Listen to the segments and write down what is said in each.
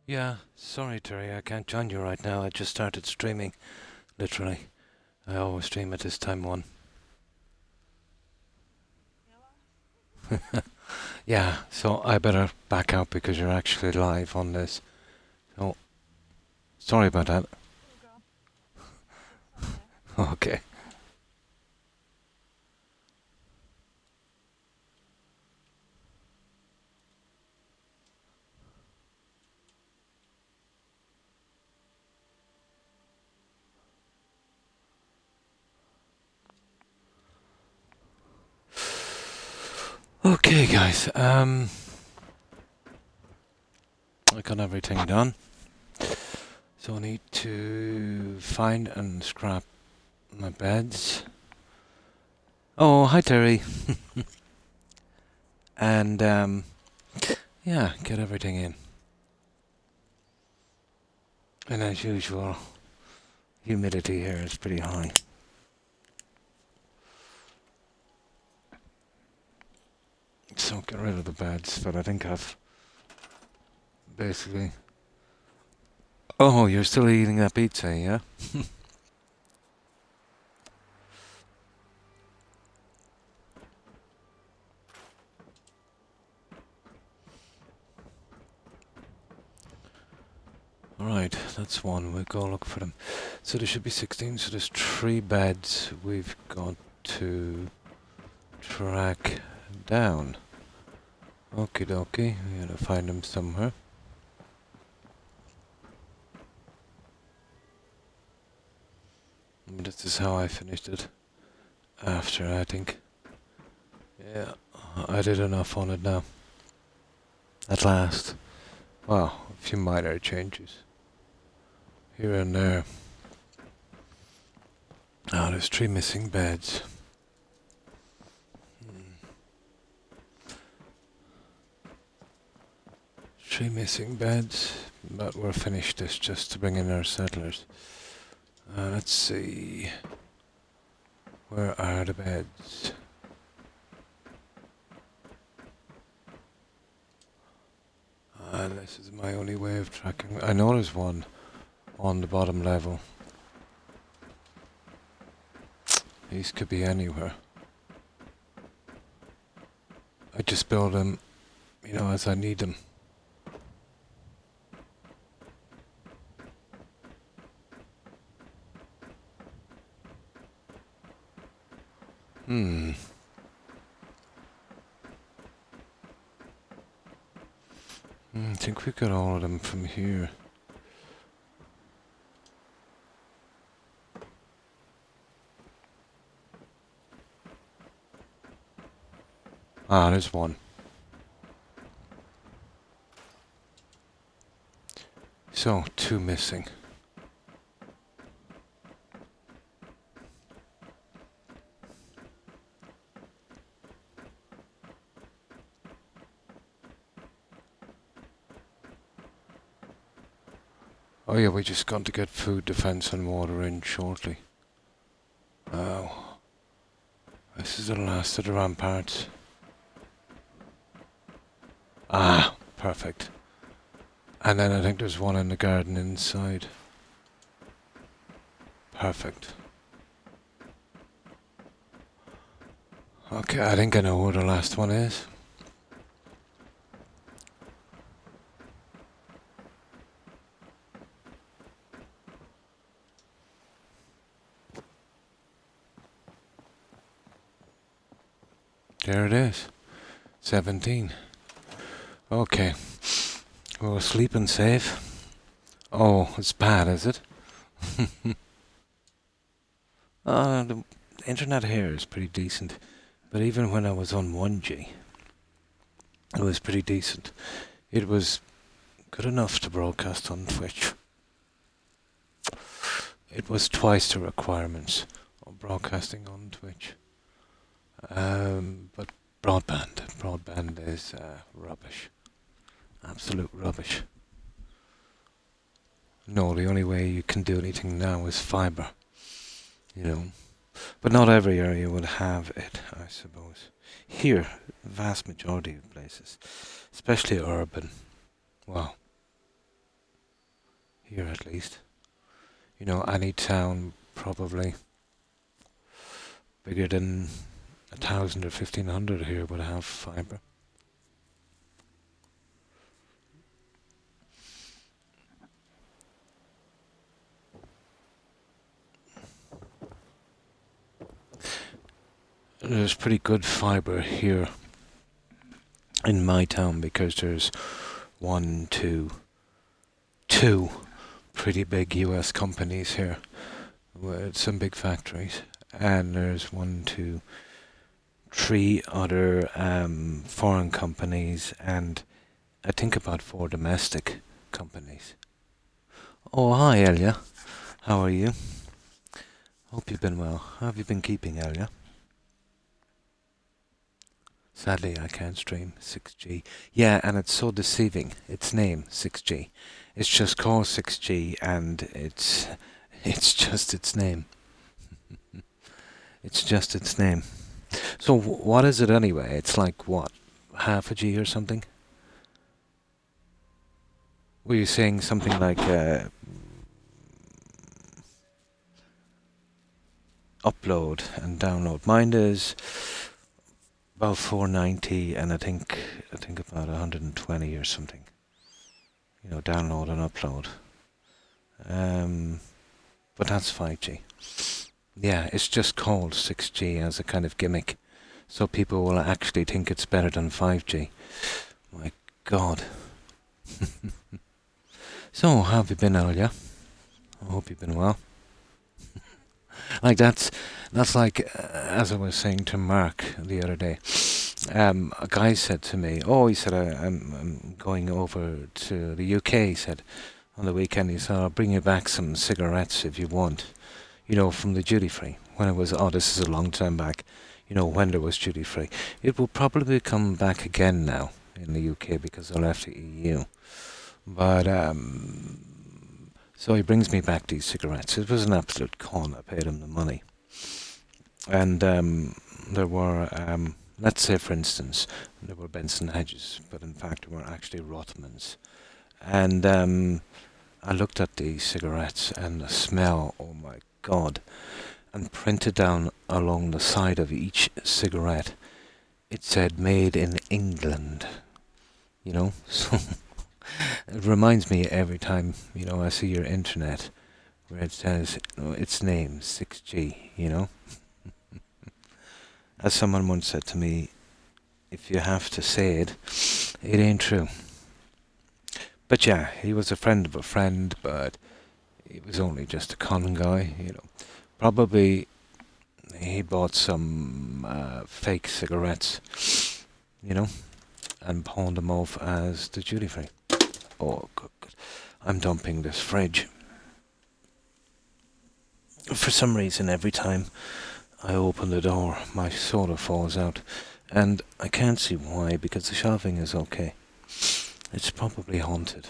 Yeah, sorry Terry, I can't join you right now. I just started streaming, literally. I always stream at this time one. Yeah, so I better back out because you're actually live on this. So, sorry about that. Okay. Okay, guys. I got everything done. So I need to find and scrap my beds. Oh, hi Terry. And yeah, get everything in. And as usual, humidity here is pretty high. So get rid of the beds, but I think I've basically... Oh, you're still eating that pizza, yeah? Alright, that's one. We'll go look for them. So there should be 16, so there's 3 beds we've got to track down. Okie dokie, we gotta find them somewhere. This is how I finished it. After, I think. Yeah, I did enough on it now. At last. Well, a few minor changes. Here and there. Ah, there's 3 missing beds. 3 missing beds, but we're finished this just to bring in our settlers. Let's see. Where are the beds? This is my only way of tracking. I know there's one on the bottom level. These could be anywhere. I just build them, you know, as I need them. I think we got all of them from here. Ah, there's one. So, 2 missing. Oh yeah, we just got to get food, defense and water in shortly. Oh. This is the last of the ramparts. Ah, perfect. And then I think there's one in the garden inside. Perfect. Okay, I think I know where the last one is. There it is. 17. Okay. We'll sleep and save. Oh, it's bad, is it? The internet here is pretty decent. But even when I was on 1G, it was pretty decent. It was good enough to broadcast on Twitch. It was twice the requirements of broadcasting on Twitch. But broadband is rubbish. Absolute rubbish. No, the only way you can do anything now is fibre. You know. But not every area will have it, I suppose. Here, the vast majority of places, especially urban. Well, here at least. You know, any town probably bigger than 1,000 or 1,500 here would have fibre. There's pretty good fibre here in my town because there's two pretty big US companies here with some big factories, and there's 3 other foreign companies, and I think about 4 domestic companies. Oh, hi, Elia. How are you? Hope you've been well. How have you been keeping, Elia? Sadly, I can't stream 6G. Yeah, and it's so deceiving. Its name, 6G. It's just called 6G, and it's just its name. It's just its name. So what is it anyway? It's like, what, half a G or something? Were you saying something like upload and download? Mine is about 490, and I think about 120 or something. You know, download and upload. But that's 5G. Yeah, it's just called 6G as a kind of gimmick, so people will actually think it's better than 5G. My God. So, how have you been, Elia? I hope you've been well. Like that's like, as I was saying to Mark the other day, a guy said to me, he said, I'm going over to the UK, he said, on the weekend. He said, I'll bring you back some cigarettes if you want, you know, from the duty free. When it was, this is a long time back, you know, when there was duty free. It will probably come back again now in the UK because I left the EU. But, so he brings me back these cigarettes. It was an absolute con. I paid him the money. And there were, let's say for instance, there were Benson Hedges, but in fact they were actually Rothmans. And I looked at these cigarettes and the smell, oh my God. And printed down along the side of each cigarette, it said made in England. You know, so it reminds me every time, you know, I see your internet where it says, its name, 6G, you know. As someone once said to me, if you have to say it, it ain't true. But yeah, he was a friend of a friend, but he was only just a con guy, you know. Probably he bought some fake cigarettes, you know, and pawned them off as the duty free. Oh, good. I'm dumping this fridge. For some reason, every time I open the door, my soda falls out. And I can't see why, because the shelving is okay. It's probably haunted.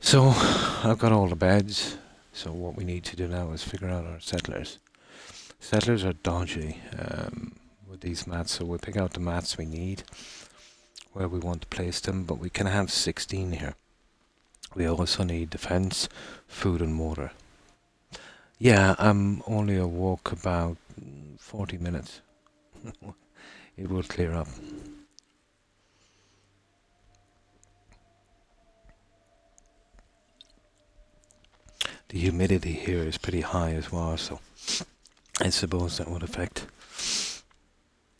So, I've got all the beds. So what we need to do now is figure out our settlers. Settlers are dodgy with these mats, so we'll pick out the mats we need, where we want to place them, but we can have 16 here. We also need defense, food and water. Yeah, I'm only a walk about 40 minutes. It will clear up. The humidity here is pretty high as well, so I suppose that would affect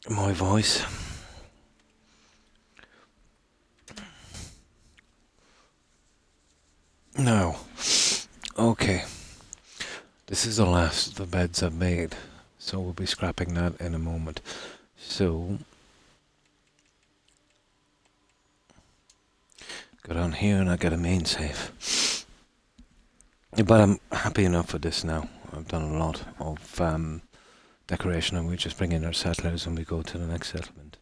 my voice. Now, okay, this is the last of the beds I've made, so we'll be scrapping that in a moment. So, go down here and I get a main safe. But I'm happy enough with this now. I've done a lot of decoration, and we just bring in our settlers and we go to the next settlement.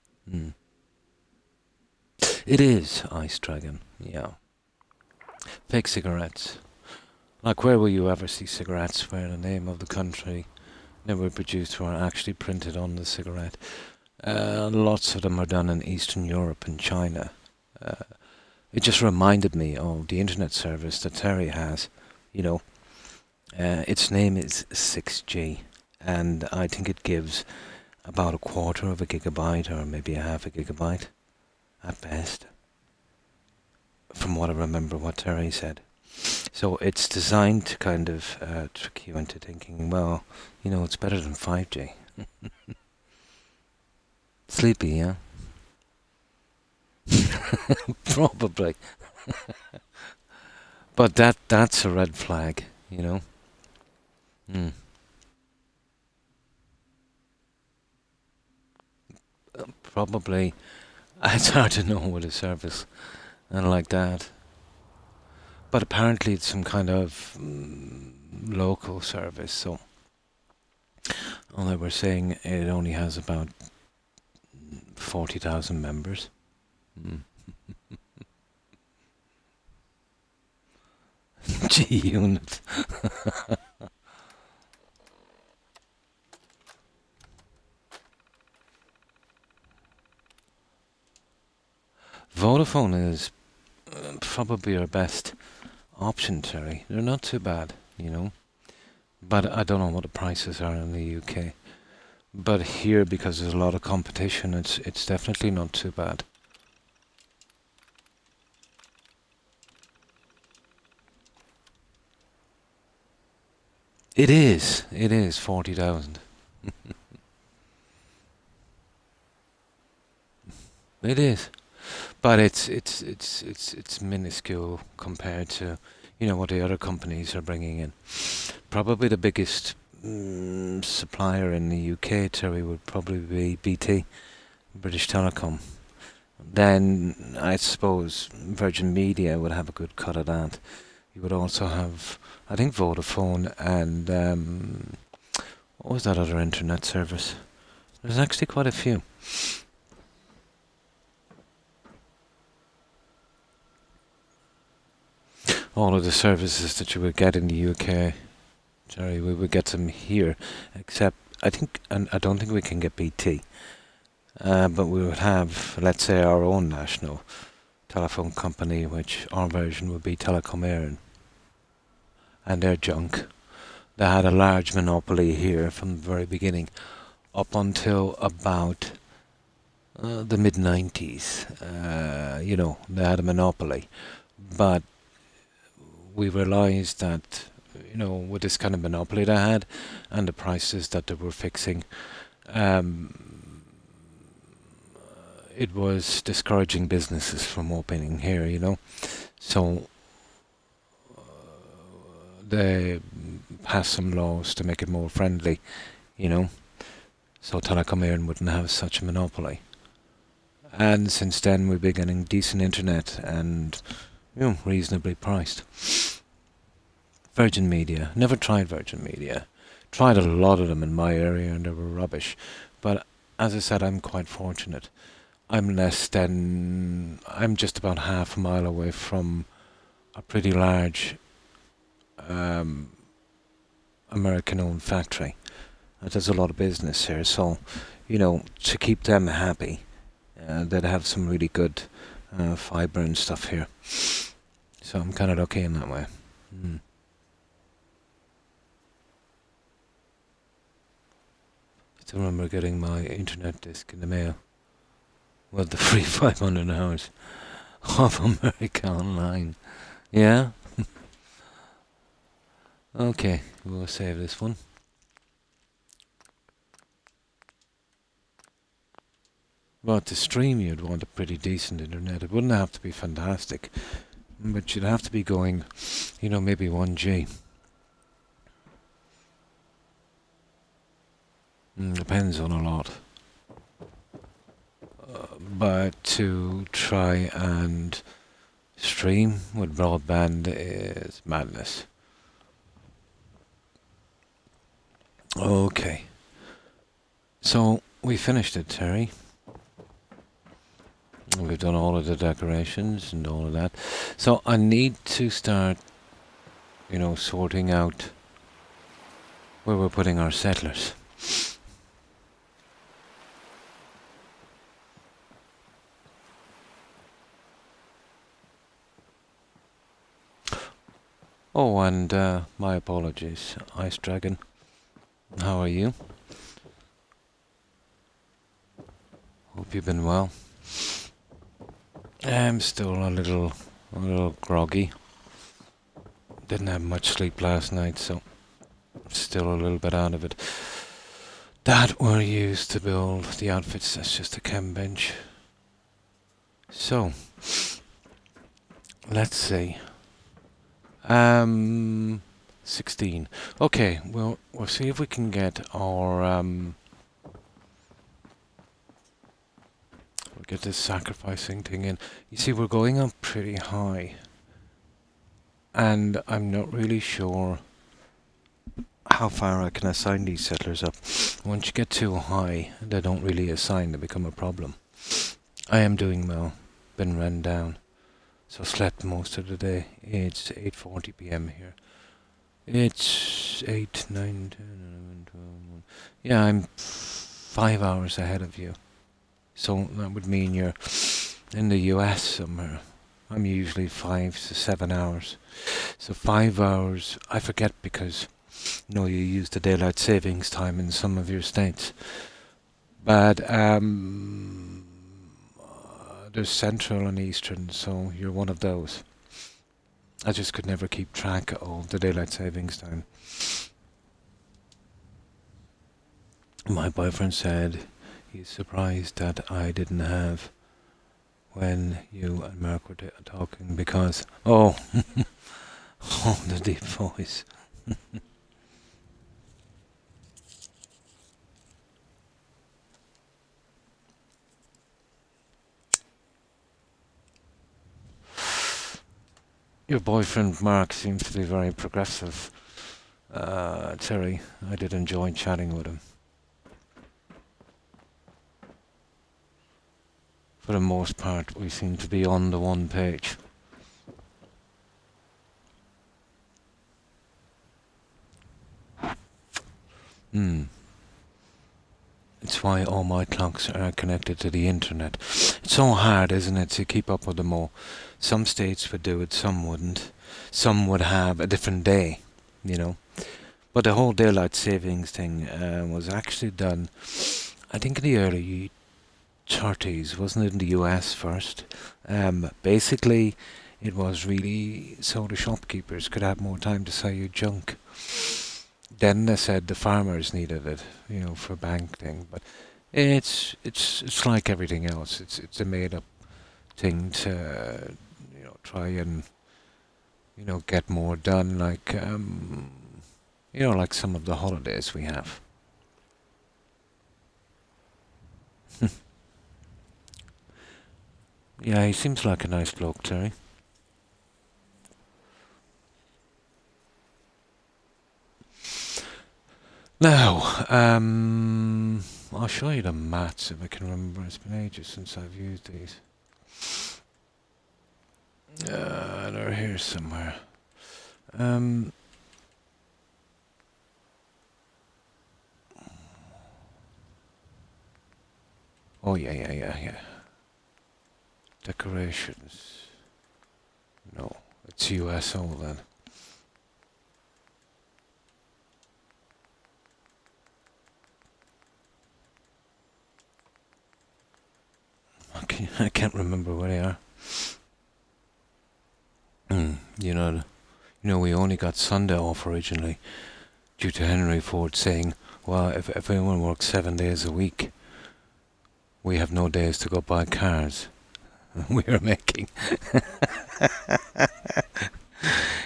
It is Ice Dragon, yeah. Fake cigarettes. Like, where will you ever see cigarettes where the name of the country they were produced were actually printed on the cigarette? Lots of them are done in Eastern Europe and China. Uh, it just reminded me of the internet service that Terry has. You know, its name is 6G, and I think it gives about a quarter of a gigabyte or maybe a half a gigabyte at best, from what I remember what Terry said. So it's designed to kind of trick you into thinking, well, it's better than 5G. Sleepy, yeah? Probably. But that's a red flag, you know? Mm. Probably. It's hard to know with a service and like that. But apparently it's some kind of local service, so although we're saying it only has about 40,000 members. Mm. G-Unit. Vodafone is probably our best option, Terry. They're not too bad, But I don't know what the prices are in the UK. But here, because there's a lot of competition, it's definitely not too bad. It is. It is 40,000. It is. But it's minuscule compared to what the other companies are bringing in. Probably the biggest supplier in the UK, Terry, would probably be BT, British Telecom. Then I suppose Virgin Media would have a good cut of that. You would also have, I think, Vodafone and what was that other internet service? There's actually quite a few. All of the services that you would get in the UK, Jerry, we would get them here, except I don't think we can get BT. But we would have, let's say, our own national telephone company, which our version would be Telecom Mayan. And their junk. They had a large monopoly here from the very beginning, up until about the mid-90s. They had a monopoly. But we realised that, with this kind of monopoly they had, and the prices that they were fixing, it was discouraging businesses from opening here, So they passed some laws to make it more friendly, so Telecom Mayan wouldn't have such a monopoly. And since then we've been getting decent internet and reasonably priced. Virgin Media. Never tried Virgin Media. Tried a lot of them in my area and they were rubbish. But as I said, I'm quite fortunate. I'm just about half a mile away from a pretty large American-owned factory. There's a lot of business here, so to keep them happy, they'd have some really good fibre and stuff here. So I'm kind of lucky in that way. Mm. I still remember getting my internet disc in the mail. Well, the free 500 hours of America Online. Yeah? Okay, we'll save this one. Well, to stream you'd want a pretty decent internet. It wouldn't have to be fantastic, but you'd have to be going, maybe 1G. Depends on a lot. But to try and stream with broadband is madness. Okay. So we finished it, Terry. We've done all of the decorations and all of that. So I need to start, sorting out where we're putting our settlers. Oh, and my apologies, Ice Dragon. How are you? Hope you've been well. I'm still a little groggy. Didn't have much sleep last night, so still a little bit out of it. That were used to build the outfits. That's just a chem bench. So, let's see. 16. Okay, we'll see if we can get our we'll get this sacrificing thing in. You see, we're going up pretty high, and I'm not really sure how far I can assign these settlers up. Once you get too high, they don't really assign, they become a problem. I am doing well, been run down, so slept most of the day. It's 8:40 p.m. here. It's 8, 9, 10, 11, 12, 1. Yeah, I'm 5 hours ahead of you. So that would mean you're in the US somewhere. I'm usually 5 to 7 hours. So 5 hours, I forget because you use the daylight savings time in some of your states. But there's Central and Eastern, so you're one of those. I just could never keep track of the daylight savings time. My boyfriend said he's surprised that I didn't have when you and Mark were talking because, oh, oh, the deep voice. Your boyfriend Mark seems to be very progressive. Terry, I did enjoy chatting with him. For the most part, we seem to be on the one page. It's why all my clocks are connected to the internet. It's so hard, isn't it, to keep up with them all. Some states would do it, some wouldn't. Some would have a different day, But the whole daylight savings thing was actually done, I think, in the early 30s, wasn't it, in the US first? Basically, it was really so the shopkeepers could have more time to sell you junk. Then they said the farmers needed it, for bank thing. But it's like everything else. It's a made up thing to try and get more done. Like like some of the holidays we have. Yeah, he seems like a nice bloke, Terry. Now, I'll show you the mats if I can remember. It's been ages since I've used these. They're here somewhere. Oh, yeah. Decorations. No, it's USO then. Okay, I can't remember where they are. We only got Sunday off originally due to Henry Ford saying, well, if anyone works 7 days a week, we have no days to go buy cars. We are making.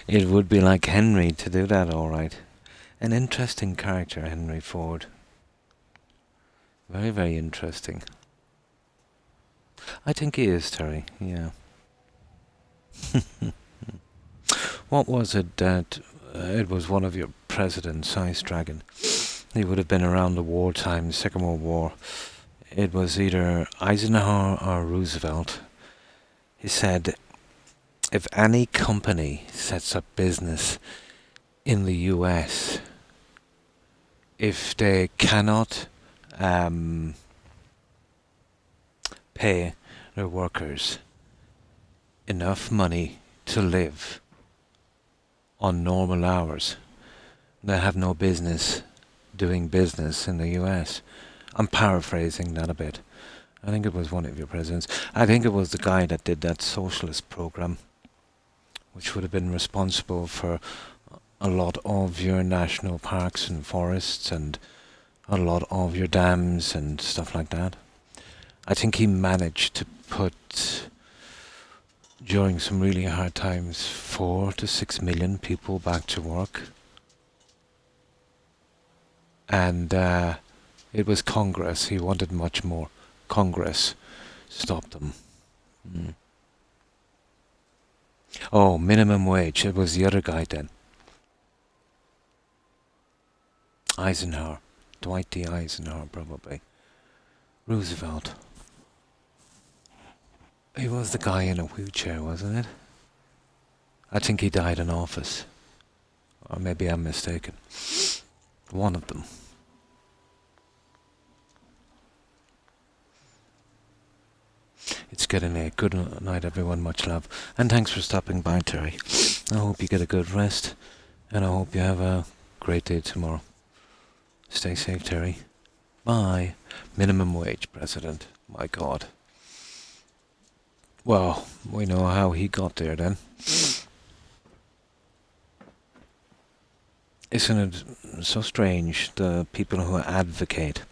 It would be like Henry to do that, all right. An interesting character, Henry Ford. Very, very interesting. I think he is, Terry, yeah. What was it that... it was one of your presidents, Ice Dragon. He would have been around the wartime, Second World War. It was either Eisenhower or Roosevelt. He said, if any company sets up business in the US, if they cannot pay their workers enough money to live on normal hours. They have no business doing business in the US. I'm paraphrasing that a bit. I think it was one of your presidents. I think it was the guy that did that socialist program, which would have been responsible for a lot of your national parks and forests and a lot of your dams and stuff like that. I think he managed to put, during some really hard times, 4 to 6 million people back to work. And it was Congress. He wanted much more. Congress stopped them. Oh, minimum wage. It was the other guy then. Eisenhower. Dwight D. Eisenhower, probably. Roosevelt. He was the guy in a wheelchair, wasn't it? I think he died in office. Or maybe I'm mistaken. One of them. It's getting late. Good night, everyone. Much love. And thanks for stopping by, Terry. I hope you get a good rest. And I hope you have a great day tomorrow. Stay safe, Terry. Bye. Minimum wage president. My God. Well, we know how he got there then. Isn't it so strange, the people who advocate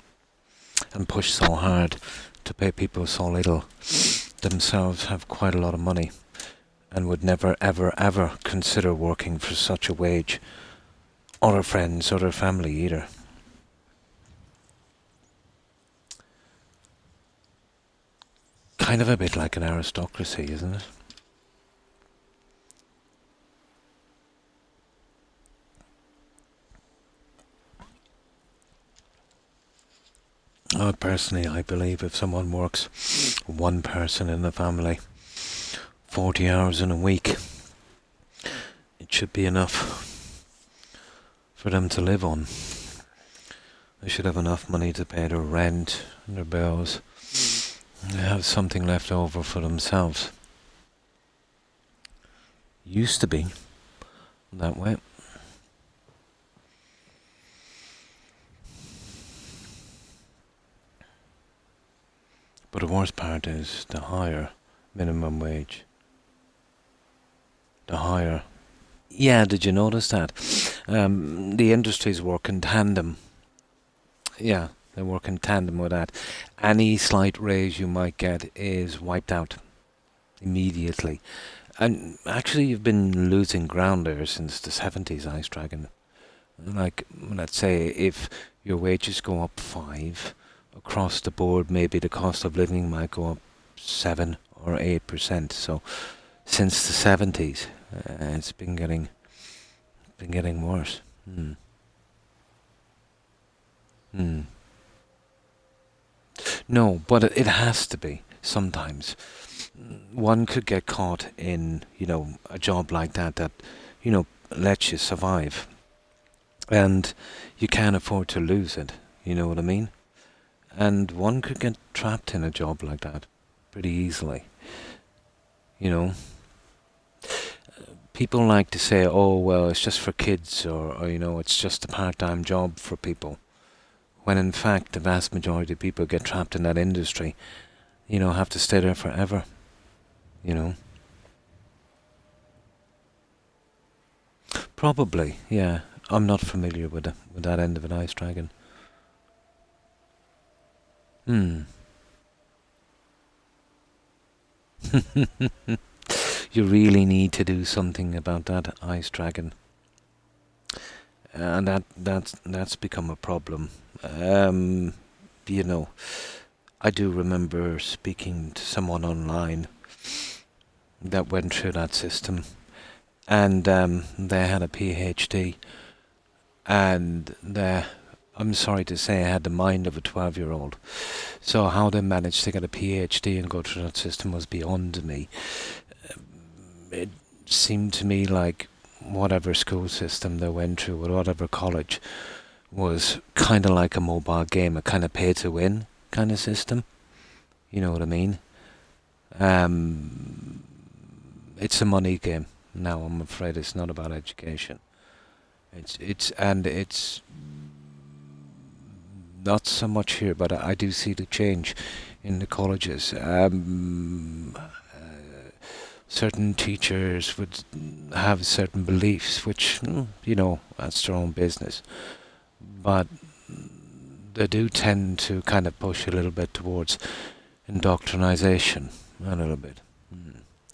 and push so hard to pay people so little themselves have quite a lot of money and would never ever ever consider working for such a wage, or their friends or their family either. Kind of a bit like an aristocracy, isn't it? Personally, I believe if someone works, one person in the family, 40 hours in a week, it should be enough for them to live on. They should have enough money to pay their rent and their bills. They have something left over for themselves. Used to be that way. But the worst part is the higher minimum wage. The higher. Yeah, did you notice that? The industries work in tandem. Yeah, they work in tandem with that. Any slight raise you might get is wiped out immediately. And actually you've been losing ground there since the 70s, Ice Dragon. Like, let's say if your wages go up 5, across the board, maybe the cost of living might go up 7 or 8%. So since the 70s, it's been getting worse. No, but it has to be sometimes. One could get caught in, a job like that, lets you survive. And you can't afford to lose it, you know what I mean? And one could get trapped in a job like that pretty easily. People like to say, oh, well, it's just for kids, or it's just a part-time job for people. When in fact, the vast majority of people get trapped in that industry, have to stay there forever, Probably, yeah. I'm not familiar with that end of an Ice Dragon. You really need to do something about that, Ice Dragon. And that's become a problem. I do remember speaking to someone online that went through that system, and they had a PhD, and I'm sorry to say, I had the mind of a 12-year-old. So how they managed to get a PhD and go through that system was beyond me. It seemed to me like whatever school system they went through, or whatever college, was kind of like a mobile game, a kind of pay-to-win kind of system. You know what I mean? It's a money game. now. I'm afraid it's not about education. It's not so much here, but I do see the change in the colleges. Certain teachers would have certain beliefs, which, that's their own business. But they do tend to kind of push a little bit towards indoctrination, a little bit.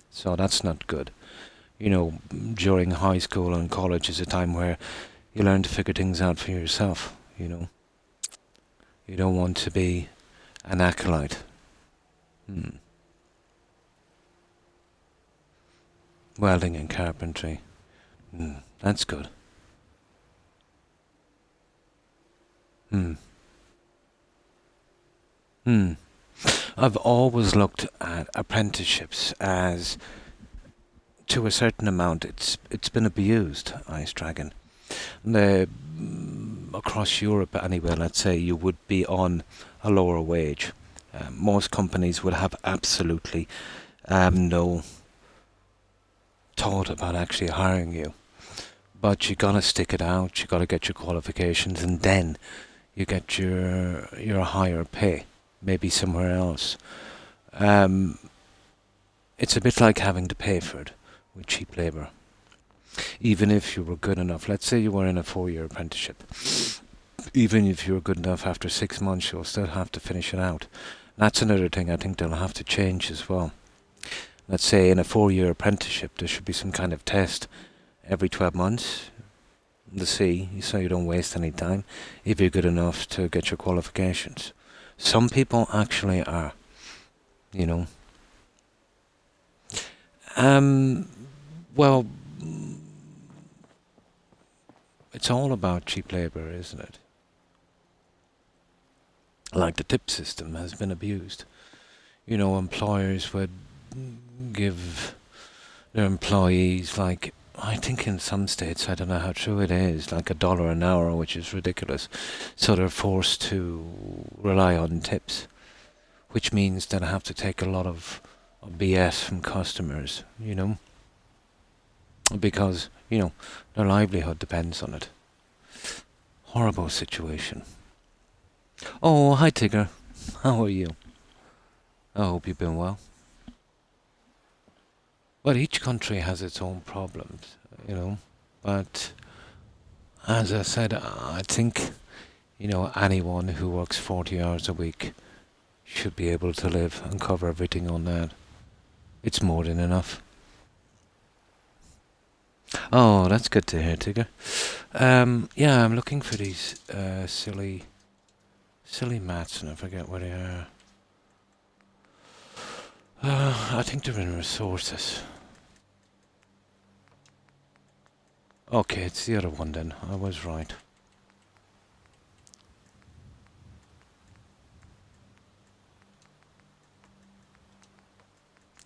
So that's not good. During high school and college is a time where you learn to figure things out for yourself, You don't want to be an acolyte. Welding and carpentry. That's good. I've always looked at apprenticeships as, to a certain amount, it's been abused, Ice Dragon. Across Europe anyway, let's say, you would be on a lower wage. Most companies would have absolutely no thought about actually hiring you. But you gotta stick it out, you gotta get your qualifications, and then you get your higher pay, maybe somewhere else. It's a bit like having to pay for it with cheap labour. Even if you were good enough, let's say you were in a 4-year apprenticeship, even if you were good enough after 6 months, you'll still have to finish it out. That's another thing I think they'll have to change as well. Let's say in a 4-year apprenticeship, there should be some kind of test every 12 months to see, so you don't waste any time, if you're good enough to get your qualifications. Some people actually are, Well, it's all about cheap labour, isn't it? Like the tip system has been abused. Employers would give their employees, like, I think in some states, I don't know how true it is, like $1 an hour, which is ridiculous. So they're forced to rely on tips, which means that I have to take a lot of BS from customers, because, their livelihood depends on it. Horrible situation. Oh, hi Tigger. How are you? I hope you've been well. Well, each country has its own problems, but as I said, I think, anyone who works 40 hours a week should be able to live and cover everything on that. It's more than enough. Oh, that's good to hear, Tigger. Yeah, I'm looking for these silly mats, and I forget where they are. I think they're in resources. Okay, it's the other one then. I was right.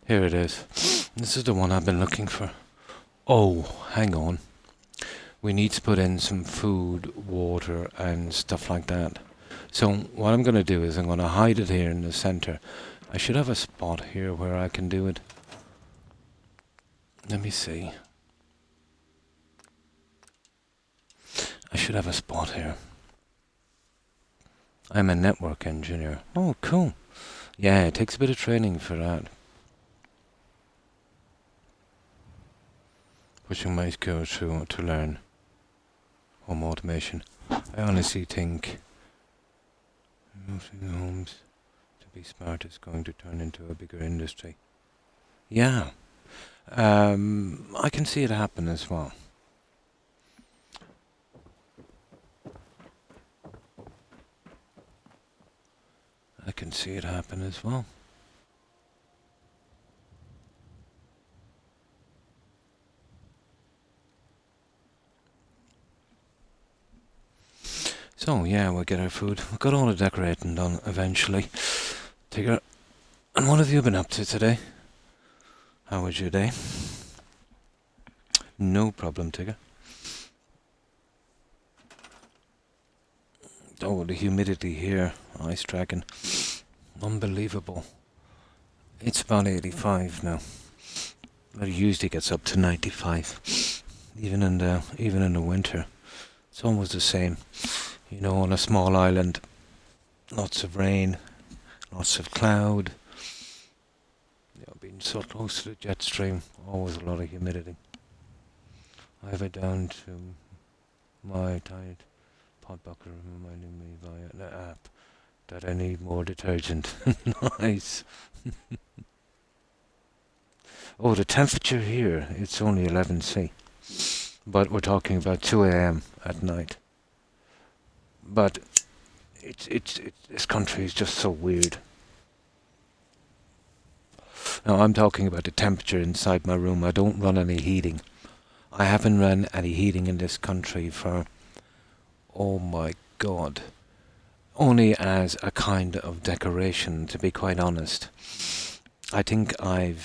Here it is. This is the one I've been looking for. Oh, hang on. We need to put in some food, water, and stuff like that. So what I'm going to do is I'm going to hide it here in the center. I should have a spot here where I can do it. Let me see. I should have a spot here. I'm a network engineer. Oh, cool. Yeah, it takes a bit of training for that. Pushing my skills to learn home automation. I honestly think moving homes to be smart is going to turn into a bigger industry. Yeah. I can see it happen as well. I can see it happen as well. So yeah, we'll get our food. We've got all the decorating done eventually. Tigger, and what have you been up to today? How was your day? No problem, Tigger. Oh, the humidity here, Ice Dragon. Unbelievable. It's about 85 now. But it usually gets up to 95, even in the winter. It's almost the same. You know, on a small island, lots of rain, lots of cloud. You know, being so close to the jet stream, always a lot of humidity. I have it down to my tiny pot bucket reminding me via the app that I need more detergent. Nice. Oh, the temperature here, it's only 11°C. But we're talking about 2 a.m. at night. But this country is just so weird. Now, I'm talking about the temperature inside my room. I don't run any heating. I haven't run any heating in this country for, oh my God, only as a kind of decoration, to be quite honest. I think I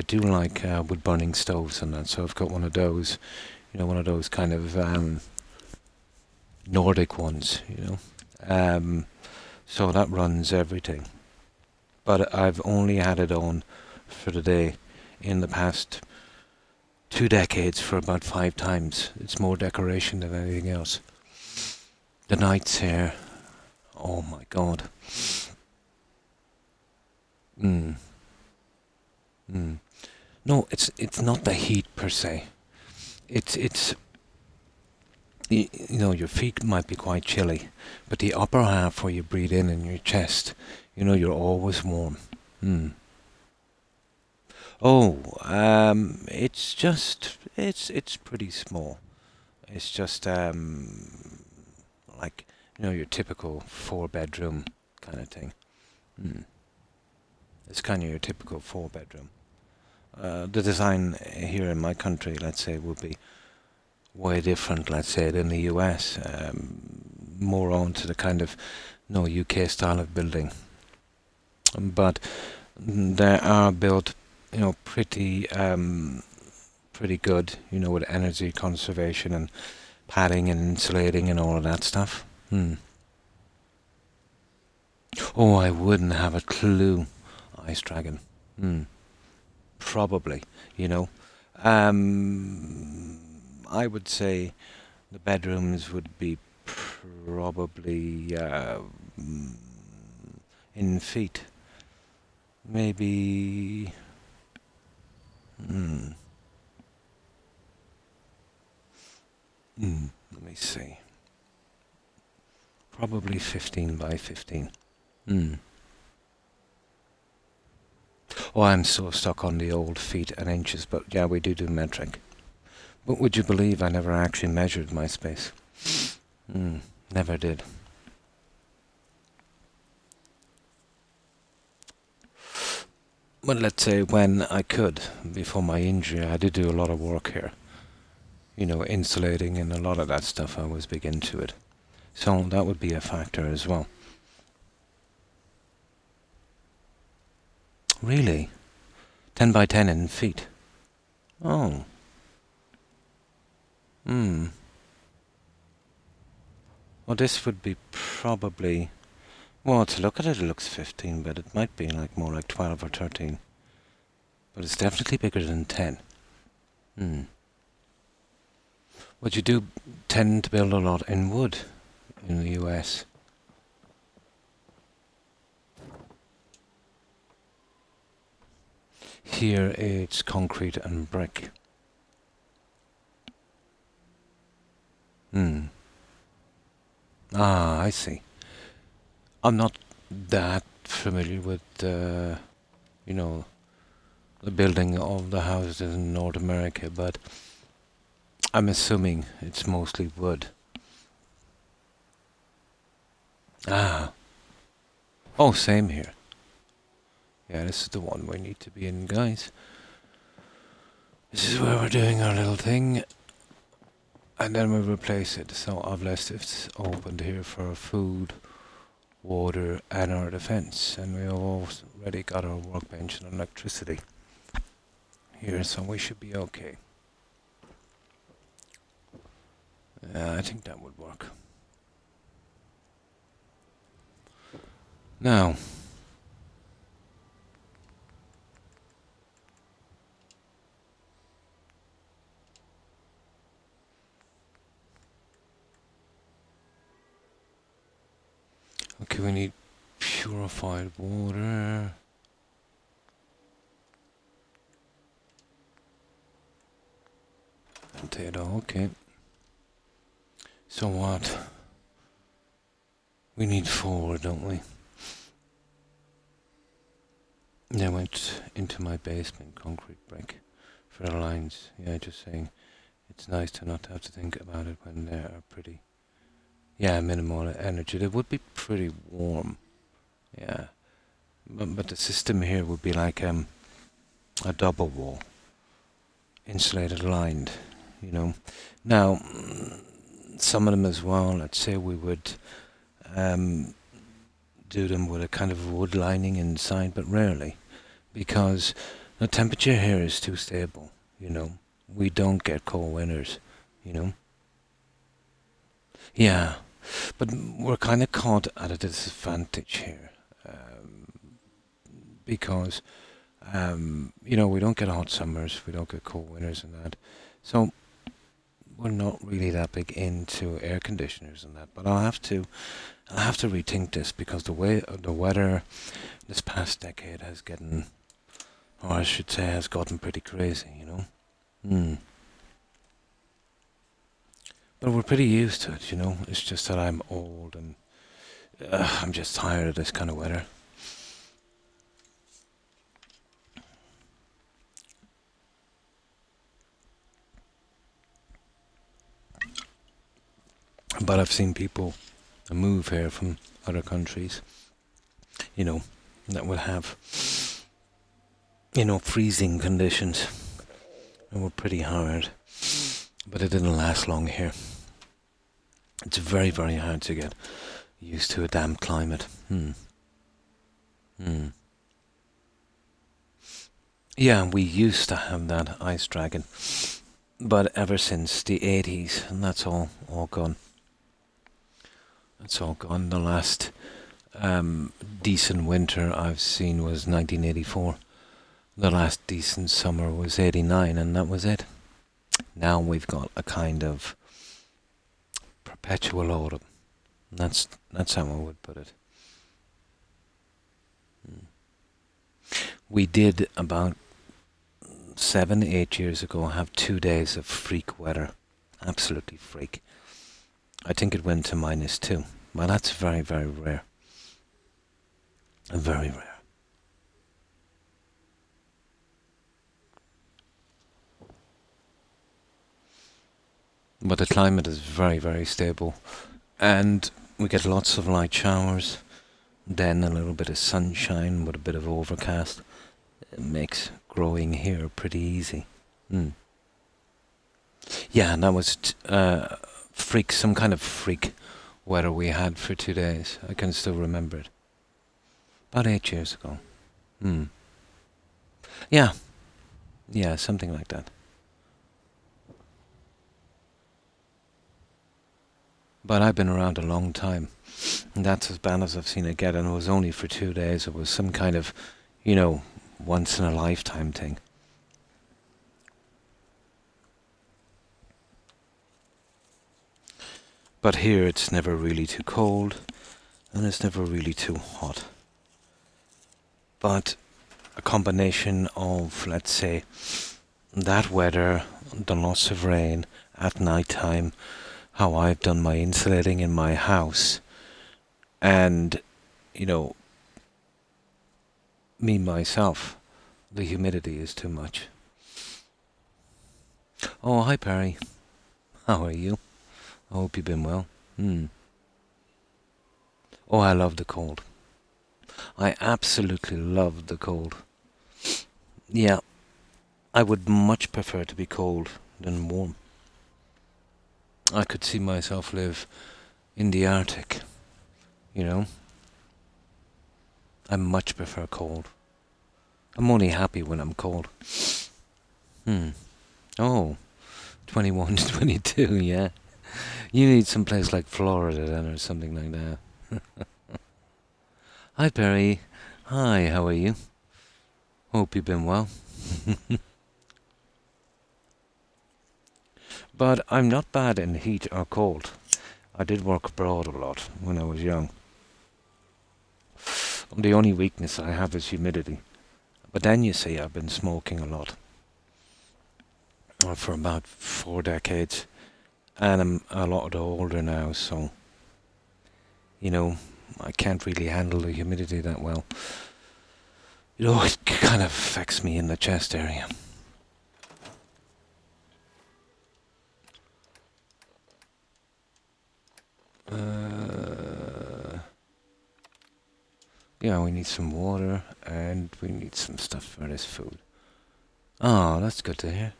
do like wood burning stoves and that, so I've got one of those, you know, one of those kind of Nordic ones, you know. So that runs everything. But I've only had it on for the day in the past 2 decades for about 5 times. It's more decoration than anything else. The nights here, oh my God. No, it's not the heat per se. It's you know, your feet might be quite chilly, but the upper half where you breathe in your chest, you know, you're always warm. Oh, it's just it's pretty small. It's just like, you know, your typical 4-bedroom kind of thing. It's kind of your typical 4-bedroom. The design here in my country, let's say, would be way different, let's say, than the US. More on to the kind of, no, UK style of building. But they are built, you know, pretty good, you know, with energy conservation and padding and insulating and all of that stuff. Oh, I wouldn't have a clue. Ice Dragon. Probably, you know. I would say the bedrooms would be probably in feet. Maybe. Let me see. Probably 15 by 15. Oh, I'm so stuck on the old feet and inches, but yeah, we do metric. But would you believe I never actually measured my space? Never did. But let's say when I could, before my injury, I did do a lot of work here. You know, insulating and a lot of that stuff, I was big into it. So that would be a factor as well. Really? 10 by 10 in feet? Oh. Well, this would be probably... Well, to look at it, it looks 15, but it might be like more like 12 or 13. But it's definitely bigger than 10. But you do tend to build a lot in wood in the US. Here it's concrete and brick. Ah, I see. I'm not that familiar with you know, the building of the houses in North America, but I'm assuming it's mostly wood. Ah. Oh, same here. Yeah, this is the one we need to be in, guys. This is where we're doing our little thing. And then we replace it. So I've left it opened here for food, water, and our defense. And we have already got our workbench and electricity here, so we should be okay. I think that would work. Now, Okay, we need purified water. Potato, okay. So what? We need 4, don't we? I went into my basement, concrete brick, for the lines. Yeah, just saying, it's nice to not have to think about it when they are pretty. Yeah, minimal energy. They would be pretty warm. Yeah, but the system here would be like a double wall, insulated, lined. You know. Now, some of them as well. Let's say we would do them with a kind of wood lining inside, but rarely, because the temperature here is too stable. You know, we don't get cold winters. You know. Yeah, but we're kind of caught at a disadvantage here, because you know, we don't get hot summers, we don't get cold winters and that, so we're not really that big into air conditioners and that. But I'll have to rethink this, because the way the weather this past decade has gotten, or I should say, has gotten pretty crazy. You know. But we're pretty used to it, you know. It's just that I'm old and I'm just tired of this kind of weather. But I've seen people move here from other countries, you know, that would have, you know, freezing conditions. And were pretty hard. But it didn't last long here. It's very, very hard to get used to a damp climate. Yeah, we used to have that ice dragon, but ever since the 80s, and that's all gone. That's all gone. The last decent winter I've seen was 1984. The last decent summer was 89, and that was it. Now we've got a kind of perpetual autumn. That's how I would put it. We did about 7-8 years ago have 2 days of freak weather. Absolutely freak. I think it went to -2. Well, that's very, very rare. Very rare. But the climate is very, very stable. And we get lots of light showers, then a little bit of sunshine with a bit of overcast. It makes growing here pretty easy. Yeah, and that was some kind of freak weather we had for 2 days. I can still remember it. About 8 years ago. Yeah, something like that. But I've been around a long time. And that's as bad as I've seen it get, and it was only for 2 days. It was some kind of, you know, once in a lifetime thing. But here it's never really too cold, and it's never really too hot. But a combination of, let's say, that weather, the loss of rain at night time, how I've done my insulating in my house, and, you know, me myself, the humidity is too much. Oh, hi Perry. How are you? I hope you've been well. Oh, I love the cold. I absolutely love the cold. Yeah, I would much prefer to be cold than warm. I could see myself live in the Arctic, you know. I much prefer cold. I'm only happy when I'm cold. Oh, 21 to 22, yeah. You need some place like Florida then, or something like that. Hi Perry. Hi, how are you? Hope you've been well. But I'm not bad in heat or cold. I did work abroad a lot when I was young. The only weakness I have is humidity. But then you see, I've been smoking a lot for about 4 decades, and I'm a lot older now, so you know I can't really handle the humidity that well. It kind of affects me in the chest area. Yeah, we need some water and we need some stuff for this food. Oh, that's good to hear.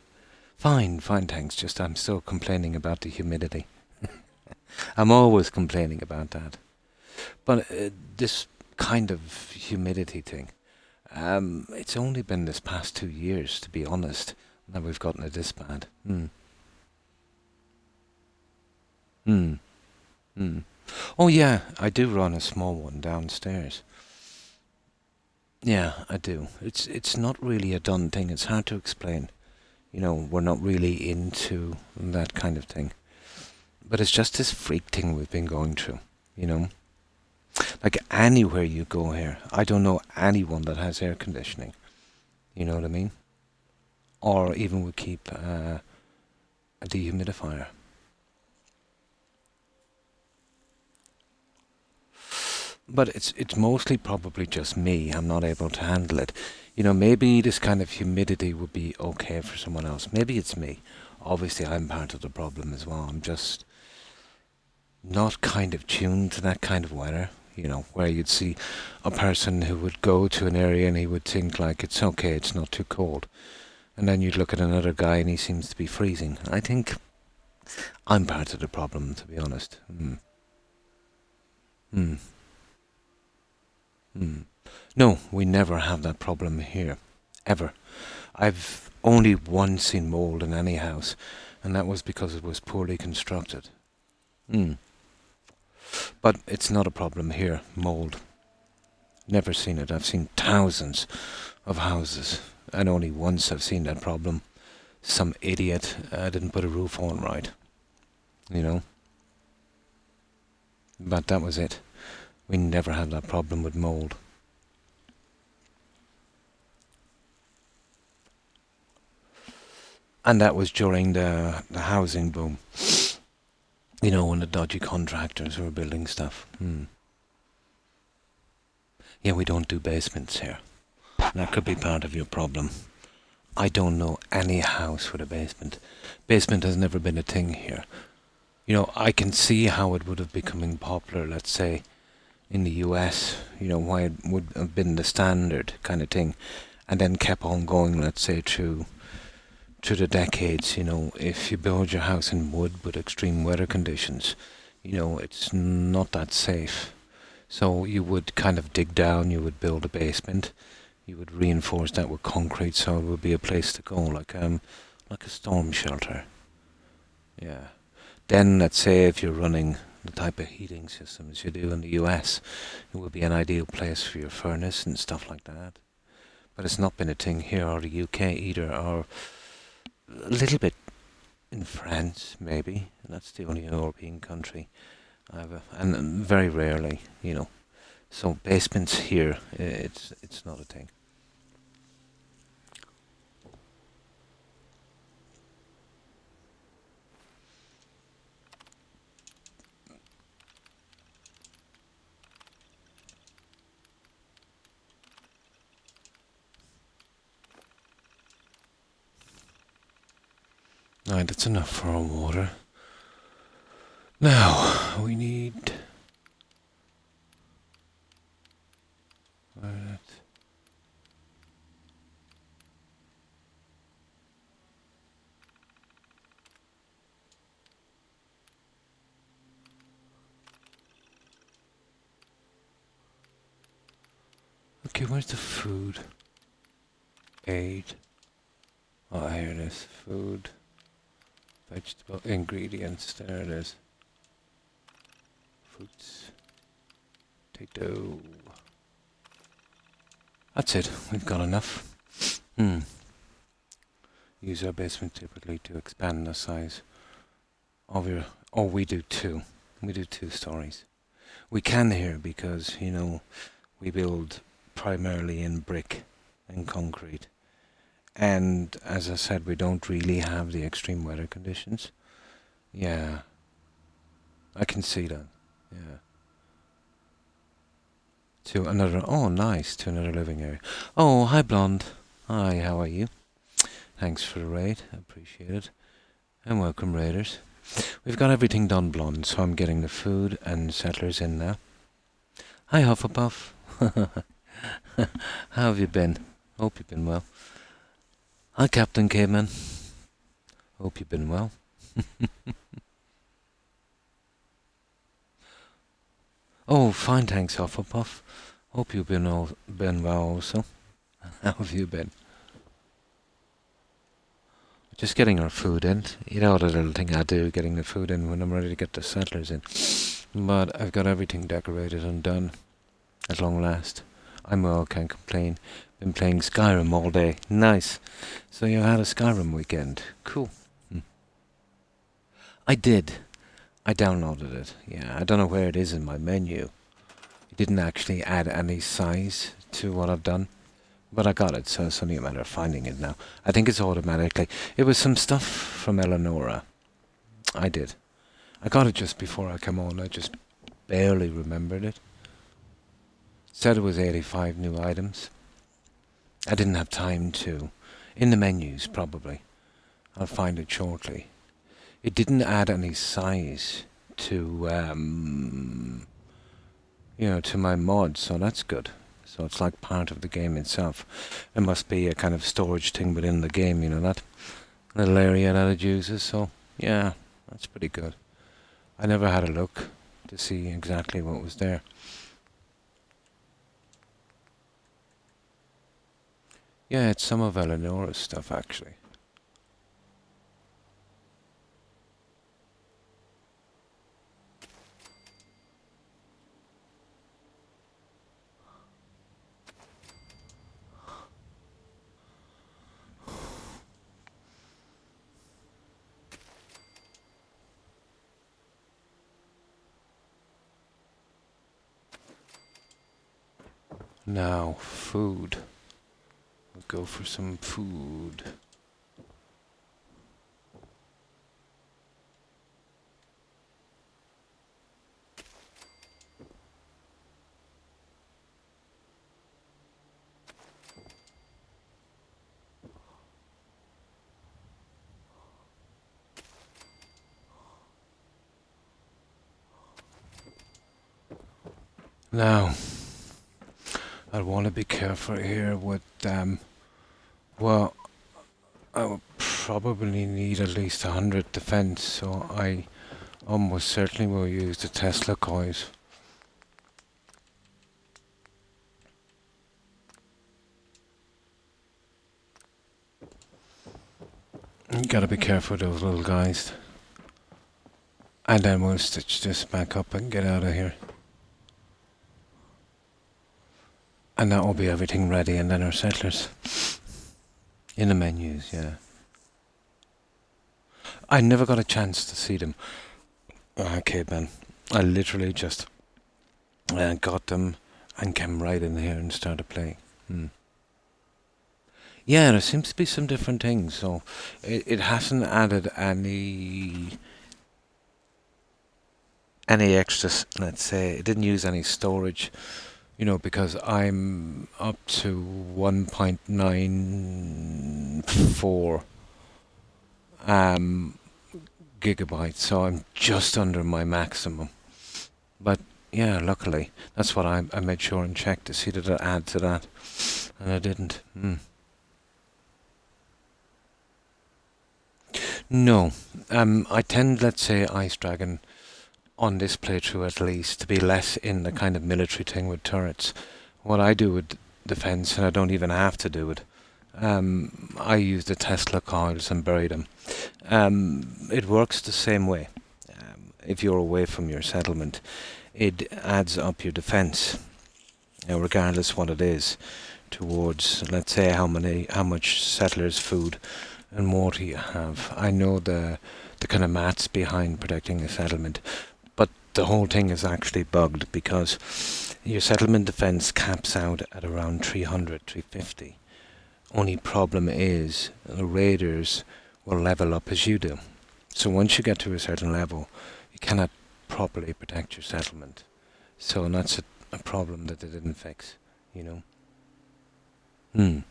Fine, fine, thanks. Just I'm still complaining about the humidity. I'm always complaining about that. But this kind of humidity thing, it's only been this past 2 years, to be honest, that we've gotten it this bad. Hmm. Hmm. Oh yeah, I do run a small one downstairs. Yeah, I do. It's not really a done thing. It's hard to explain. We're not really into that kind of thing. But it's just this freak thing we've been going through, you know? Like anywhere you go here, I don't know anyone that has air conditioning. You know what I mean? Or even would keep a dehumidifier. But it's mostly probably just me. I'm not able to handle it. Maybe this kind of humidity would be okay for someone else. Maybe it's me. Obviously, I'm part of the problem as well. I'm just not kind of tuned to that kind of weather. Where you'd see a person who would go to an area and he would think like it's okay, it's not too cold. And then you'd look at another guy and he seems to be freezing. I think I'm part of the problem, to be honest. Hmm. Hmm. No, we never have that problem here. Ever. I've only once seen mould in any house, and that was because it was poorly constructed. Hmm. But it's not a problem here, mould. Never seen it. I've seen thousands of houses, and only once I've seen that problem. Some idiot didn't put a roof on right. You know? But that was it. We never had that problem with mould. And that was during the housing boom. When the dodgy contractors were building stuff. Yeah, we don't do basements here. That could be part of your problem. I don't know any house with a basement. Basement has never been a thing here. I can see how it would have becoming popular, let's say, in the US, why it would have been the standard kind of thing, and then kept on going, let's say, through the decades. If you build your house in wood with extreme weather conditions, it's not that safe. So you would kind of dig down, you would build a basement, you would reinforce that with concrete so it would be a place to go, like a storm shelter. Yeah. Then let's say if you're running the type of heating systems you do in the US, it would be an ideal place for your furnace and stuff like that. But it's not been a thing here or the UK either, or a little bit in France maybe. That's the only European country and very rarely, So basements here, it's not a thing. Right, that's enough for our water. Now, we need... Right. Okay, where's the food? Aid. Oh, here it is. Food. Vegetable ingredients. There it is. Fruits. Potato. That's it. We've got enough. Use our basement typically to expand the size of your... Oh, we do two. We do 2 stories. We can here because, we build primarily in brick and concrete. And as I said, we don't really have the extreme weather conditions. Yeah, I can see that. Yeah. To another, oh nice, to another living area. Oh, hi Blonde. Hi, how are you? Thanks for the raid, I appreciate it. And welcome raiders. We've got everything done, Blonde, so I'm getting the food and settlers in now. Hi Hufflepuff. How have you been? Hope you've been well. Hi Captain Caveman. Hope you've been well. Oh, fine, thanks Hufflepuff. Hope you've been well also. How have you been? Just getting our food in. You know the little thing I do, getting the food in when I'm ready to get the settlers in. But I've got everything decorated and done at long last. I'm well, can't complain. Been playing Skyrim all day. Nice. So you had a Skyrim weekend. Cool. I did. I downloaded it. Yeah, I don't know where it is in my menu. It didn't actually add any size to what I've done. But I got it, so it's only a matter of finding it now. I think it's automatically. It was some stuff from Eleonora. I did. I got it just before I came on. I just barely remembered it. Said it was 85 new items. I didn't have time to. In the menus, probably. I'll find it shortly. It didn't add any size to, to my mod, so that's good. So it's like part of the game itself. It must be a kind of storage thing within the game, that little area that it uses. So, yeah, that's pretty good. I never had a look to see exactly what was there. Yeah, it's some of Eleonora's stuff, actually. Now, food. We'll go for some food. Now, I want to be careful here with, well, I will probably need at least 100 defense, so I almost certainly will use the Tesla coils. You gotta be careful with those little guys. And then we'll stitch this back up and get out of here. And that will be everything ready, and then our settlers. In the menus, yeah. I never got a chance to see them. Okay, Ben. I literally just got them and came right in here and started playing. Yeah, there seems to be some different things, so it hasn't added any extras, let's say. It didn't use any storage. Because I'm up to 1.94 gigabytes, so I'm just under my maximum. But yeah, luckily, that's what I made sure and checked to see that it add to that, and I didn't. No, I tend, let's say, Ice Dragon, on this playthrough at least, to be less in the kind of military thing with turrets. What I do with defense, and I don't even have to do it, I use the Tesla coils and bury them. It works the same way. If you're away from your settlement, it adds up your defense, regardless what it is, towards, let's say, how much settlers, food and water you have. I know the kind of maths behind protecting a settlement, but the whole thing is actually bugged because your settlement defense caps out at around 300, 350. Only problem is the raiders will level up as you do. So once you get to a certain level, you cannot properly protect your settlement. So that's a problem that they didn't fix, you know.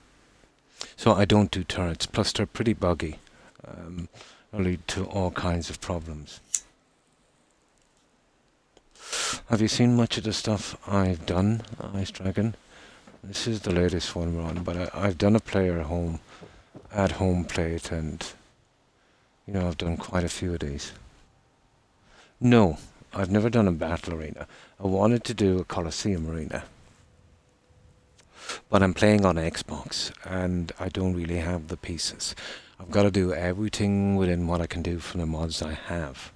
So I don't do turrets, plus they're pretty buggy. They'll lead to all kinds of problems. Have you seen much of the stuff I've done, Ice Dragon? This is the latest one we're on, but I've done a player at home plate, and you know, I've done quite a few of these. No, I've never done a battle arena. I wanted to do a Colosseum arena, but I'm playing on Xbox and I don't really have the pieces. I've got to do everything within what I can do from the mods I have.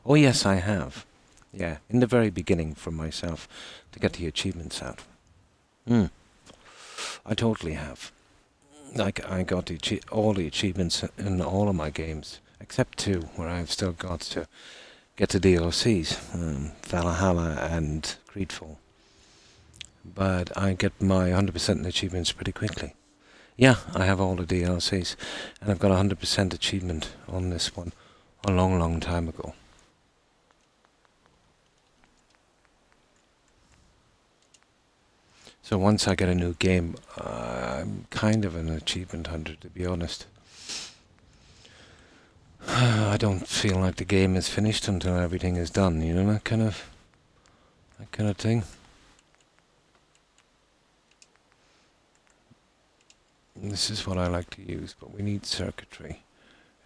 Oh yes, I have. Yeah, in the very beginning for myself to get the achievements out. I totally have. Like I got all the achievements in all of my games, except 2 where I've still got to get the DLCs, Valhalla and Greedfall. But I get my 100% achievements pretty quickly. Yeah, I have all the DLCs, and I've got 100% achievement on this one a long, long time ago. So once I get a new game, I'm kind of an achievement hunter, to be honest. I don't feel like the game is finished until everything is done, you know, that kind of thing. This is what I like to use, but we need circuitry,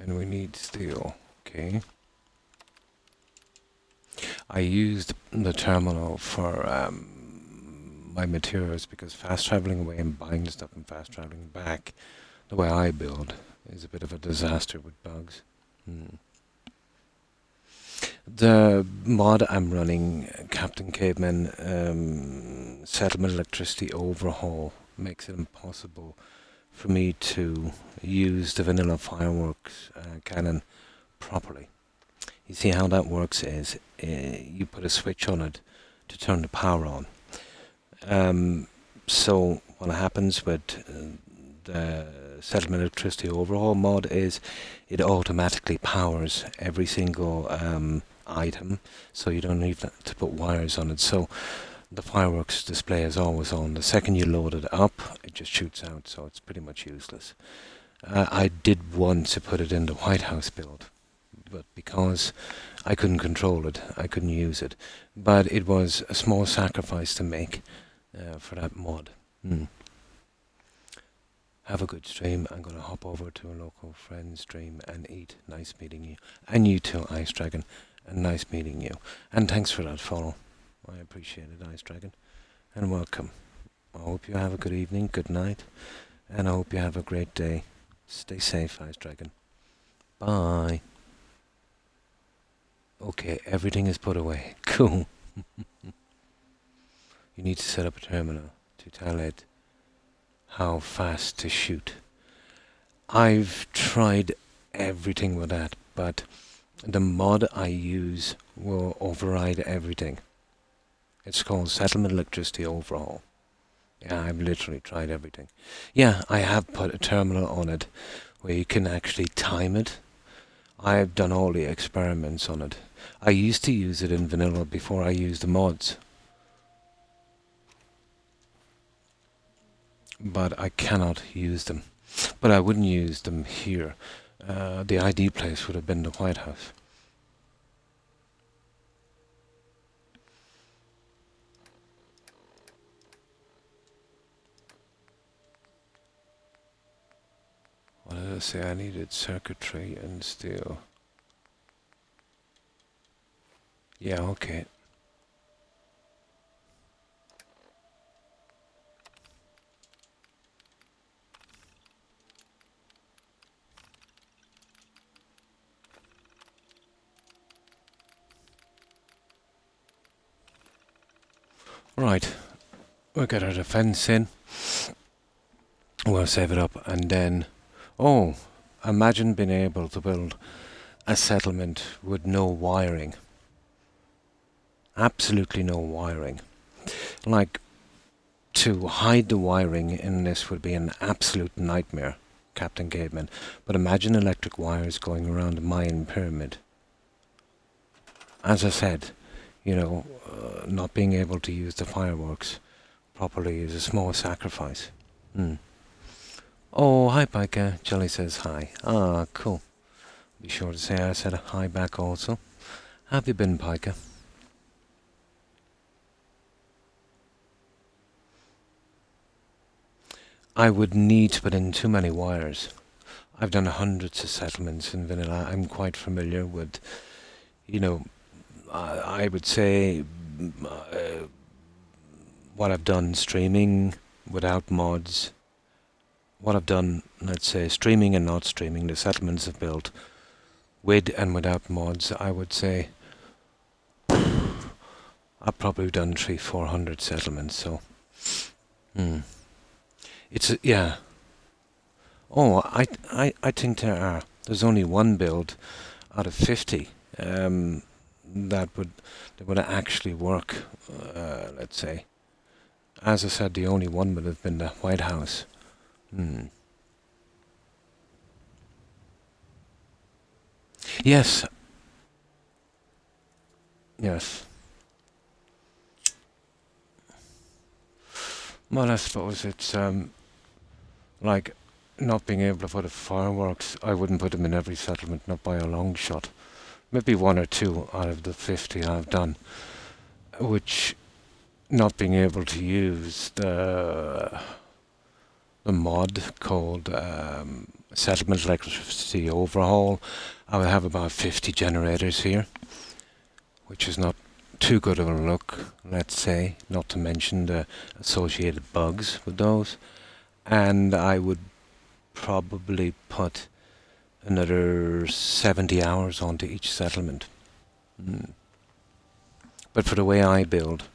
and we need steel, okay? I used the terminal for my materials because fast traveling away and buying stuff and fast traveling back, the way I build, is a bit of a disaster with bugs. The mod I'm running, Captain Caveman Settlement Electricity Overhaul, makes it impossible for me to use the vanilla fireworks cannon properly. You see how that works is you put a switch on it to turn the power on. So what happens with the Settlement Electricity Overhaul mod is it automatically powers every single item, so you don't need to put wires on it. So the fireworks display is always on. The second you load it up, it just shoots out, so it's pretty much useless. I did want to put it in the White House build, but because I couldn't control it, I couldn't use it. But it was a small sacrifice to make for that mod. Have a good stream. I'm going to hop over to a local friend's stream and eat. Nice meeting you. And you too, Ice Dragon. And nice meeting you. And thanks for that follow. I appreciate it, Ice Dragon. And welcome. I hope you have a good evening, good night. And I hope you have a great day. Stay safe, Ice Dragon. Bye. Okay, everything is put away. Cool. You need to set up a terminal to tell it how fast to shoot. I've tried everything with that, but the mod I use will override everything. It's called Settlement Electricity Overhaul. Yeah, I've literally tried everything. Yeah, I have put a terminal on it where you can actually time it. I've done all the experiments on it. I used to use it in vanilla before I used the mods. But I cannot use them. But I wouldn't use them here. The ID place would have been the White House. What did I say? I needed circuitry and steel. Yeah, okay. Right, we'll get our defense in. We'll save it up and then... Oh, imagine being able to build a settlement with no wiring. Absolutely no wiring. Like, to hide the wiring in this would be an absolute nightmare, Captain Caveman. But imagine electric wires going around the Mayan pyramid. As I said, not being able to use the fireworks properly is a small sacrifice. Hmm. Oh, hi, Pika. Jelly says hi. Ah, cool. Be sure to say I said hi back also. How have you been, Pika? I would need to put in too many wires. I've done hundreds of settlements in vanilla. I'm quite familiar with, you know, I would say what I've done streaming without mods, what I've done, let's say, streaming and not streaming, the settlements I've built with and without mods, I would say I've probably done 300-400 settlements, so yeah. Oh, I think there's only one build out of 50 that would actually work. Let's say, as I said, the only one would have been the White House. Yes, yes. Well, I suppose it's like not being able to put a fireworks. I wouldn't put them in every settlement, not by a long shot. Maybe one or two out of the 50 I've done, which not being able to use the mod called Settlement Electricity Overhaul. I would have about 50 generators here, which is not too good of a look, let's say, not to mention the associated bugs with those. And I would probably put another 70 hours onto each settlement. But for the way I build,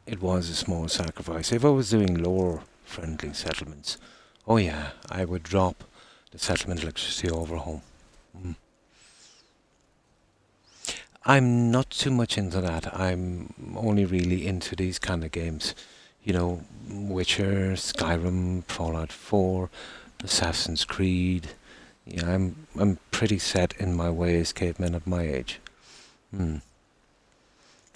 it was a small sacrifice. If I was doing lower friendly settlements, oh yeah, I would drop the settlement electricity overhaul. I'm not too much into that. I'm only really into these kind of games. Witcher, Skyrim, Fallout 4, Assassin's Creed. Yeah, I'm pretty set in my ways, cavemen of my age. Took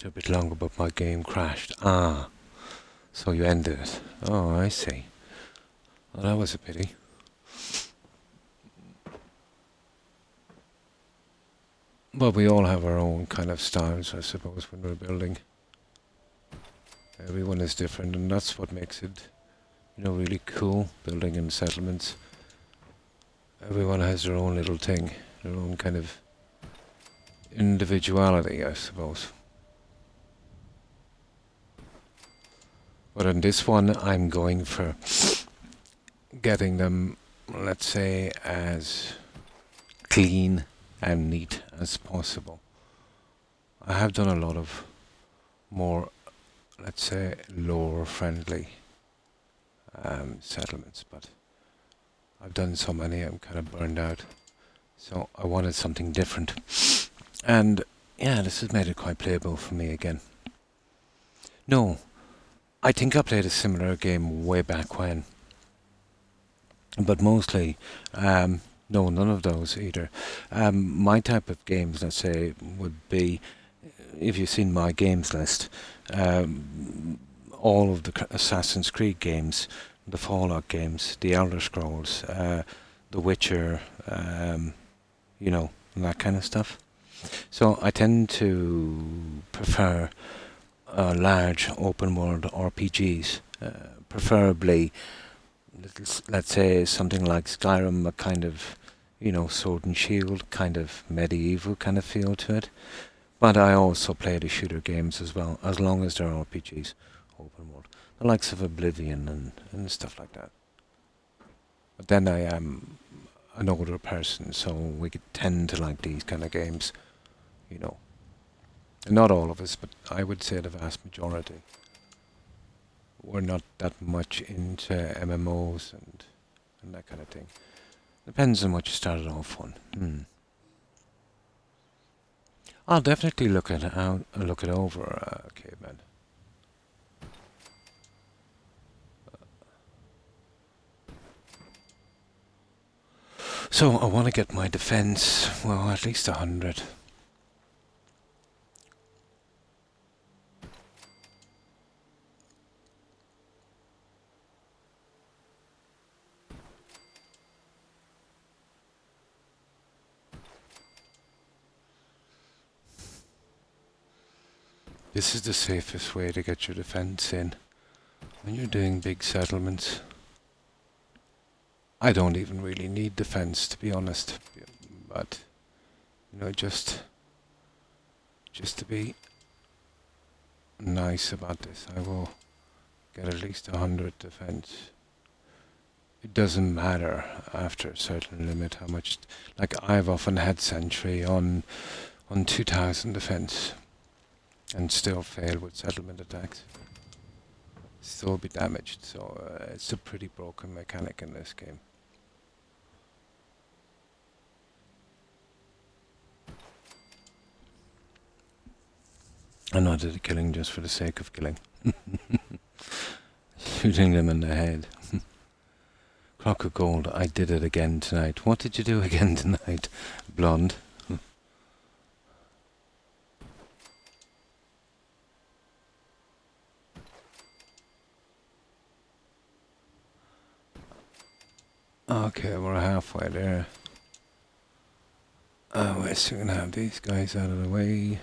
a bit longer, but my game crashed. Ah, so you ended it. Oh, I see. Well, that was a pity. But we all have our own kind of styles, I suppose, when we're building. Everyone is different, and that's what makes it, really cool, building in settlements. Everyone has their own little thing, their own kind of individuality, I suppose. But on this one, I'm going for getting them, let's say, as clean and neat as possible. I have done a lot of more, let's say, lore friendly settlements, but I've done so many I'm kind of burned out. So I wanted something different. And yeah, this has made it quite playable for me again. No, I think I played a similar game way back when. But mostly, no, none of those either. My type of games, let's say, would be, if you've seen my games list, all of the Assassin's Creed games, the Fallout games, the Elder Scrolls, The Witcher, and that kind of stuff. So I tend to prefer large open world RPGs, preferably, let's say, something like Skyrim, a kind of, sword and shield, kind of medieval kind of feel to it. But I also play the shooter games as well, as long as they're RPGs, open world. The likes of Oblivion and stuff like that. But then I am an older person, so we could tend to like these kind of games, Not all of us, but I would say the vast majority. We're not that much into MMOs and that kind of thing. Depends on what you started off on. I'll definitely look it over, caveman. So I want to get my defense, well, at least 100. This is the safest way to get your defense in when you're doing big settlements. I don't even really need defense, to be honest, but you know, just to be nice about this, I will get at least 100 defense. It doesn't matter after a certain limit how much. Like I've often had sentry on 2000 defense and still fail with settlement attacks. Still be damaged, so it's a pretty broken mechanic in this game. I'm not killing just for the sake of killing. Shooting them in the head. Croc of gold, I did it again tonight. What did you do again tonight, blonde? Okay, we're halfway there. We're soon gonna have these guys out of the way.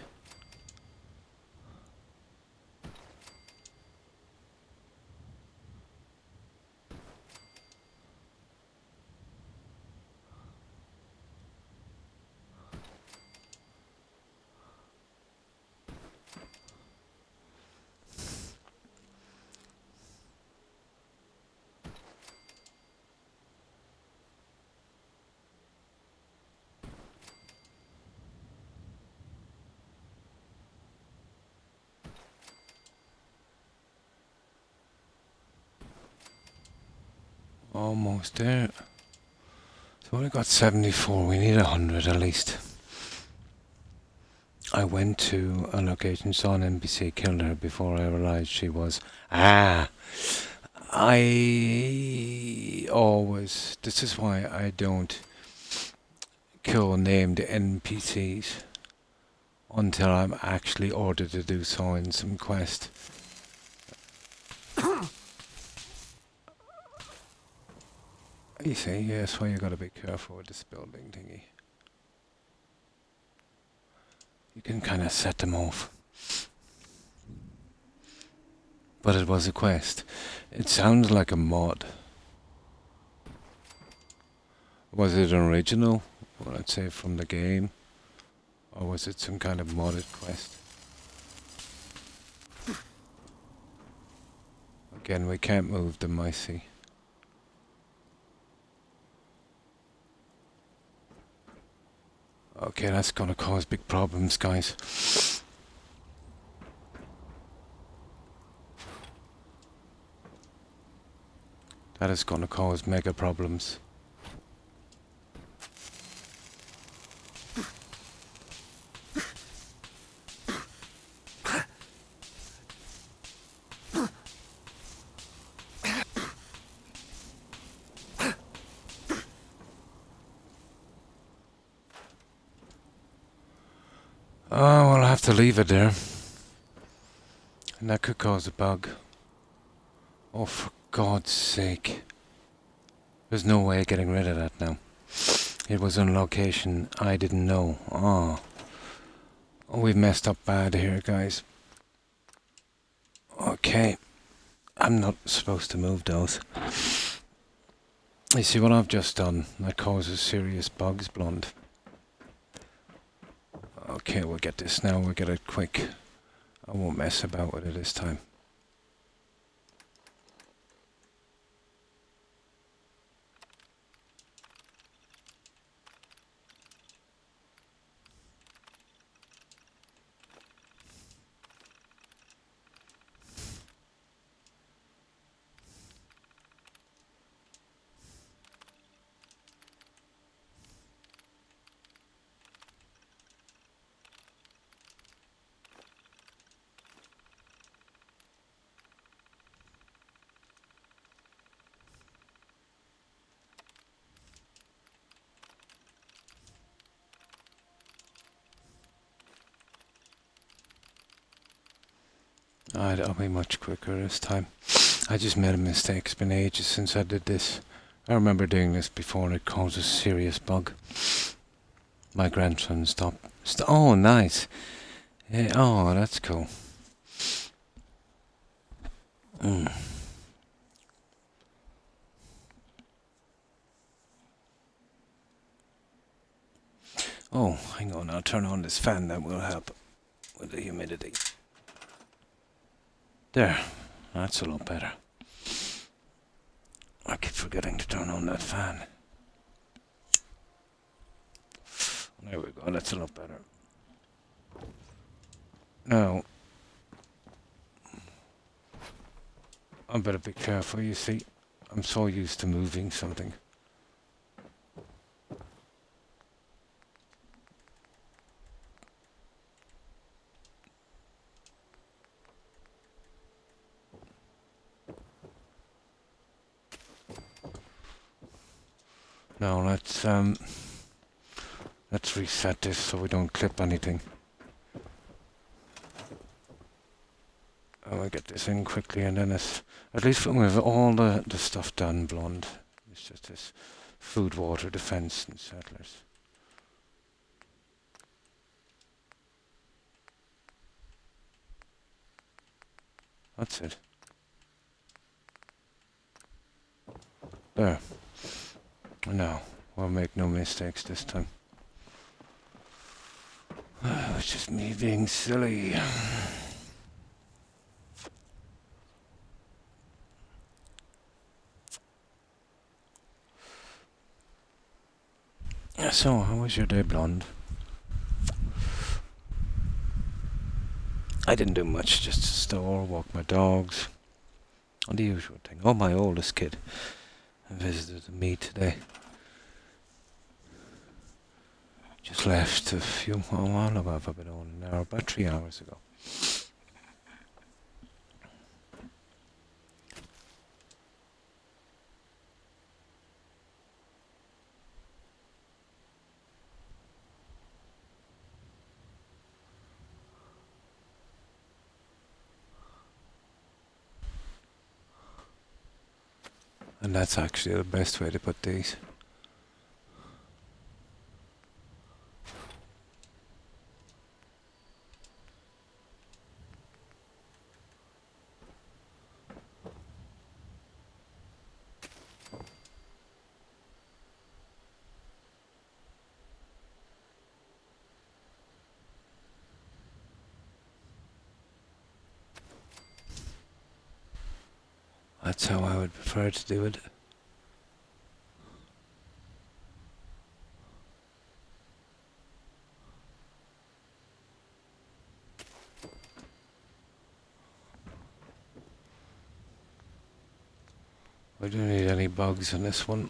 Almost there. So we got 74. We need 100 at least. I went to a location, saw an NPC, killed her before I realized she was. I always. This is why I don't kill named NPCs until I'm actually ordered to do so in some quest. You see, yeah, that's why you gotta be careful with this building thingy. You can kind of set them off. But it was a quest. It sounds like a mod. Was it an original, or let's say from the game? Or was it some kind of modded quest? Again, we can't move them, I see. Okay, that's gonna cause big problems, guys. That is gonna cause mega problems. Oh, we'll have to leave it there. And that could cause a bug. Oh, for God's sake. There's no way of getting rid of that now. It was on location I didn't know. Oh, we've messed up bad here, guys. Okay. I'm not supposed to move those. You see what I've just done? That causes serious bugs, blonde. Okay, we'll get this now. We'll get it quick. I won't mess about with it this time. I'll be much quicker this time. I just made a mistake. It's been ages since I did this. I remember doing this before and it caused a serious bug. My grandson stopped. Oh, nice. Yeah, oh, that's cool. Oh, hang on. I'll turn on this fan. That will help with the humidity. There. That's a lot better. I keep forgetting to turn on that fan. There we go. That's a lot better. Now, I better be careful. You see, I'm so used to moving something. Now let's reset this so we don't clip anything. I'll get this in quickly and then it's at least with all the stuff done, blonde. It's just this food, water, defense and settlers. That's it. There. Now, we'll make no mistakes this time. It's just me being silly. So, how was your day, blonde? I didn't do much, just to store, walk my dogs. And the usual thing. Oh, my oldest kid visited me today. Just left a few, how long have I been on now? About 3 hours ago. And that's actually the best way to put these. That's how I would prefer to do it. I don't need any bugs in this one.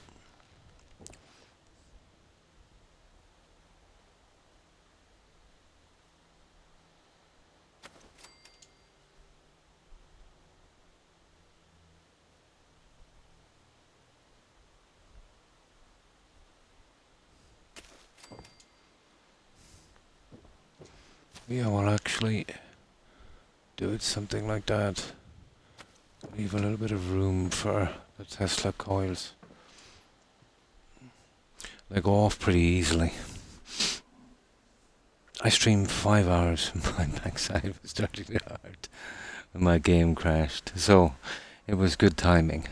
Yeah, well actually do it something like that. Leave a little bit of room for the Tesla coils. They go off pretty easily. I streamed 5 hours and my backside was starting to hurt when my game crashed. So it was good timing.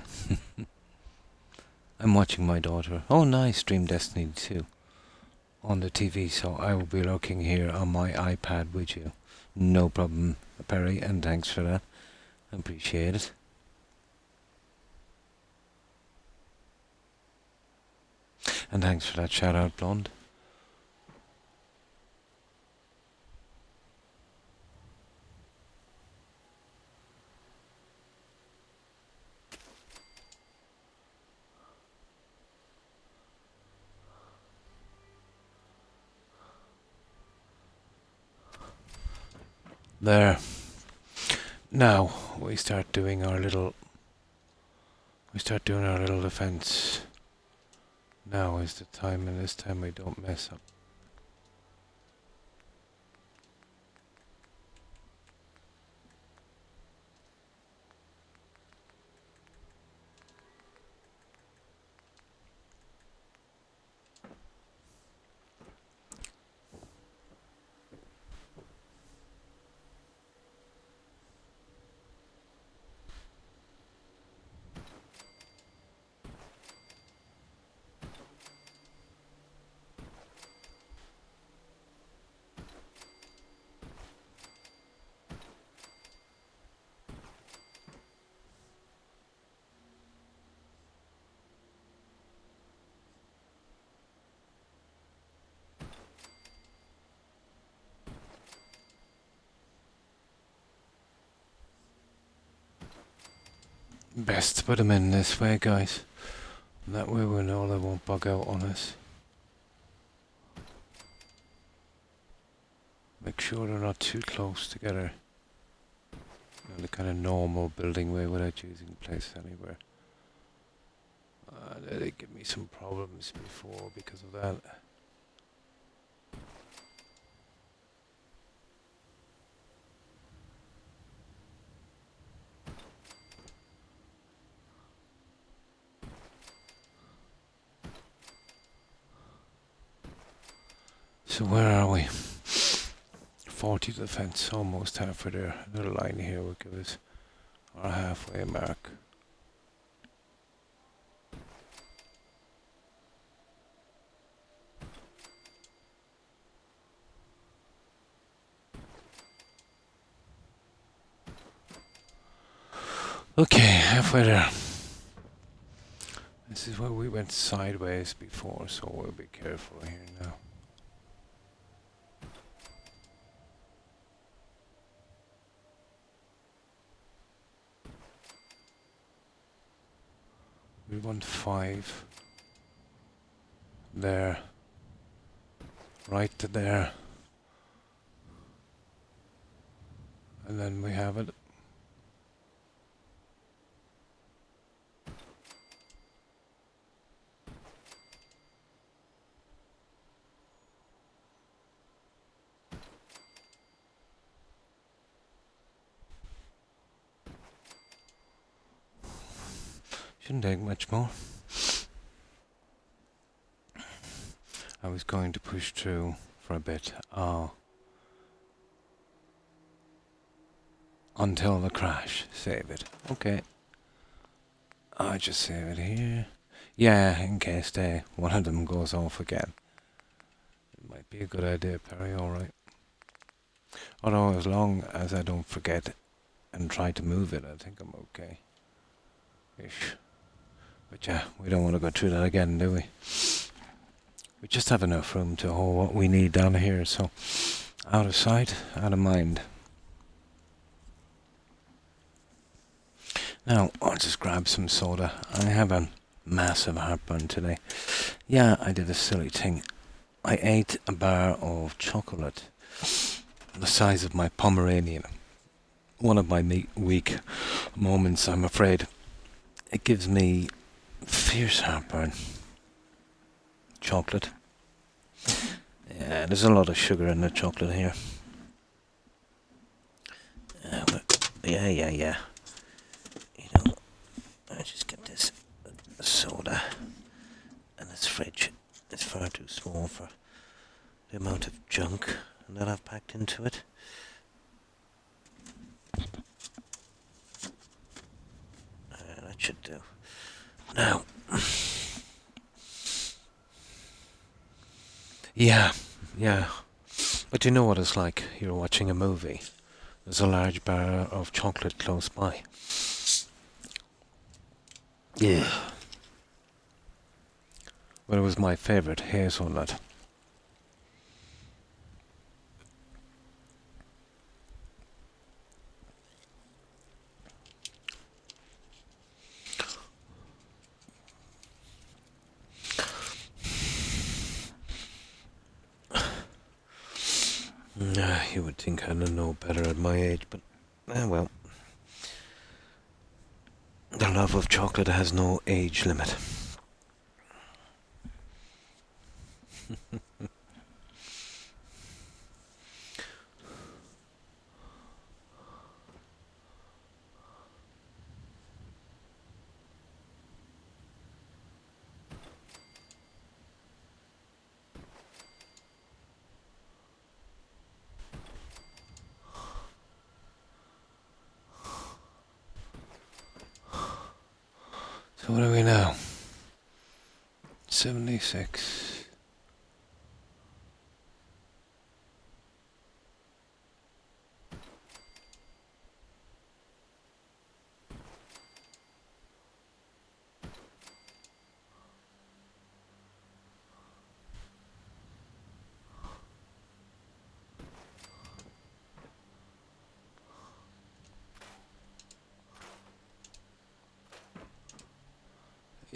I'm watching my daughter. Oh nice, stream Destiny 2 on the TV, so I will be looking here on my iPad with you. No problem, Perry, and thanks for that. I appreciate it. And thanks for that shout out, blonde. There. Now we start doing our little defense. Now is the time, and this time we don't mess up. Best to put them in this way, guys. That way we know they won't bug out on us. Make sure they're not too close together. In the kind of normal building way without using place anywhere. They did give me some problems before because of that. So where are we? 40 to the fence, almost halfway there. Another line here will give us our halfway mark. Okay, halfway there. This is where we went sideways before, so we'll be careful here now. We want 5. There. Right to there. And then we have it. Shouldn't take much more. I was going to push through for a bit. Until the crash. Save it. Okay. I just save it here. Yeah, in case one of them goes off again. It might be a good idea, Perry, alright. Although as long as I don't forget and try to move it, I think I'm okay. Ish. But yeah, we don't want to go through that again, do we? We just have enough room to hold what we need down here, so out of sight, out of mind. Now, I'll just grab some soda. I have a massive heartburn today. Yeah, I did a silly thing. I ate a bar of chocolate the size of my Pomeranian. One of my weak moments, I'm afraid. It gives me fierce heartburn. Chocolate. Yeah, there's a lot of sugar in the chocolate here. Yeah. You know, I just get this soda, and this fridge is far too small for the amount of junk that I've packed into it. That should do. Now, yeah. But you know what it's like. You're watching a movie. There's a large bar of chocolate close by. Yeah. But it was my favourite, hazelnut. You would think I'd know better at my age, but, well. The love of chocolate has no age limit. So what are we now? 76.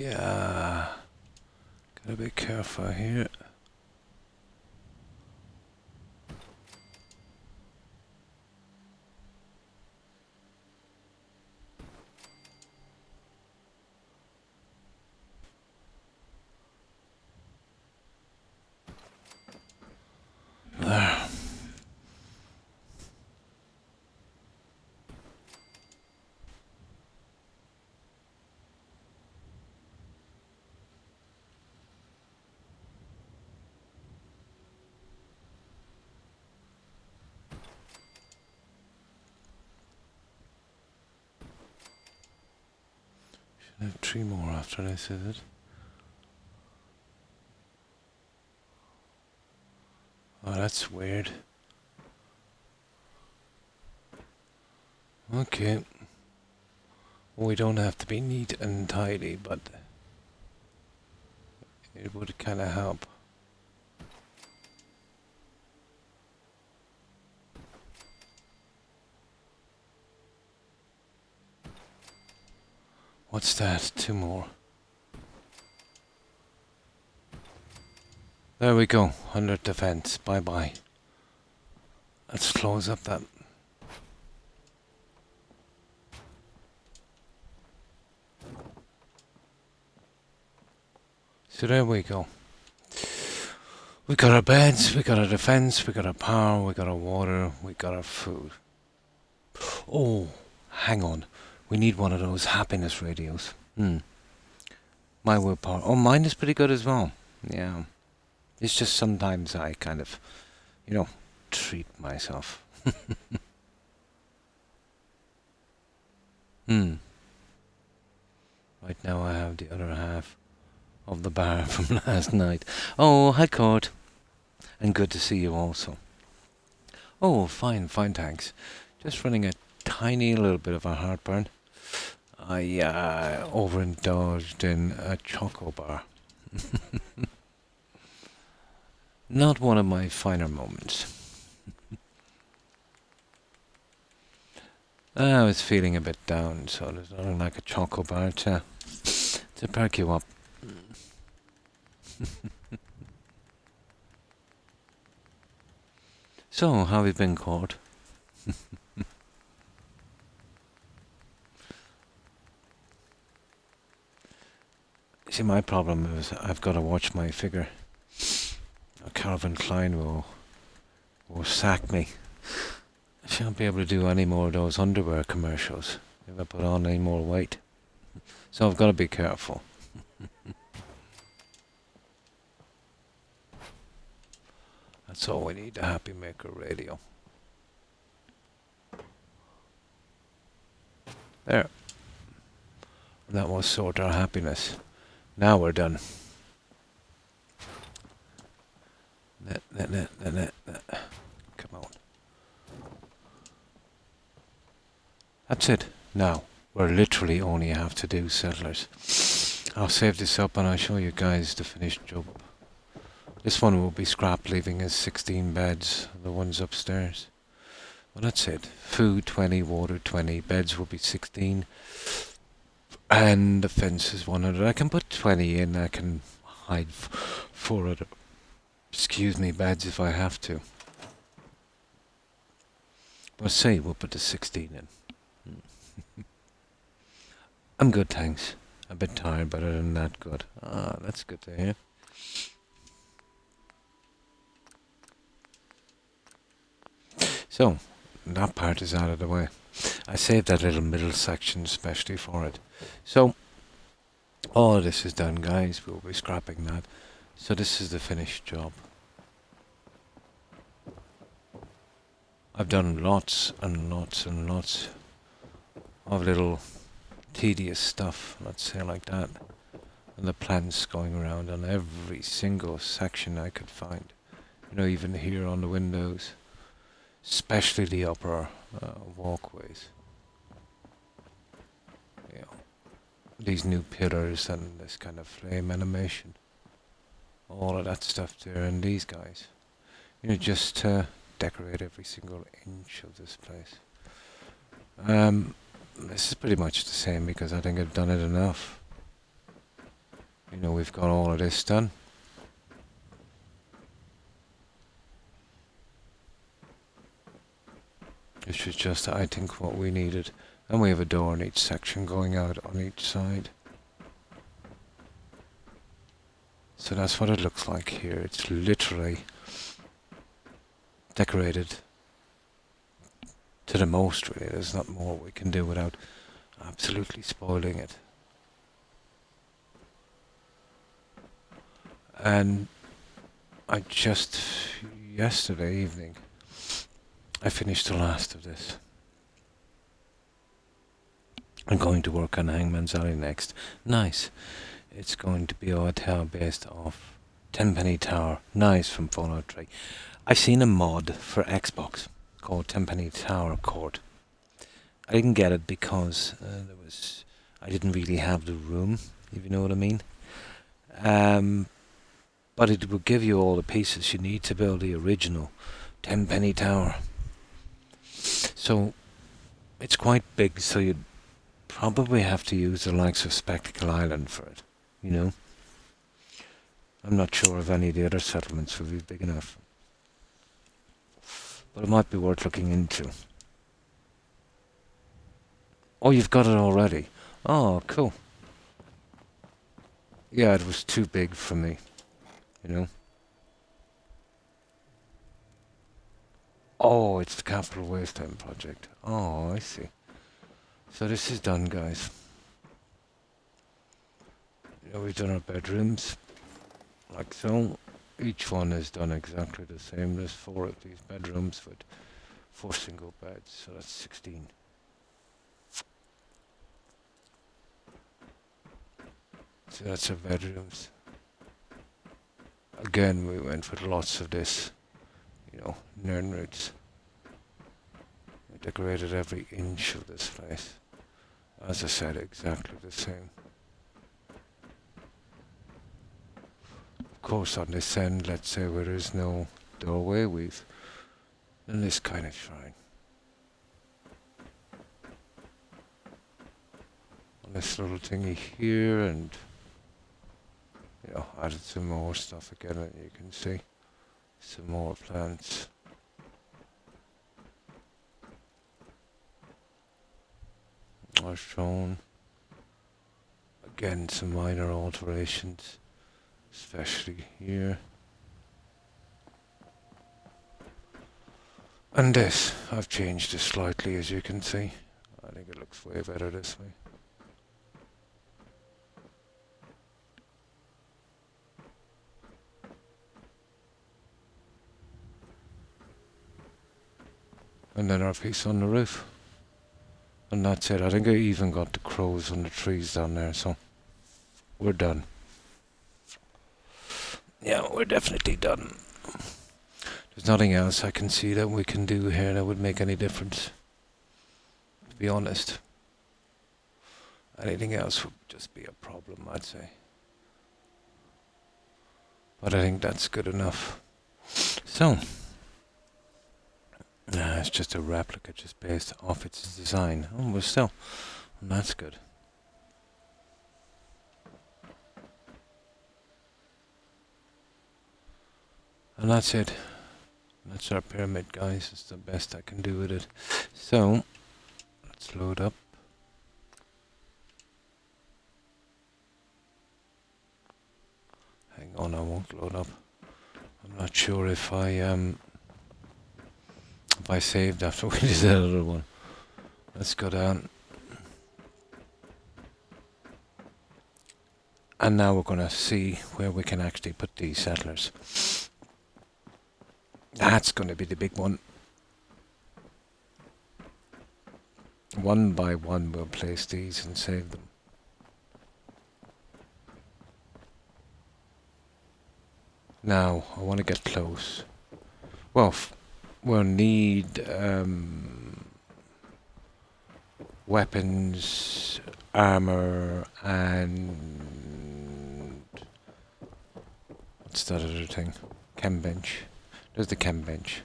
Yeah. Gotta be careful here. There. Should have 3 more after this, is it? Oh, that's weird. Okay. We don't have to be neat and tidy, but it would kind of help. What's that? 2 more. There we go. 100 defense. Bye-bye. Let's close up that. So there we go. We got our beds, we got our defense, we got our power, we got our water, we got our food. Oh, hang on. We need one of those happiness radios. My willpower. Oh, mine is pretty good as well. Yeah. It's just sometimes I kind of, treat myself. Right now I have the other half of the bar from last night. Oh, hi Cord. And good to see you also. Oh, fine, thanks. Just running a tiny little bit of a heartburn. I overindulged in a choco bar. Not one of my finer moments. I was feeling a bit down, so there's nothing like a choco bar to perk you up. So, how have you been, Cord? See, my problem is I've got to watch my figure. Calvin Klein will sack me. I shan't be able to do any more of those underwear commercials if I put on any more weight. So I've got to be careful. That's all we need, a Happy Maker radio. There. That will sort our happiness. Now we're done. Come on. That's it. Now, we're literally only have to do settlers. I'll save this up and I'll show you guys the finished job. This one will be scrapped, leaving us 16 beds, the ones upstairs. Well, that's it. Food 20, water 20, beds will be 16. And the fence is 100. I can put 20 in, I can hide 4 other, beds if I have to. But say we'll put the 16 in. I'm good, thanks. A bit tired, but other than that, good. Ah, that's good to hear. So, that part is out of the way. I saved that little middle section especially for it. So, all of this is done, guys. We'll be scrapping that. So this is the finished job. I've done lots and lots and lots of little tedious stuff, let's say like that. And the plants going around on every single section I could find. Even here on the windows. Especially the upper walkways. These new pillars and this kind of flame animation. All of that stuff there, and these guys. Just to decorate every single inch of this place. This is pretty much the same because I think I've done it enough. You know, we've got all of this done. This was just, I think, what we needed. And we have a door in each section going out on each side. So that's what it looks like here. It's literally decorated to the most, really. There's not more we can do without absolutely spoiling it. And I just, yesterday evening, I finished the last of this. I'm going to work on Hangman's Alley next. Nice. It's going to be a hotel based off Tenpenny Tower. Nice, from Fallout 3. I've seen a mod for Xbox called Tenpenny Tower Court. I didn't get it because I didn't really have the room, if you know what I mean. But it will give you all the pieces you need to build the original Tenpenny Tower. So it's quite big, so you'd probably have to use the likes of Spectacle Island for it, you know. I'm not sure if any of the other settlements will be big enough. But it might be worth looking into. Oh, you've got it already. Oh, cool. Yeah, it was too big for me, you know. Oh, it's the Capital Wasteland project. Oh, I see. So this is done, guys. You know, we've done our bedrooms, like so. Each one is done exactly the same. There's 4 of these bedrooms with 4 single beds, so that's 16. So that's our bedrooms. Again, we went with lots of this, you know, nern roots. We decorated every inch of this place. As I said, exactly the same. Of course, on this end, let's say where there's no doorway, we've done this kind of shrine. On this little thingy here, and you know, added some more stuff again, and you can see some more plants. I've shown again some minor alterations, especially here. And this, I've changed it slightly, as you can see. I think it looks way better this way. And then our piece on the roof. And that's it. I think I even got the crows on the trees down there, so we're done. Yeah, we're definitely done. There's nothing else I can see that we can do here that would make any difference, to be honest. Anything else would just be a problem, I'd say. But I think that's good enough. So, it's just a replica, just based off its design. Oh, but still, that's good. And that's it. That's our pyramid, guys. It's the best I can do with it. So, let's load up. Hang on, I won't load up. I'm not sure if I saved after we did that other one. Let's go down. And now we're going to see where we can actually put these settlers. That's going to be the big one. One by one we'll place these and save them. Now, I want to get close. Well, we'll need weapons, armor, and what's that other thing? Chem bench. There's the chem bench.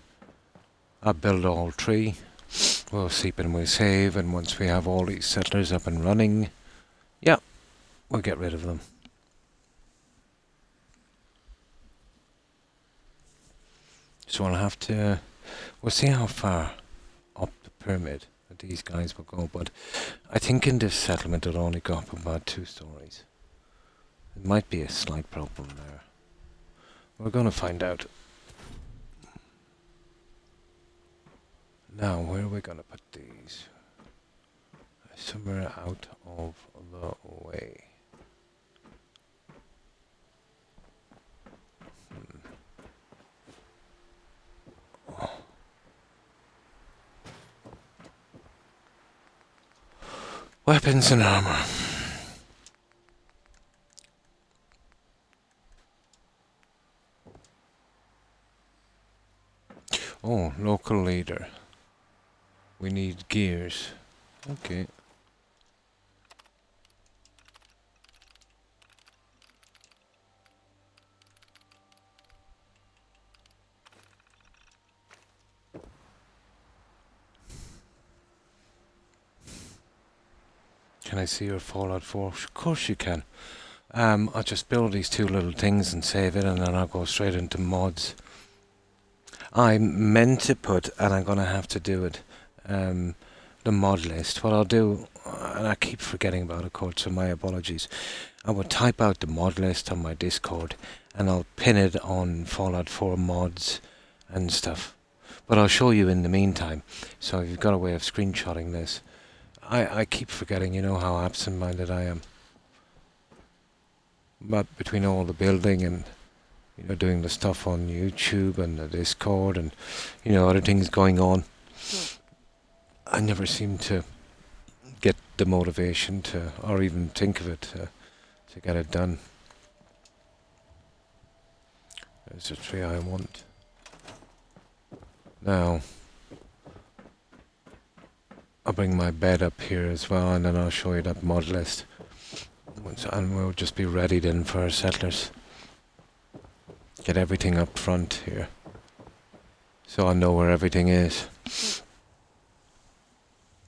I'll build all 3. We'll sleep and we'll save, and once we have all these settlers up and running, yeah, we'll get rid of them. So I'll have to... We'll see how far up the pyramid that these guys will go, but I think in this settlement it'll only go up about 2 stories. It might be a slight problem there. We're going to find out. Now, where are we going to put these? Somewhere out of the way. Oh. Weapons and armor. Oh, local leader. We need gears. Okay. Can I see your Fallout 4? Of course you can. I'll just build these 2 little things and save it, and then I'll go straight into mods. I meant to put, and I'm going to have to do it, the mod list. What I'll do, and I keep forgetting about it, Court, so my apologies. I will type out the mod list on my Discord, and I'll pin it on Fallout 4 mods and stuff. But I'll show you in the meantime, so if you've got a way of screenshotting this. I keep forgetting, you know how absent-minded I am. But between all the building and, you know, doing the stuff on YouTube and the Discord and, you know, other things going on, I never seem to get the motivation to, or even think of it to get it done. There's the tree I want. Now, I'll bring my bed up here as well, and then I'll show you that mod list. And we'll just be ready then for our settlers. Get everything up front here, so I know where everything is.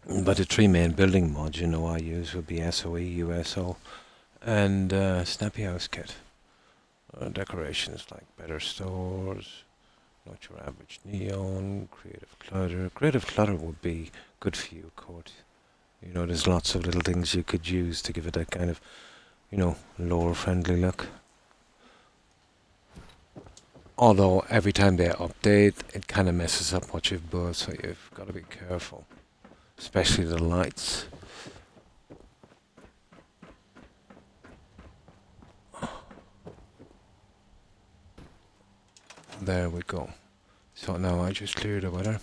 But the 3 main building mods, you know, I use would be SOE, USO, and Snappy House Kit. Decorations like better stores, not your average neon, creative clutter. Creative clutter would be good for you, Court. You know, there's lots of little things you could use to give it that kind of, you know, lore friendly look. Although every time they update, it kind of messes up what you've built, so you've got to be careful. Especially the lights. There we go. So now I just cleared the weather.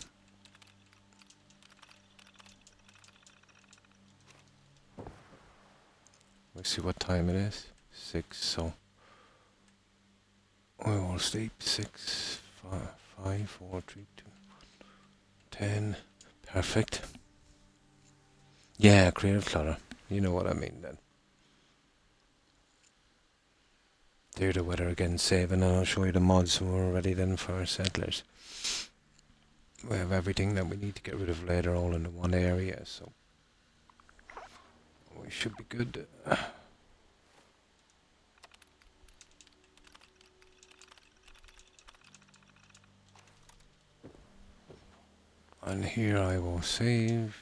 Let's see what time it is. 6, so we will sleep. 6, 5, 4, 3, 2, 10. Perfect. Yeah, creative clutter. You know what I mean then. There the weather again, saving, and I'll show you the mods when we're ready then for our settlers. We have everything that we need to get rid of later all in the one area, so we should be good. And here I will save.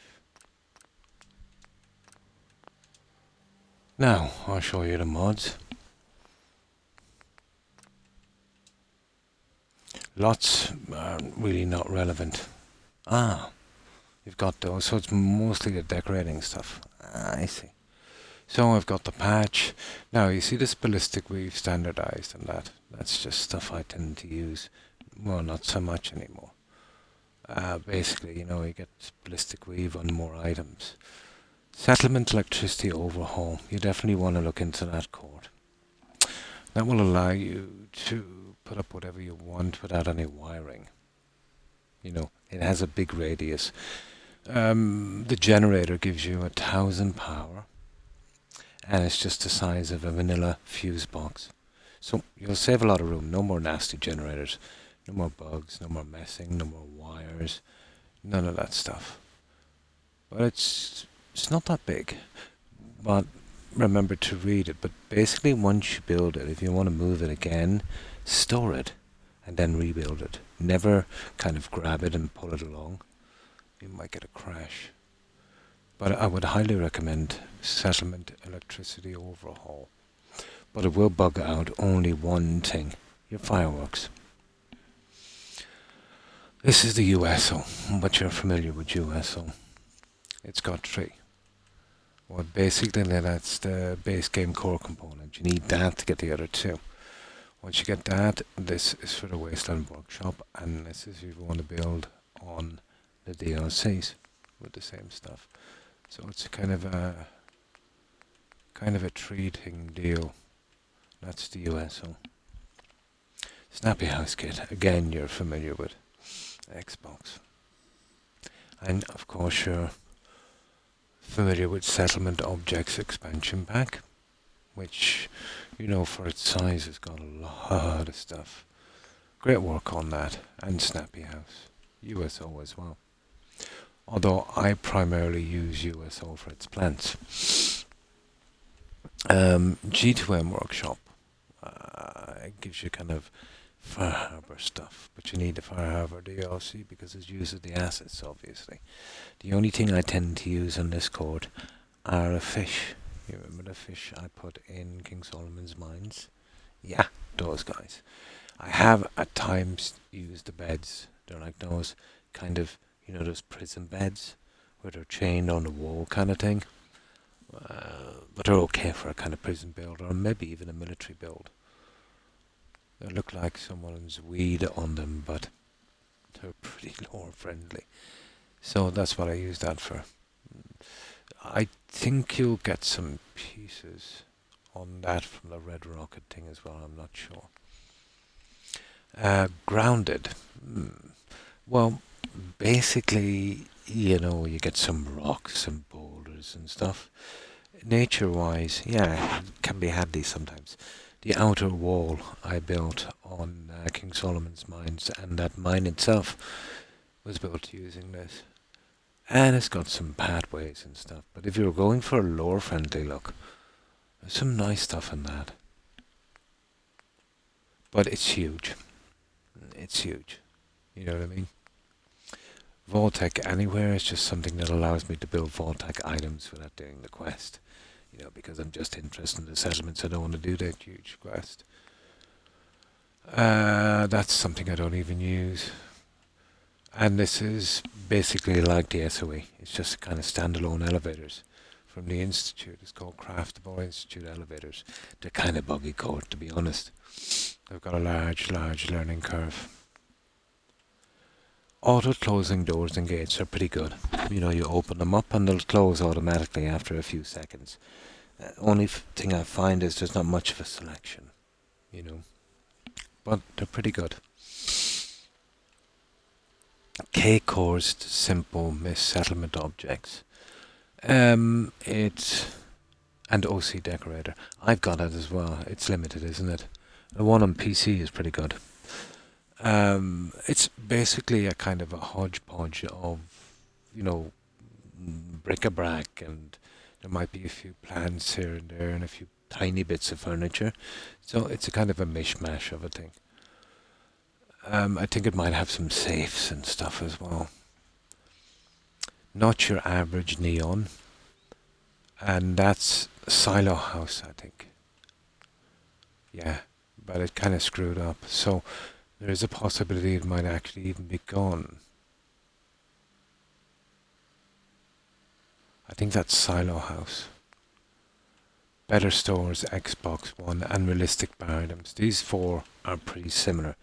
Now, I'll show you the mods. Lots are really not relevant. Ah, you've got those, so it's mostly the decorating stuff. Ah, I see. So I've got the patch. Now, you see this ballistic weave standardized and that. That's just stuff I tend to use. Well, not so much anymore. Basically, you know, you get ballistic weave on more items. Settlement electricity overhaul. You definitely want to look into that, Court. That will allow you to put up whatever you want without any wiring. You know, it has a big radius. The generator gives you 1,000 power, and it's just the size of a vanilla fuse box. So you'll save a lot of room. No more nasty generators. No more bugs, no more messing, no more wires. None of that stuff. But it's not that big. But remember to read it. But basically once you build it, if you want to move it again, store it. and then rebuild it. Never kind of grab it and pull it along. You might get a crash. But I would highly recommend Settlement Electricity Overhaul. But it will bug out only one thing, your fireworks. This is the USO, but you're familiar with USO. It's got 3. Well, basically that's the base game core component. You need that to get the other 2. Once you get that, this is for the Wasteland Workshop, and this is if you want to build on the DLCs with the same stuff. So it's kind of a 3-thing deal. That's the USO. Snappy House Kit, again you're familiar with Xbox. And of course you're familiar with Settlement Objects Expansion Pack, which, you know, for its size has got a lot of stuff. Great work on that, and Snappy House. USO as well. Although I primarily use USO for its plants. G2M Workshop it gives you kind of Fire Harbor stuff, but you need the Fire Harbor DLC because it uses the assets, obviously. The only thing I tend to use on this code are a fish. You remember the fish I put in King Solomon's Mines? Yeah, those guys. I have at times used the beds. They're like those kind of, you know, those prison beds where they're chained on the wall kind of thing. But they're okay for a kind of prison build, or maybe even a military build. They look like someone's weed on them, but they're pretty lore friendly. So that's what I use that for. I think you'll get some pieces on that from the Red Rocket thing as well, I'm not sure. Grounded. Well, basically, you know, you get some rocks and boulders and stuff. Nature-wise, yeah, it can be handy sometimes. The outer wall I built on King Solomon's Mines, and that mine itself was built using this. And it's got some pathways and stuff. But if you're going for a lore-friendly look, there's some nice stuff in that. But it's huge. It's huge. You know what I mean? Vault-Tec Anywhere is just something that allows me to build Vault-Tec items without doing the quest. You know, because I'm just interested in the settlements. I don't want to do that huge quest. That's something I don't even use. And this is basically like the SOE. It's just kind of standalone elevators from the Institute. It's called Craftable Institute Elevators. They're kind of buggy code, to be honest. They've got a large learning curve. Auto-closing doors and gates are pretty good. You know, you open them up and they'll close automatically after a few seconds. Only thing I find is there's not much of a selection, you know. But they're pretty good. K-coursed simple settlement objects. It's and OC decorator. I've got it as well. It's limited, isn't it? The one on PC is pretty good. It's basically a kind of a hodgepodge of, you know, bric-a-brac, and there might be a few plants here and there and a few tiny bits of furniture. So it's a kind of a mishmash of a thing. I think it might have some safes and stuff as well. Not your average neon. And that's Silo House, I think. Yeah, but it kind of screwed up. So there is a possibility it might actually even be gone. I think that's Silo House. Better Stores, Xbox One, and Realistic Paradigms. These 4 are pretty similar.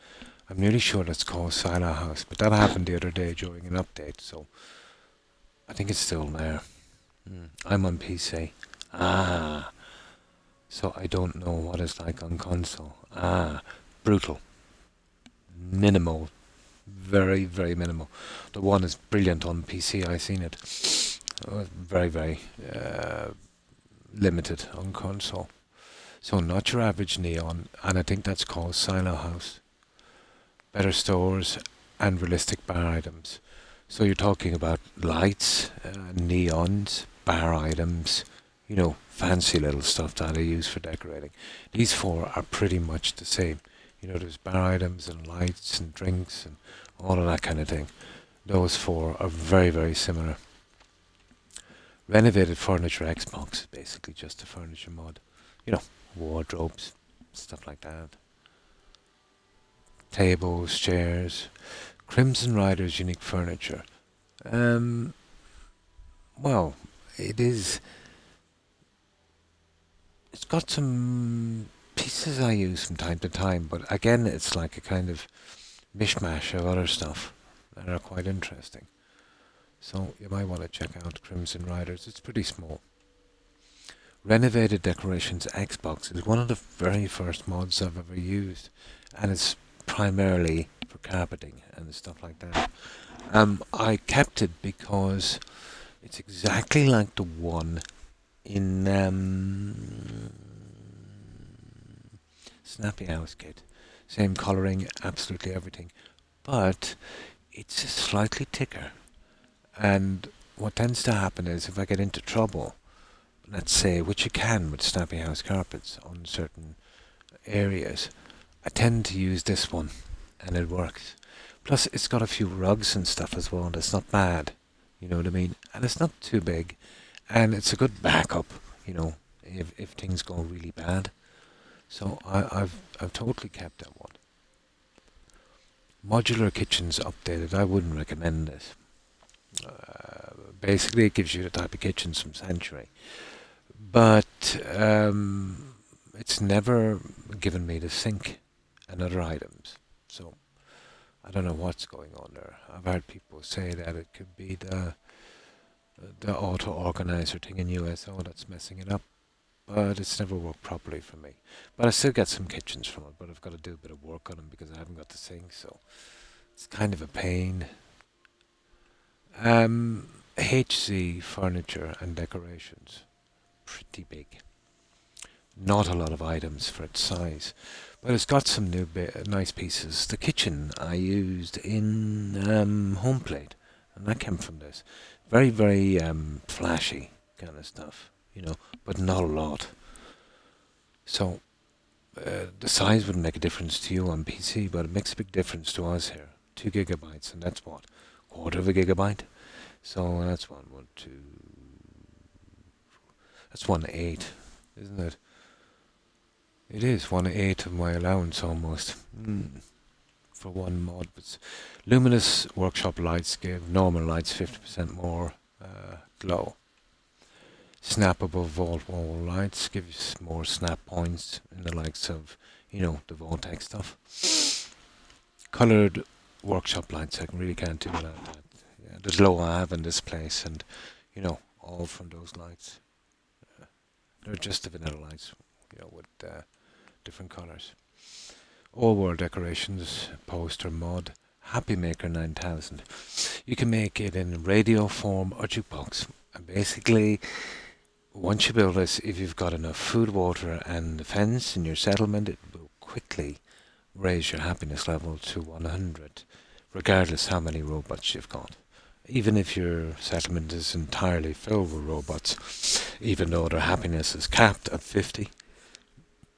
I'm nearly sure that's called Silo House, but that happened the other day during an update, so I think it's still there. I'm on PC. So I don't know what it's like on console. Brutal. Minimal. Very, very minimal. The one is brilliant on PC, I've seen it. Very, very limited on console. So not your average neon, and I think that's called Silo House. Better Stores and Realistic Bar Items. So you're talking about lights, neons, bar items, you know, fancy little stuff that I use for decorating. These 4 are pretty much the same. You know, there's bar items and lights and drinks and all of that kind of thing. Those four are very, very similar. Renovated Furniture Xbox is basically just a furniture mod. You know, wardrobes, stuff like that. Tables, chairs. Crimson Rider's unique furniture. Well, it's got some pieces I use from time to time, but again, it's like a kind of mishmash of other stuff that are quite interesting. So you might want to check out Crimson Riders. It's pretty small. Renovated Decorations Xbox is one of the very first mods I've ever used, and it's primarily for carpeting and stuff like that. I kept it because it's exactly like the one in Snappy House Kit. Same colouring, absolutely everything. But it's slightly thicker. And what tends to happen is if I get into trouble, let's say, which you can with Snappy House carpets on certain areas, I tend to use this one and it works. Plus it's got a few rugs and stuff as well, and it's not bad. You know what I mean? And it's not too big. And it's a good backup, you know, if things go really bad. So I've totally kept that one. Modular Kitchens updated. I wouldn't recommend this. Basically, it gives you the type of kitchens from Sanctuary. But it's never given me the sink and other items. So I don't know what's going on there. I've heard people say that it could be the auto-organizer thing in USO that's messing it up. But it's never worked properly for me. But I still get some kitchens from it, but I've got to do a bit of work on them because I haven't got the sink, so it's kind of a pain. HC Furniture and Decorations. Pretty big. Not a lot of items for its size, but it's got some new nice pieces. The kitchen I used in Home Plate, and that came from this. Very, very flashy kind of stuff, you know, but not a lot. So the size wouldn't make a difference to you on PC, but it makes a big difference to us here. 2 gigabytes, and that's what? Quarter of a gigabyte? So that's one, two. That's 1/8, isn't it? It is 1/8 of my allowance almost. For one mod. But luminous workshop lights give normal lights 50% more glow. Snap above vault wall lights gives more snap points in the likes of, you know, the Vortex stuff. Coloured workshop lights, I really can't do without that. Yeah, there's low I have in this place, and, you know, all from those lights. They're just the vanilla lights, you know, with different colours. All World Decorations poster mod. Happy Maker 9000. You can make it in radio form or jukebox. And basically, once you build this, if you've got enough food, water and a fence in your settlement, it will quickly raise your happiness level to 100, regardless how many robots you've got. Even if your settlement is entirely filled with robots, even though their happiness is capped at 50,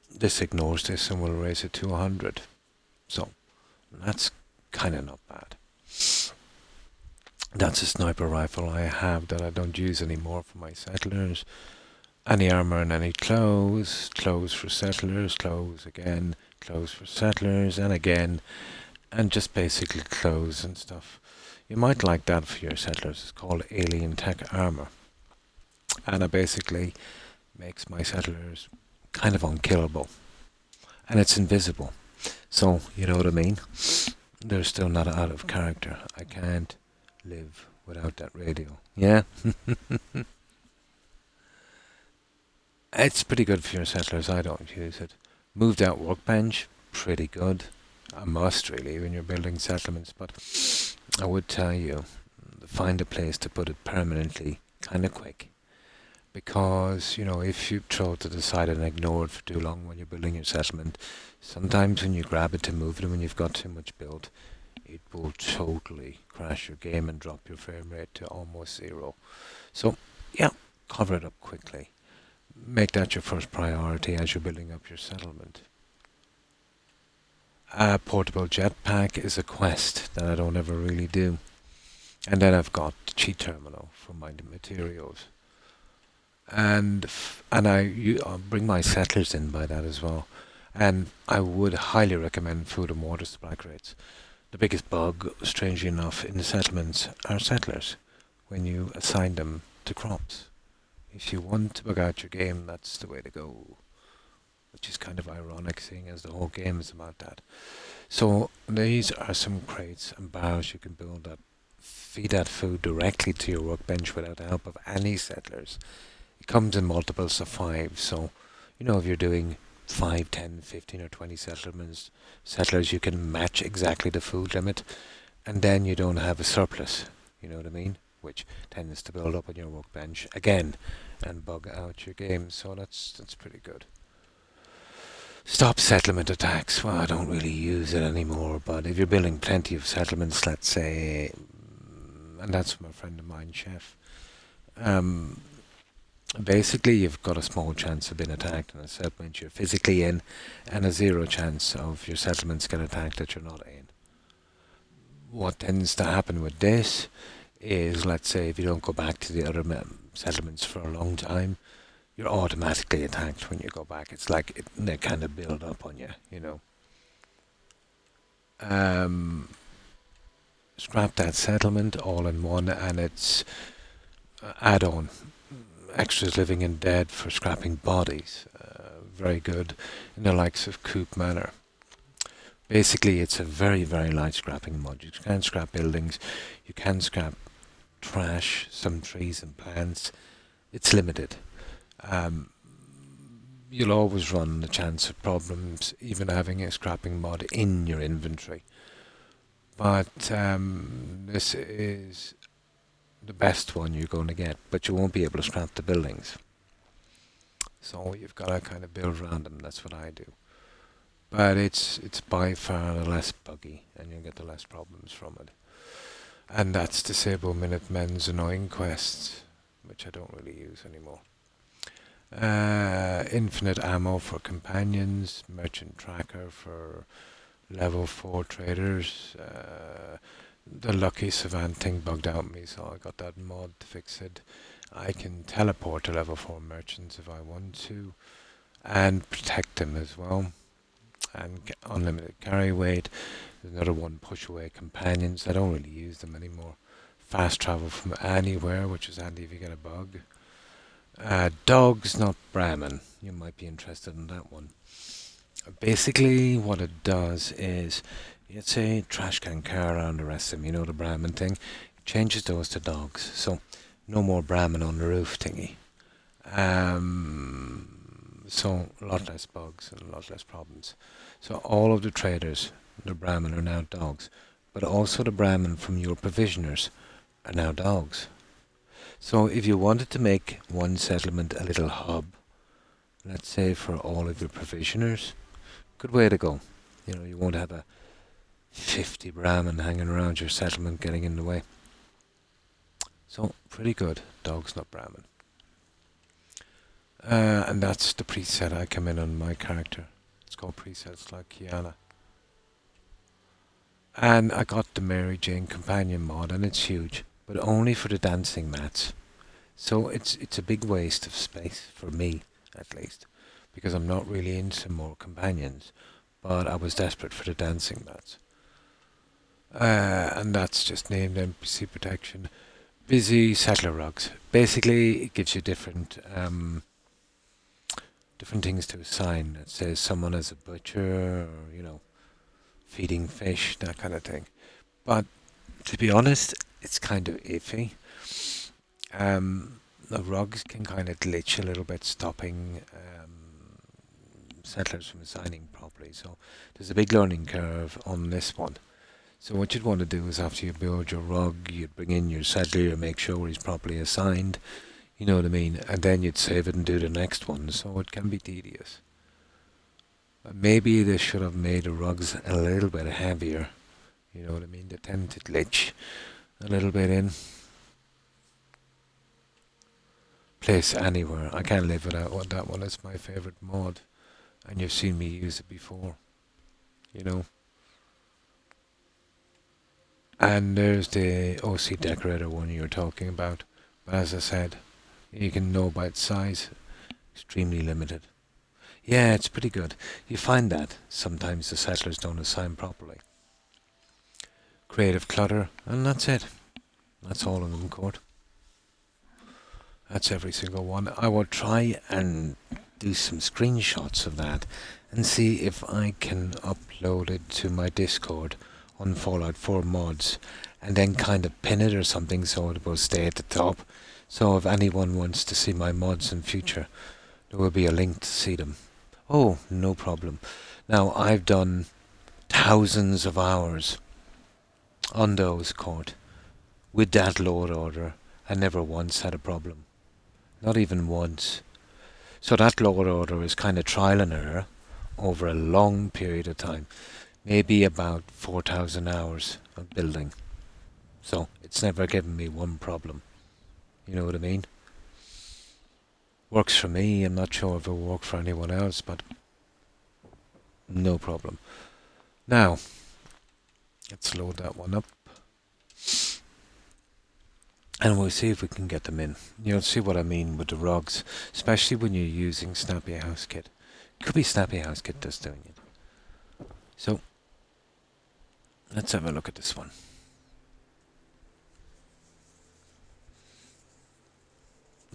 this ignores this and will raise it to 100. So, that's kind of not bad. That's a sniper rifle I have that I don't use anymore for my settlers. Any armor and any clothes. Clothes for settlers, clothes again, clothes for settlers, and again. And just basically clothes and stuff. You might like that for your settlers. It's called Alien Tech Armor. And it basically makes my settlers kind of unkillable. And it's invisible. So, you know what I mean? They're still not out of character. I can't live without that radio. Yeah? It's pretty good for your settlers. I don't use it. Moved out workbench. Pretty good. A must, really, when you're building settlements. But I would tell you, find a place to put it permanently kind of quick. Because, you know, if you throw it to the side and ignore it for too long when you're building your settlement, sometimes when you grab it to move it when you've got too much built, it will totally crash your game and drop your frame rate to almost 0. So, yeah, cover it up quickly. Make that your first priority as you're building up your settlement. A portable jetpack is a quest that I don't ever really do. And then I've got the cheat terminal for my materials. And I'll bring my settlers in by that as well. And I would highly recommend food and water supply crates. The biggest bug, strangely enough, in the settlements are settlers when you assign them to crops. If you want to bug out your game, that's the way to go. Which is kind of ironic, seeing as the whole game is about that. So these are some crates and barrels you can build up. Feed that food directly to your workbench without the help of any settlers. It comes in multiples of 5, so if you're doing 5, 10, 15 or 20 settlers, you can match exactly the food limit, and then you don't have a surplus, you know what I mean? Which tends to build up on your workbench again and bug out your game, so that's pretty good. Stop settlement attacks. Well, I don't really use it anymore, but if you're building plenty of settlements, let's say, and that's from a friend of mine, Chef, basically you've got a small chance of being attacked in a settlement you're physically in, and a 0 chance of your settlements getting attacked that you're not in. What tends to happen with this is, let's say, if you don't go back to the other settlements for a long time, you're automatically attacked when you go back. It's like they kind of build up on you. Scrap that settlement all in one, and it's add-on. Extras living and dead for scrapping bodies. Very good in the likes of Coop Manor. Basically, it's a very, very light scrapping mod. You can scrap buildings, you can scrap trash, some trees and plants. It's limited. You'll always run the chance of problems even having a scrapping mod in your inventory. But this is the best one you're going to get, but you won't be able to scrap the buildings. So you've got to kind of build around them. That's what I do. But it's by far the less buggy, and you'll get the less problems from it. And that's Disable Minutemen's annoying quests, which I don't really use anymore. Infinite ammo for companions, merchant tracker for level 4 traders. The lucky savant thing bugged out me, so I got that mod to fix it. I can teleport to level 4 merchants if I want to, and protect them as well. And unlimited carry weight. There's another one, push away companions. I don't really use them anymore. Fast travel from anywhere, which is handy if you get a bug. Dogs, not Brahmin. You might be interested in that one. Basically, what it does is, let's say trash can car around the rest of them, the Brahmin thing. It changes those to dogs. So, no more Brahmin on the roof thingy. So, a lot less bugs and a lot less problems. So, all of the traders, the Brahmin, are now dogs. But also the Brahmin from your provisioners are now dogs. So if you wanted to make one settlement a little hub, let's say for all of your provisioners, good way to go. You won't have a 50 Brahmin hanging around your settlement getting in the way. So pretty good. Dogs, not Brahmin. And that's the preset I come in on my character. It's called presets like Kiana. And I got the Mary Jane Companion mod, and it's huge, but only for the dancing mats. So it's a big waste of space, for me at least, because I'm not really into more companions, but I was desperate for the dancing mats. And that's just named NPC protection. Busy settler rugs. Basically, it gives you different things to assign. It says someone as a butcher, or feeding fish, that kind of thing. But to be honest, it's kind of iffy. The rugs can kind of glitch a little bit, stopping settlers from assigning properly. So there's a big learning curve on this one. So what you'd want to do is, after you build your rug, you'd bring in your settler and make sure he's properly assigned. You know what I mean? And then you'd save it and do the next one. So it can be tedious. But maybe they should have made the rugs a little bit heavier. You know what I mean? They tend to glitch a little bit in. Place anywhere. I can't live without that one. It's my favourite mod. And you've seen me use it before. And there's the OC decorator one you were talking about. But as I said, you can know by its size, extremely limited. Yeah, it's pretty good. You find that sometimes the settlers don't assign properly. Creative clutter, and that's it. That's all in them, Court. That's every single one. I will try and do some screenshots of that and see if I can upload it to my Discord on Fallout 4 mods and then kind of pin it or something so it will stay at the top. So if anyone wants to see my mods in future, there will be a link to see them. Oh, no problem. Now, I've done thousands of hours on those, Court. With that load order, I never once had a problem. Not even once. So that load order is kind of trial and error over a long period of time. Maybe about 4,000 hours of building. So it's never given me one problem. You know what I mean? Works for me. I'm not sure if it will work for anyone else, but no problem. Now, let's load that one up. And we'll see if we can get them in. You'll see what I mean with the rugs, especially when you're using Snappy House Kit. Could be Snappy House Kit that's doing it. So, let's have a look at this one.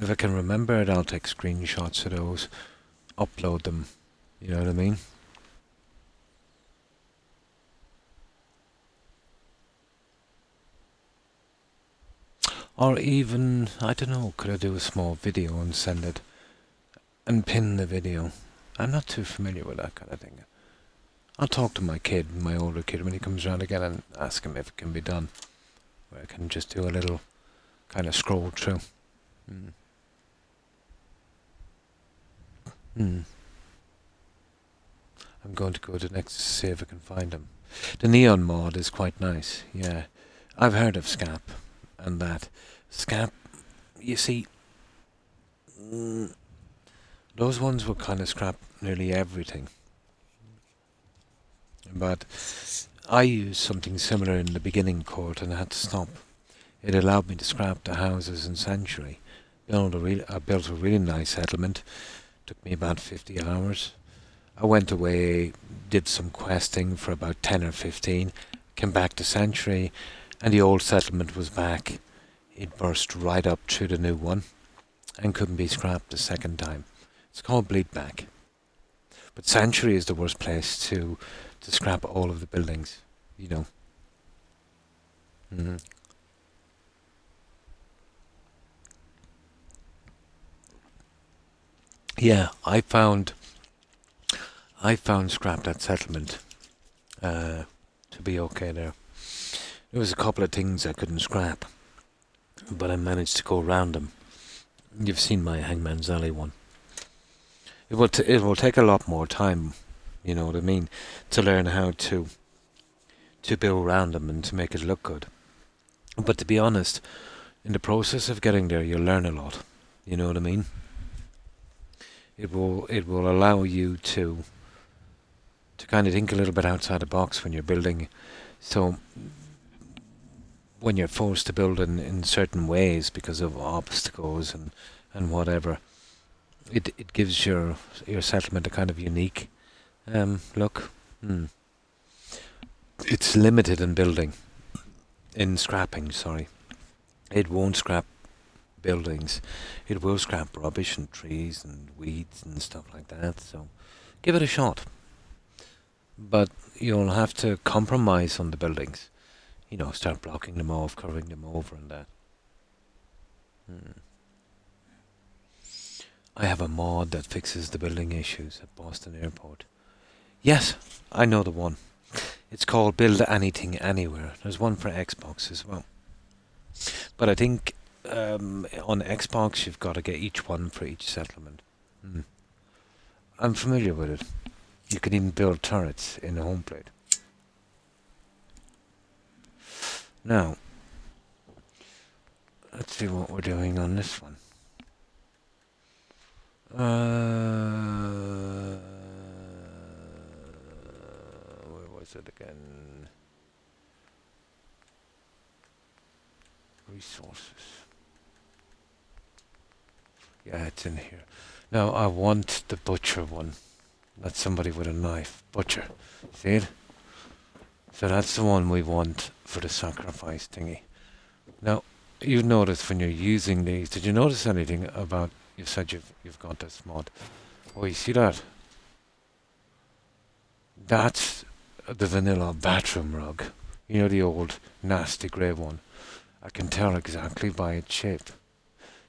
If I can remember it, I'll take screenshots of those, upload them, you know what I mean? Or even, I don't know, could I do a small video and send it and pin the video? I'm not too familiar with that kind of thing. I'll talk to my kid, my older kid, when he comes around again and ask him if it can be done. Where I can just do a little kind of scroll through. I'm going to go to next to see if I can find them. The neon mod is quite nice, yeah. I've heard of Scap and that. Scap, you see, those ones will kind of scrap nearly everything. But I used something similar in the beginning, Court, and I had to stop. It allowed me to scrap the houses in Sanctuary. I built a really nice settlement. Took me about 50 hours. I went away, did some questing for about 10 or 15, came back to Sanctuary, and the old settlement was back. It burst right up through the new one and couldn't be scrapped the second time. It's called bleed back. But Sanctuary is the worst place to scrap all of the buildings, you know. Yeah, I found scrap that settlement to be okay there. There was a couple of things I couldn't scrap, but I managed to go around them. You've seen my Hangman's Alley one. It will take a lot more time, you know what I mean, to learn how to build around them and to make it look good. But to be honest, in the process of getting there, you'll learn a lot. You know what I mean? It will allow you to kind of think a little bit outside the box when you're building. So when you're forced to build in certain ways because of obstacles and whatever, it gives your settlement a kind of unique look. It's limited in building, in scrapping, sorry. It won't scrap buildings. It will scrap rubbish and trees and weeds and stuff like that, so give it a shot. But you'll have to compromise on the buildings. You know, start blocking them off, covering them over and that. I have a mod that fixes the building issues at Boston Airport. Yes, I know the one. It's called Build Anything Anywhere. There's one for Xbox as well. But I think on Xbox you've got to get each one for each settlement. I'm familiar with it. You can even build turrets in the home plate. Now, let's see what we're doing on this one. Where was it again? Resources. Yeah, it's in here. Now I want the butcher one. That's somebody with a knife. Butcher. See it? So that's the one we want for the sacrifice thingy. Now, you notice when you're using these, did you notice anything about, you said you've got this mod. Oh, you see that? That's the vanilla bathroom rug. You know, the old nasty grey one. I can tell exactly by its shape.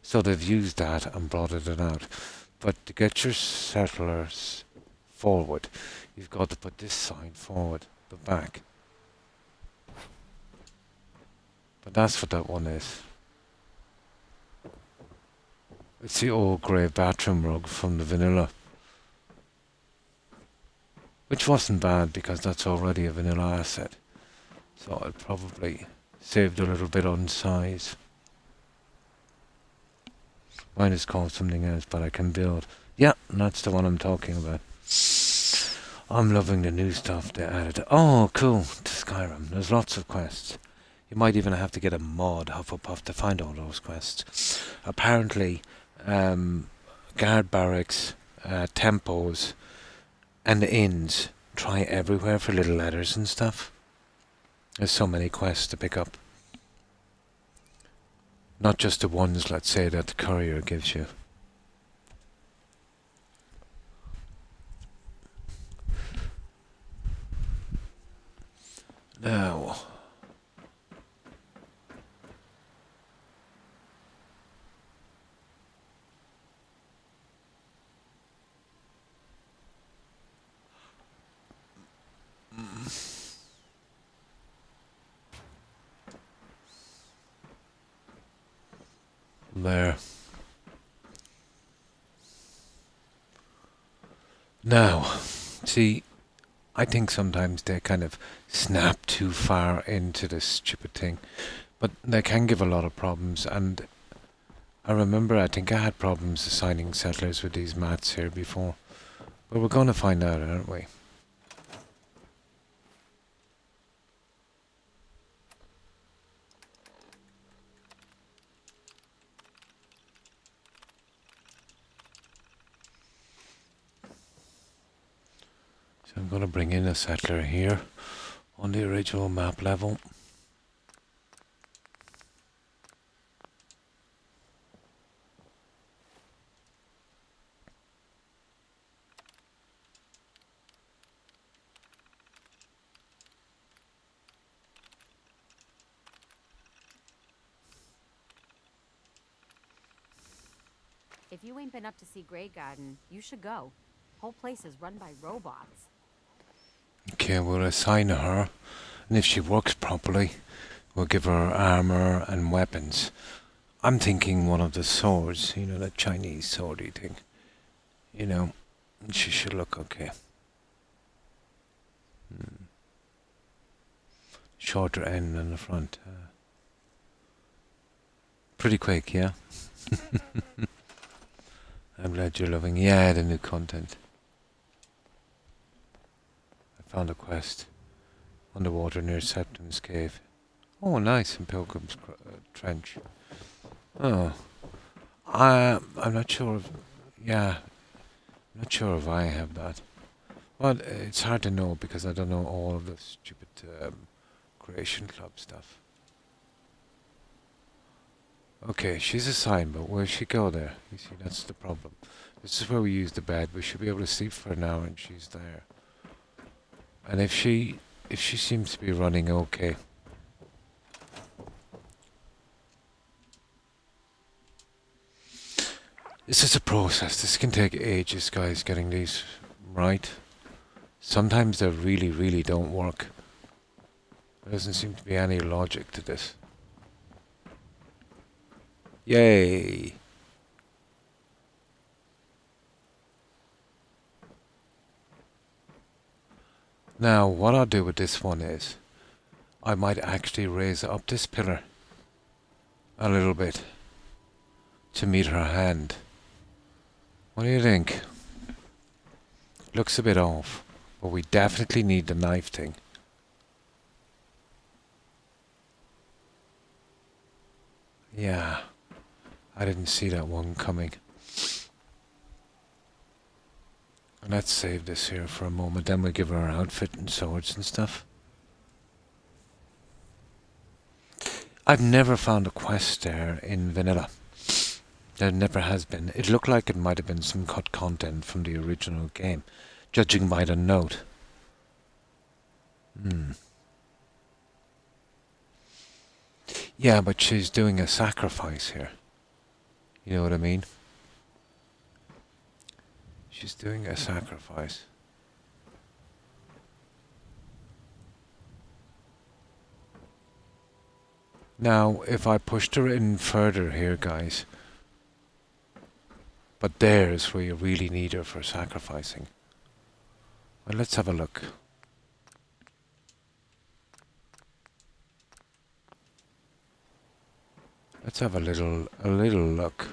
So they've used that and broadened it out. But to get your settlers forward, you've got to put this side forward, the back. But that's what that one is. It's the old grey bathroom rug from the vanilla. Which wasn't bad because that's already a vanilla asset. So it probably saved a little bit on size. Mine is called something else, but I can build. Yeah, that's the one I'm talking about. I'm loving the new stuff they added. Oh, cool. To Skyrim. There's lots of quests. You might even have to get a mod, Hufflepuff, to find all those quests. Apparently, guard barracks, tempos, and the inns try everywhere for little letters and stuff. There's so many quests to pick up. Not just the ones, let's say, that the courier gives you. Now, there. Now, see, I think sometimes they kind of snap too far into this stupid thing, but they can give a lot of problems. And I remember, I think I had problems assigning settlers with these mats here before, but we're going to find out, aren't we? So I'm going to bring in a settler here on the original map level. If you ain't been up to see Grey Garden, you should go. Whole place is run by robots. Okay, we'll assign her, and if she works properly, we'll give her armor and weapons. I'm thinking one of the swords, you know, that Chinese swordy thing. You know, she should look okay. Shorter end than the front. Pretty quick, yeah? I'm glad you're loving, yeah, the new content. I found a quest. Underwater near Septim's Cave. Oh, nice, in Pilgrim's Trench. Oh. I'm not sure if... Yeah. I'm not sure if I have that. Well, it's hard to know because I don't know all of the stupid Creation Club stuff. Okay, she's assigned, but where'll she go there? You see, that's the problem. This is where we use the bed. We should be able to sleep for an hour and she's there. And if she seems to be running okay. This is a process. This can take ages, guys, getting these right. Sometimes they really, really don't work. There doesn't seem to be any logic to this. Yay! Now, what I'll do with this one is, I might actually raise up this pillar a little bit to meet her hand. What do you think? Looks a bit off, but we definitely need the knife thing. Yeah, I didn't see that one coming. Let's save this here for a moment, then we'll give her our outfit and swords and stuff. I've never found a quest there in vanilla. There never has been. It looked like it might have been some cut content from the original game, judging by the note. Yeah, but she's doing a sacrifice here. You know what I mean? She's doing a sacrifice. Now, if I pushed her in further here, guys, but there's where you really need her for sacrificing. Well, let's have a look. Let's have a little look.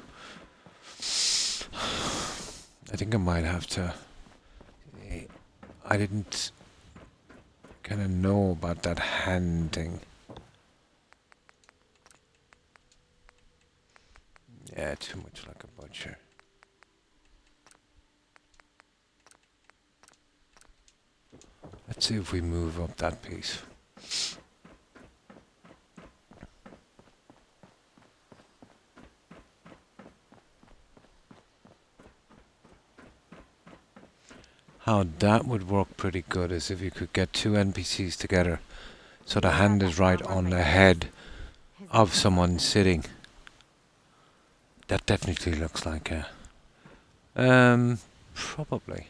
I think I might have to. I didn't kind of know about that hand thing. Yeah, too much like a butcher. Let's see if we move up that piece. How that would work pretty good is if you could get two NPCs together so the hand is right on the head of someone sitting. That definitely looks like a... probably.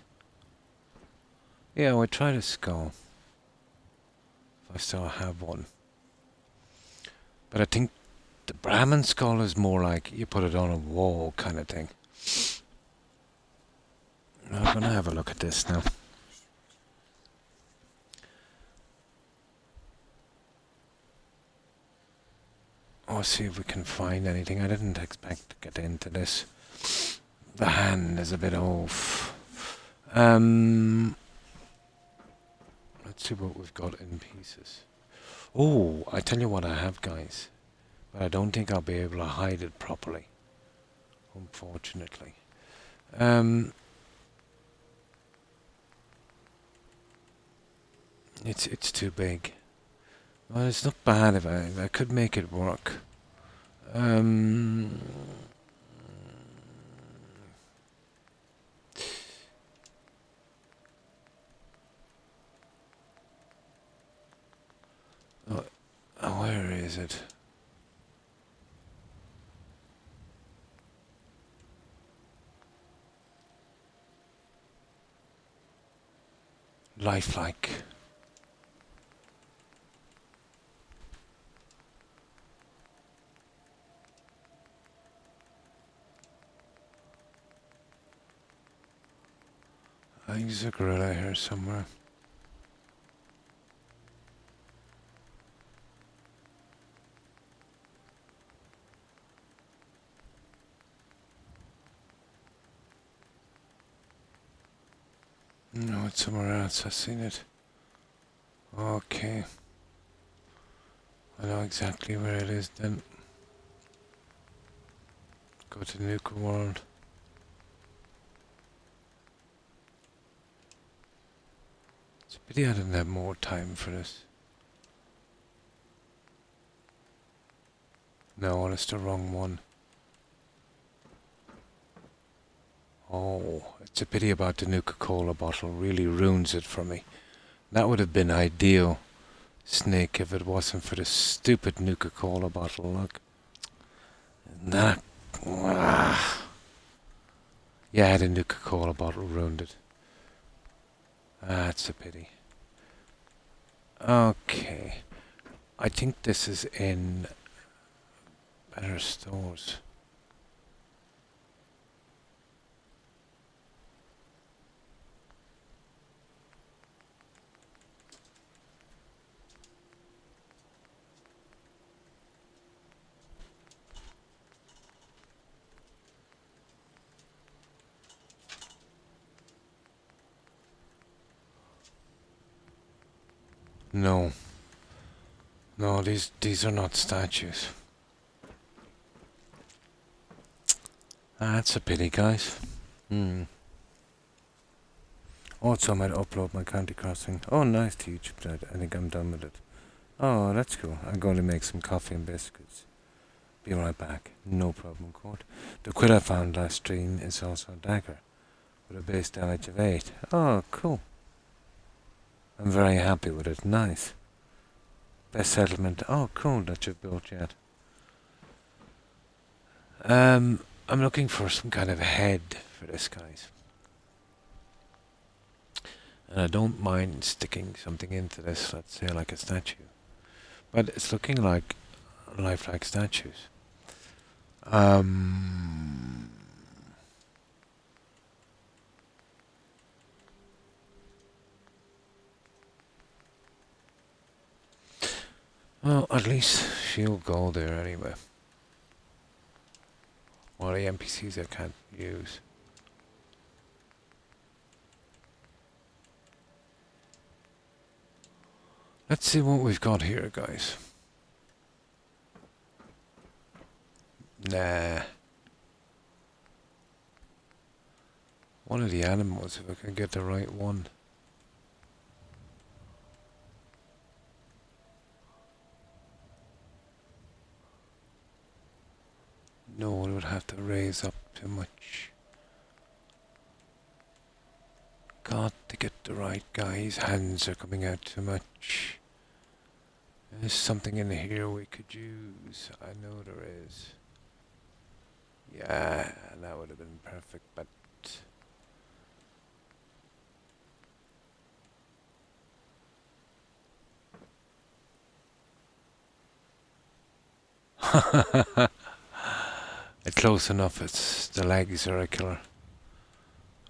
Yeah, we'll try the skull. If I still have one. But I think the Brahmin skull is more like you put it on a wall kind of thing. I'm gonna have a look at this now. Oh, see if we can find anything. I didn't expect to get into this. The hand is a bit off. Let's see what we've got in pieces. Oh, I tell you what I have, guys. But I don't think I'll be able to hide it properly. Unfortunately. It's too big. Well, it's not bad if I could make it work. Where is it? Lifelike. I think there's a gorilla here somewhere. No, it's somewhere else. I've seen it. Okay. I know exactly where it is then. Go to Nuka World. It's a pity I didn't have more time for this. No, that's the wrong one. Oh, it's a pity about the Nuka-Cola bottle. Really ruins it for me. That would have been ideal, Snake, if it wasn't for the stupid Nuka-Cola bottle. Look. That... Yeah, the Nuka-Cola bottle ruined it. That's a pity. Okay. I think this is in better stores. No. No, these are not statues. That's a pity, guys. Also, I might upload my Candy Crossing. Oh, nice to YouTube, Dad. I think I'm done with it. Oh, that's cool. I'm going to make some coffee and biscuits. Be right back. No problem, Court. The quill I found last stream is also a dagger with a base damage of 8. Oh, cool. I'm very happy with it. Nice. Best settlement. Oh, cool that you've built yet. I'm looking for some kind of head for this, guys. And I don't mind sticking something into this, let's say like a statue. But it's looking like lifelike statues. Well, at least she'll go there anyway. Well, the NPCs I can't use. Let's see what we've got here, guys. Nah. One of the animals, if I can get the right one. No, it would have to raise up too much. Got to get the right guy. His hands are coming out too much. There's something in here we could use. I know there is. Yeah, that would have been perfect, but... It's close enough. It's the legs are a killer.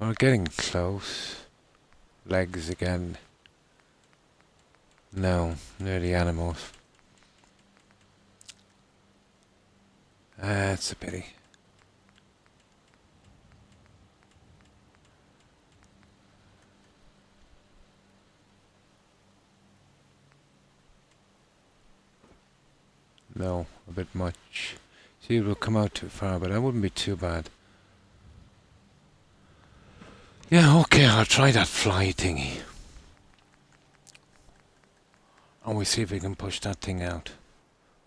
We're getting close. Legs again. No, near the animals. That's a pity. No, a bit much. See, it will come out too far, but that wouldn't be too bad. Yeah, okay, I'll try that fly thingy. And we see if we can push that thing out.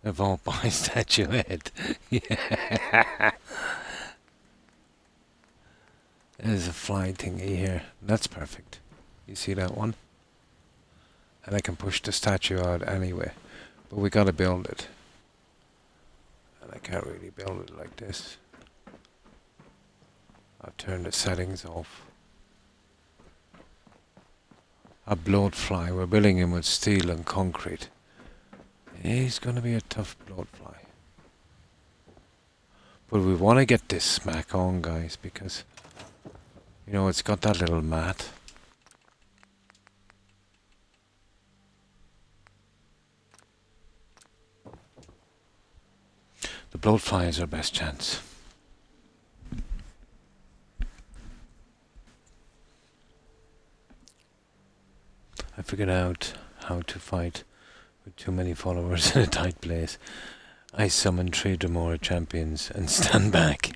Evolve by statue head. Yeah. There's a fly thingy here. That's perfect. You see that one? And I can push the statue out anyway. But we gotta build it. And I can't really build it like this. I'll turn the settings off. A bloatfly. We're building him with steel and concrete. He's gonna be a tough bloatfly. But we want to get this smack on, guys, because, you know, it's got that little mat. The bloatfly is our best chance. I figured out how to fight with too many followers in a tight place. I summon 3 Dremora champions and stand back.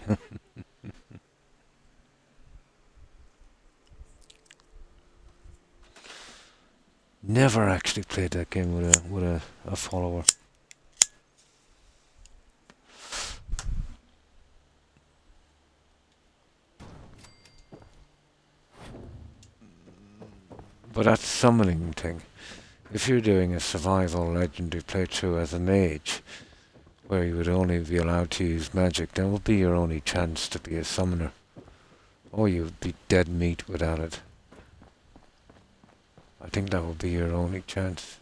Never actually played that game with a follower. But that summoning thing, if you're doing a survival legendary playthrough as a mage, where you would only be allowed to use magic, that would be your only chance to be a summoner. Or you'd be dead meat without it. I think that would be your only chance.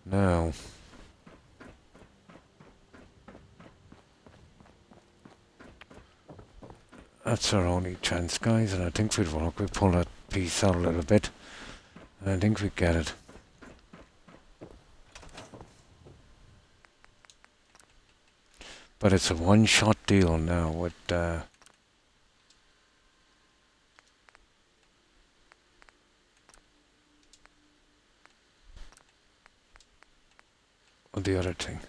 Now, that's our only chance, guys, and I think we'd work. We pull that piece out a little bit, and I think we get it. But it's a one-shot deal now with the other thing.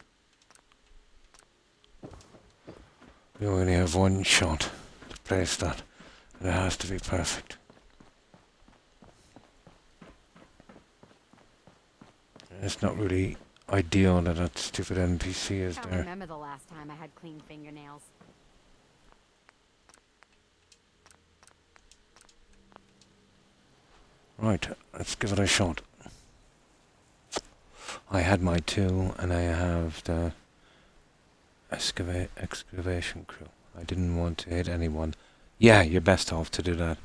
You only have one shot to place that, and it has to be perfect. And it's not really ideal that that stupid NPC is Can't there. remember the last time I had clean fingernails. Right, let's give it a shot. I had my tool, and I have the excavation crew. I didn't want to hit anyone. Yeah, you're best off to do that.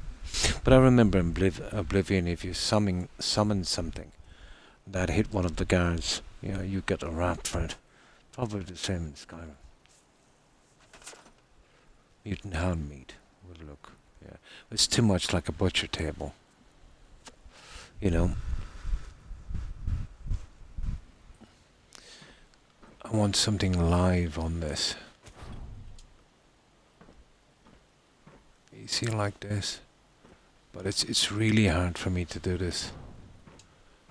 But I remember in Oblivion, if you summon something that hit one of the guards, you know, you get a rap for it. Probably the same in Skyrim. Mutant hound meat would look. Yeah, it's too much like a butcher table. You know. I want something live on this. You see, like this. But it's really hard for me to do this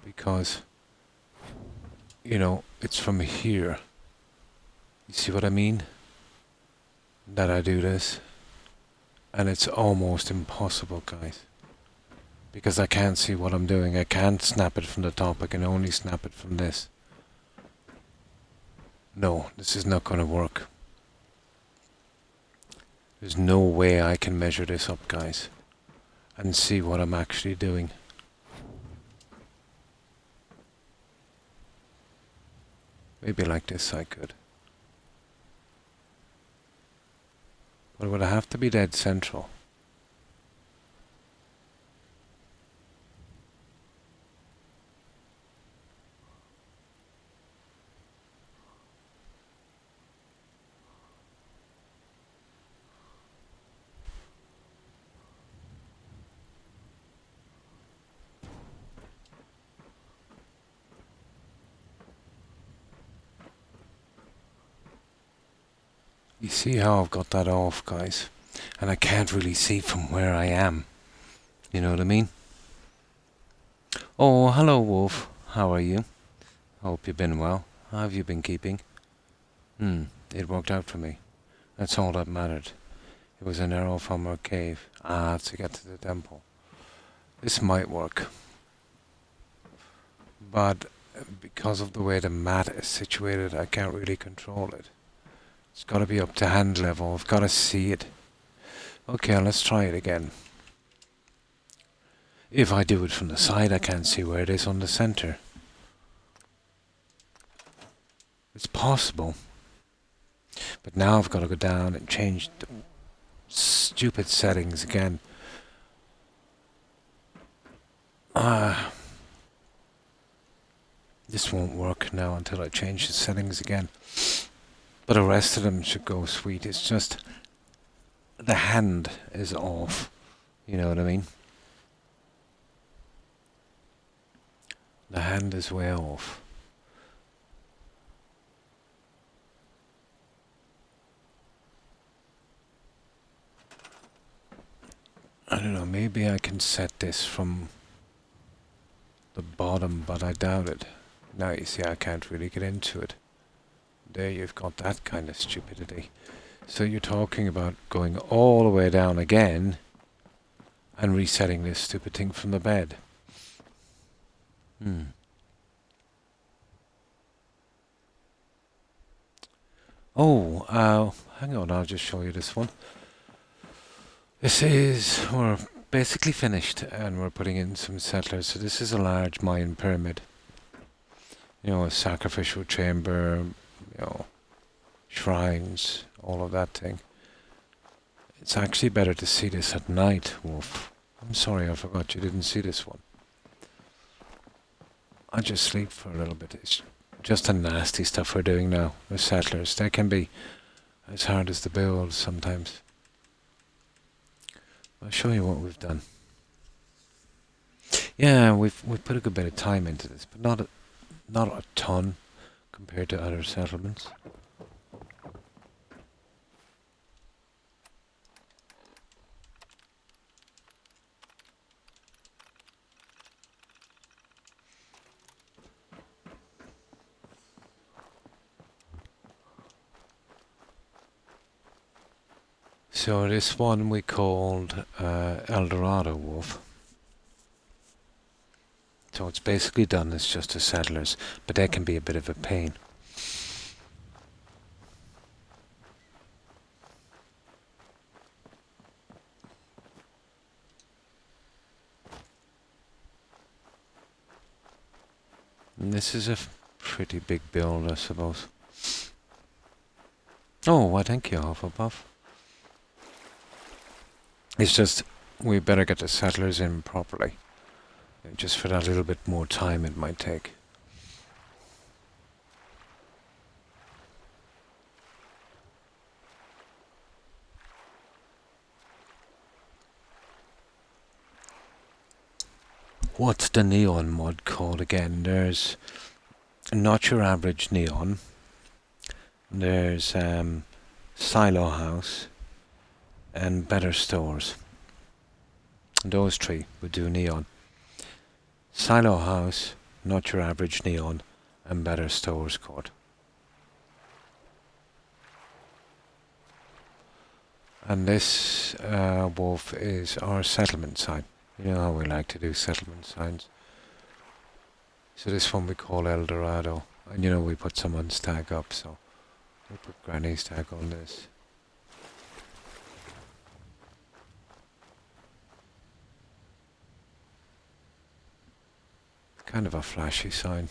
because, you know, it's from here. You see what I mean? That I do this, and it's almost impossible, guys, because I can't see what I'm doing. I can't snap it from the top. I can only snap it from this. No, this is not going to work. There's no way I can measure this up, guys, and see what I'm actually doing. Maybe like this I could. But it would have to be dead central. You see how I've got that off, guys? And I can't really see from where I am. You know what I mean? Oh, hello, Wolf. How are you? Hope you've been well. How have you been keeping? It worked out for me. That's all that mattered. It was an arrow from our cave. To get to the temple. This might work. But because of the way the mat is situated, I can't really control it. It's got to be up to hand level. I've got to see it. Okay, let's try it again. If I do it from the side, I can't see where it is on the center. It's possible. But now I've got to go down and change the stupid settings again. This won't work now until I change the settings again. But the rest of them should go sweet. It's just the hand is off. You know what I mean? The hand is way off. I don't know, maybe I can set this from the bottom, but I doubt it. Now you see I can't really get into it. There you've got that kind of stupidity. So you're talking about going all the way down again and resetting this stupid thing from the bed. Oh, hang on, I'll just show you this one. We're basically finished and we're putting in some settlers. So this is a large Mayan pyramid. You know, a sacrificial chamber, you know, shrines, all of that thing. It's actually better to see this at night, Wolf. I'm sorry, I forgot you didn't see this one. I just sleep for a little bit. It's just the nasty stuff we're doing now. The settlers, they can be as hard as the build sometimes. I'll show you what we've done. Yeah, we've put a good bit of time into this, but not a ton compared to other settlements. So this one we called El Dorado Wolf. So it's basically done as just as settlers, but they can be a bit of a pain. And this is a pretty big build, I suppose. Oh, why thank you, Hufflepuff. It's just, we better get the settlers in properly. Just for that little bit more time it might take. What's the neon mod called again? There's not your average neon. There's Silo House and Better Stores. Those three would do neon. Silo House, not your average neon, and Better Stores code. And this wolf is our settlement sign. You know how we like to do settlement signs. So this one we call El Dorado. And you know we put someone's tag up, so we'll put Granny's tag on this. Kind of a flashy sign.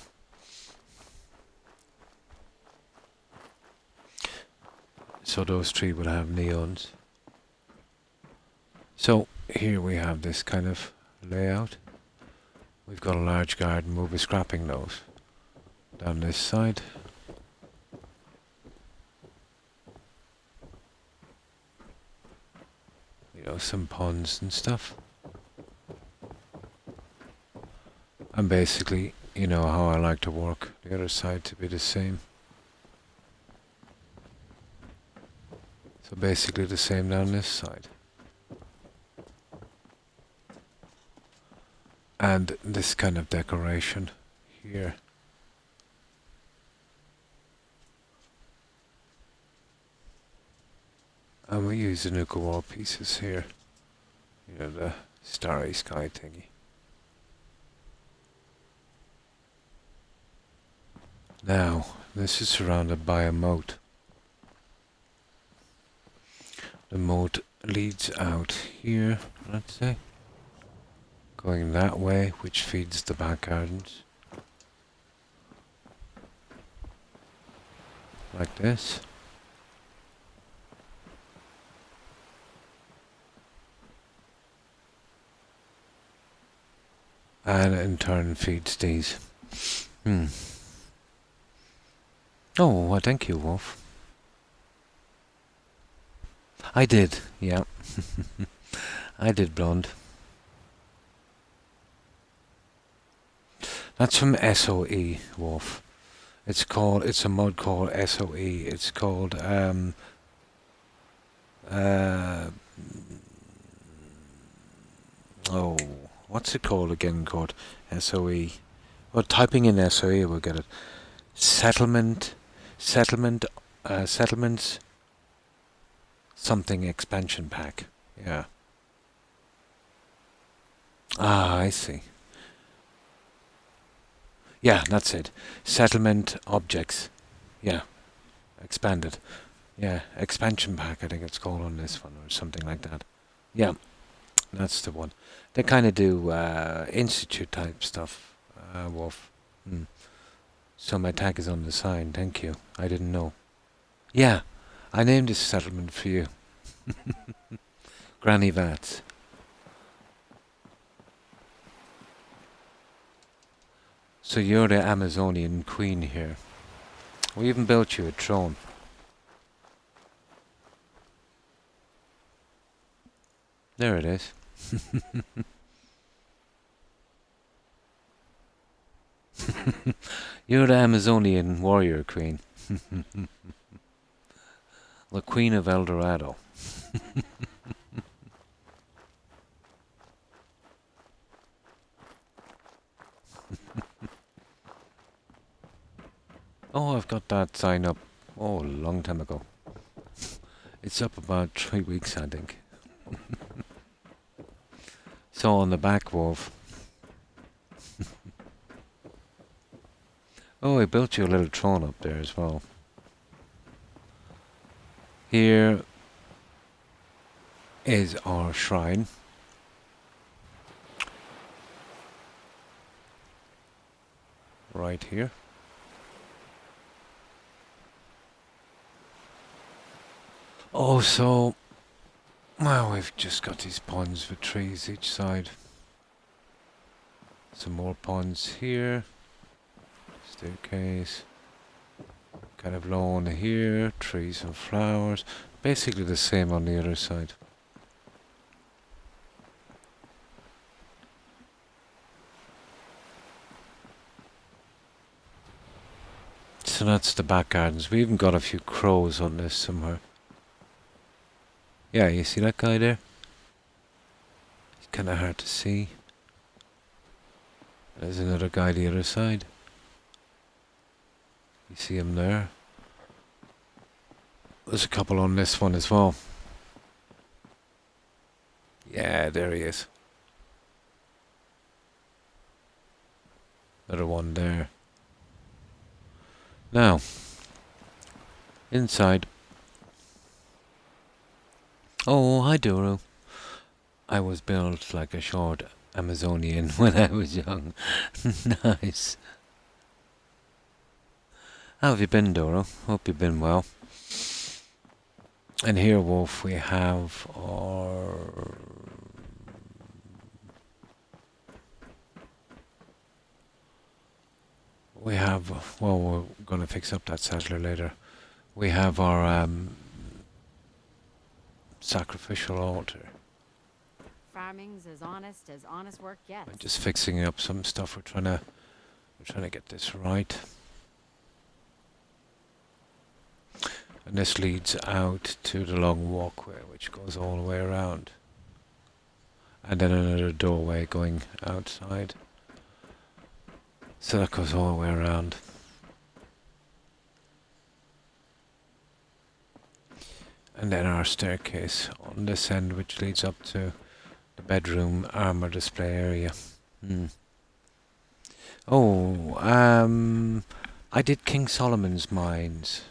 So those three will have neons. So here we have this kind of layout. We've got a large garden, we'll be scrapping those down this side. You know, some ponds and stuff. And basically, you know how I like to work the other side to be the same. So basically the same down this side. And this kind of decoration here. And we use the Nuka wall pieces here. You know, the starry sky thingy. Now, this is surrounded by a moat. The moat leads out here, let's say. Going that way, which feeds the back gardens. Like this. And in turn feeds these. Oh, well, thank you, Wolf. I did, yeah. I did, Blonde. That's from SOE, Wolf. It's a mod called SOE. It's called, oh, what's it called again, called SOE? Well, typing in SOE will get it. Settlements, something expansion pack. Yeah. Ah, I see. Yeah, that's it. Settlement objects. Yeah. Expanded. Yeah, expansion pack I think it's called on this one, or something like that. Yeah, that's the one. They kind of do institute type stuff, Wolf. So my tag is on the sign, thank you. I didn't know. Yeah, I named this settlement for you. Granny Vats. So you're the Amazonian queen here. We even built you a throne. There it is. You're the Amazonian warrior queen. The queen of El Dorado. Oh, I've got that sign up. Oh, a long time ago. It's up about 3 weeks, I think. So on the back, Wolf. Oh, I built you a little throne up there as well. Here is our shrine. Right here. Oh, so... Well, we've just got these ponds with trees each side. Some more ponds here. Staircase. Kind of lawn here. Trees and flowers. Basically the same on the other side. So that's the back gardens. We even got a few crows on this somewhere. Yeah, you see that guy there? It's kind of hard to see. There's another guy the other side. You see him there? There's a couple on this one as well. Yeah, there he is. Another one there. Now, inside. Oh, hi Doro. I was built like a short Amazonian when I was young. Nice. How have you been, Doro? Hope you've been well. And here, Wolf, we have our... We have... Well, we're going to fix up that settler later. We have our sacrificial altar. Farming's as honest work gets. I'm just fixing up some stuff. We're trying to get this right. And this leads out to the long walkway, which goes all the way around. And then another doorway going outside. So that goes all the way around. And then our staircase on this end, which leads up to the bedroom armor display area. Oh, I did King Solomon's mines.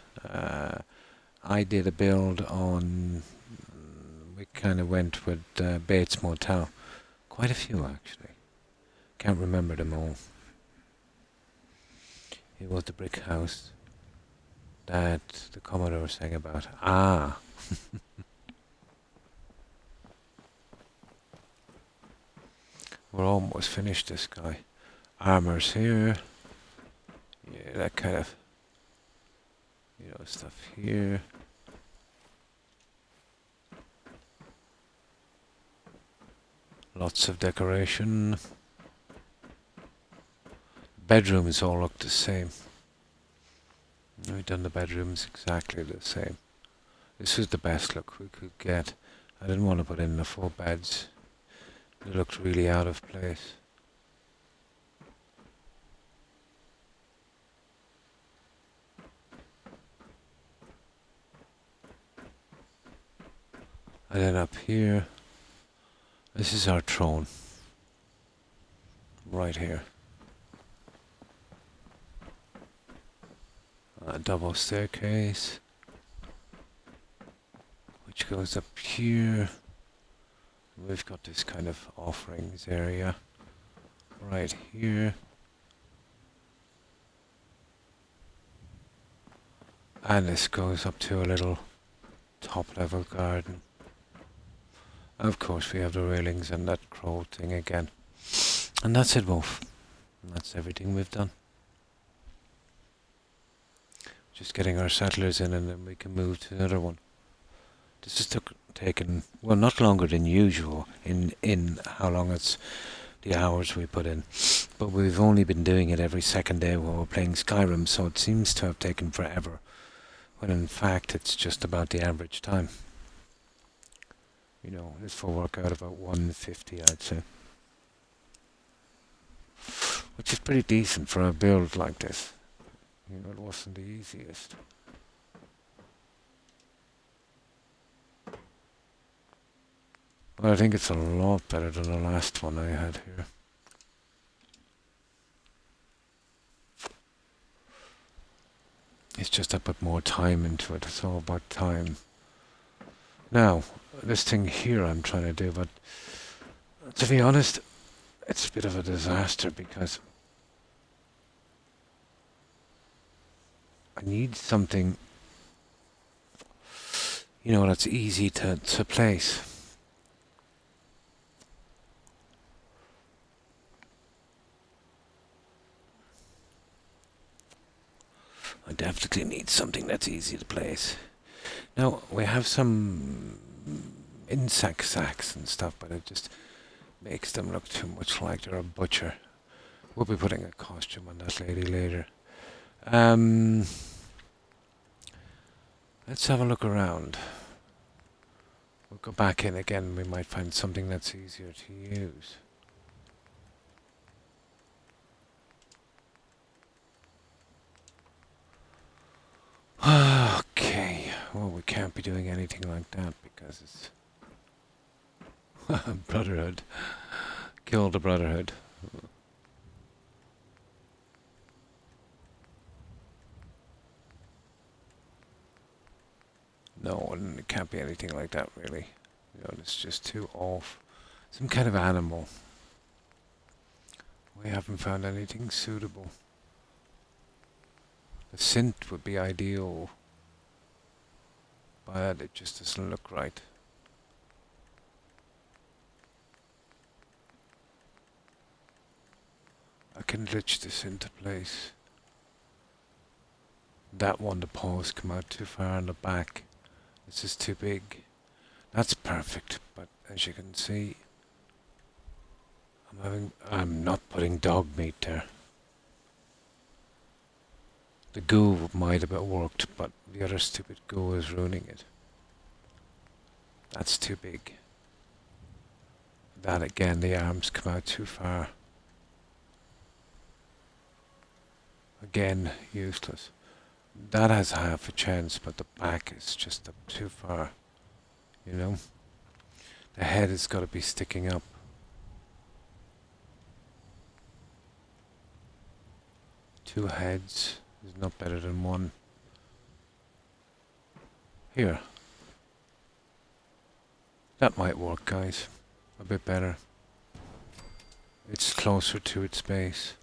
I did a build on... We kind of went with Bates Motel. Quite a few, actually. Can't remember them all. It was the brick house that the Commodore sang about. Ah! We're almost finished, this guy. Armor's here. Yeah, that kind of... stuff here. Lots of decoration. Bedrooms all look the same. We've done the bedrooms exactly the same. This was the best look we could get. I didn't want to put in the 4 beds. They looked really out of place. And then up here, this is our throne. Right here. A double staircase, which goes up here. We've got this kind of offerings area right here. And this goes up to a little top level garden. Of course we have the railings and that crow thing again. And that's it, Wolf. And that's everything we've done. Just getting our settlers in and then we can move to another one. This has taken, well, not longer than usual in how long it's the hours we put in. But we've only been doing it every second day while we're playing Skyrim, so it seems to have taken forever. When in fact it's just about the average time. This will work out about 150, I'd say. Which is pretty decent for a build like this. It wasn't the easiest. But I think it's a lot better than the last one I had here. It's just I put more time into it. It's all about time. Now, this thing here I'm trying to do, but to be honest, it's a bit of a disaster because I need something, you know, that's easy to place. I definitely need something that's easy to place. Now, we have some insect sacks and stuff, but it just makes them look too much like they're a butcher. We'll be putting a costume on that lady later. Let's have a look around. We'll go back in again. We might find something that's easier to use. Okay. Well, we can't be doing anything like that because it's Brotherhood. Kill the Brotherhood. No, it can't be anything like that, really. You know, it's just too off. Some kind of animal. We haven't found anything suitable. The synth would be ideal, but it just doesn't look right. I can glitch this into place. That one, the paws come out too far on the back. This is too big. That's perfect, but as you can see, I'm not putting dog meat there. The goo might have worked, but the other stupid goo is ruining it. That's too big. That again, the arms come out too far. Again, useless. That has half a chance, but the back is just up too far. You know? The head has got to be sticking up. Two heads is not better than one. Here. That might work, guys. A bit better. It's closer to its base.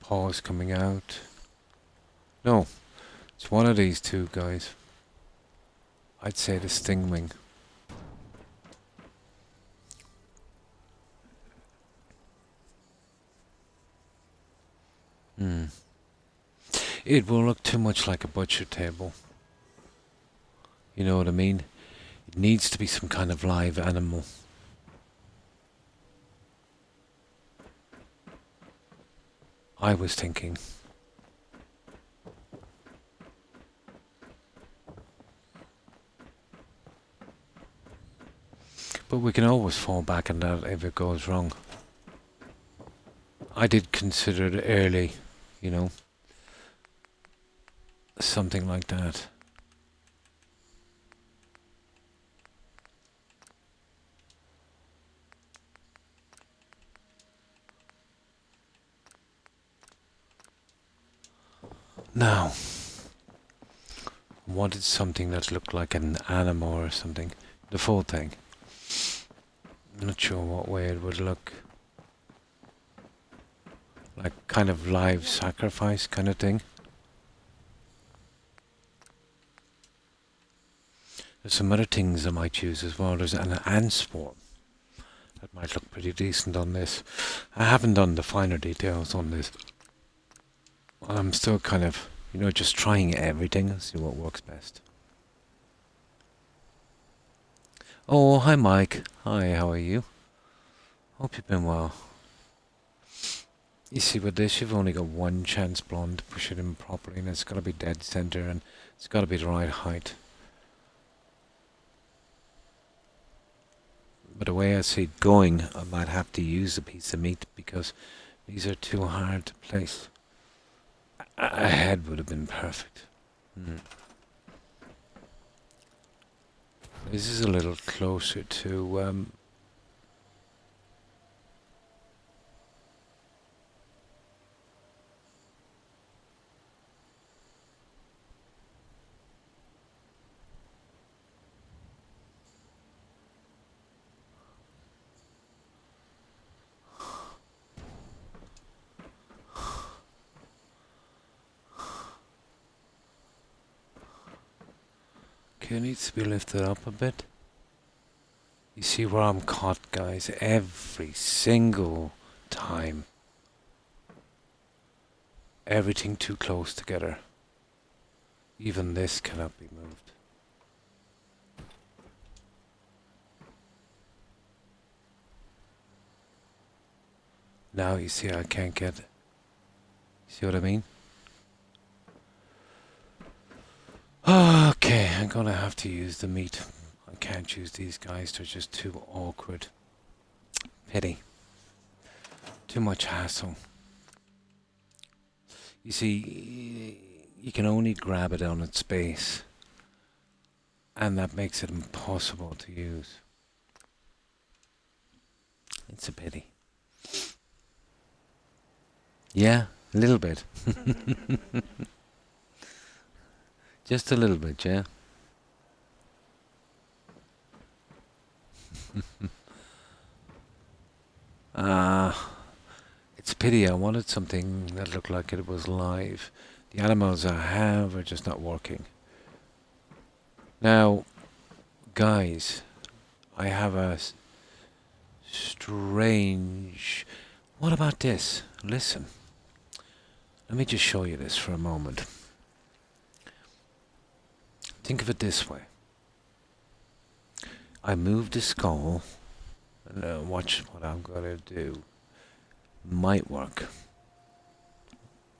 Paws coming out. No, it's one of these two, guys. I'd say the stingwing. It will look too much like a butcher table. You know what I mean? It needs to be some kind of live animal. I was thinking. But we can always fall back on that if it goes wrong. I did consider it early, you know. Something like that. Now, I wanted something that looked like an animal or something. The full thing. I'm not sure what way it would look. Like kind of live sacrifice kind of thing. There's some other things I might use as well. There's an ant swarm. That might look pretty decent on this. I haven't done the finer details on this. I'm still kind of, you know, just trying everything, see what works best. Oh, hi Mike. Hi, how are you? Hope you've been well. You see with this, you've only got one chance blonde to push it in properly, and it's got to be dead center, and it's got to be the right height. But the way I see it going, I might have to use a piece of meat because these are too hard to place. A head would have been perfect. This is a little closer to okay, it needs to be lifted up a bit. You see where I'm caught, guys, every single time. Everything too close together. Even this cannot be moved. Now you see I can't get... See what I mean? Okay, I'm gonna have to use the meat. I can't use these guys, they're just too awkward. Pity. Too much hassle. You see, you can only grab it on its base. And that makes it impossible to use. It's a pity. Yeah, a little bit. Just a little bit, yeah? It's a pity. I wanted something that looked like it was live. The animals I have are just not working. Now, guys, I have a strange... What about this? Listen. Let me just show you this for a moment. Think of it this way. I move the skull, and watch what I'm gonna do. Might work.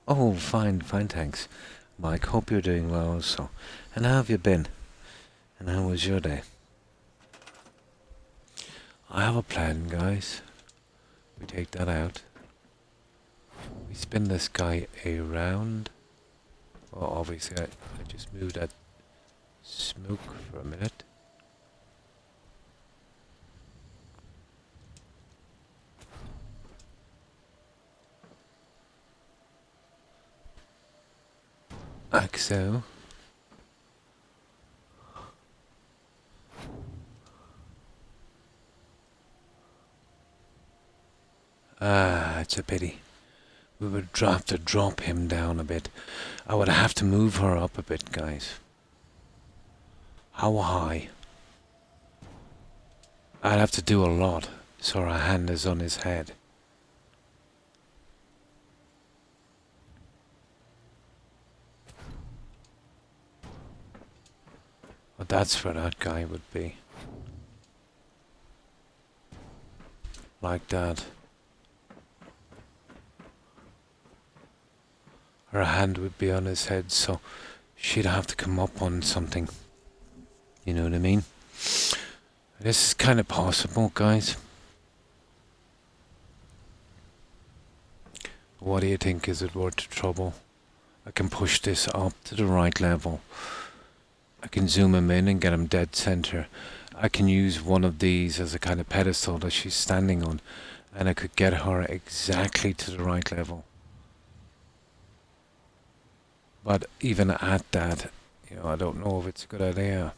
Oh, fine, thanks. Mike, hope you're doing well also. And how have you been? And how was your day? I have a plan, guys. We take that out. We spin this guy around. Well, obviously I just moved that smoke for a minute. Like so. It's a pity. We would have to drop him down a bit. I would have to move her up a bit, guys. How high? I'd have to do a lot, so her hand is on his head. But that's where that guy would be. Like that. Her hand would be on his head, so she'd have to come up on something. You know what I mean? This is kind of possible, guys. What do you think? Is it worth the trouble? I can push this up to the right level. I can zoom him in and get him dead center. I can use one of these as a kind of pedestal that she's standing on, and I could get her exactly to the right level. But even at that, I don't know if it's a good idea.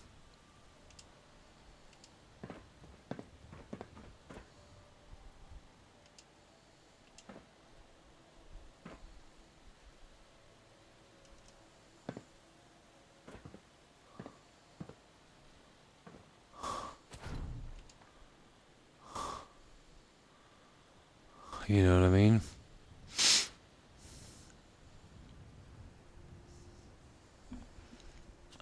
You know what I mean?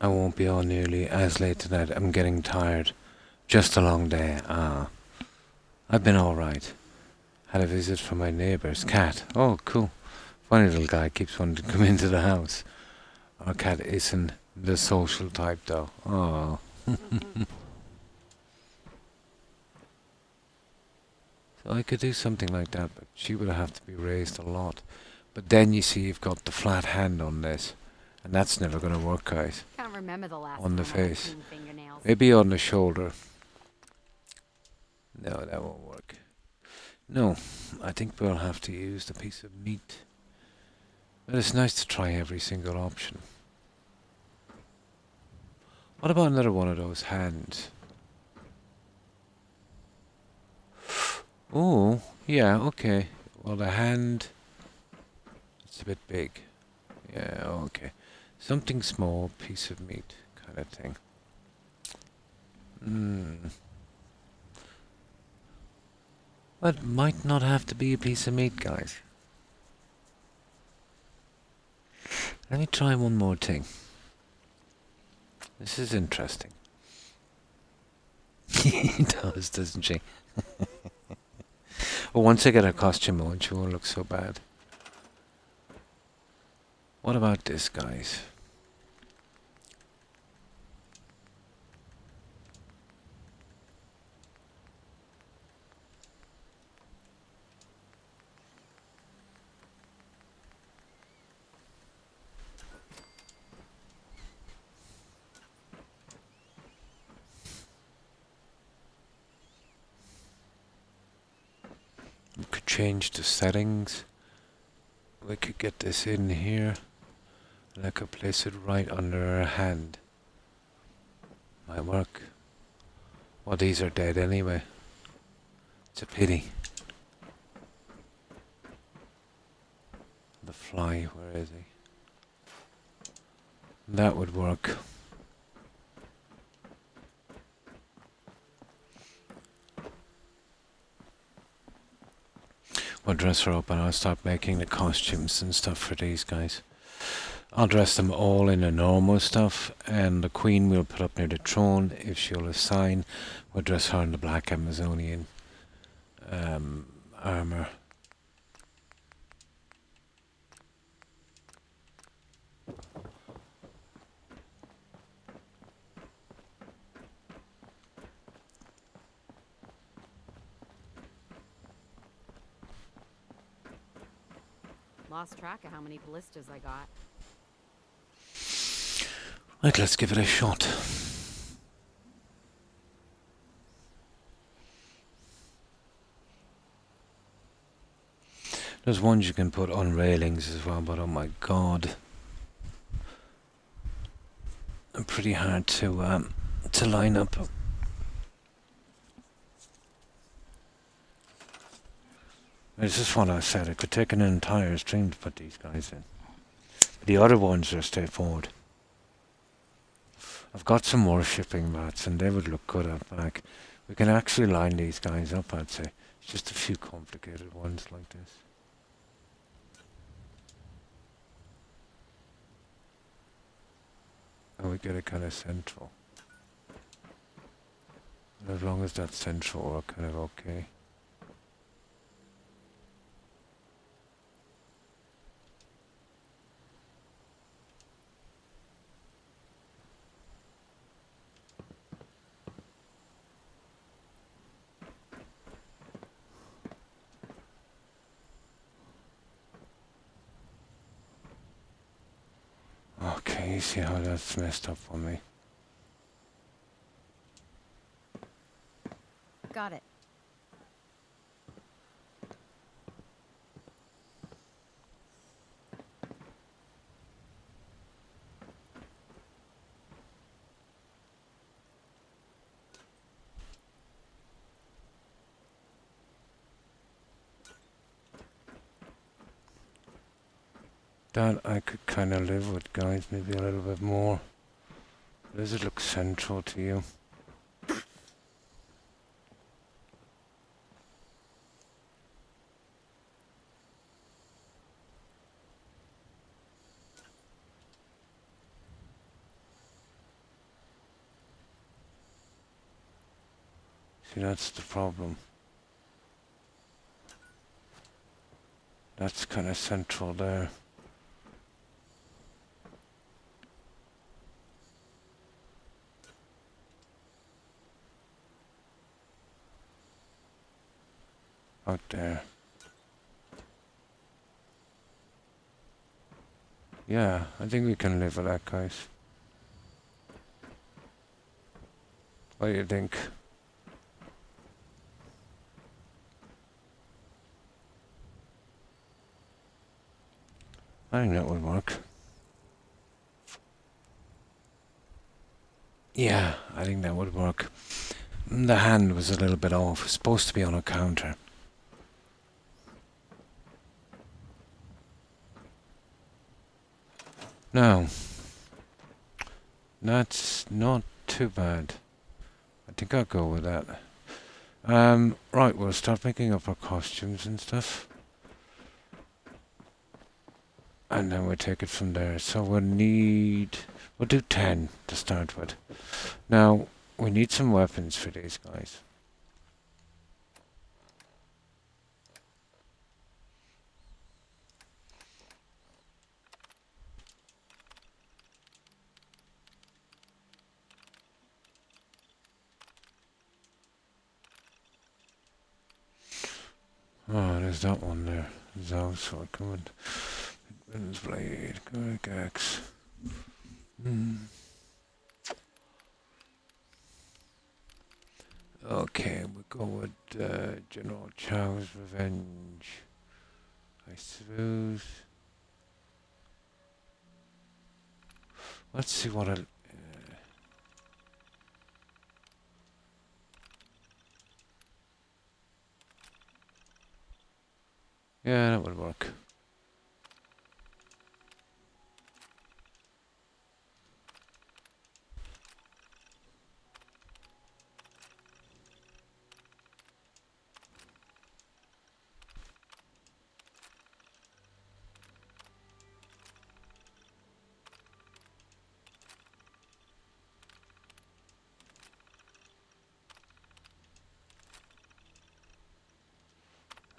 I won't be on nearly as late tonight. I'm getting tired. Just a long day. I've been alright. Had a visit from my neighbour's cat. Oh, cool. Funny little guy, keeps wanting to come into the house. Our cat isn't the social type though. Oh. So I could do something like that, but she would have to be raised a lot. But then you see you've got the flat hand on this. And that's never going to work, guys. Can't remember the last On the time I had face. clean fingernails. Maybe on the shoulder. No, that won't work. No, I think we'll have to use the piece of meat. But it's nice to try every single option. What about another one of those hands? Oh, yeah, okay. Well, the hand... It's a bit big. Yeah, okay. Something small, piece of meat kind of thing. But might not have to be a piece of meat, guys. Let me try one more thing. This is interesting. She does, doesn't she? Well, once I get her costume on, she won't look so bad. What about this, guys? We could change the settings. We could get this in here. And I could place it right under her hand. Might work. Well, these are dead anyway. It's a pity. The fly, where is he? That would work. We'll dress her up and I'll start making the costumes and stuff for these guys. I'll dress them all in the normal stuff, and the queen we'll put up near the throne. If she'll assign, we'll dress her in the black Amazonian armor. Lost track of how many ballistas I got. Right, let's give it a shot. There's ones you can put on railings as well, but oh my god. They're pretty hard to line up. It's just what I said, it could take an entire stream to put these guys in. The other ones are straightforward. I've got some more shipping mats and they would look good at back. We can actually line these guys up, I'd say. It's just a few complicated ones like this. And we get it kind of central. And as long as that's central, we're kind of okay. Okay, you see how that's messed up for me. Got it. That I could kind of live with, guys, maybe a little bit more. Does it look central to you? See, that's the problem. That's kind of central there. Out there. Yeah, I think we can live with that, guys. What do you think? I think that would work. Yeah, I think that would work. The hand was a little bit off. It's supposed to be on a counter. No. That's not too bad. I think I'll go with that. Right, we'll start making up our costumes and stuff. And then we'll take it from there. So we'll do 10 to start with. Now, we need some weapons for these guys. Oh, there's that one there. Zow sword, come on. Wind's blade, Croc axe. Okay, we'll go with General Chow's Revenge. I suppose. Let's see what I'll... yeah, that would work.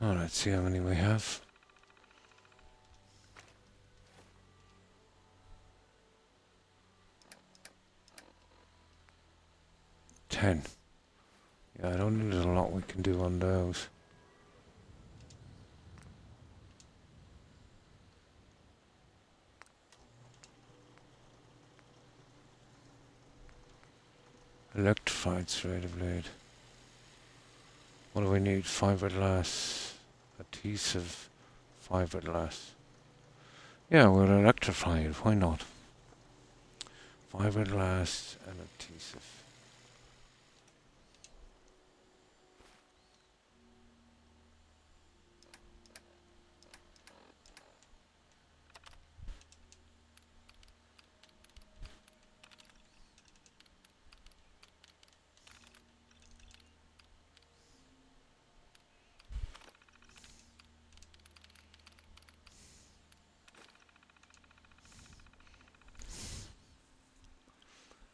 Oh, let's see how many we have. Ten. Yeah, I don't think there's a lot we can do on those. Electrified serrated blade. What do we need? Fiberglass. Adhesive. Fiberglass. Yeah, we'll electrify it. Why not? Fiberglass and adhesive.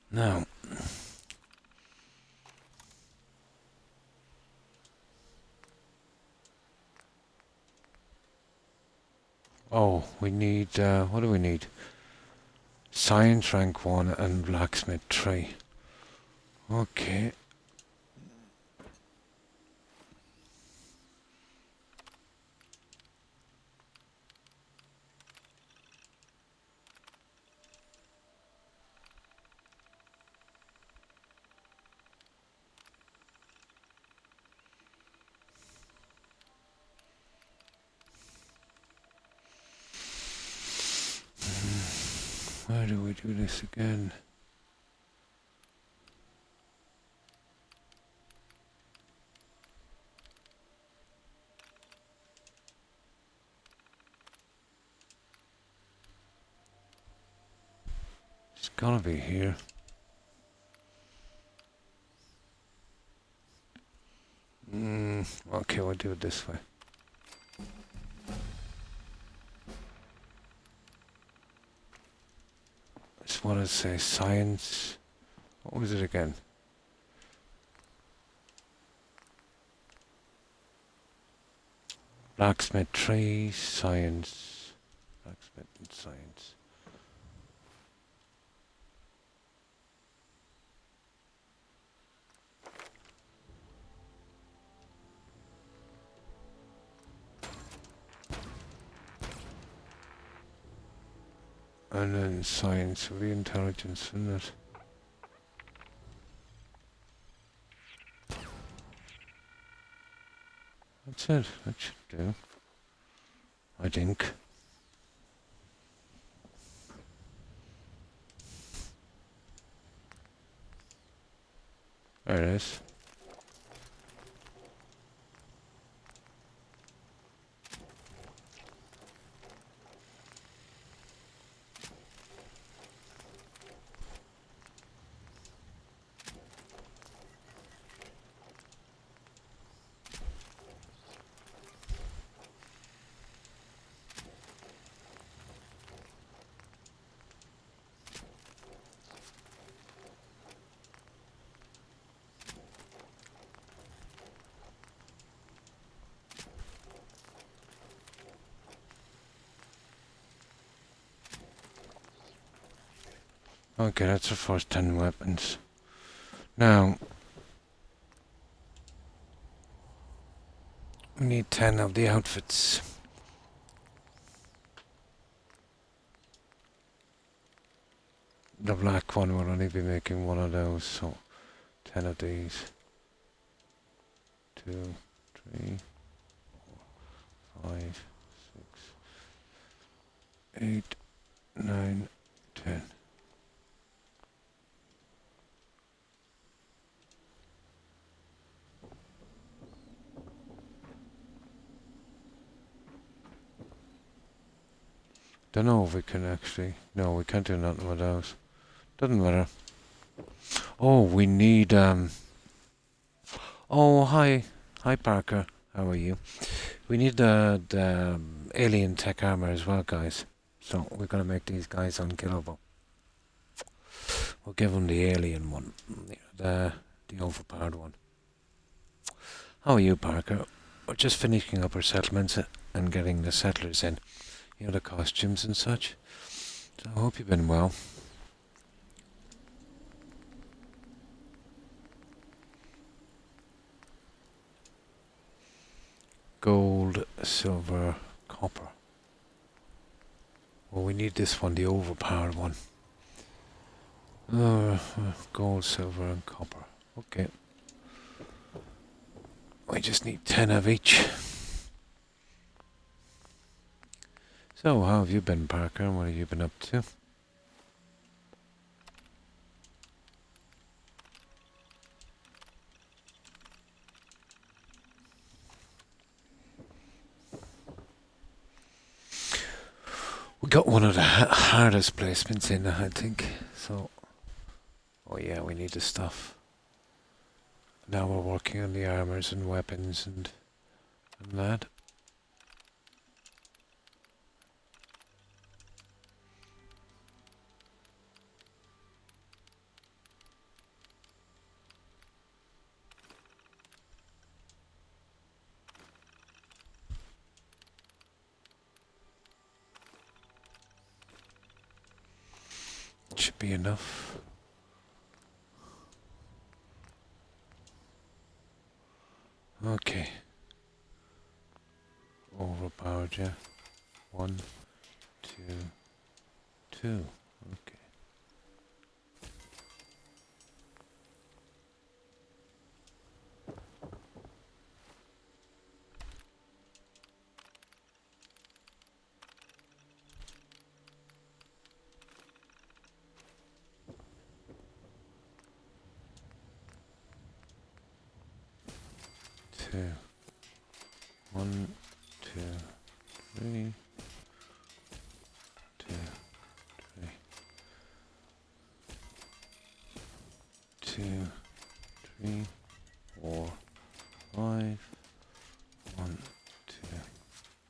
Now, oh, we need, what do we need? Science rank 1 and blacksmith 3. Okay. Why do we do this again? It's gotta be here. Okay, we'll do it this way. That's what I say, science. What was it again? Blacksmith 3, science. Blacksmith and science. And then science will be intelligence, isn't it? That's it. That should do. I think. There it is. Okay, that's the first 10 weapons. Now, we need 10 of the outfits. The black one will only be making one of those, so 10 of these. 2, 3, 4, 5, 6, 8, 9, 10. Don't know if we can actually... No, we can't do nothing with those. Doesn't matter. Oh, we need... Oh, hi. Hi, Parker. How are you? We need the alien tech armor as well, guys. So we're going to make these guys unkillable. We'll give them the alien one. The overpowered one. How are you, Parker? We're just finishing up our settlements and getting the settlers in. You know, the costumes and such. So I hope you've been well. Gold, silver, copper. Well, we need this one, the overpowered one. Gold, silver, and copper. Okay. We just need 10 of each. So, how have you been, Parker, and what have you been up to? We got one of the hardest placements in, I think. So, oh yeah, we need the stuff. Now we're working on the armors and weapons and that. Should be enough. Okay. Overpowered, yeah. 1, 2, 2. Okay. Two. 1, 2, 3. 2, 3. 2, 3, 4, 5. 1, 2,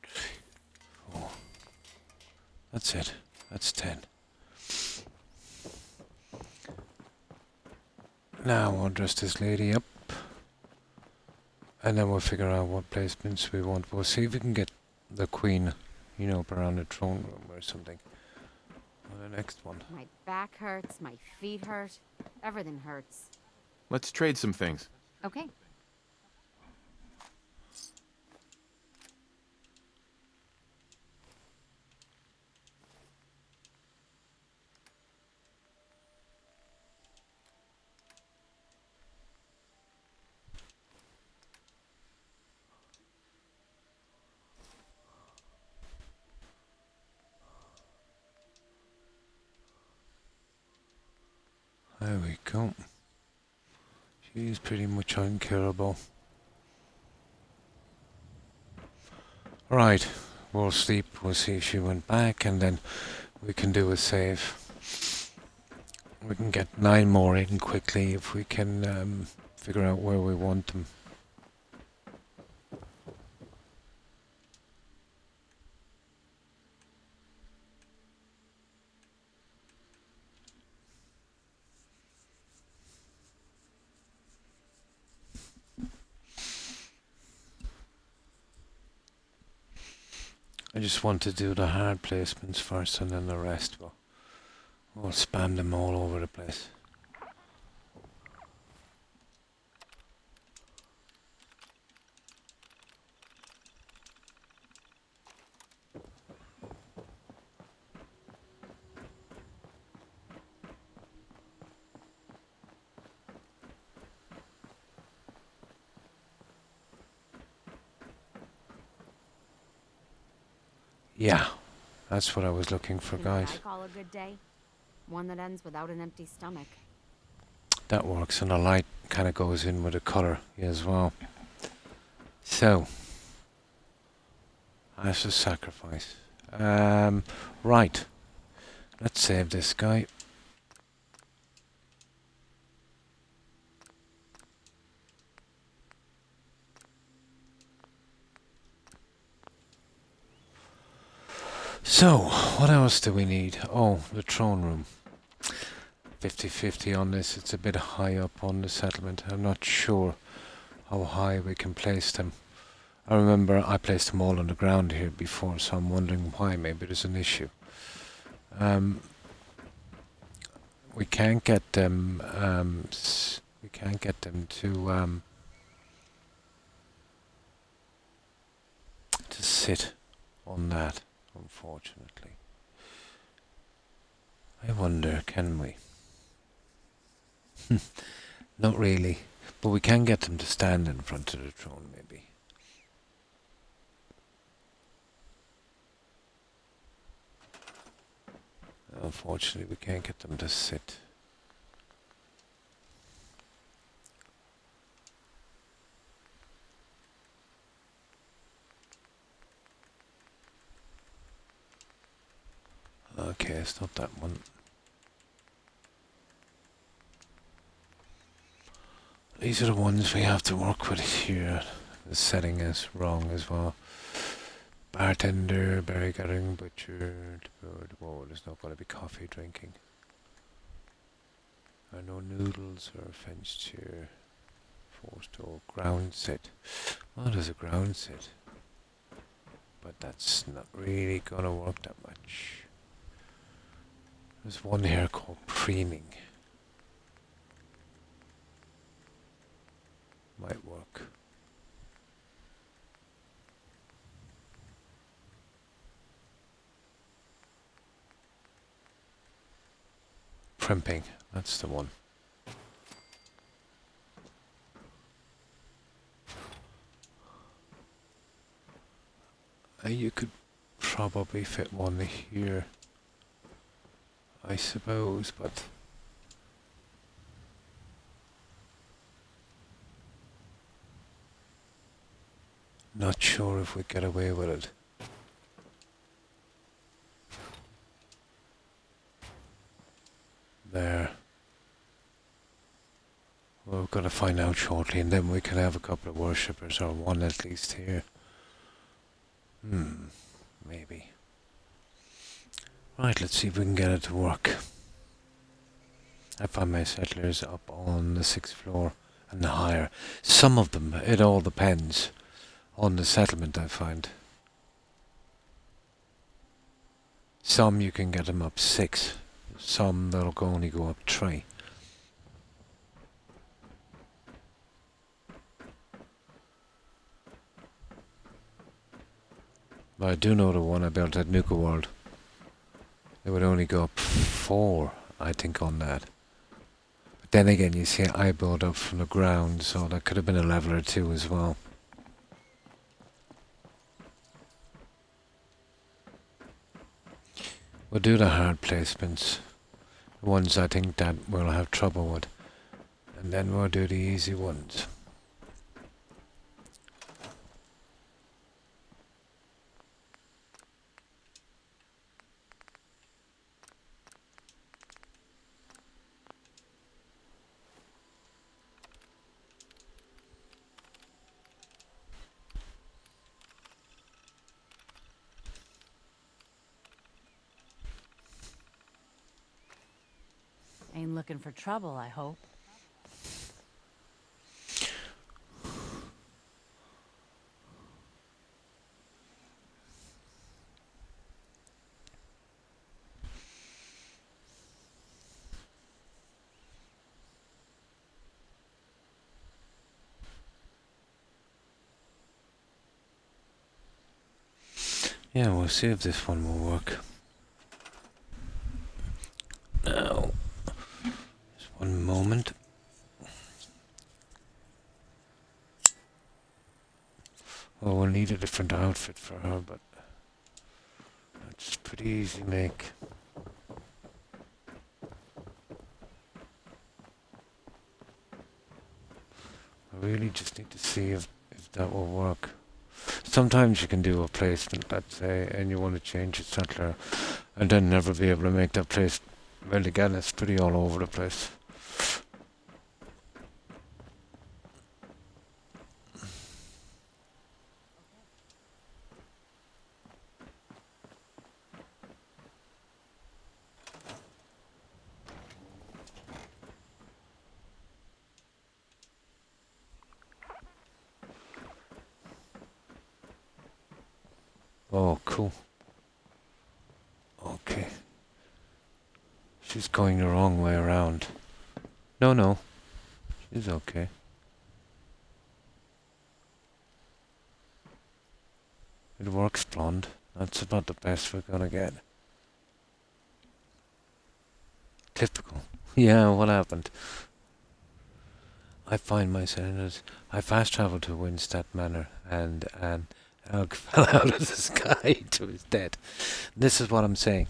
3, 4. That's it. That's 10. Now we'll dress this lady up. And then we'll figure out what placements we want. We'll see if we can get the queen, you know, up around the throne room or something. On the next one. My back hurts, my feet hurt, everything hurts. Let's trade some things. Okay. There we go. She's pretty much unkillable. Right, we'll sleep, we'll see if she went back, and then we can do a save. We can get 9 more in quickly if we can figure out where we want them. I just want to do the hard placements first and then the rest. We'll spam them all over the place. Yeah, that's what I was looking for, You know what guys. I call a good day? One that ends without an empty stomach. That works, and the light kind of goes in with the colour as well. So, that's a sacrifice. Right. Let's save this guy. So, what else do we need? Oh, the throne room. 50-50 on this. It's a bit high up on the settlement. I'm not sure how high we can place them. I remember I placed them all on the ground here before, so I'm wondering why. Maybe there's an issue. We can't get them. We can't get them to sit on that, unfortunately. I wonder, can we? Not really, but we can get them to stand in front of the throne, maybe. Unfortunately, we can't get them to sit. Okay, it's not that one. These are the ones we have to work with here. The setting is wrong as well. Bartender, berry gathering, butcher, bird. Whoa, there's not going to be coffee drinking. There are no noodles or fenced chair. Forced or ground set. Oh, there's a ground set. But that's not really going to work that much. There's one here called preening. Might work. Primping, that's the one. You could probably fit one here, I suppose, but not sure if we get away with it. There. We're going to find out shortly, and then we can have a couple of worshippers, or one at least here. Maybe. Right, let's see if we can get it to work. I find my settlers up on the 6th floor and higher. Some of them, it all depends on the settlement, I find. Some you can get them up 6. Some they'll only go up 3. But I do know the one I built at Nuka World. It would only go up 4, I think, on that. But then again, you see, I built up from the ground, so that could have been a level or 2 as well. We'll do the hard placements. The ones I think that we'll have trouble with. And then we'll do the easy ones. Ain't looking for trouble, I hope. Yeah, we'll see if this one will work. Now, just one moment. Oh, we'll need a different outfit for her, but that's pretty easy to make. I really just need to see if that will work. Sometimes you can do a placement, let's say, and you want to change a settler, and then never be able to make that place. Well, again, it's pretty all over the place. Oh, cool. Okay. She's going the wrong way around. No. She's okay. It works, blonde. That's about the best we're gonna get. Typical. Yeah, what happened? I find myself I fast traveled to Winstead Manor and Elk fell out of the sky to his death. This is what I'm saying.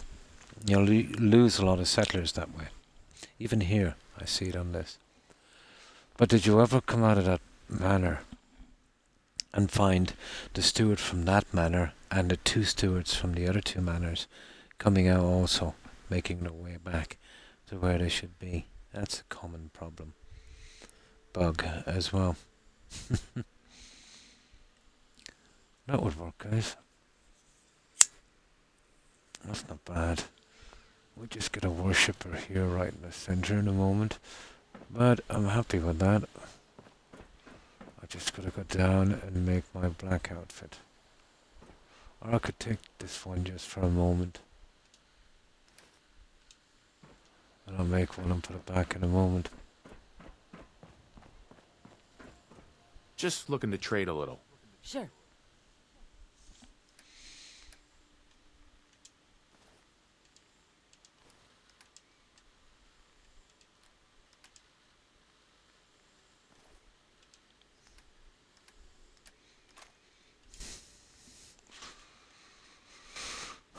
You'll lose a lot of settlers that way. Even here, I see it on this. But did you ever come out of that manor and find the steward from that manor and the two stewards from the other two manors coming out also, making their way back to where they should be? That's a common problem. Bug as well. That would work, guys. That's not bad. We just get a worshipper here right in the center in a moment. But I'm happy with that. I just gotta go down and make my black outfit. Or I could take this one just for a moment. And I'll make one and put it back in a moment. Just looking to trade a little. Sure.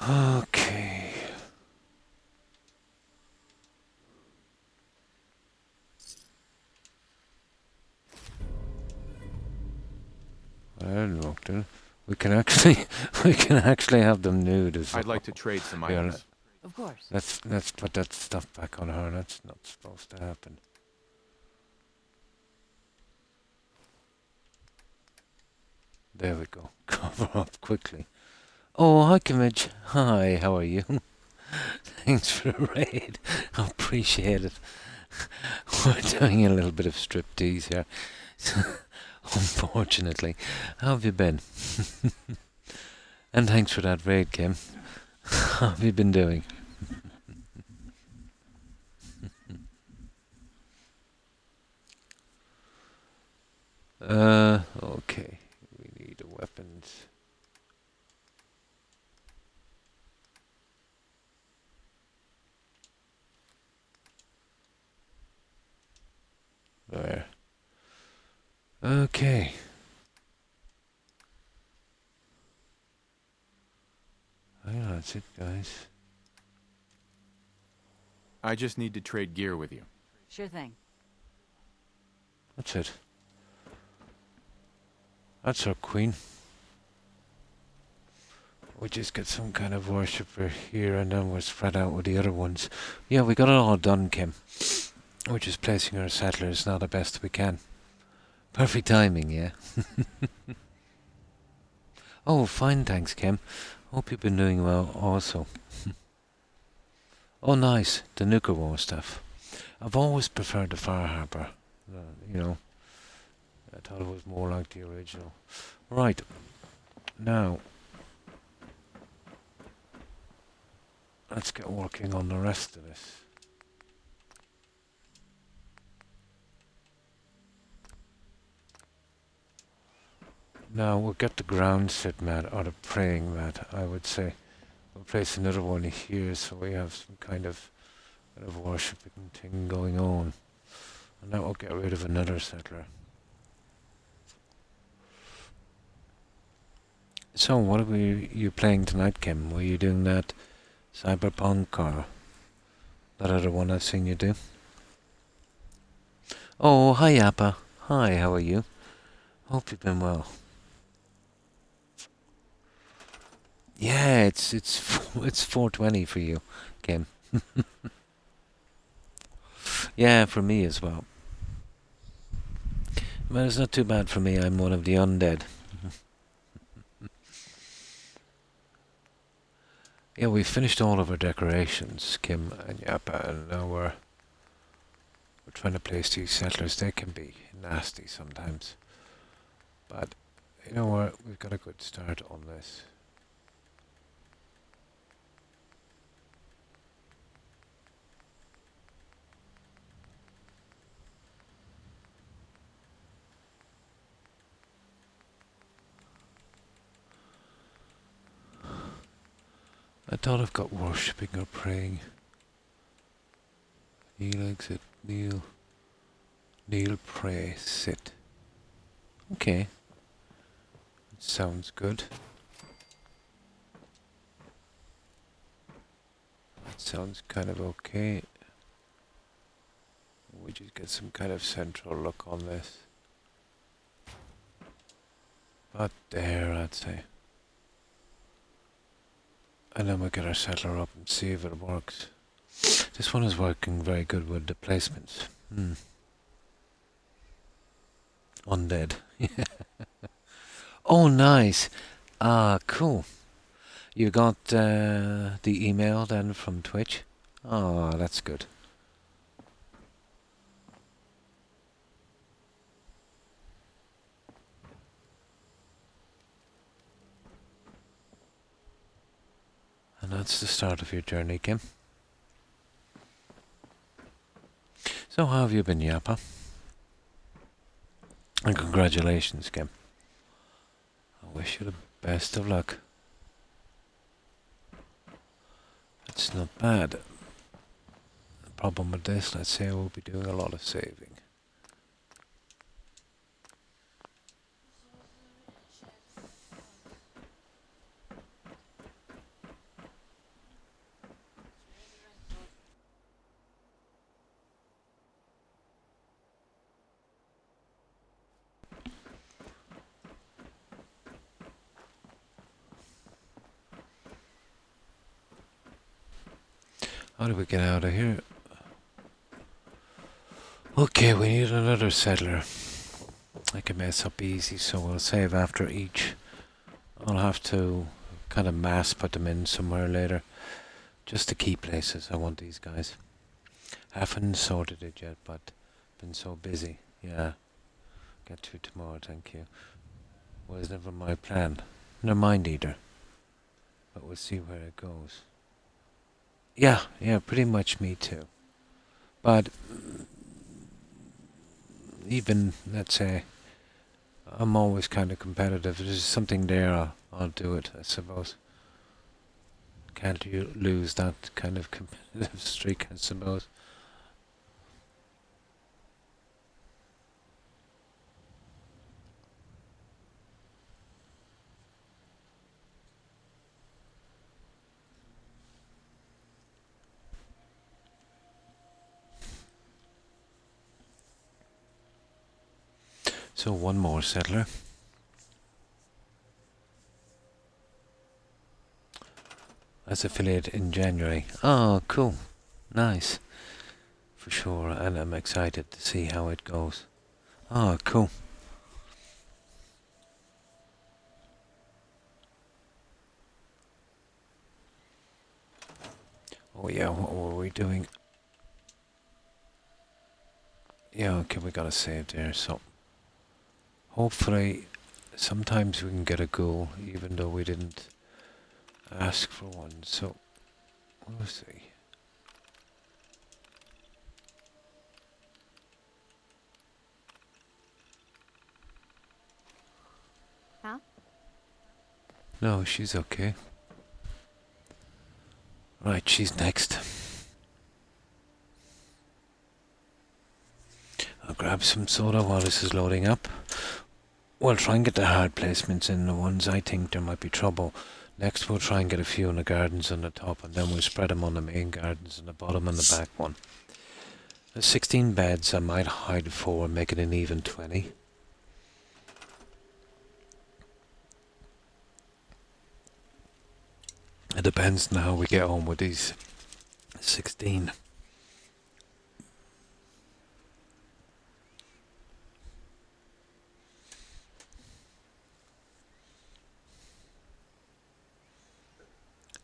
Okay. Well, then we can actually have them nude as well. I'd like to trade some Yeah, items. Of course. let's put that stuff back on her. That's not supposed to happen. There we go. Cover up quickly. Oh, hi, Kimage. Hi, how are you? Thanks for the raid. I appreciate it. We're doing a little bit of striptease here. Unfortunately. How have you been? And thanks for that raid, Kim. How have you been doing? Okay. We need weapons. There. Okay. I think that's it, guys. I just need to trade gear with you. Sure thing. That's it. That's our queen. We just get some kind of worshipper here and then we're spread out with the other ones. Yeah, we got it all done, Kim. We're just placing our settlers now the best we can. Perfect timing, yeah. Oh, fine, thanks, Kim. Hope you've been doing well also. Oh, nice. The Nuka War stuff. I've always preferred the Far Harbour. You know, I thought it was more like the original. Right. Now, let's get working on the rest of this. Now we'll get the ground sit mat, or the praying mat, I would say. We'll place another one here so we have some kind of worshipping thing going on. And that will get rid of another settler. So what are you playing tonight, Kim? Were you doing that Cyberpunk or that other one I've seen you do? Oh, hi Appa. Hi, how are you? Hope you've been well. Yeah, it's 4:20 for you, Kim. Yeah, for me as well. Well, it's not too bad for me. I'm one of the undead. Yeah, we finished all of our decorations, Kim and Yappa, and now we're trying to place these settlers. They can be nasty sometimes, but you know what? We've got a good start on this. I thought I've got worshipping or praying. Kneel, exit, kneel, pray, sit. Okay. Sounds good. That sounds kind of okay. We just get some kind of central look on this. About there, I'd say. And then we'll get our settler up and see if it works. This one is working very good with the placements. Undead. Oh, nice. Ah, cool. You got the email then from Twitch? Oh, that's good. And that's the start of your journey, Kim. So how have you been, Yappa? And congratulations, Kim. I wish you the best of luck. It's not bad. The problem with this, let's say we'll be doing a lot of saving. How do we get out of here? Okay, we need another settler. I can mess up easy, so we'll save after each. I'll have to kind of mass put them in somewhere later. Just the key places I want these guys. Haven't sorted it yet, but been so busy. Yeah. Get to tomorrow, thank you. Was never my plan. Nor mine either. But we'll see where it goes. Yeah, pretty much me too. But even, let's say, I'm always kind of competitive. If there's something there, I'll do it, I suppose. Can't you lose that kind of competitive streak, I suppose. So one more settler. That's affiliate in January. Oh, cool. Nice. For sure, and I'm excited to see how it goes. Oh, cool. Oh yeah, what were we doing? Yeah, okay, we got a save there, so hopefully sometimes we can get a goal even though we didn't ask for one, so we'll see. Huh? No, she's okay. Right, she's next. I'll grab some soda while this is loading up. We'll try and get the hard placements in, the ones I think there might be trouble. Next we'll try and get a few in the gardens on the top, and then we'll spread them on the main gardens and the bottom and the back one. There's 16 beds. I might hide 4 and make it an even 20. It depends on how we get on with these 16.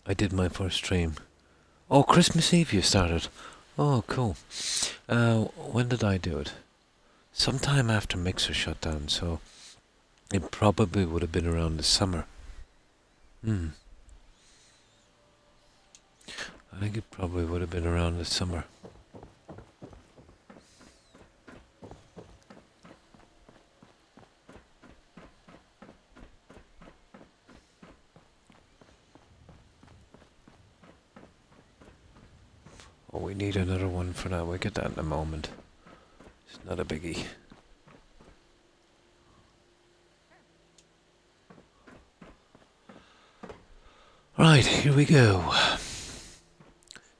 I did my first stream. Oh, Christmas Eve you started. Oh, cool. When did I do it? Sometime after Mixer shut down, so it probably would have been around the summer. I think it probably would have been around the summer. Oh, we need another one for that. We'll get that in a moment. It's not a biggie. Right, here we go.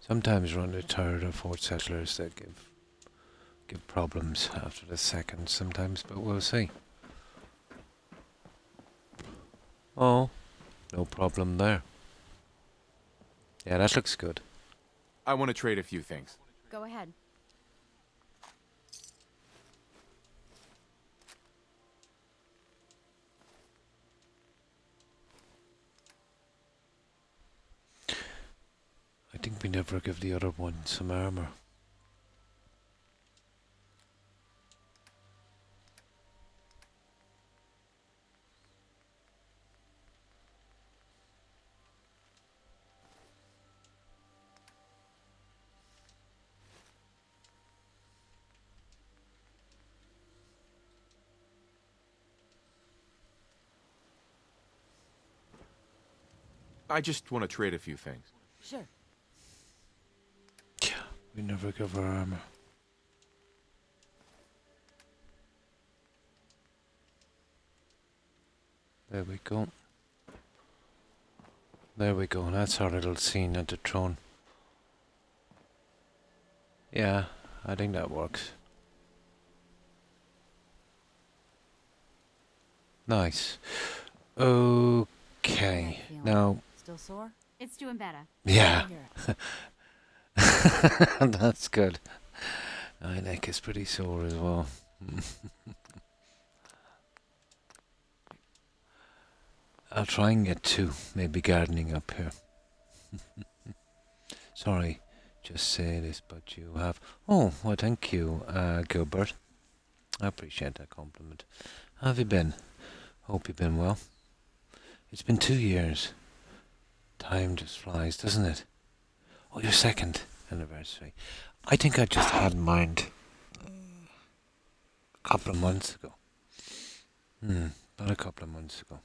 Sometimes around the third or fourth settlers that give problems after the second sometimes, but we'll see. Oh, no problem there. Yeah, that looks good. I want to trade a few things. Go ahead. I think we never give the other one some armor. I just want to trade a few things. Sure. Yeah, we never give her armor. There we go. There we go. That's our little scene at the throne. Yeah, I think that works. Nice. Okay. Now, Still sore? It's doing better. yeah. I hear it. That's good. My neck is pretty sore as well. I'll try and get 2, maybe gardening up here. Sorry, just say this, but you have... Oh, well, thank you, Gilbert. I appreciate that compliment. How have you been? Hope you've been well. It's been 2 years. Time just flies, doesn't it? Oh, your 2nd anniversary. I think I just had mine a couple of months ago. About a couple of months ago.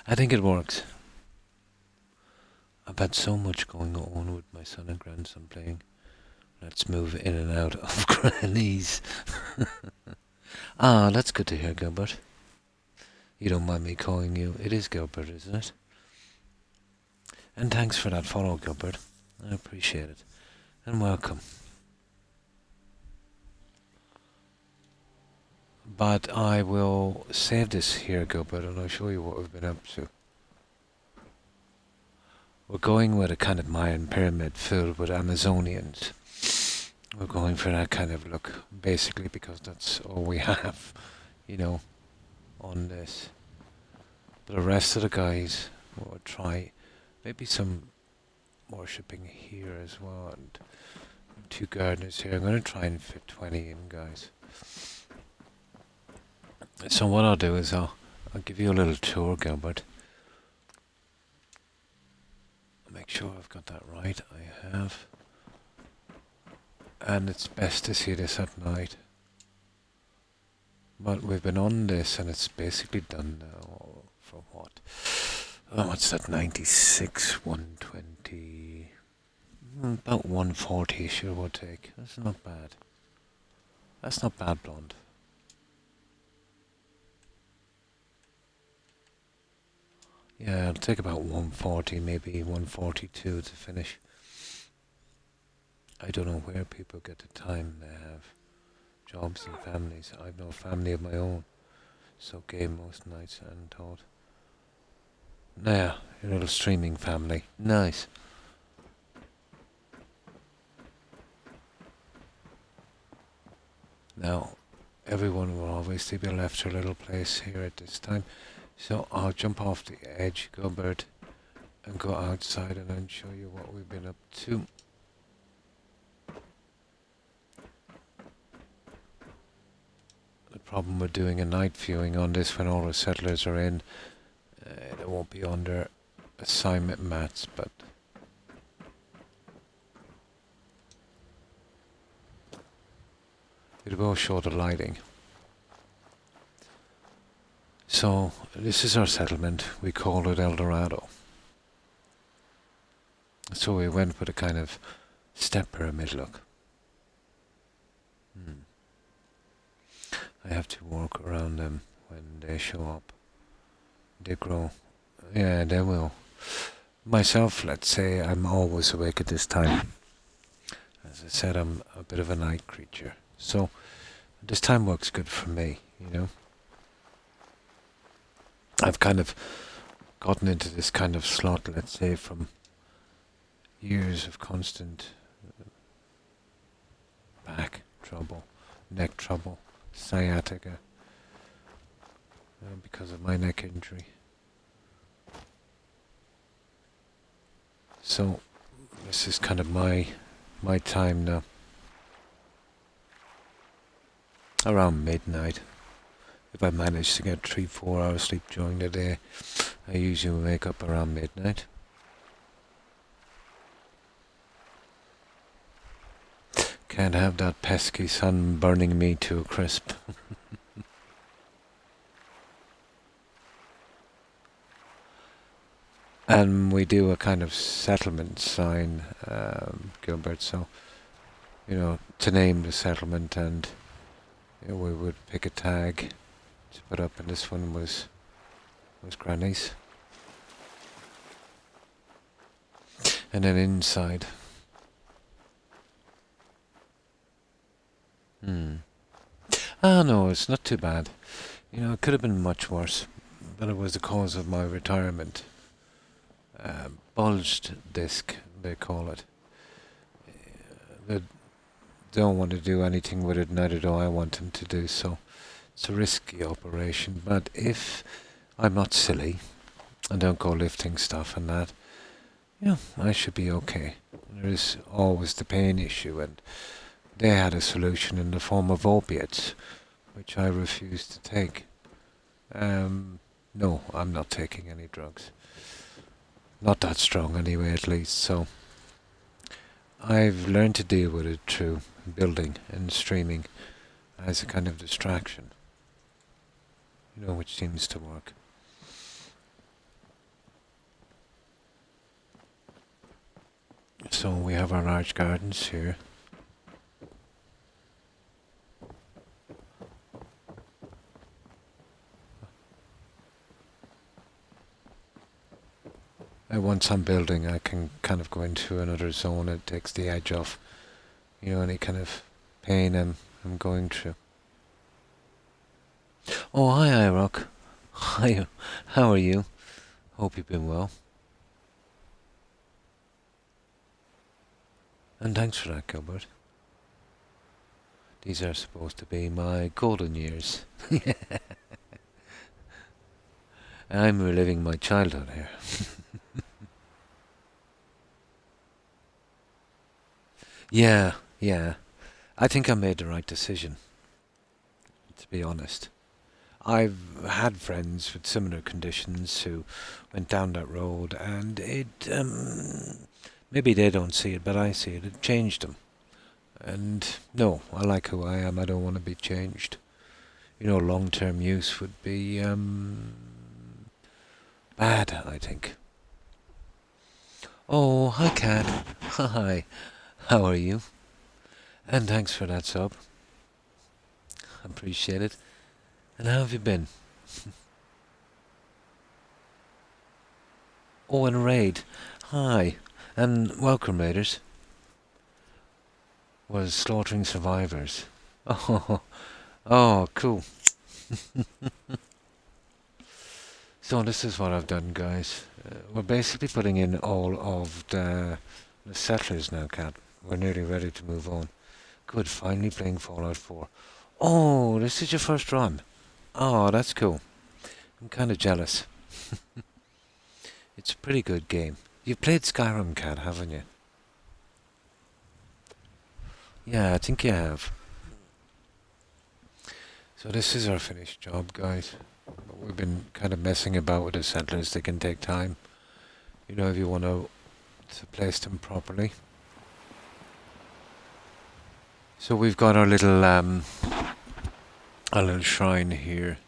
I think it works. I've had so much going on with my son and grandson playing. Let's move in and out of grannies. Ah, that's good to hear, Gilbert. You don't mind me calling you. It is Gilbert, isn't it? And thanks for that follow, Gilbert. I appreciate it. And welcome. But I will save this here, Gilbert, and I'll show you what we've been up to. We're going with a kind of Mayan pyramid filled with Amazonians. We're going for that kind of look, basically, because that's all we have, you know, on this. But the rest of the guys will try maybe some worshipping here as well, and 2 gardeners here. I'm going to try and fit 20 in, guys. So what I'll do is I'll give you a little tour, Gilbert. Make sure I've got that right. I have. And it's best to see this at night. But we've been on this and it's basically done now. For what? Oh, what's that? 96, 120. About 140 sure we'll take. That's not bad. That's not bad, blonde. Yeah, it'll take about 140, maybe 142 to finish. I don't know where people get the time. They have jobs and families. I've no family of my own, so game most nights and thought. Yeah, your little streaming family. Nice. Now, everyone will obviously be left to a little place here at this time. So I'll jump off the edge, Gilbert, and go outside and then show you what we've been up to. The problem with doing a night viewing on this when all the settlers are in, they won't be under assignment mats, but it will show the lighting. So this is our settlement. We call it El Dorado. So we went with a kind of step pyramid look. I have to walk around them when they show up. They grow. Yeah, they will. Myself, let's say, I'm always awake at this time. As I said, I'm a bit of a night creature. So this time works good for me, you know. I've kind of gotten into this kind of slot, let's say, from years of constant back trouble, neck trouble, sciatica, because of my neck injury. So this is kind of my time now. Around midnight. If I manage to get 3-4 hours sleep during the day, I usually wake up around midnight. Can't have that pesky sun burning me to a crisp. And we do a kind of settlement sign, Gilbert, so, you know, to name the settlement, and you know, we would pick a tag to put up, and this one was Granny's. And then inside. Ah, no, it's not too bad. You know, it could have been much worse, but it was the cause of my retirement. Bulged disc, they call it. They don't want to do anything with it, neither do I want them to do so. It's a risky operation, but if I'm not silly and don't go lifting stuff and that, yeah, I should be okay. There is always the pain issue, and they had a solution in the form of opiates, which I refused to take. No, I'm not taking any drugs. Not that strong anyway, at least, so I've learned to deal with it through building and streaming as a kind of distraction, you know, which seems to work. So we have our large gardens here. Once I'm building, I can kind of go into another zone. It takes the edge off, you know, any kind of pain I'm going through. Oh, hi, Rock. Hi, how are you? Hope you've been well. And thanks for that, Gilbert. These are supposed to be my golden years. I'm reliving my childhood here. Yeah. I think I made the right decision, to be honest. I've had friends with similar conditions who went down that road, and maybe they don't see it, but I see it. It changed them. And no, I like who I am. I don't want to be changed. Long-term use would be bad, I think. Oh, hi, Cat. Hi. How are you? And thanks for that sub. Appreciate it. And how have you been? Oh, and Raid. Hi. And welcome, Raiders. Was slaughtering survivors. Oh, cool. So this is what I've done, guys. We're basically putting in all of the settlers now, Cat. We're nearly ready to move on. Good, finally playing Fallout 4. Oh, this is your first run. Oh, that's cool. I'm kind of jealous. It's a pretty good game. You've played Skyrim, Cat, haven't you? Yeah, I think you have. So this is our finished job, guys. We've been kind of messing about with the settlers. They can take time. If you want to place them properly. So we've got our little shrine here.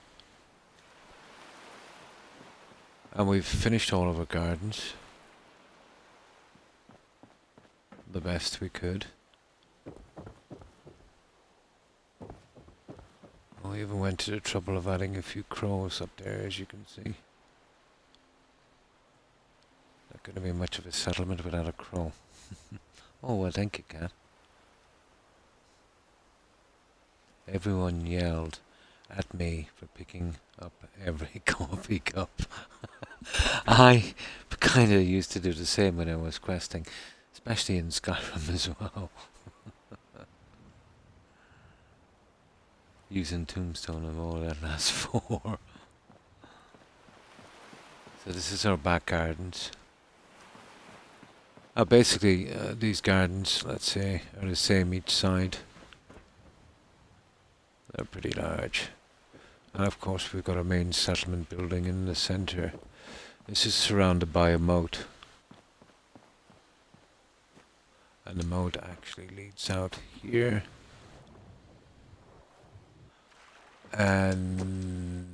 And we've finished all of our gardens. The best we could. We even went to the trouble of adding a few crows up there, as you can see. Not going to be much of a settlement without a crow. Oh, well, thank you, Cat. Everyone yelled at me for picking up every coffee cup. I kind of used to do the same when I was questing, especially in Skyrim as well. Using tombstone and all that last for. So this is our back gardens. Basically, these gardens, let's say, are the same each side. They're pretty large. And of course we've got our main settlement building in the centre. This is surrounded by a moat. And the moat actually leads out here. And,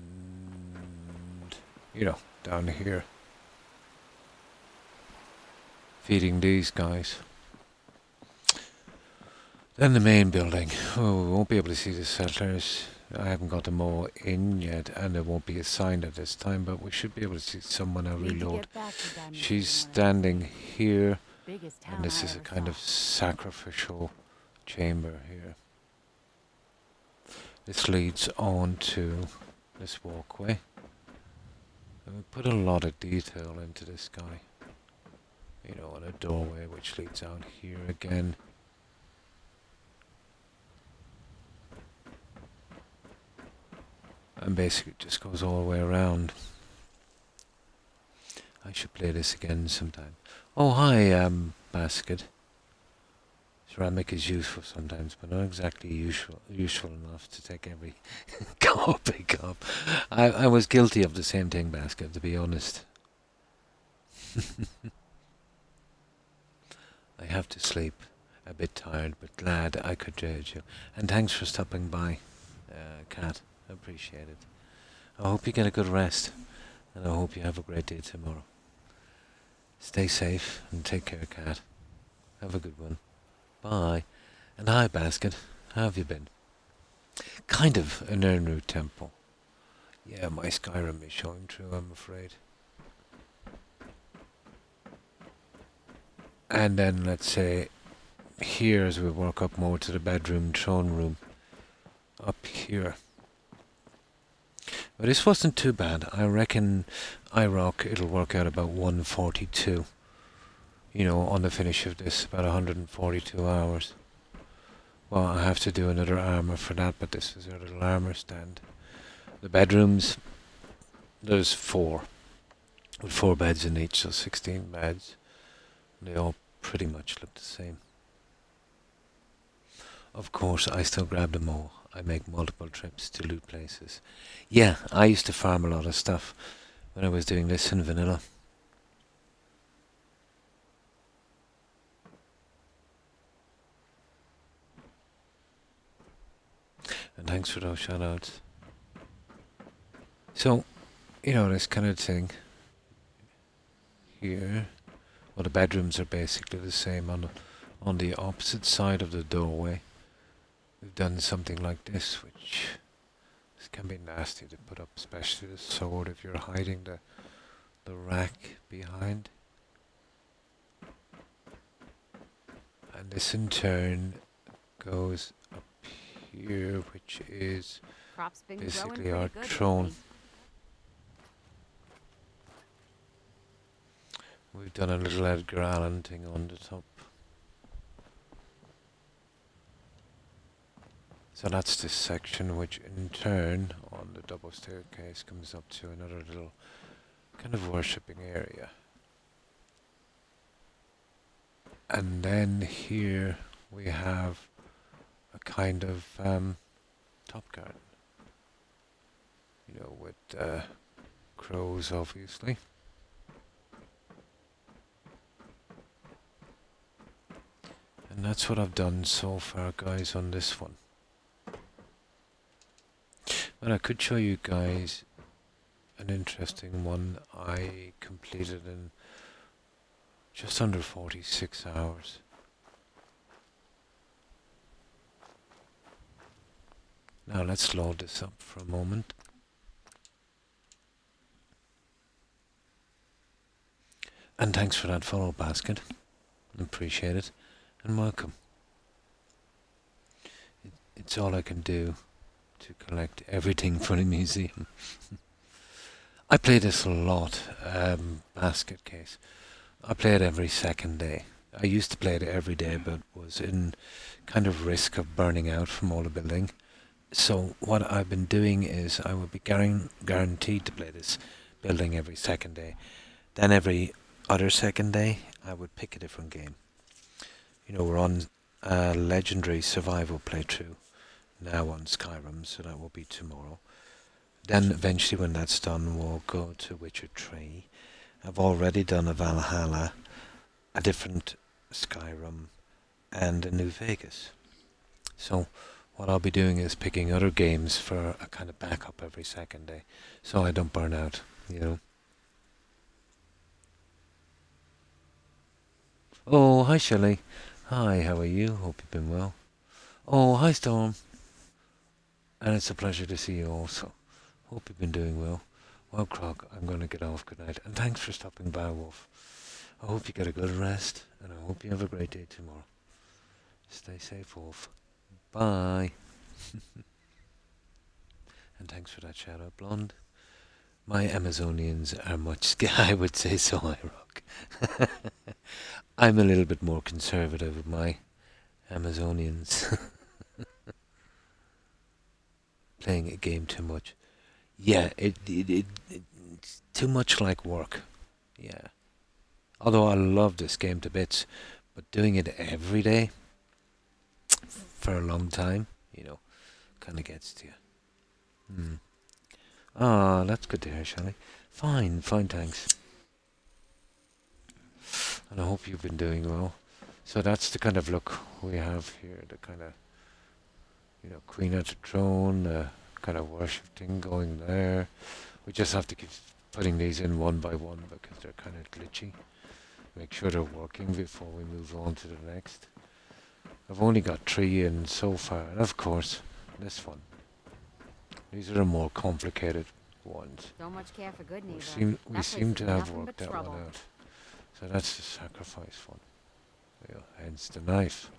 down here. Feeding these guys. Then the main building. Oh, we won't be able to see the settlers. I haven't got them all in yet, and there won't be a sign at this time, but we should be able to see someone. I'll reload. She's standing here, and this is a kind of sacrificial chamber here. This leads on to this walkway. And we put a lot of detail into this guy. And a doorway which leads out here again. And basically it just goes all the way around. I should play this again sometime. Oh, hi, Basket. Ceramic is useful sometimes, but not exactly useful enough to take every coffee cup. I was guilty of the same thing, Basket, to be honest. I have to sleep. A bit tired, but glad I could judge you. And thanks for stopping by, Kat. I appreciate it. I hope you get a good rest, and I hope you have a great day tomorrow. Stay safe and take care, Kat. Have a good one. Bye. And hi, Basket. How have you been? Kind of an Ernru temple. Yeah, my Skyrim is showing through, I'm afraid. And then, let's say, here as we walk up more to the bedroom, throne room, up here. But this wasn't too bad. I reckon IROC it'll work out about 142. You know, on the finish of this, about 142 hours. Well, I have to do another armour for that, but this is our little armour stand. The bedrooms, there's 4. With 4 beds in each, so 16 beds. They all pretty much look the same. Of course, I still grab them all. I make multiple trips to loot places. Yeah, I used to farm a lot of stuff when I was doing this in vanilla. And thanks for those shoutouts. So, you know, this kind of thing here. Well, the bedrooms are basically the same. On the opposite side of the doorway, we've done something like this, which this can be nasty to put up, especially the sword if you're hiding the rack behind. And this in turn goes up here, which is Crop's been basically growing our pretty good throne. lately. We've done a little Edgar Allan thing on the top. So that's this section, which in turn, on the double staircase, comes up to another little kind of worshipping area. And then here we have a kind of top garden. You know, with crows, obviously. And that's what I've done so far, guys, on this one. And I could show you guys an interesting one I completed in just under 46 hours. Now let's load this up for a moment. And thanks for that follow, Basket. Appreciate it. And welcome. It's all I can do to collect everything for the museum. I play this a lot, basket case. I play it every second day. I used to play it every day, but was in kind of risk of burning out from all the building. So what I've been doing is I will be guaranteed to play this building every second day. Then every other second day, I would pick a different game. You know, we're on a legendary survival playthrough now on Skyrim, so that will be tomorrow. Then eventually when that's done, we'll go to Witcher 3. I've already done a Valhalla, a different Skyrim, and a New Vegas. So what I'll be doing is picking other games for a kind of backup every second day, so I don't burn out, you know. Oh, hi Shelley. Hi, how are you? Hope you've been well. Oh, hi Storm. And it's a pleasure to see you also. Hope you've been doing well. Well, Croc, I'm going to get off. Good night. And thanks for stopping by, Wolf. I hope you get a good rest, and I hope you have a great day tomorrow. Stay safe, Wolf. Bye. And thanks for that shout out, Blonde. My Amazonians are much I would say so, I rock. I'm a little bit more conservative with my Amazonians. Playing a game too much. Yeah, it's too much like work. Yeah. Although I love this game to bits, but doing it every day for a long time, you know, kind of gets to you. Ah, that's good to hear, Shelley. Fine, thanks. And I hope you've been doing well. So that's the kind of look we have here, the kind of, you know, Queen at the Throne, kind of worship thing going there. We just have to keep putting these in one by one because they're kind of glitchy. Make sure they're working before we move on to the next. I've only got 3 in so far, and of course, this one. These are the more complicated ones. Don't much care for good neither. We That seem place to is have nothing worked but that one trouble. out. So that's the sacrifice one. Yeah, hence the knife.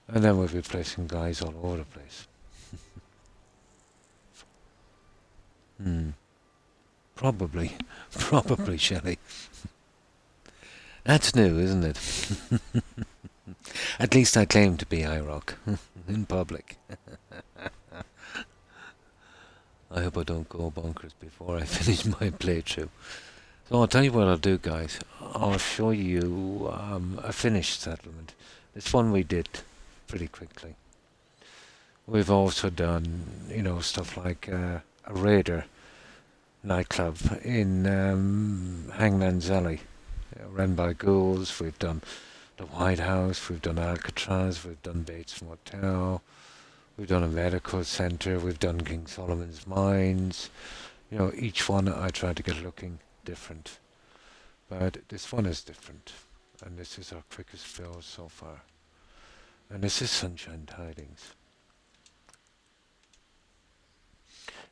And then we'll be placing guys all over the place. Hmm. Probably. Probably, Shelley. That's new, isn't it? At least I claim to be IROC. In public. I hope I don't go bonkers before I finish my playthrough. So I'll tell you what I'll do, guys. I'll show you a finished settlement. This one we did pretty quickly. We've also done, stuff like a Raider nightclub in Hangman's Alley, run by ghouls. We've done the White House, we've done Alcatraz, we've done Bates Motel, we've done a medical centre, we've done King Solomon's Mines. Each one I try to get looking different. But this one is different. And this is our quickest build so far. And this is Sunshine Tidings.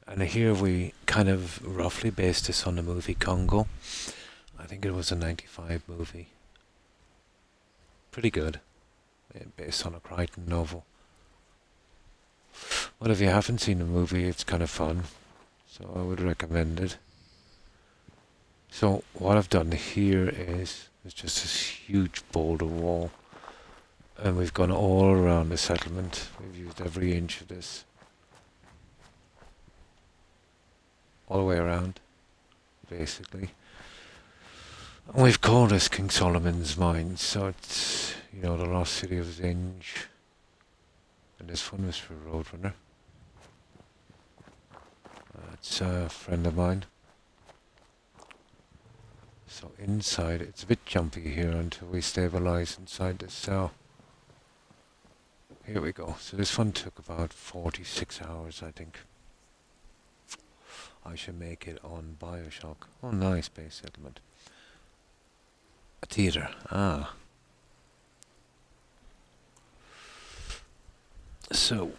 And here we kind of roughly based this on the movie Congo. I think it was a 95 movie. Pretty good. Based on a Crichton novel. Well, if you haven't seen the movie, it's kind of fun. So I would recommend it. So what I've done here is there's just this huge boulder wall. And we've gone all around the settlement. We've used every inch of this. All the way around, basically. And we've called this King Solomon's Mines, so it's, the lost city of Zinj. And this one was for Roadrunner. It's a friend of mine. So inside, it's a bit jumpy here until we stabilize inside this cell. Here we go. So this one took about 46 hours, I think. I should make it on Bioshock. Oh, nice base settlement. A theatre. Ah. So,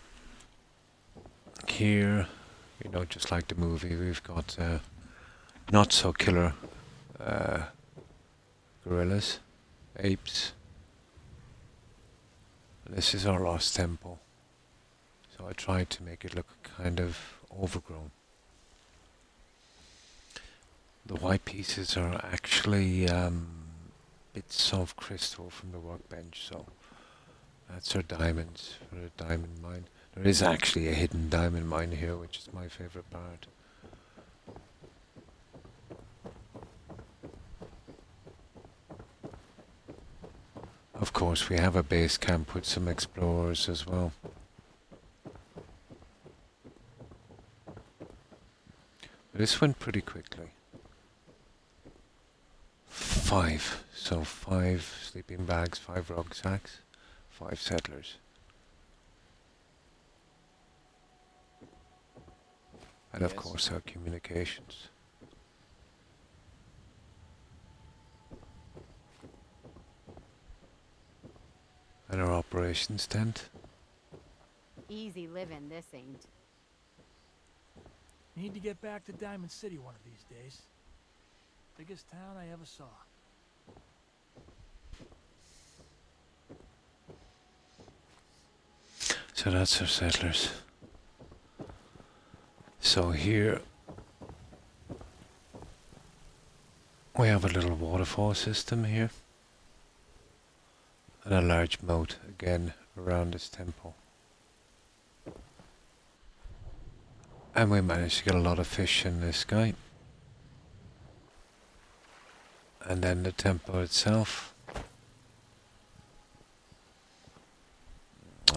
here, just like the movie, we've got not so killer gorillas, apes. This is our lost temple. So I tried to make it look kind of overgrown. The white pieces are actually bits of crystal from the workbench, so that's our diamonds for a diamond mine. There is actually a hidden diamond mine here, which is my favorite part. Of course, we have a base camp with some explorers as well. This went pretty quickly. 5. So 5 sleeping bags, 5 rucksacks, 5 settlers. And of course our communications. And our operations tent. Easy living, this ain't. Need to get back to Diamond City one of these days. Biggest town I ever saw. So that's our settlers. So here we have a little waterfall system here. And a large moat again around this temple. And we managed to get a lot of fish in this guy. And then the temple itself.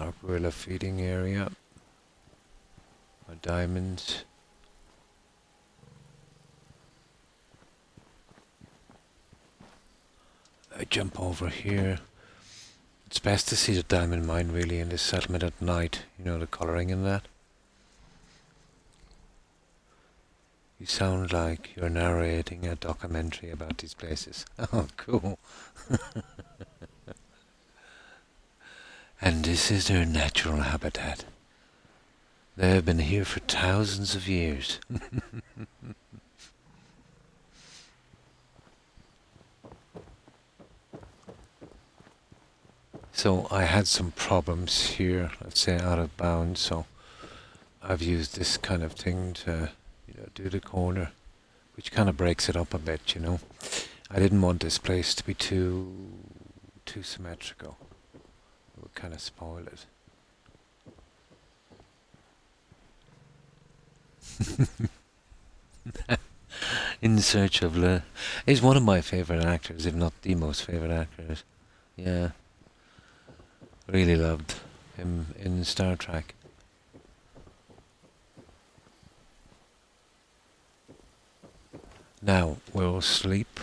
Our gorilla feeding area. Our diamonds. I jump over here. It's best to see the diamond mine really in this settlement at night. The colouring in that. You sound like you're narrating a documentary about these places. Oh, cool. And this is their natural habitat. They have been here for thousands of years. So I had some problems here, let's say out of bounds, so I've used this kind of thing to do the corner, which kind of breaks it up a bit, you know. I didn't want this place to be too symmetrical. It would kind of spoil it. In Search of Le is one of my favorite actors, if not the most favorite actors. Yeah, really loved him in Star Trek. Now we'll sleep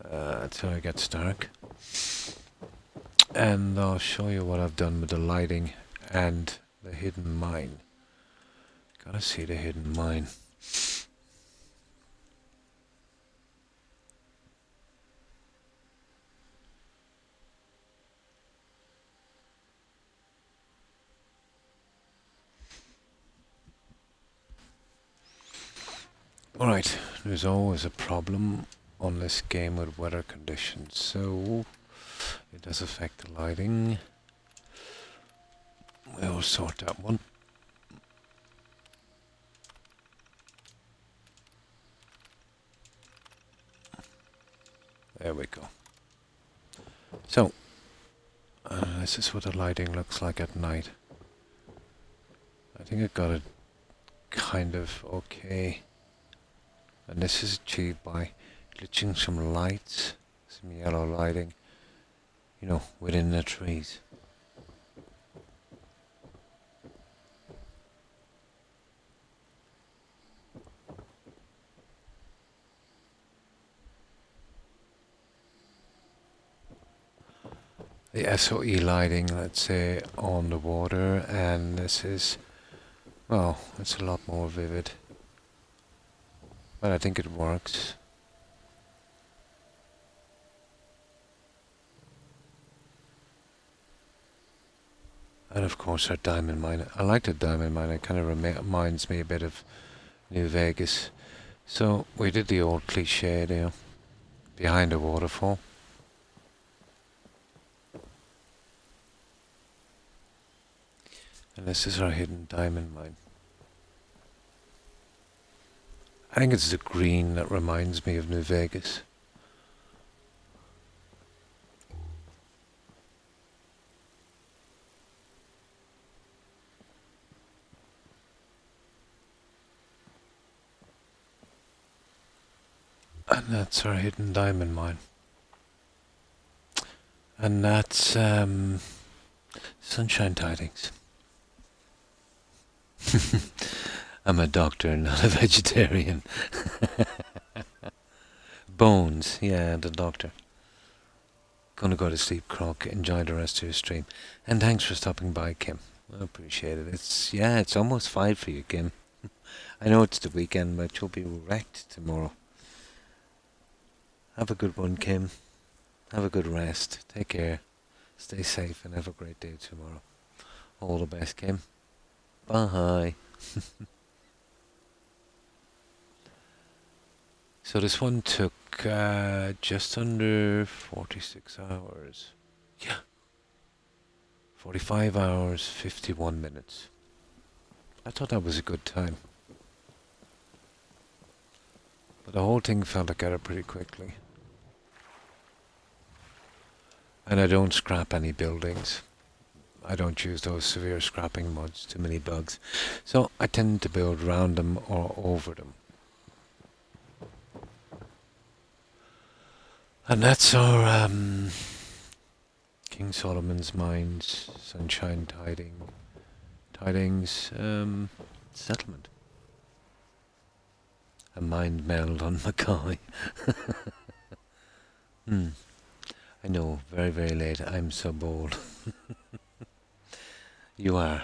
until it gets dark, and I'll show you what I've done with the lighting and the hidden mine. Gotta see the hidden mine. Alright, there's always a problem on this game with weather conditions, so it does affect the lighting. We'll sort that one. There we go. So, this is what the lighting looks like at night. I think I got it kind of okay. And this is achieved by glitching some lights, some yellow lighting, you know, within the trees. The SOE lighting, let's say, on the water, and this is, well, it's a lot more vivid. But I think it works. And of course our diamond mine. I like the diamond mine. It kind of reminds me a bit of New Vegas. So we did the old cliche there, behind a waterfall. And this is our hidden diamond mine. I think it's the green that reminds me of New Vegas. And that's our hidden diamond mine. And that's sunshine tidings. I'm a doctor, not a vegetarian. Bones, yeah, the doctor. Gonna go to sleep, Croc. Enjoy the rest of your stream. And thanks for stopping by, Kim. I appreciate it. It's almost 5 for you, Kim. I know it's the weekend, but you'll be wrecked tomorrow. Have a good one, Kim. Have a good rest. Take care. Stay safe and have a great day tomorrow. All the best, Kim. Bye. So this one took just under 46 hours. Yeah. 45 hours, 51 minutes. I thought that was a good time. But the whole thing fell together pretty quickly. And I don't scrap any buildings. I don't use those severe scrapping mods, too many bugs. So I tend to build around them or over them. And that's our King Solomon's Mines, Sunshine Tidings, settlement. A mind meld on Mackay. I know, very, very late. I'm so bold. You are.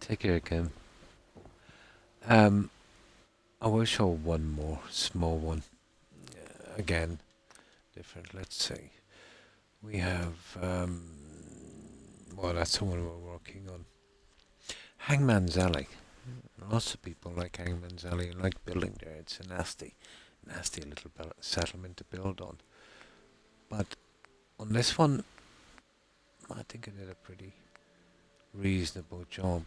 Take care, Kim. I will show one more small one. Again, different. Let's see. We have, well, that's the one we're working on. Hangman's Alley. Lots of people like Hangman's Alley and like building there. It's a nasty little settlement to build on. But on this one, I think I did a pretty reasonable job.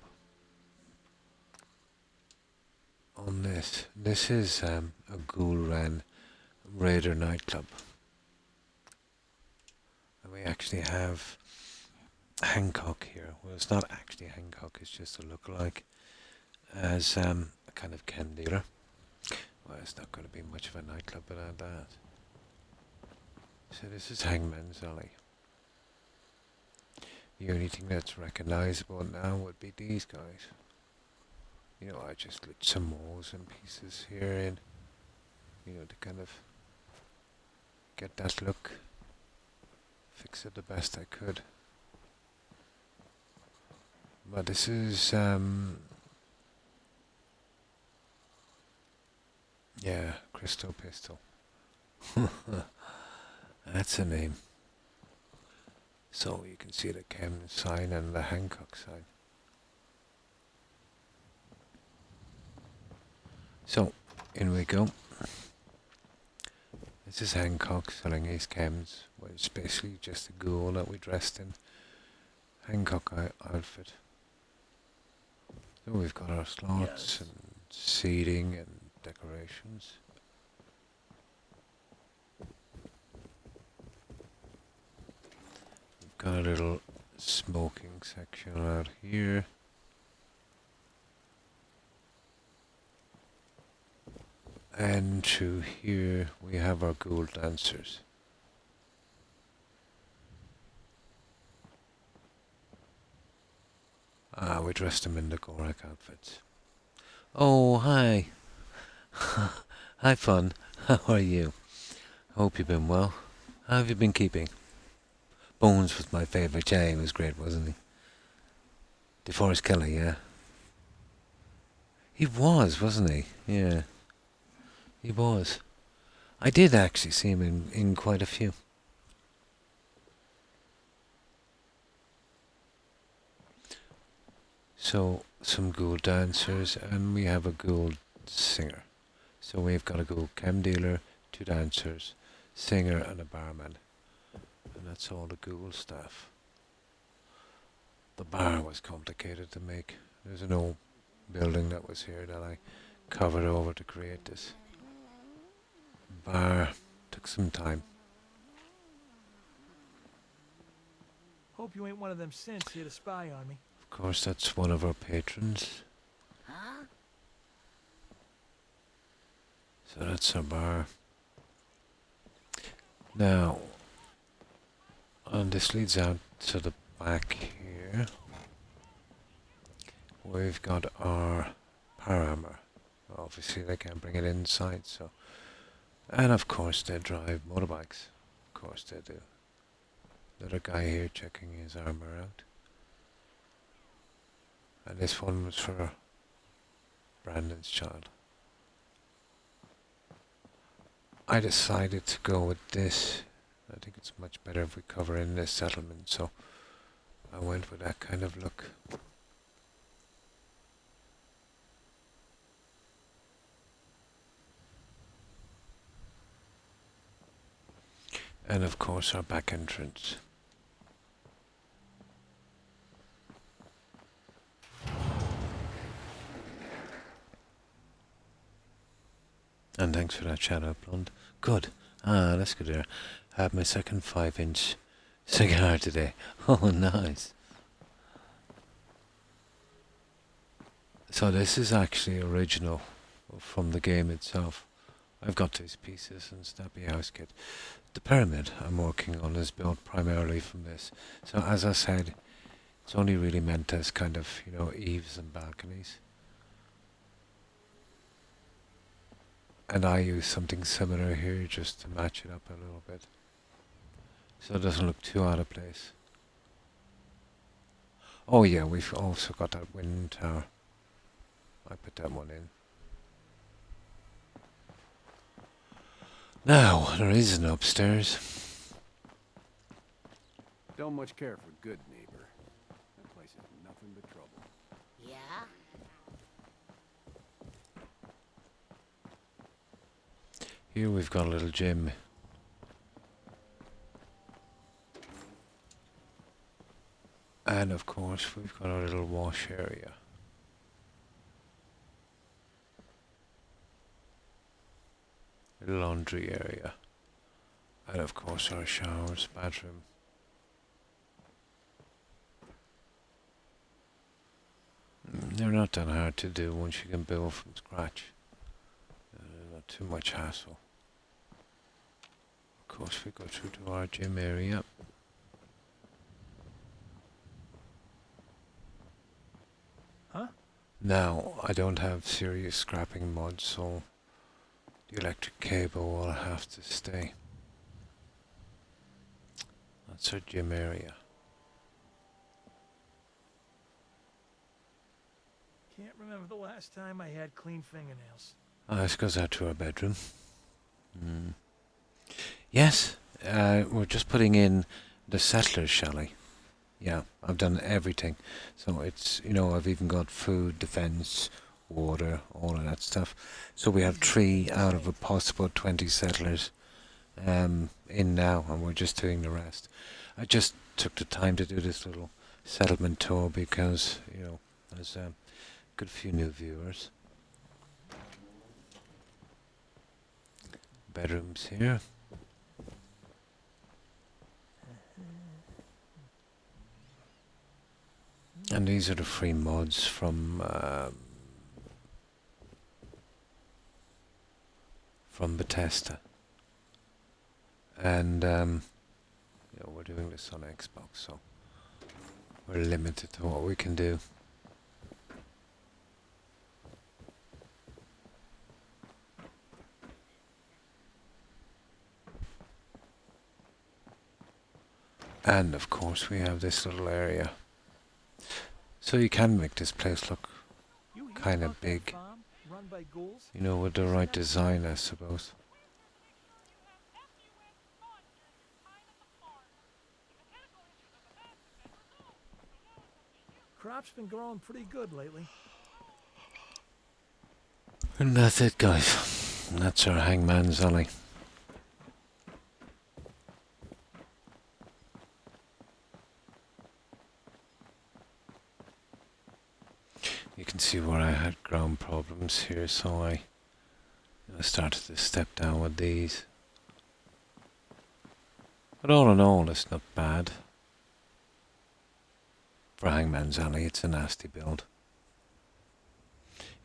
on this. This is a Ghoul Ran Raider nightclub. And we actually have Hancock here. Well, it's not actually Hancock, it's just a lookalike as a kind of chem dealer. Well, it's not going to be much of a nightclub without that. So this is Hangman's Alley. The only thing that's recognizable now would be these guys. You know, I just lit some walls and pieces here in, you know, to kind of get that look. Fix it the best I could. But this is, yeah, Crystal Pistol. That's a name. So you can see the Chem sign and the Hancock sign. So, in we go. This is Hancock selling his chems, which is basically just a ghoul that we dressed in Hancock outfit. So we've got our slots and seating and decorations. We've got a little smoking section out here. And to here we have our ghoul dancers. We dressed them in the Gorak outfits. Oh, hi. Hi, Fun. How are you? Hope you've been well. How have you been keeping? Bones was my favourite. Yeah, he was great, wasn't he? DeForest Kelly, yeah. He was, wasn't he? Yeah. He was. I did actually see him in quite a few. So, some ghoul dancers, and we have a ghoul singer. So we've got a ghoul chem dealer, 2 dancers, singer and a barman. And that's all the ghoul staff. The bar was complicated to make. There's an old building that was here that I covered over to create this. Bar took some time. Hope you ain't one of them synths here to spy on me. Of course, that's one of our patrons. So that's our bar. Now, and this leads out to the back here. We've got our power armor. Obviously, they can't bring it inside, so. And of course, they drive motorbikes. Of course, they do. Another guy here checking his armor out. And this one was for Brandon's child. I decided to go with this. I think it's much better if we cover in this settlement, so I went with that kind of look. And of course our back entrance. And thanks for that shadow, Blonde. Good. Ah, that's good there. I have my second 5-inch cigar today. Oh, nice. So this is actually original from the game itself. I've got these pieces and Snappy House Kit. The pyramid I'm working on is built primarily from this. So as I said, it's only really meant as kind of, you know, eaves and balconies. And I use something similar here just to match it up a little bit. So it doesn't look too out of place. Oh yeah, we've also got that wind tower. I put that one in. Now, there is an upstairs. Don't much care for good neighbor. That place is nothing but trouble. Yeah? Here we've got a little gym. And of course we've got a little wash area. laundry area. And of course our showers, bathroom. They're not that hard to do once you can build from scratch. Not too much hassle. Of course we go through to our gym area. Huh? Now, I don't have serious scrapping mods, so the electric cable will have to stay. That's our gym area. Can't remember the last time I had clean fingernails. This goes out to our bedroom. Yes, we're just putting in the settlers chalet. Yeah, I've done everything. So it's, I've even got food, defense, water, all of that stuff. So we have 3 out of a possible 20 settlers in now, and we're just doing the rest. I just took the time to do this little settlement tour because, there's a good few new viewers. Bedrooms here. And these are the free mods from Bethesda. And we're doing this on Xbox, so we're limited to what we can do. And of course we have this little area. So you can make this place look kind of big, with the right design, I suppose. Crop's been growing pretty good lately. And that's it, guys. That's our Hangman's Alley. You can see where I had ground problems here, so I started to step down with these. But all in all, it's not bad. For Hangman's Alley, it's a nasty build.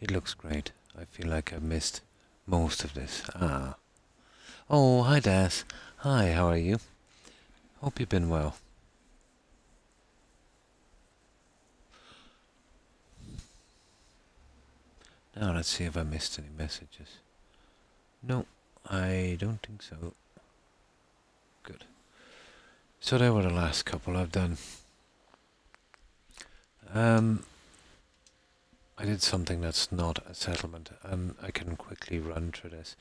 It looks great. I feel like I've missed most of this. Oh, hi Des. Hi, how are you? Hope you've been well. Now let's see if I missed any messages. No, I don't think so. Good. So there were the last couple I've done. I did something that's not a settlement, and I can quickly run through this.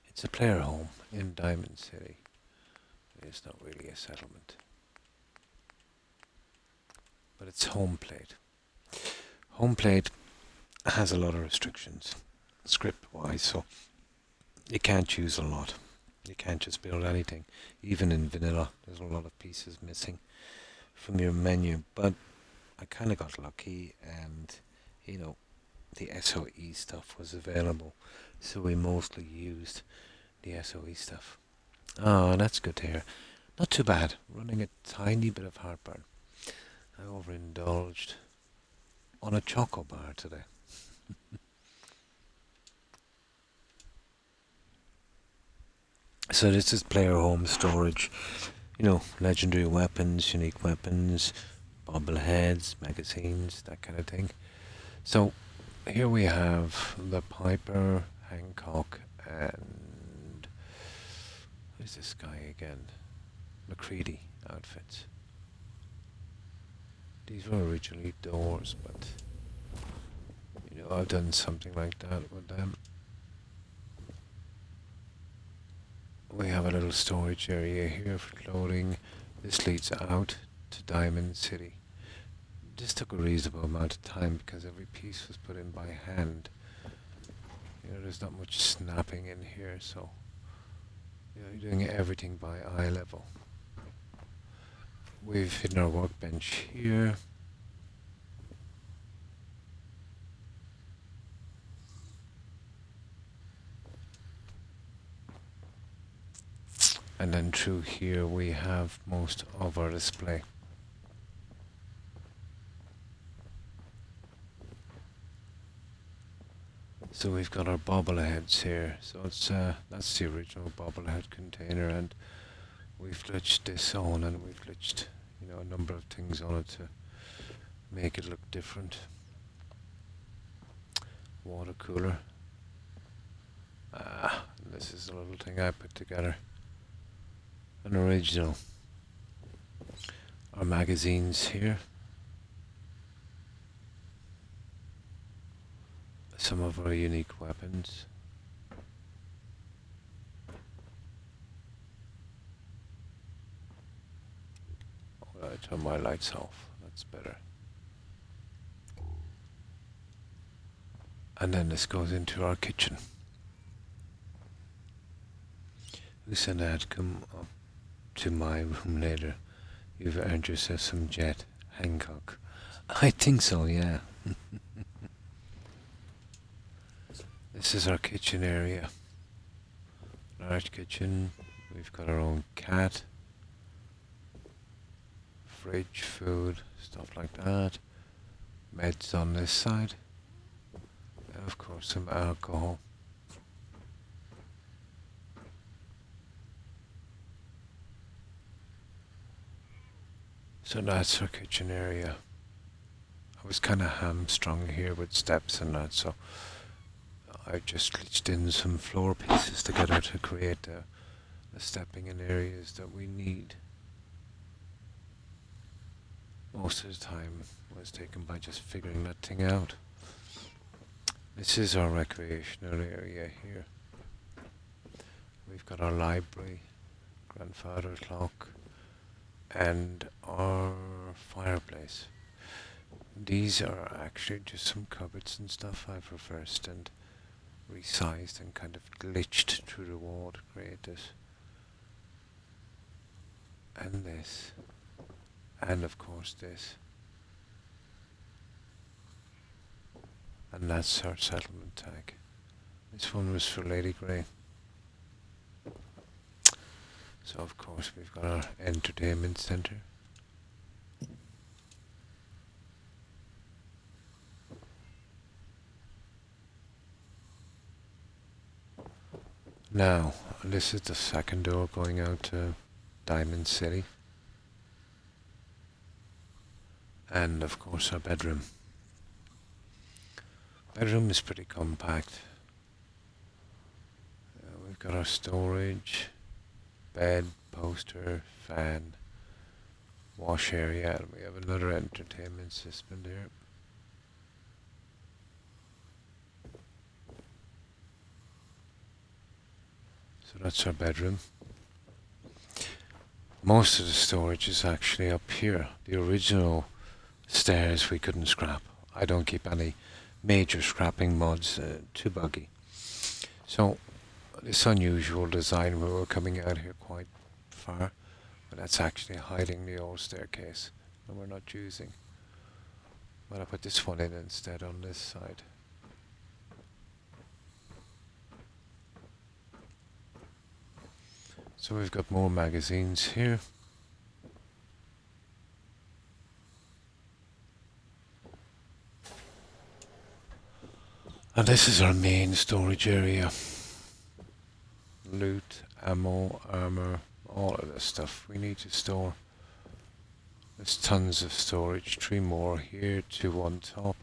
It's a player home in Diamond City. It's not really a settlement. But it's home plate. Home plate has a lot of restrictions, script-wise, so you can't choose a lot. You can't just build anything. Even in vanilla, there's a lot of pieces missing from your menu. But I kind of got lucky, and the SOE stuff was available, so we mostly used the SOE stuff. Oh, that's good to hear. Not too bad. Running a tiny bit of heartburn. I overindulged on a choco bar today. So this is player home storage. Legendary weapons, unique weapons, bobbleheads, magazines, that kind of thing. So here we have the Piper, Hancock, and who's this guy again? McCready outfits. These were originally doors, but I've done something like that with them. We have a little storage area here for clothing. This leads out to Diamond City. This took a reasonable amount of time because every piece was put in by hand. There's not much snapping in here, so you're doing everything by eye level. We've hidden our workbench here. And then through here we have most of our display. So we've got our bobbleheads here. So it's that's the original bobblehead container, and we've glitched this on, and we've glitched, you know, a number of things on it to make it look different. Water cooler. This is a little thing I put together. An original. Our magazines here. Some of our unique weapons. Oh, I turn my lights off. That's better. And then this goes into our kitchen. Who said I'd come up to my room later? You've earned yourself some jet, Hancock. I think so, yeah. This is our kitchen area. Large kitchen. We've got our own cat. Fridge, food, stuff like that. Meds on this side. And of course some alcohol. So that's our kitchen area. I was kind of hamstrung here with steps and that, so I just glitched in some floor pieces together to create the stepping in areas that we need. Most of the time was taken by just figuring that thing out. This is our recreational area here. We've got our library, grandfather clock, and our fireplace. These are actually just some cupboards and stuff I've reversed and resized and kind of glitched through the wall to create this. And this. And of course this. And that's our settlement tag. This one was for Lady Grey. So of course we've got our entertainment center. Now, this is the second door going out to Diamond City. And of course our bedroom. Bedroom is pretty compact. We've got our storage, bed, poster, fan, wash area, and we have another entertainment system there. So that's our bedroom. Most of the storage is actually up here. The original stairs we couldn't scrap. I don't keep any major scrapping mods, too buggy. So this unusual design where we're coming out here quite far, but that's actually hiding the old staircase that we're not using. But I put this one in instead on this side. So we've got more magazines here. And this is our main storage area. Loot, ammo, armor, all of this stuff we need to store. There's tons of storage, 3 more here, 2 on top.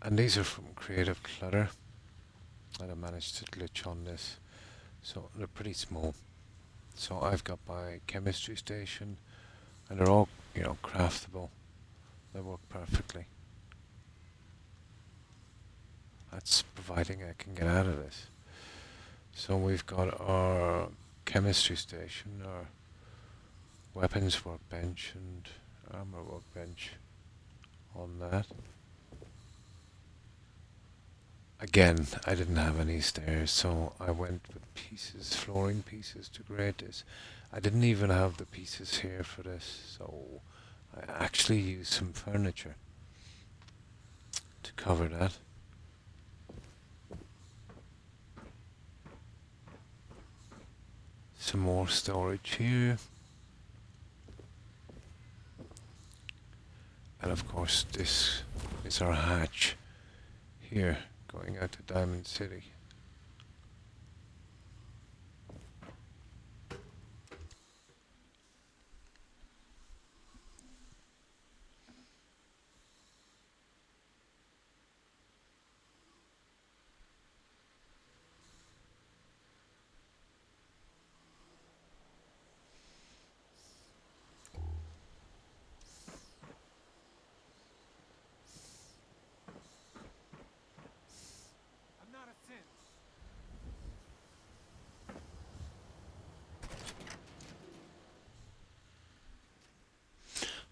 And these are from Creative Clutter. And I managed to glitch on this. So they're pretty small. So I've got my chemistry station, and they're all, you know, craftable. They work perfectly. That's providing I can get out of this. So we've got our chemistry station, our weapons workbench and armor workbench on that. Again, I didn't have any stairs, so I went with pieces, flooring pieces to create this. I didn't even have the pieces here for this, so I actually used some furniture to cover that. Some more storage here. And of course this is our hatch here going out to Diamond City. I'm not a sin.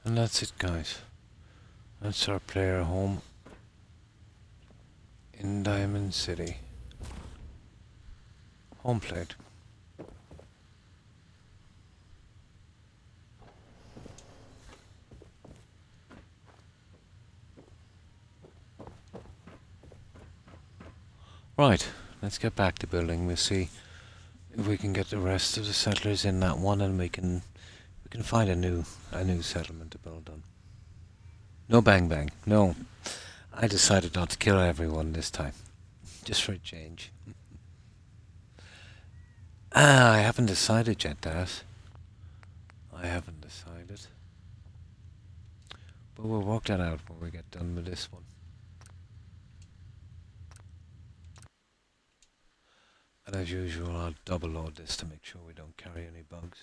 And that's it, guys. That's our player home in Diamond City. Home plate. Right, let's get back to building. We'll see if we can get the rest of the settlers in that one, and we can find a new settlement to build on. No bang bang. No. I decided not to kill everyone this time. Just for a change. I haven't decided yet, Daz. I haven't decided. But we'll work that out when we get done with this one. And as usual, I'll double load this to make sure we don't carry any bugs.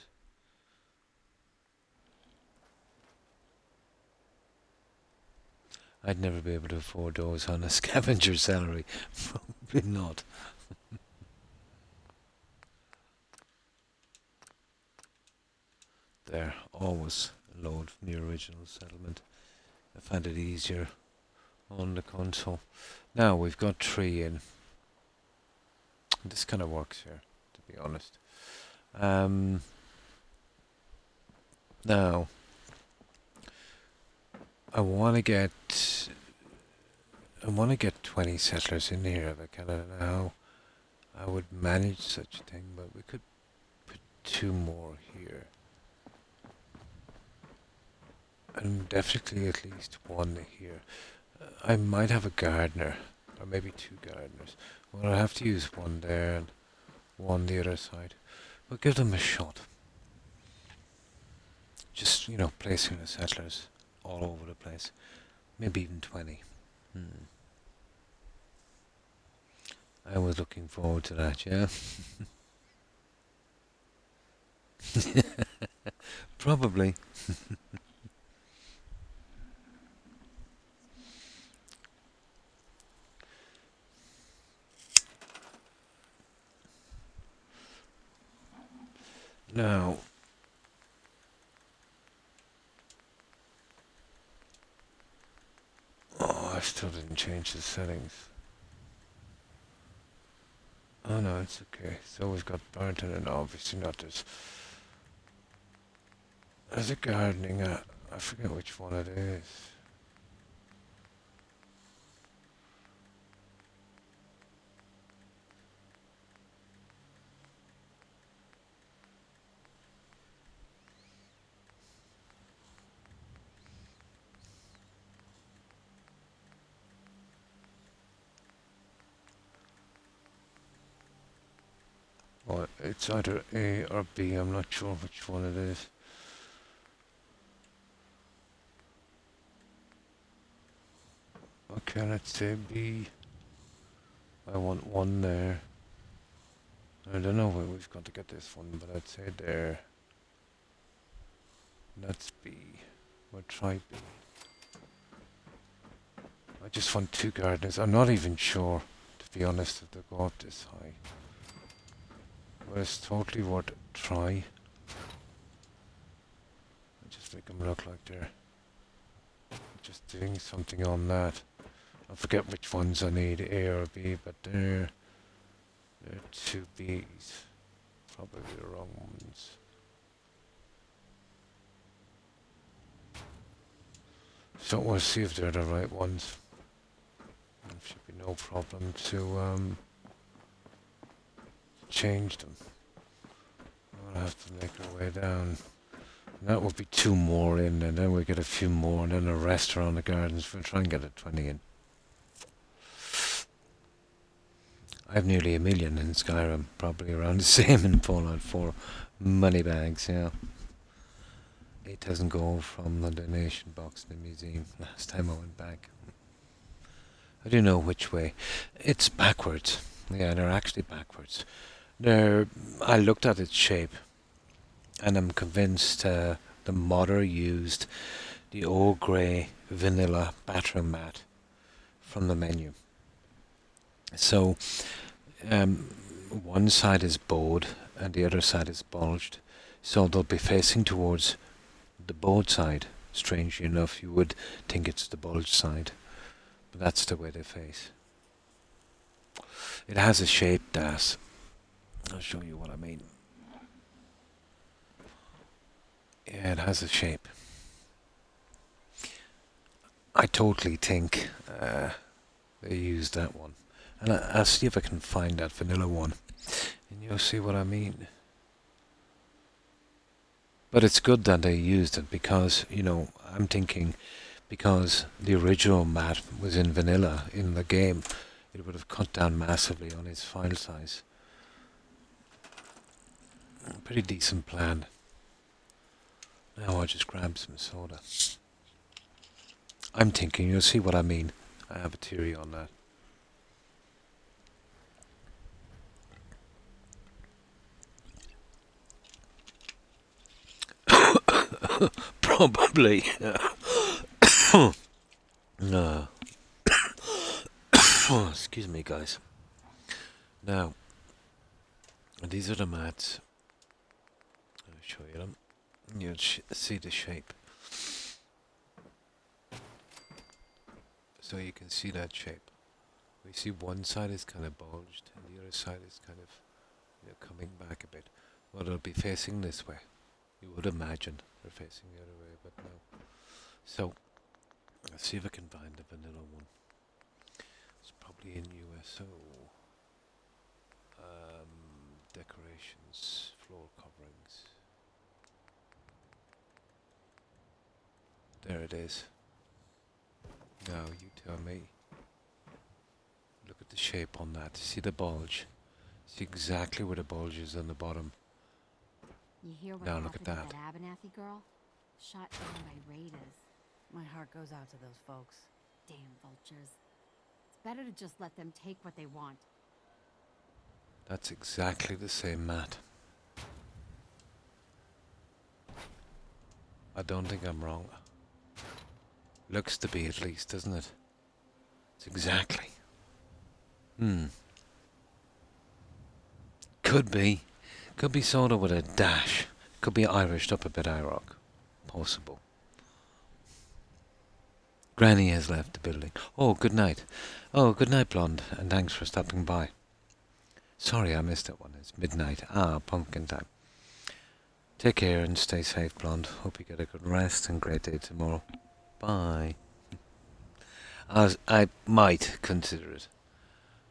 I'd never be able to afford those on a scavenger salary. Probably not. There, always load from the original settlement. I find it easier on the console. Now we've got 3 in. This kind of works here, to be honest. Now I want to get 20 settlers in here. I kind of know how I would manage such a thing, but we could put 2 more here. And definitely at least 1 here. I might have a gardener, or maybe 2 gardeners. Well, I'll have to use 1 there and 1 the other side. We'll give them a shot. Just, you know, placing the settlers all over the place. Maybe even 20. I was looking forward to that, yeah? Probably. Now, I still didn't change the settings. Oh no, it's okay. So we've got Barton and obviously not this. There's a gardening, I forget which one it is. Well, it's either A or B, I'm not sure which one it is. Okay, let's say B. I want 1 there. I don't know where we've got to get this one, but I'd say there. That's B. We'll try B. I just want 2 gardeners. I'm not even sure, to be honest, if they'll go up this high. But it's totally worth a try. I'll just make them look like they're just doing something on that. I forget which ones I need, A or B, but they're 2 Bs. Probably the wrong ones. So we'll see if they're the right ones. There should be no problem to change them. we'll have to make our way down. That would be 2 more in, and then we get a few more, and then the rest around the gardens. We'll try and get a 20 in. I have nearly 1 million in Skyrim, probably around the same in Fallout 4. Money bags, yeah. 8,000 gold from the donation box in the museum last time I went back. I do know which way. It's backwards. Yeah, they're actually backwards. I looked at its shape, and I'm convinced the modder used the old grey vanilla bathroom mat from the menu. So, one side is bowed and the other side is bulged. So they'll be facing towards the bowed side. Strangely enough, you would think it's the bulged side, but that's the way they face. It has a shape, Das. I'll show you what I mean. Yeah, it has a shape. I totally think they used that one. And I'll see if I can find that vanilla one. And you'll see what I mean. But it's good that they used it because, you know, I'm thinking because the original mat was in vanilla in the game, it would have cut down massively on its file size. Pretty decent plan. Now I'll just grab some soda. I'm thinking, you'll see what I mean. I have a theory on that. Probably. No. Excuse me, guys. Now, these are the mats. I'll show you them. You'll see the shape. So you can see that shape. We see one side is kind of bulged and the other side is kind of, you know, coming back a bit. Well, it'll be facing this way. You would imagine they're facing the other way, but no. So, let's see if I can find the vanilla one. It's probably in USO. Decorations, floor coverings. There it is. Now you tell me. Look at the shape on that. See the bulge? See exactly where the bulge is on the bottom. You hear what Now happened look at to that. that Abernathy girl? Shot down by raiders. My heart goes out to those folks. Damn vultures. It's better to just let them take what they want. That's exactly the same mat. I don't think I'm wrong. Looks to be, at least, doesn't it? It's exactly. Could be. Could be soda with a dash. Could be Irished up a bit, IROC. Possible. Granny has left the building. Oh, good night. Oh, good night, Blonde, and thanks for stopping by. Sorry I missed that one. It's midnight. Ah, pumpkin time. Take care and stay safe, Blonde. Hope you get a good rest and great day tomorrow. Bye. As I might consider it,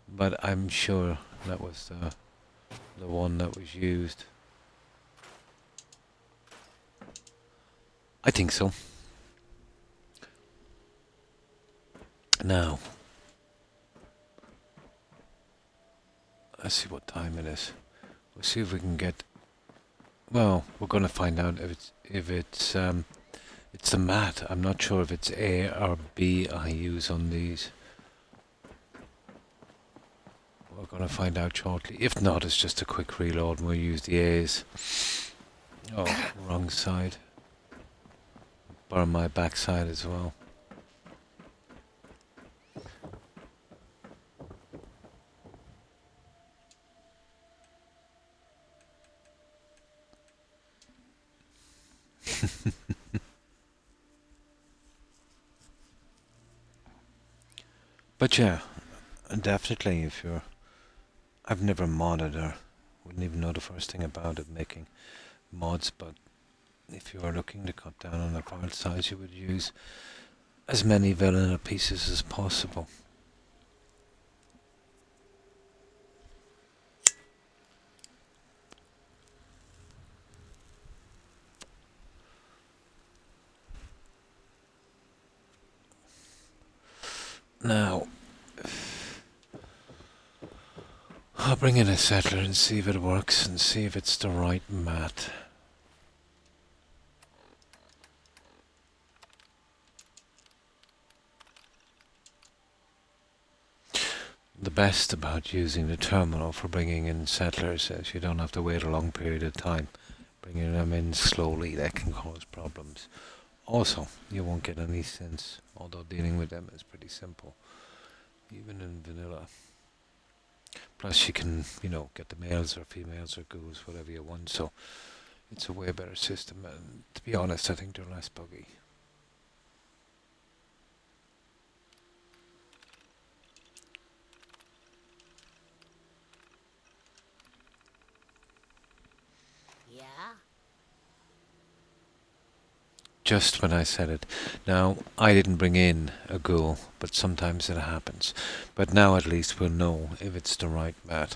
but I'm sure that was the one that was used. I think so. Now, let's see what time it is. We'll see if we can get. Well, we're gonna find out if it's the mat. I'm not sure if it's A or B I use on these. We're gonna find out shortly. If not, it's just a quick reload and we'll use the A's. Oh, wrong side. Burn my backside as well. But yeah, definitely if you're... I've never modded or wouldn't even know the first thing about it, making mods, but if you are looking to cut down on the file size, you would use as many vanilla pieces as possible. Now, I'll bring in a settler and see if it works and see if it's the right mat. The best about using the terminal for bringing in settlers is you don't have to wait a long period of time. Bringing them in slowly, that can cause problems. Also, you won't get any sense, although dealing with them is pretty simple, even in vanilla. Plus you can, get the males or females or ghouls, whatever you want, so it's a way better system, and to be honest, I think they're less buggy. Yeah? Just when I said it. Now, I didn't bring in a ghoul, but sometimes it happens. But now at least we'll know if it's the right mat.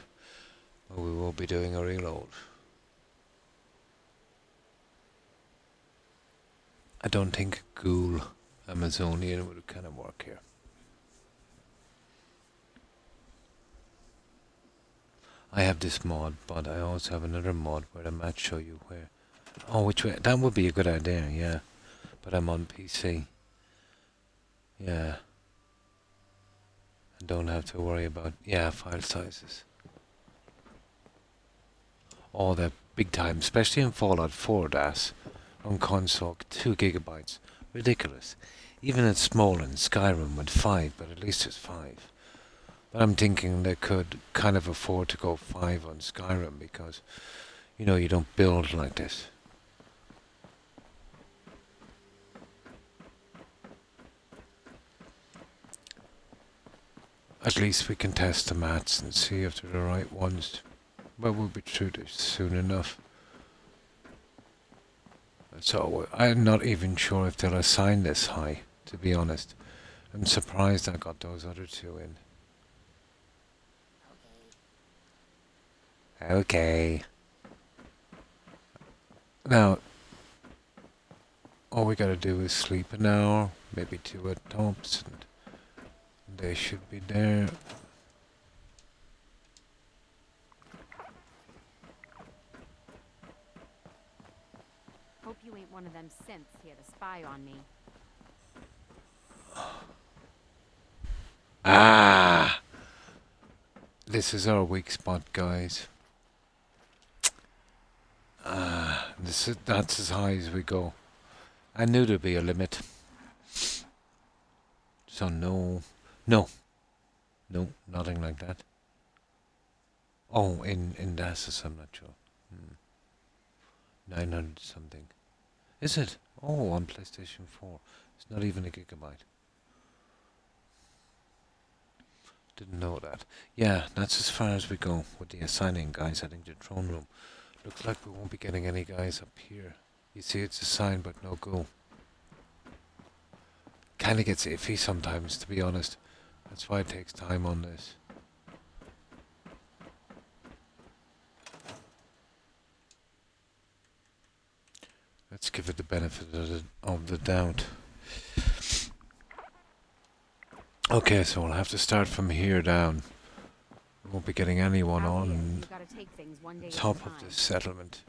Or we will be doing a reload. I don't think ghoul Amazonian would kind of work here. I have this mod, but I also have another mod where I might show you where. Oh, which way? That would be a good idea, yeah. But I'm on PC. Yeah. I don't have to worry about, file sizes. Oh, they're big time, especially in Fallout 4, DAS. On console, 2 gigabytes. Ridiculous. Even it's small in Skyrim with 5, but at least it's 5. But I'm thinking they could kind of afford to go 5 on Skyrim because, you don't build like this. At least we can test the mats and see if they're the right ones. But we'll be through this soon enough. So I'm not even sure if they'll assign this high, to be honest. I'm surprised I got those other 2 in. Okay. Now, all we gotta do is sleep an hour, maybe 2 at tops, and they should be there. Hope you ain't one of them synths here to spy on me. Ah! This is our weak spot, guys. That's as high as we go. I knew there'd be a limit. So no, nothing like that. Oh, in DASs, I'm not sure. 900 something. Is it? Oh, on PlayStation 4. It's not even a gigabyte. Didn't know that. Yeah, that's as far as we go with the assigning, guys. I think the throne room. Looks like we won't be getting any guys up here. You see, it's assigned, but no go. Kinda gets iffy sometimes, to be honest. That's why it takes time on this. Let's give it the benefit of the doubt. Okay, so we'll have to start from here down. We won't be getting anyone Out here, on you gotta take things one day at a top of time. this settlement.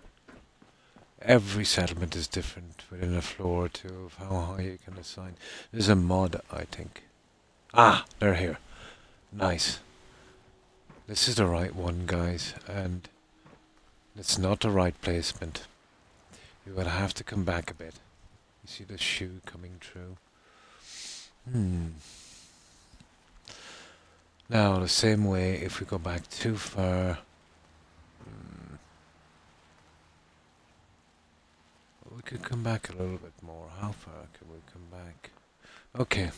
Every settlement is different within a floor or 2 of how high you can assign. There's a mod, I think. Ah, they're here. Nice. This is the right one, guys, and it's not the right placement. You would have to come back a bit. You see the shoe coming through? Now, the same way, if we go back too far... We could come back a little bit more. How far can we come back? Okay.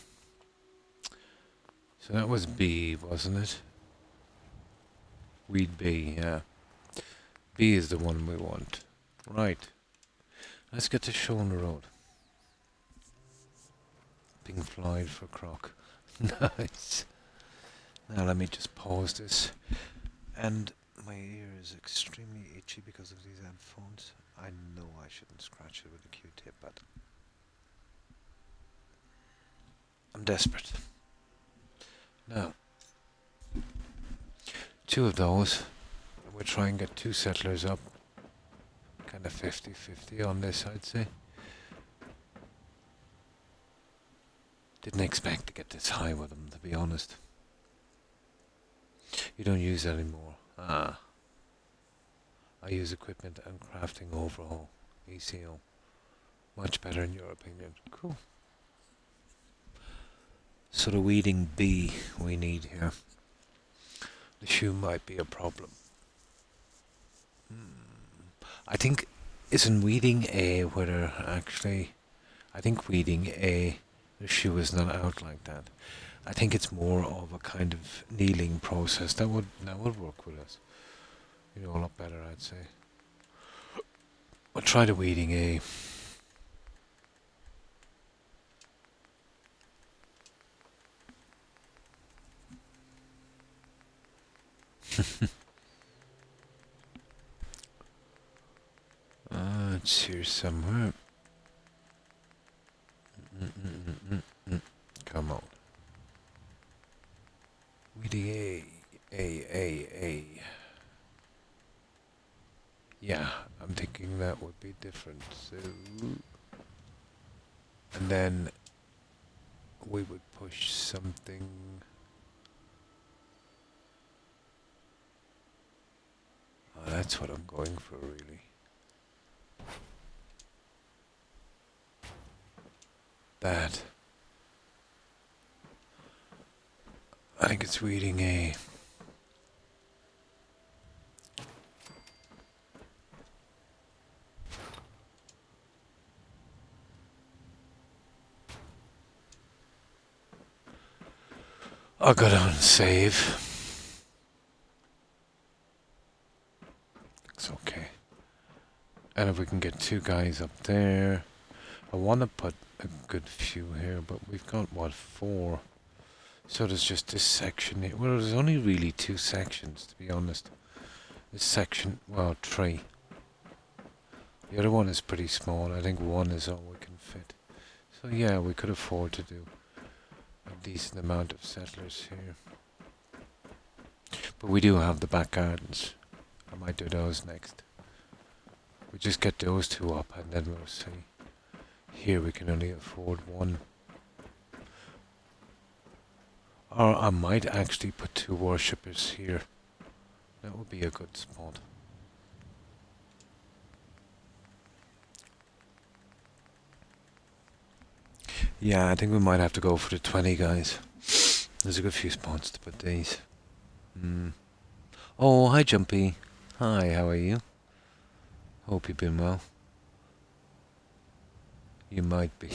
So that was B, wasn't it? Weed B, yeah. B is the one we want. Right. Let's get to show on the road. Pink Floyd for Croc. Nice. Now let me just pause this. And my ear is extremely itchy because of these headphones. I know I shouldn't scratch it with a Q-tip, but I'm desperate. Now, two of those. We'll try and get two settlers up. Kind of 50-50 on this, I'd say. Didn't expect to get this high with them, to be honest. You don't use that anymore. Ah. I use equipment and crafting overhaul. ECO. Much better in your opinion. Cool. Sort of weeding B we need here. The shoe might be a problem. I think, isn't weeding A whether actually, I think weeding A, the shoe is not out like that. I think it's more of a kind of kneeling process. That would work with us. You know, a lot better, I'd say. I'll try the weeding A. It's here somewhere. Come on. Weeding A. Yeah, I'm thinking that would be different. So, and then we would push something. Oh, that's what I'm going for, really. That. I think it's weeding A. I'll go down and save. It's okay. And if we can get two guys up there. I want to put a good few here, but we've got, what, 4? So there's just this section here. Well, there's only really 2 sections, to be honest. This section, well, 3. The other one is pretty small. I think 1 is all we can fit. So yeah, we could afford to do a decent amount of settlers here. But we do have the back gardens. I might do those next. We just get those 2 up and then we'll see. Here we can only afford 1. Or I might actually put 2 worshippers here. That would be a good spot. Yeah, I think we might have to go for the 20 guys. There's a good few spots to put these. Oh, hi Jumpy. Hi, how are you? Hope you've been well. You might be.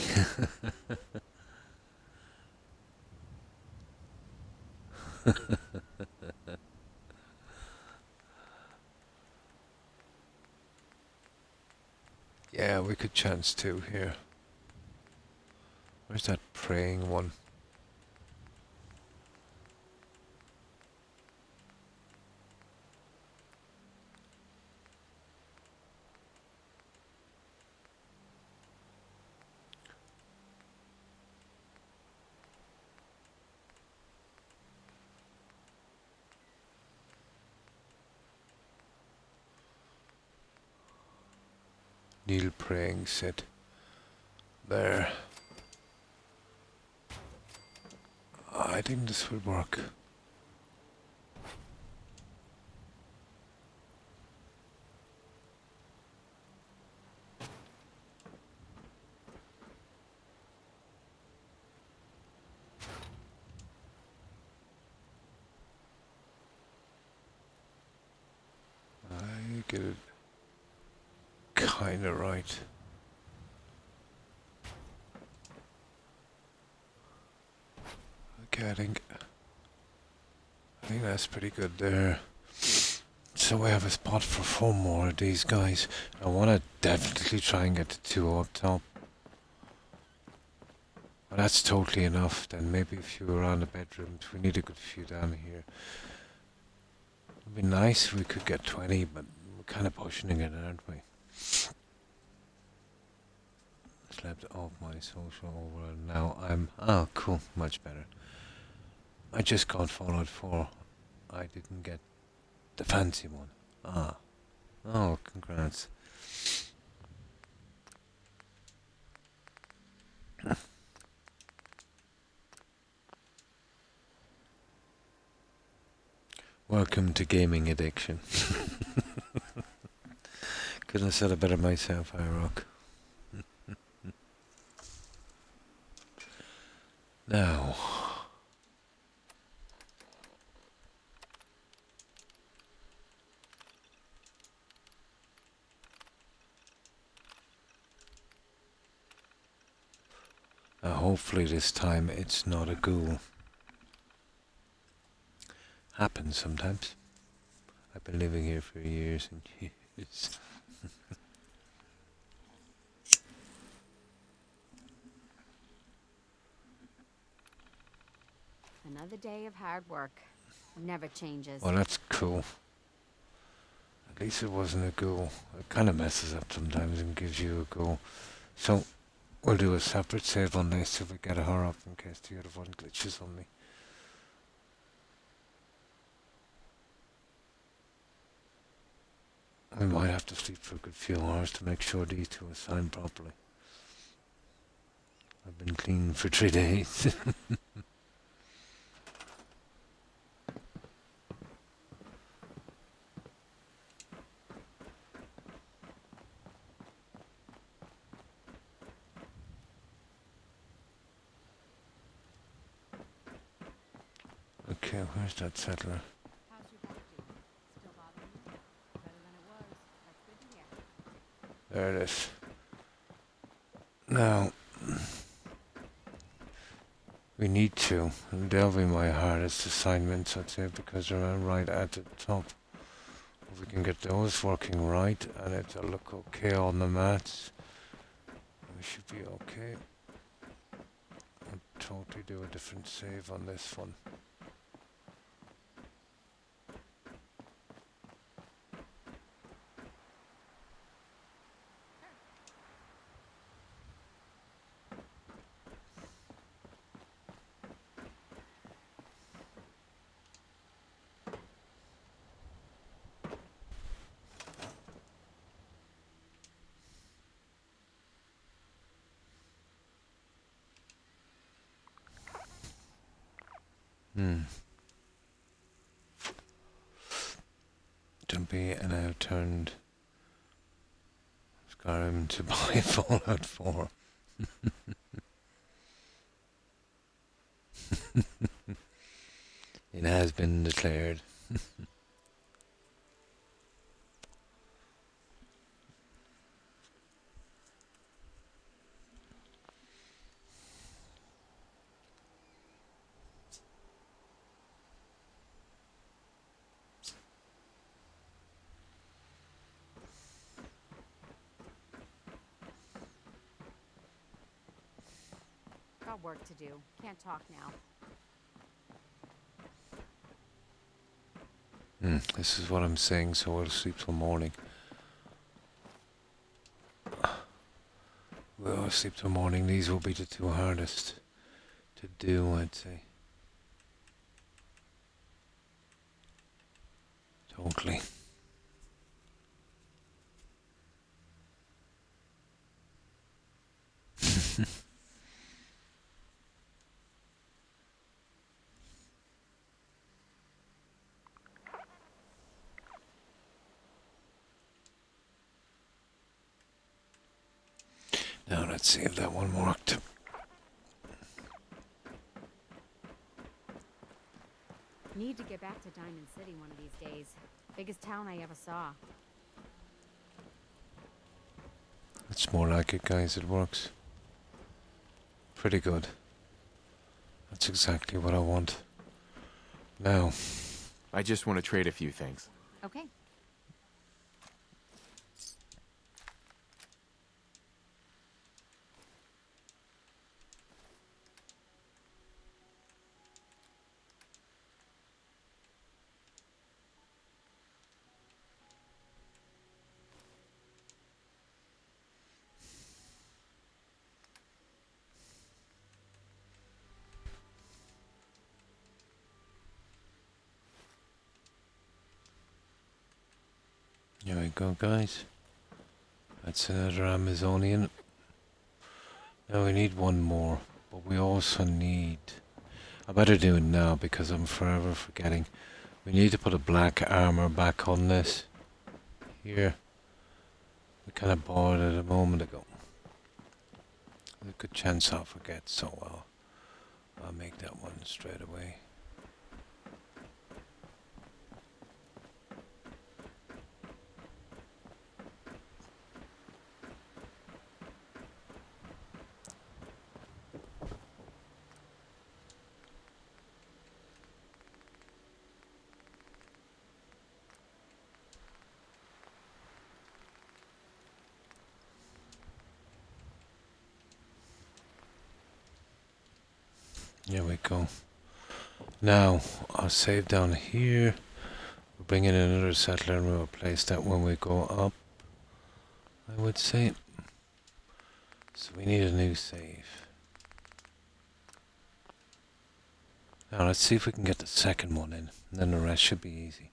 Yeah, we could chance 2 here. Where's that praying one? Kneel praying sit. There. I think this will work. I get it kinda right. Okay, I think that's pretty good there. So we have a spot for 4 more of these guys. I want to definitely try and get the 2 up top. Well, that's totally enough. Then maybe a few around the bedrooms. We need a good few down here. It'd be nice if we could get 20, but we're kind of pushing it, aren't we? Slept off my social over. Now I'm... Oh, cool. Much better. I just got Fallout 4. I didn't get the fancy one. Ah. Oh, congrats. Welcome to gaming addiction. Couldn't have said it better myself, I rock. Now. Hopefully this time it's not a ghoul. Happens sometimes. I've been living here for years and years. Another day of hard work. Never changes. Well, that's cool. At least it wasn't a ghoul. It kind of messes up sometimes and gives you a ghoul. So, we'll do a separate save on this if we get a her up in case the other one glitches on me. We might have to sleep for a good few hours to make sure these two are signed properly. I've been clean for 3 days. Okay, where's that settler? How's your back doing? Still bothering you? Better than it was. That's good to hear. There it is. Now, we need to. And they'll be my hardest assignments, I'd say, because they're right at the top. If we can get those working right, and it'll look okay on the mats, we should be okay. I'll totally do a different save on this one. Jumpy and I have turned Skyrim to buy Fallout 4. It has been declared. Got work to do. Can't talk now. This is what I'm saying, so we'll sleep till morning. We'll sleep till morning. These will be the two hardest to do, I'd say. Totally. Now let's see if that one worked. Need to get back to Diamond City one of these days. Biggest town I ever saw. It's more like it, guys. It works. Pretty good. That's exactly what I want. Now, I just want to trade a few things. Okay. Here we go, guys. That's another Amazonian. Now we need one more, but we also need... I better do it now because I'm forever forgetting. We need to put a black armor back on this. Here. We kind of bought it a moment ago. There's a good chance I'll forget, so I'll make that one straight away. Here we go. Now, I'll save down here. We'll bring in another settler and we'll place that when we go up, I would say. So we need a new save. Now let's see if we can get the second one in, and then the rest should be easy.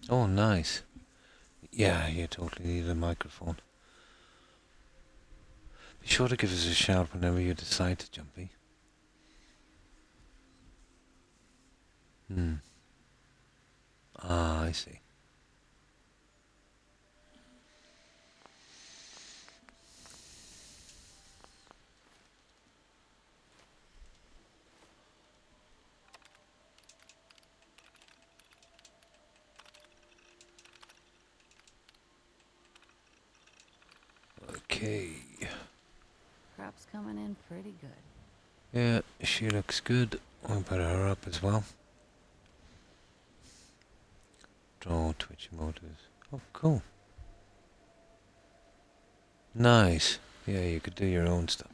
Oh, nice. Yeah, you totally need a microphone. Be sure to give us a shout whenever you decide to jump, eh? Ah, I see. Okay. Crop's coming in pretty good. Yeah, she looks good. I'll put her up as well. Draw Twitch motors. Oh, cool. Nice. Yeah, you could do your own stuff.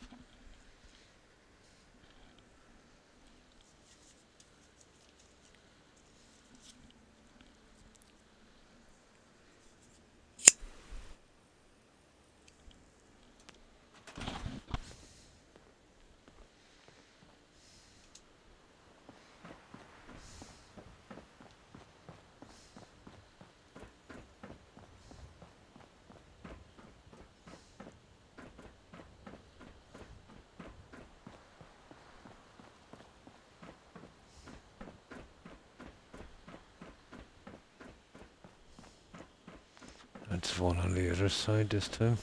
That's one on the other side this time.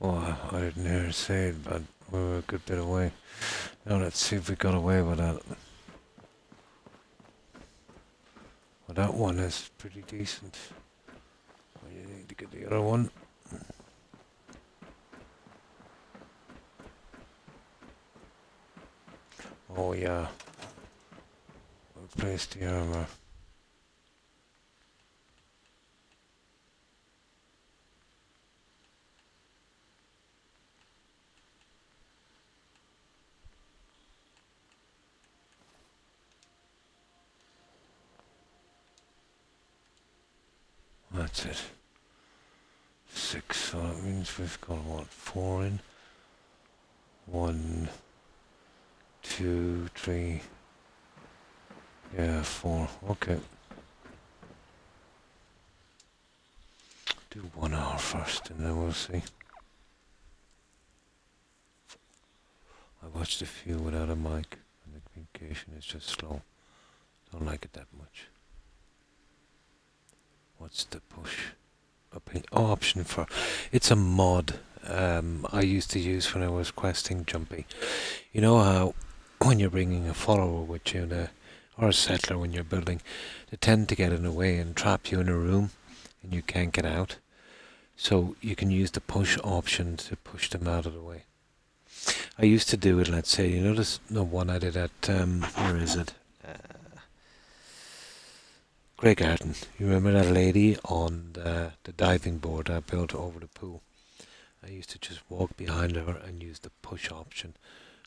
Oh, I didn't hear her say it, but we were a good bit away. Now let's see if we got away with that. Well, that one is pretty decent. Well, you need to get the other one. Oh yeah. We'll place the armor. That's it. 6, so that means we've got what, 4 in? 1, 2, 3. Yeah, 4. Okay. Do 1 hour first and then we'll see. I watched a few without a mic and the communication is just slow. Don't like it that much. What's the push? Option for... It's a mod I used to use when I was questing Jumpy. You know how when you're bringing a follower with you, or a settler when you're building, they tend to get in the way and trap you in a room and you can't get out. So you can use the push option to push them out of the way. I used to do it, let's say, you notice the one I did at, where is it? Grey Garden. You remember that lady on the diving board I built over the pool? I used to just walk behind her and use the push option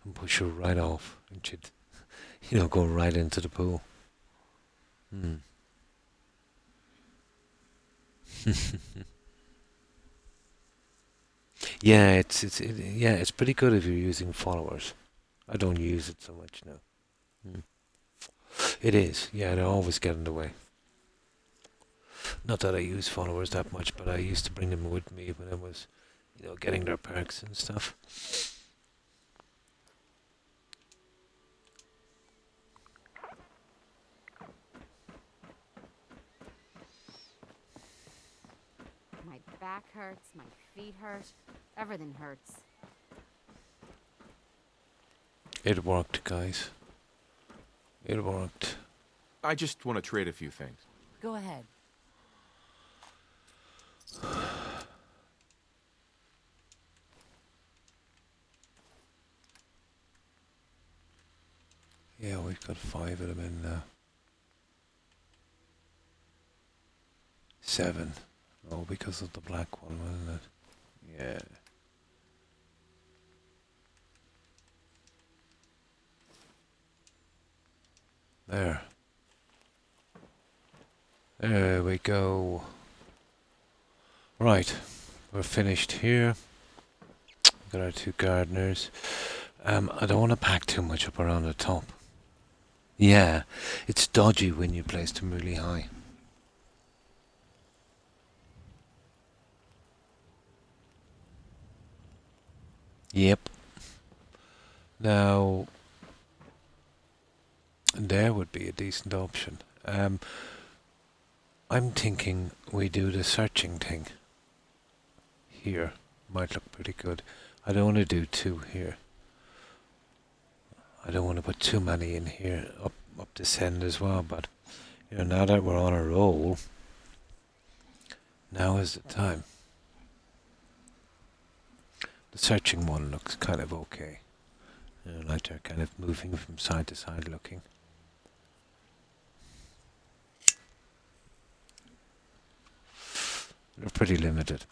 and push her right off and she'd, go right into the pool. Hmm. Yeah, it's pretty good if you're using followers. I don't use it so much now. Hmm. It is, yeah, they always get in the way. Not that I use followers that much, but I used to bring them with me when I was, getting their perks and stuff. My back hurts, my feet hurt, everything hurts. It worked, guys. It worked. I just want to trade a few things. Go ahead. Yeah, we've got 5 of them in now. 7. Oh, because of the black one, wasn't it? Yeah. There. There we go. Right. We're finished here. Got our 2 gardeners. I don't want to pack too much up around the top. Yeah, it's dodgy when you place them really high. Yep. Now, there would be a decent option. I'm thinking we do the searching thing. Here. Might look pretty good. I don't want to do 2 here. I don't want to put too many in here up this end as well, but now that we're on a roll, now is the time. The searching one looks kind of okay. Like they're kind of moving from side to side looking. They're pretty limited.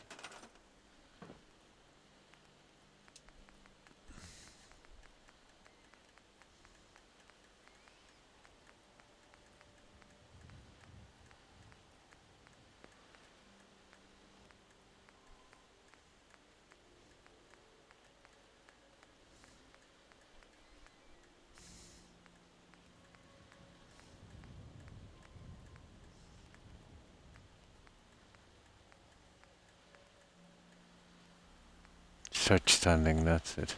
Search standing, that's it.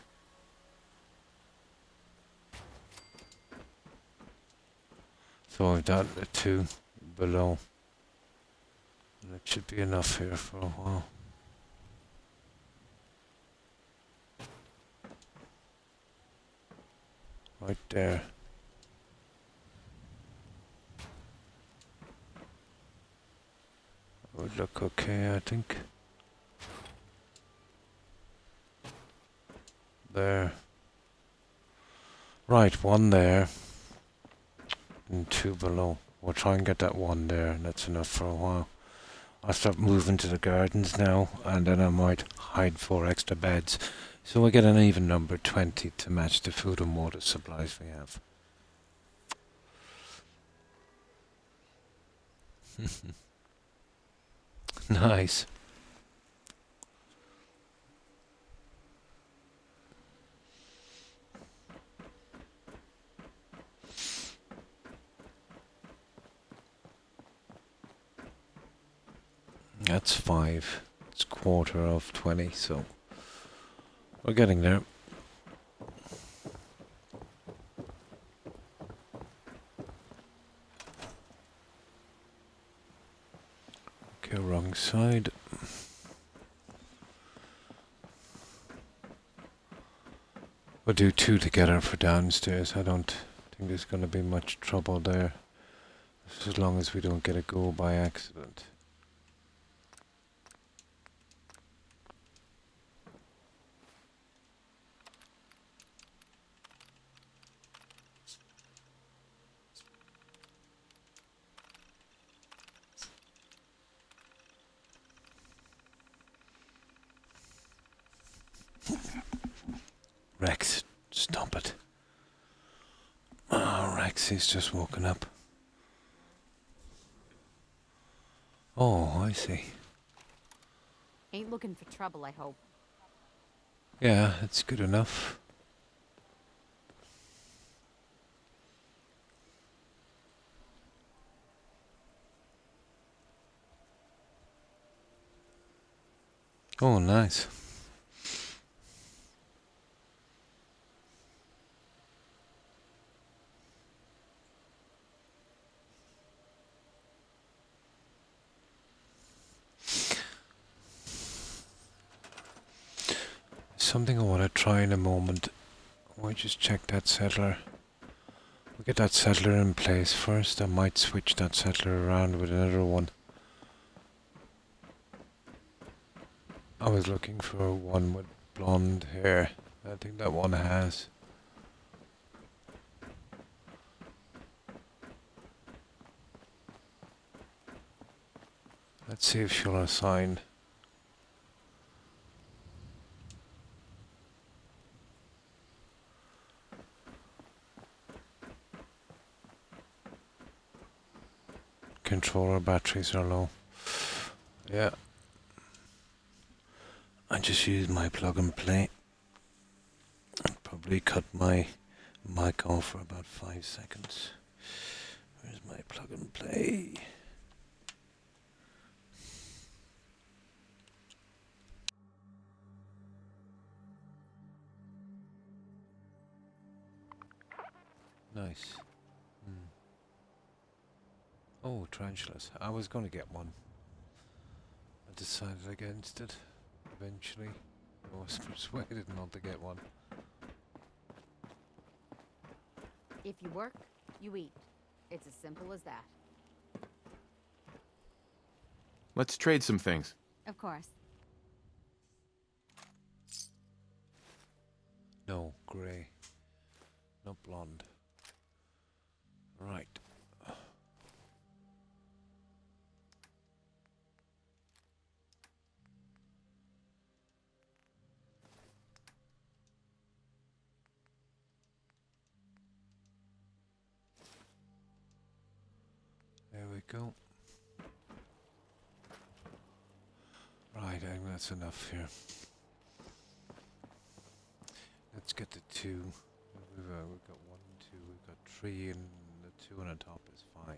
So I've done the 2 below. That should be enough here for a while. Right there. Would look okay, I think. There. Right, 1 there. And 2 below. We'll try and get that 1 there, and that's enough for a while. I'll start moving to the gardens now, and then I might hide 4 extra beds. So we get an even number, 20, to match the food and water supplies we have. Nice. That's 5. It's quarter of 20, so we're getting there. Okay, wrong side. We'll do 2 together for downstairs. I don't think there's going to be much trouble there, as long as we don't get a go by accident. Rex, stop it. Oh, Rex, he's just woken up. I see. Ain't looking for trouble, I hope. Yeah, it's good enough. Oh, nice. Something I want to try in a moment. I might just check that settler. We'll get that settler in place first. I might switch that settler around with another one. I was looking for one with blonde hair. I think that one has. Let's see if she'll assign. Controller batteries are low. Yeah. I just use my plug and play. I'll probably cut my mic off for about 5 seconds. Where's my plug and play? Nice. Oh, tarantulas. I was going to get one. I decided against it eventually. I was persuaded not to get one. If you work, you eat. It's as simple as that. Let's trade some things. Of course. No, grey. Not blonde. Right. There we go. Right, I think that's enough here. Let's get the 2. We've got 1, 2, we've got 3, and the 2 on the top is 5.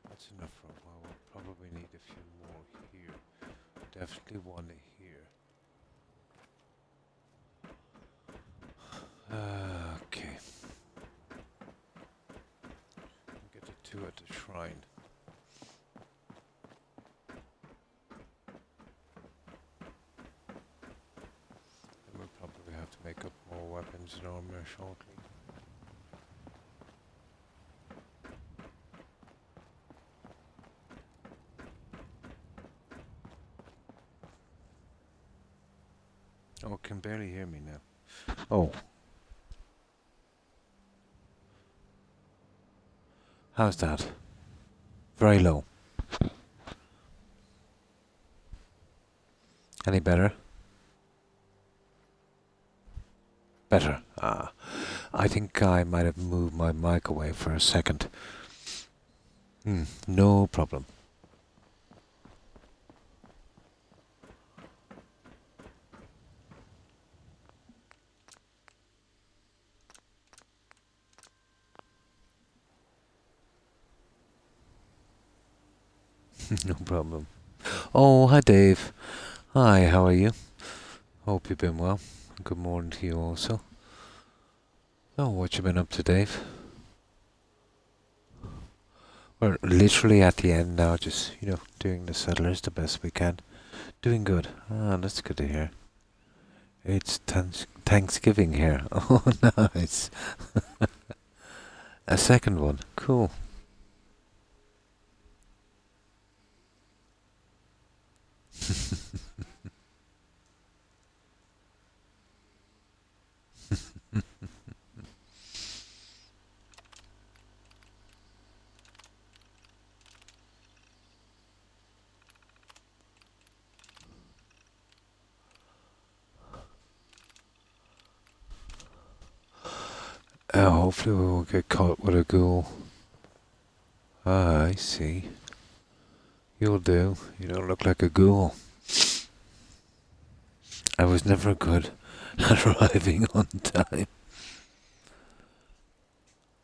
That's enough for a while. We'll probably need a few more here. Definitely one here. Okay. We'll get the 2 at the shrine. And we'll probably have to make up more weapons and armor shortly. Oh, can barely hear me now. Oh. How's that? Very low. Any better? Better. Ah. I think I might have moved my mic away for a second. No problem. No problem. Oh, hi Dave. Hi, how are you? Hope you've been well. Good morning to you also. Oh, what you been up to, Dave? We're literally at the end now, just, doing the settlers the best we can. Doing good. Ah, that's good to hear. It's Thanksgiving here. Oh, nice. A second one. Cool. Hopefully we won't get caught with a ghoul. Ah, I see. You'll do. You don't look like a ghoul. I was never good at arriving on time.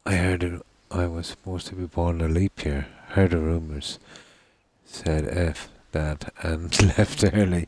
I heard I was supposed to be born a leap year. Heard the rumours. Said F that and left early.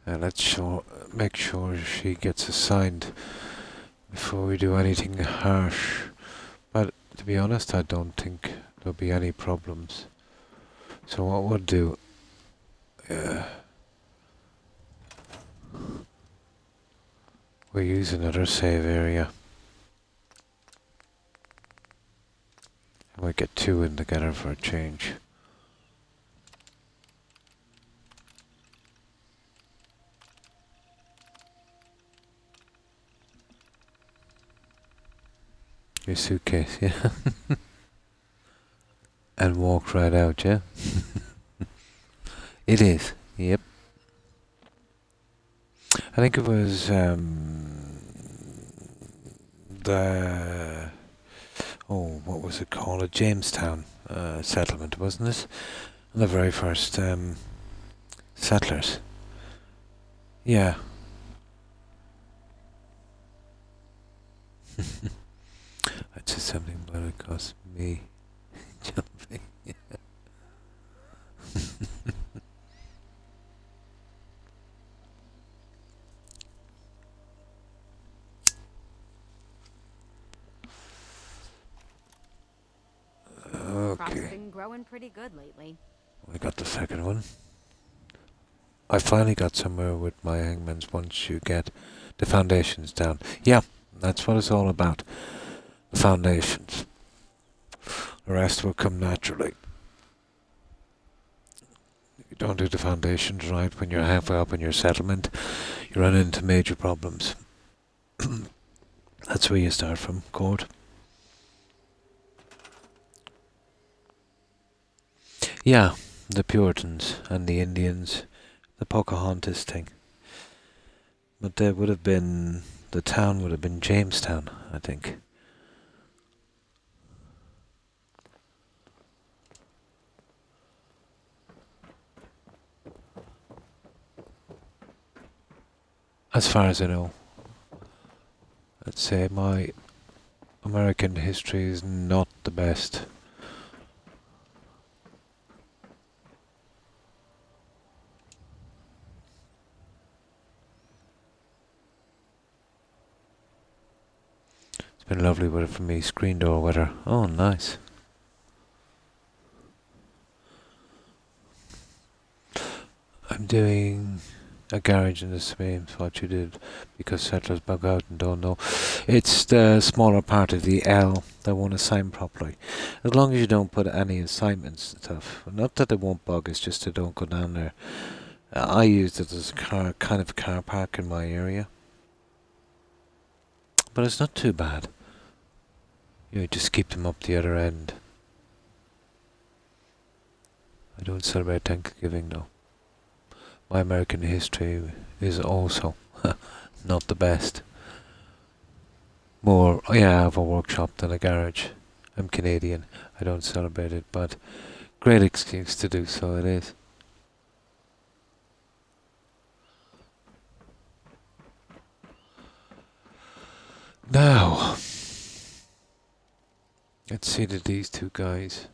Let's make sure she gets assigned before we do anything harsh. But to be honest, I don't think there'll be any problems. So what we'll do... we'll use another save area. I might get two in together for a change. Your suitcase, yeah. And walk right out, yeah? It is, yep. I think it was what was it called? A Jamestown settlement, wasn't it? The very first settlers. Yeah. I'd say something about it cost me jumping. Croc's Okay. been growing pretty good lately. I got the second one. I finally got somewhere with my hangmans once you get the foundations down. Yeah, that's what it's all about. The foundations. The rest will come naturally. If you don't do the foundations right when you're halfway up in your settlement, you run into major problems. That's where you start from, Court. Yeah, the Puritans and the Indians, the Pocahontas thing. But there would have been, the town would have been Jamestown, I think. As far as I know. Let's say my American history is not the best. It's been lovely weather for me. Screen door weather. Oh, nice. I'm doing a garage in the same spot you did because settlers bug out and don't know. It's the smaller part of the L that won't assign properly. As long as you don't put any assignments and stuff. Not that they won't bug, it's just they don't go down there. I used it as a kind of car park in my area. But it's not too bad. You just keep them up the other end. I don't celebrate Thanksgiving though. My American history is also not the best. More, I have a workshop than a garage. I'm Canadian. I don't celebrate it, but great excuse to do so it is. Now, let's see that these two guys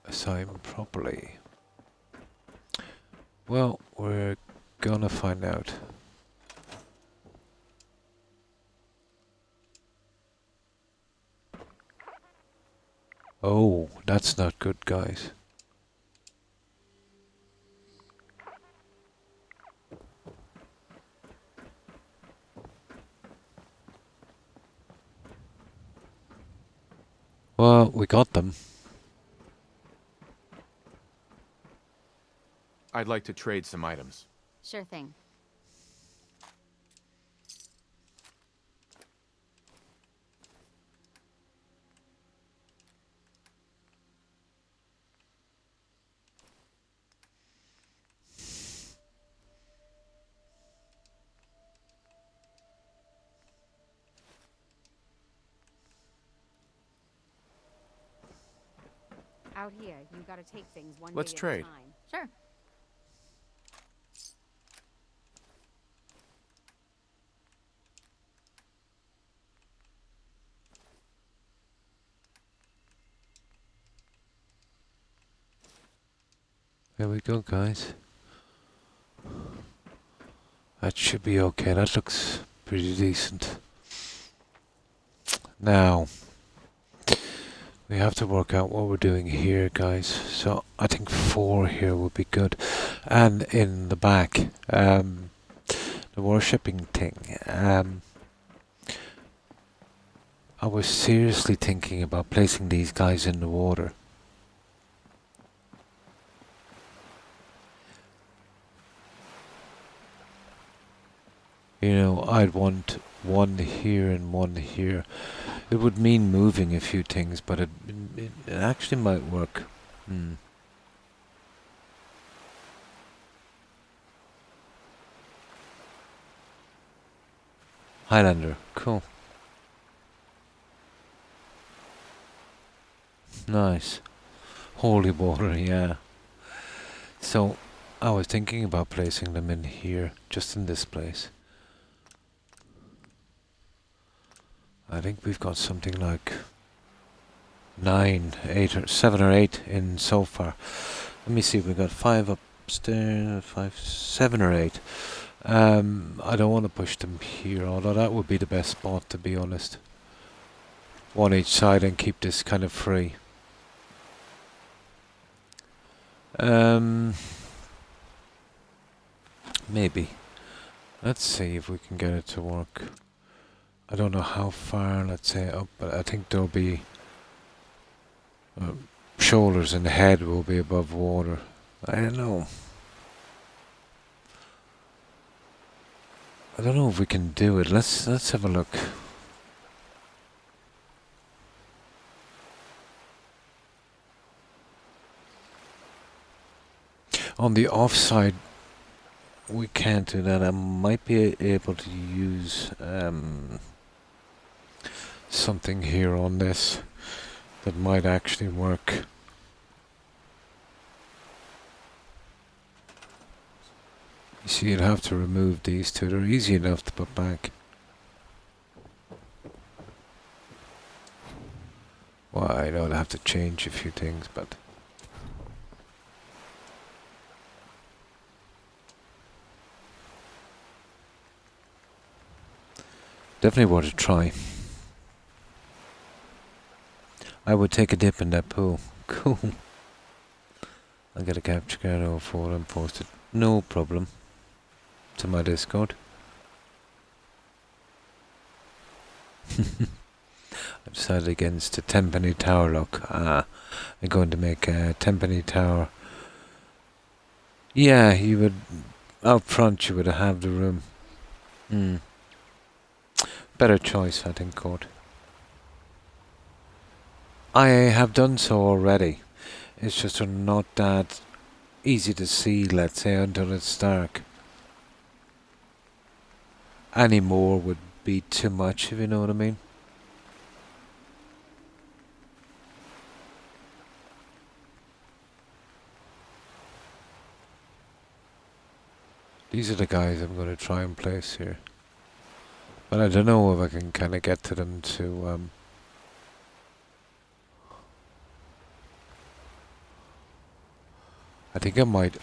assign properly. Well, we're gonna find out. Oh, that's not good, guys. Well, we got them. I'd like to trade some items. Sure thing. Out here, you gotta take things one Let's day trade. at a time. Sure. There we go, guys. That should be okay. That looks pretty decent. Now, we have to work out what we're doing here, guys. So I think 4 here would be good. And in the back, the worshipping thing. I was seriously thinking about placing these guys in the water. You know, I'd want one here and one here. It would mean moving a few things, but it actually might work. Highlander, cool. Nice. Holy water, yeah. So, I was thinking about placing them in here, just in this place. I think we've got something like 9, 8, or 7 or 8 in so far. Let me see, we've got 5 upstairs, 5, 7 or 8. I don't want to push them here, although that would be the best spot, to be honest. One each side and keep this kind of free. Maybe. Let's see if we can get it to work. I don't know how far, let's say, up, but I think there'll be shoulders and the head will be above water. I don't know. I don't know if we can do it. Let's have a look. On the offside, we can't do that. I might be able to use something here on this that might actually work. You see, you'd have to remove these two. They're easy enough to put back. Well, I know I'd have to change a few things, but definitely worth a try. I would take a dip in that pool. Cool. I'll get a capture card over for and post it. No problem. To my Discord. I decided against the Tenpenny Tower look. I'm going to make a Tenpenny Tower. Yeah, you would... Out front you would have the room. Better choice, I think, Court. I have done so already. It's just not that easy to see, let's say, until it's dark. Any more would be too much, if you know what I mean. These are the guys I'm going to try and place here. But I don't know if I can kind of get to them to... I think I might,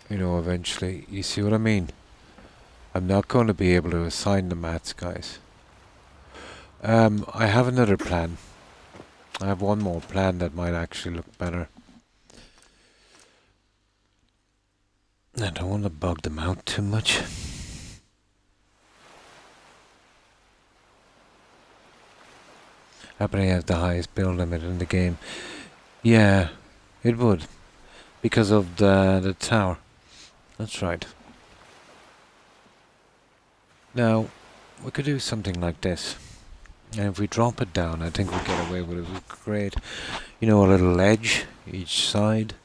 you know, eventually. You see what I mean? I'm not going to be able to assign the mats, guys. I have another plan. I have one more plan that might actually look better. I don't want to bug them out too much. Happening has the highest build limit in the game. Yeah, it would. Because of the tower. That's right. Now, we could do something like this. And if we drop it down, I think we'll get away with it. We could create, you know, a little ledge each side.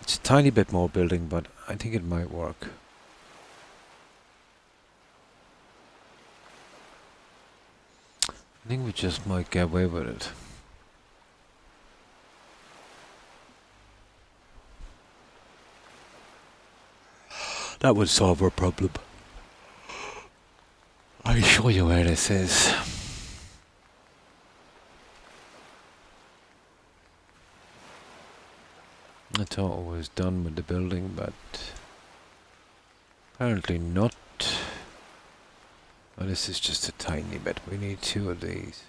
It's a tiny bit more building, but I think it might work. I think we just might get away with it. That would solve our problem. I'll show you where this is. I thought it was done with the building, but apparently not. Oh, this is just a tiny bit. We need 2 of these.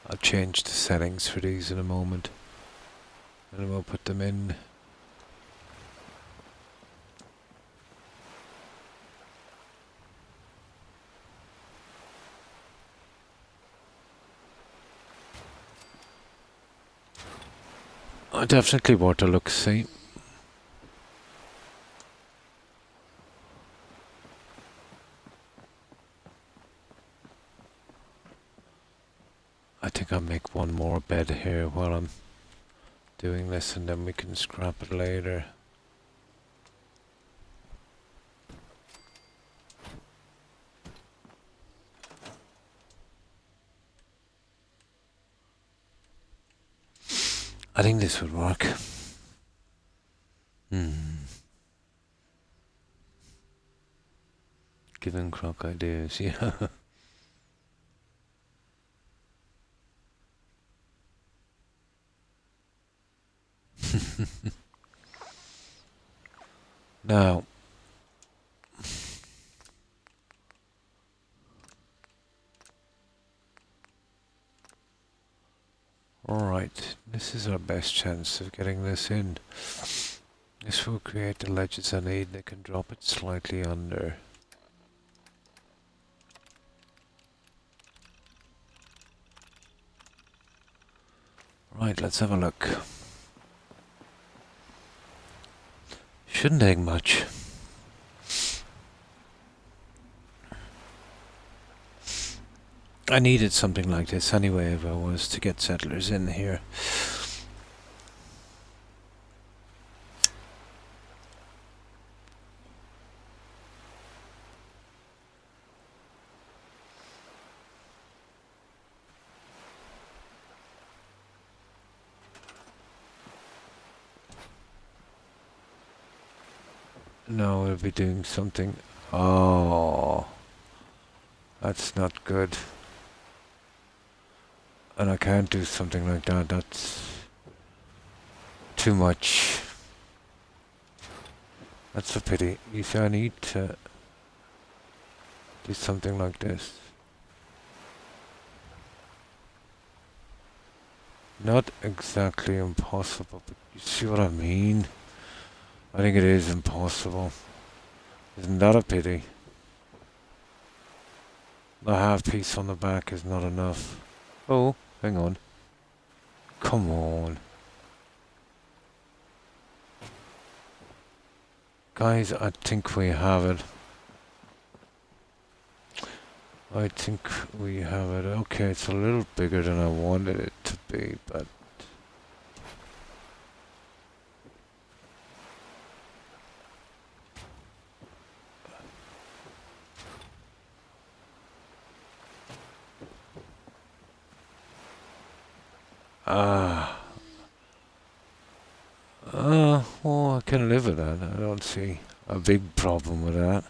I'll change the settings for these in a moment. And we'll put them in. Definitely worth a look, see. I think I'll make one more bed here while I'm doing this, and then we can scrap it later. I think this would work. Giving Croc ideas, yeah. Now, alright, this is our best chance of getting this in. This will create the ledges I need. They can drop it slightly under. Right, let's have a look. Shouldn't take much. I needed something like this anyway if I was to get settlers in here. No, we'll be doing something. Oh, that's not good. And I can't do something like that. That's too much. That's a pity. You see, I need to do something like this. Not exactly impossible, but you see what I mean? I think it is impossible. Isn't that a pity? The half piece on the back is not enough. Oh, hang on. Come on. Guys, I think we have it. I think we have it. Okay, it's a little bigger than I wanted it to be, but... well, I can live with that. I don't see a big problem with that.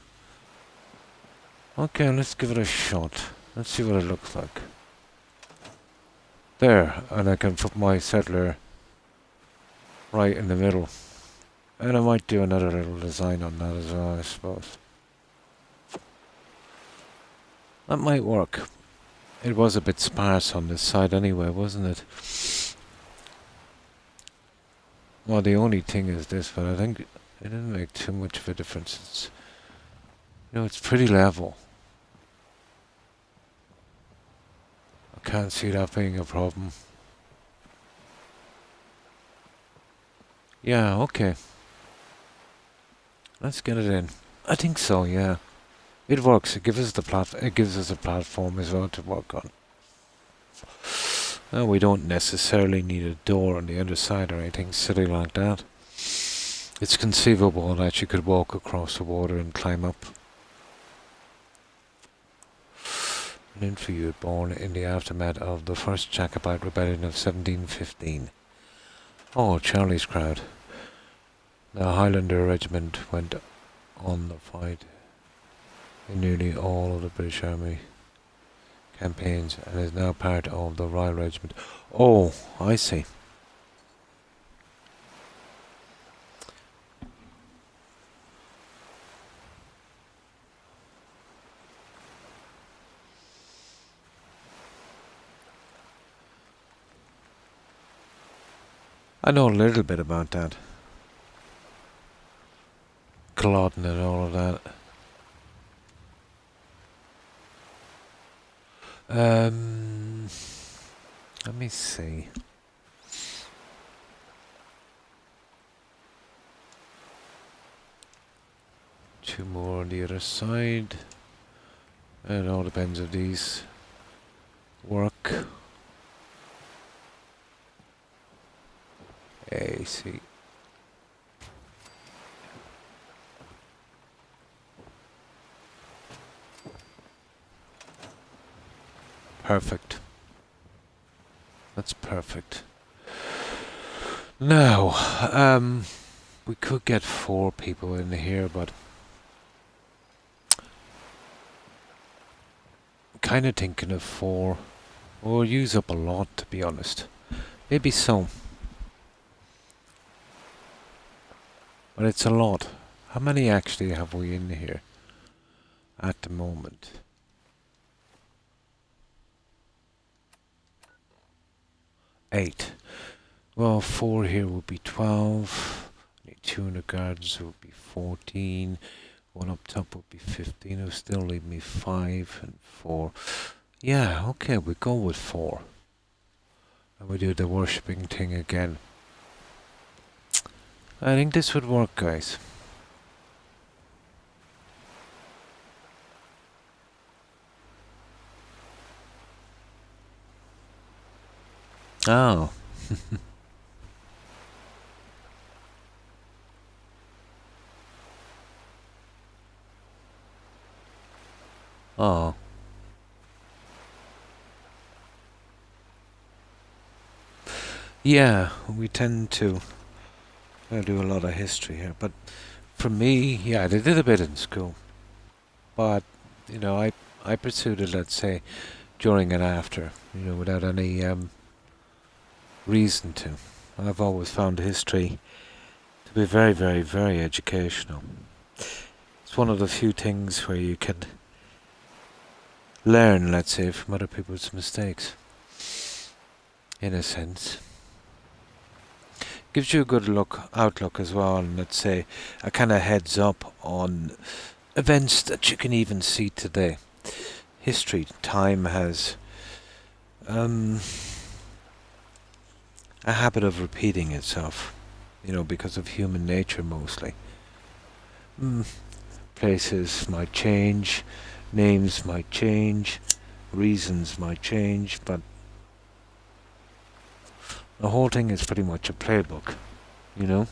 Okay, let's give it a shot. Let's see what it looks like. There, and I can put my settler right in the middle. And I might do another little design on that as well, I suppose. That might work. It was a bit sparse on this side anyway, wasn't it? Well, the only thing is this, but I think it didn't make too much of a difference. It's, you know, it's pretty level. Can't see that being a problem. Yeah, okay. Let's get it in. I think so, yeah. It works. It gives us a platform as well to work on. We don't necessarily need a door on the other side or anything silly like that. It's conceivable that you could walk across the water and climb up. An infant born in the aftermath of the first Jacobite rebellion of 1715. Oh, Charlie's crowd. The Highlander regiment went on the fight in nearly all of the British Army campaigns and is now part of the Royal Regiment. Oh, I see. I know a little bit about that. Culloden and all of that. Let me see. Two more on the other side. It all depends if these work. AC. Perfect. That's perfect. Now, we could get 4 people in here, but I'm kind of thinking of 4. We'll use up a lot, to be honest. Maybe so. But it's a lot. How many actually have we in here at the moment? Eight. Well, 4 here would be 12. 2 in the gardens would be 14. 1 up top would be 15. It would still leave me 5 and 4. Yeah, okay, we go with 4. And we do the worshipping thing again. I think this would work, guys. Oh. Oh. Yeah, we tend to do a lot of history here, but for me, yeah, they did a bit in school. But, you know, I pursued it, let's say, during and after, you know, without any reason to. I've always found history to be very, very, very educational. It's one of the few things where you can learn, let's say, from other people's mistakes, in a sense. Gives you a good outlook as well, and let's say a kind of heads up on events that you can even see today. History, time has a habit of repeating itself, you know, because of human nature mostly. Places might change, names might change, reasons might change, but the whole thing is pretty much a playbook, you know?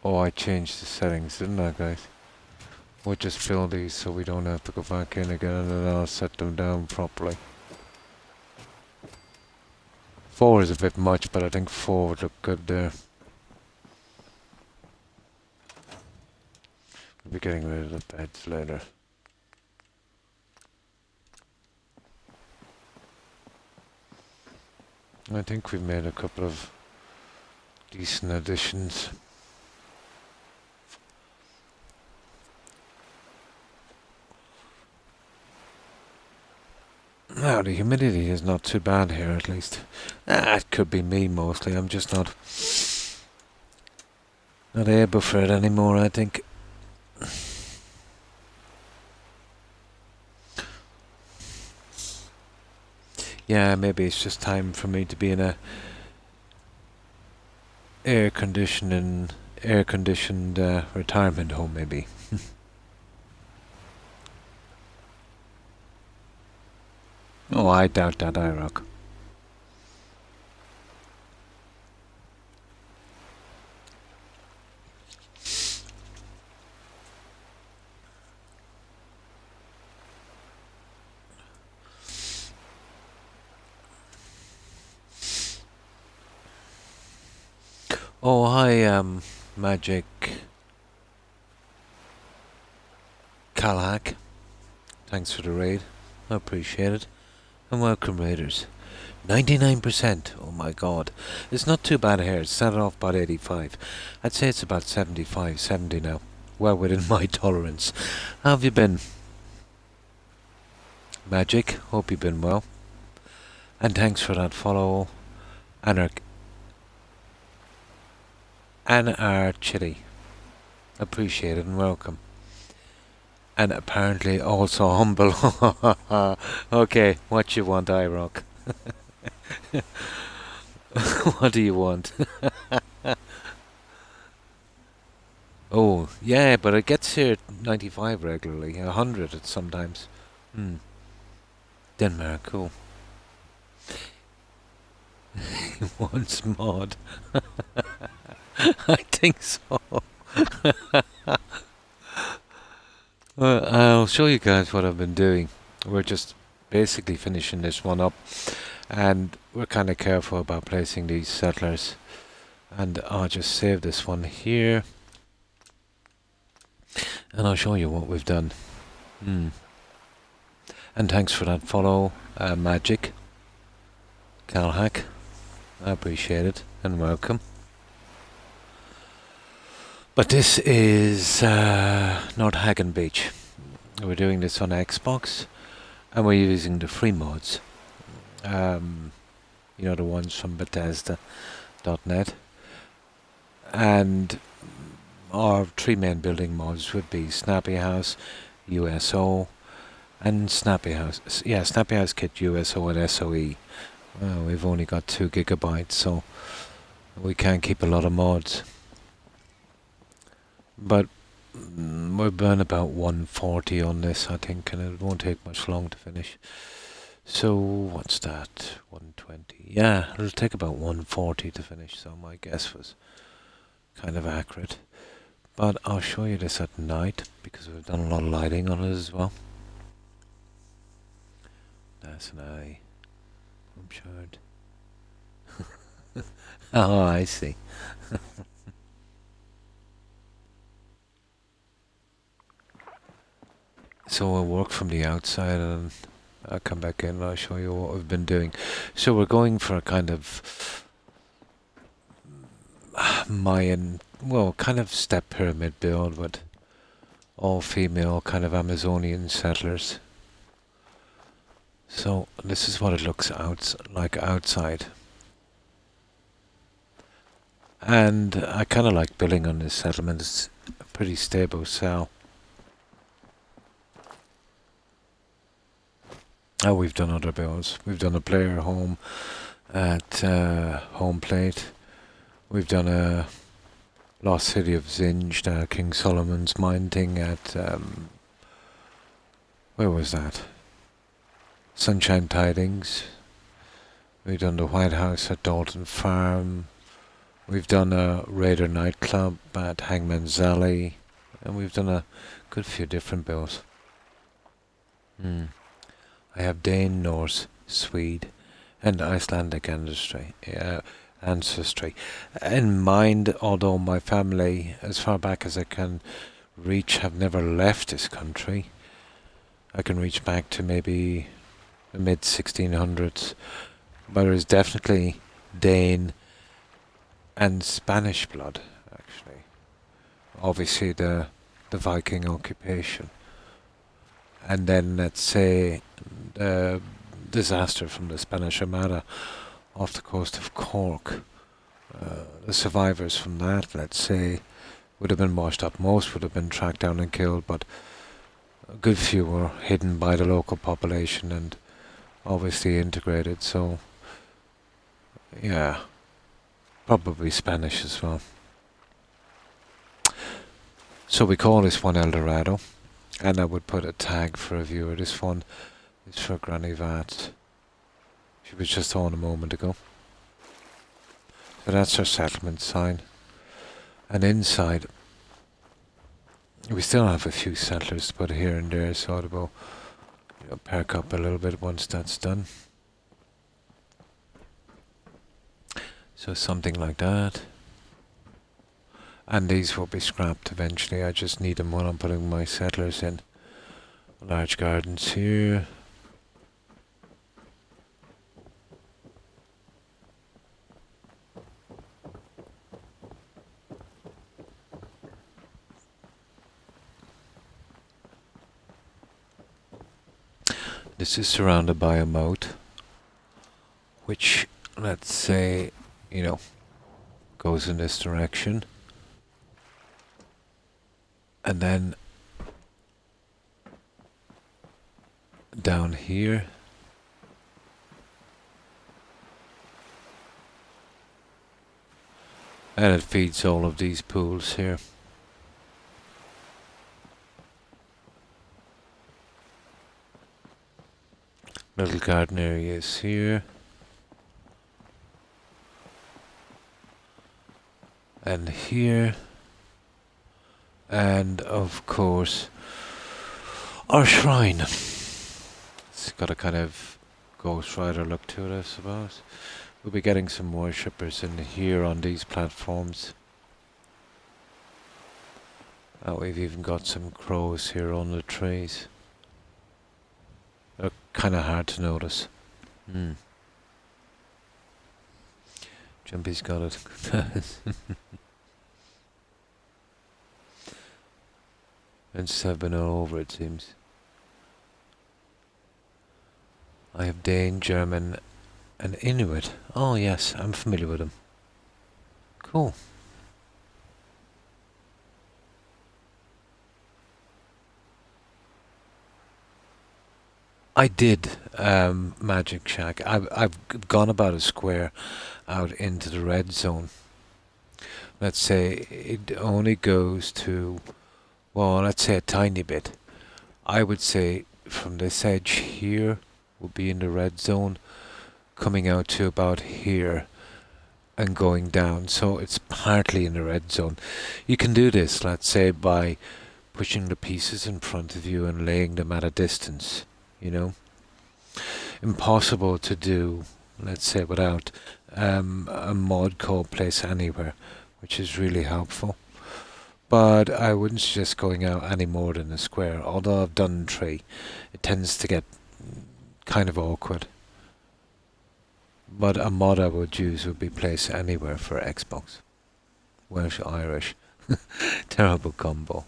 Oh, I changed the settings, didn't I, guys? We'll just fill these so we don't have to go back in again, and then I'll set them down properly. 4 is a bit much, but I think 4 would look good there. We'll be getting rid of the beds later. I think we've made a couple of decent additions. Now, the humidity is not too bad here, at least. It could be me mostly. I'm just not able for it anymore, I think. Yeah, maybe it's just time for me to be in a air-conditioned retirement home, maybe. Oh, I doubt that, Rock. Oh, hi, Magic Calhack. Thanks for the raid. I appreciate it. And welcome, raiders. 99%. Oh my god. It's not too bad here. It started off about 85. I'd say it's about 75, 70 now. Well within my tolerance. How have you been? Magic, hope you've been well. And thanks for that follow. Anar Chitty. Appreciate it and welcome. And apparently also humble. Okay, what you want, iRock? What do you want? Oh, yeah, but it gets here 95 regularly, 100 at sometimes. Denmark, cool. He wants mod. I think so. I'll show you guys what I've been doing. We're just basically finishing this one up, and we're kind of careful about placing these settlers. And I'll just save this one here, and I'll show you what we've done. And thanks for that follow, Magic Calhack. I appreciate it and welcome. But this is North Hagen Beach. We're doing this on Xbox, and we're using the free mods. You know, the ones from Bethesda.net. And our three main building mods would be Snappy House, USO, and Snappy House. Yeah, Snappy House Kit, USO, and SOE. Well, we've only got 2 gigabytes, so we can't keep a lot of mods. But we'll burn about 140 on this, I think, and it won't take much long to finish. So, what's that? 120. Yeah, it'll take about 140 to finish, so my guess was kind of accurate. But I'll show you this at night, because we've done a lot of lighting on it as well. That's an eye. I'm shard. Oh, I see. So I'll work from the outside and I'll come back in and I'll show you what we've been doing. So we're going for a kind of Mayan, well, kind of step pyramid build with all female kind of Amazonian settlers. So this is what it looks like outside. And I kind of like building on this settlement. It's a pretty stable cell. Oh, we've done other builds. We've done a player home at Home Plate. We've done a Lost City of Zinged, King Solomon's mine thing at where was that? Sunshine Tidings. We've done the White House at Dalton Farm. We've done a Raider nightclub at Hangman's Alley, and we've done a good few different builds. I have Dane, Norse, Swede, and Icelandic ancestry in mind, although my family, as far back as I can reach have never left this country. I can reach back to maybe the mid 1600s, but there's definitely Dane and Spanish blood, actually. Obviously the Viking occupation. And then let's say the disaster from the Spanish Armada off the coast of Cork. The survivors from that, let's say, would have been washed up. Most would have been tracked down and killed, but a good few were hidden by the local population and obviously integrated. So, yeah, probably Spanish as well. So we call this one El Dorado, and I would put a tag for a viewer. This one is for Granny Vat. She was just on a moment ago. So that's our settlement sign. And inside, we still have a few settlers to put here and there, so it will, perk up a little bit once that's done. So something like that. And these will be scrapped eventually. I just need them when I'm putting my settlers in. Large gardens here. This is surrounded by a moat, which, let's say, goes in this direction. And then down here, and it feeds all of these pools here. Little garden areas here. And here. And of course, our shrine. It's got a kind of Ghost Rider look to it, I suppose. We'll be getting some worshippers in here on these platforms. We've even got some crows here on the trees. They're kind of hard to notice. Jumpy's got it. And just have been all over, it seems. I have Dane, German, and Inuit. Oh yes, I'm familiar with them. Cool. I did Magic Shack. I've gone about a square out into the red zone. Let's say it only goes to, well, let's say a tiny bit. I would say from this edge here would be in the red zone, coming out to about here and going down. So it's partly in the red zone. You can do this, let's say, by pushing the pieces in front of you and laying them at a distance. Impossible to do, let's say, without a mod code place anywhere, which is really helpful. But I wouldn't suggest going out any more than a square. Although I've done 3, it tends to get kind of awkward. But a mod I would use would be place anywhere for Xbox. Welsh Irish. Terrible combo.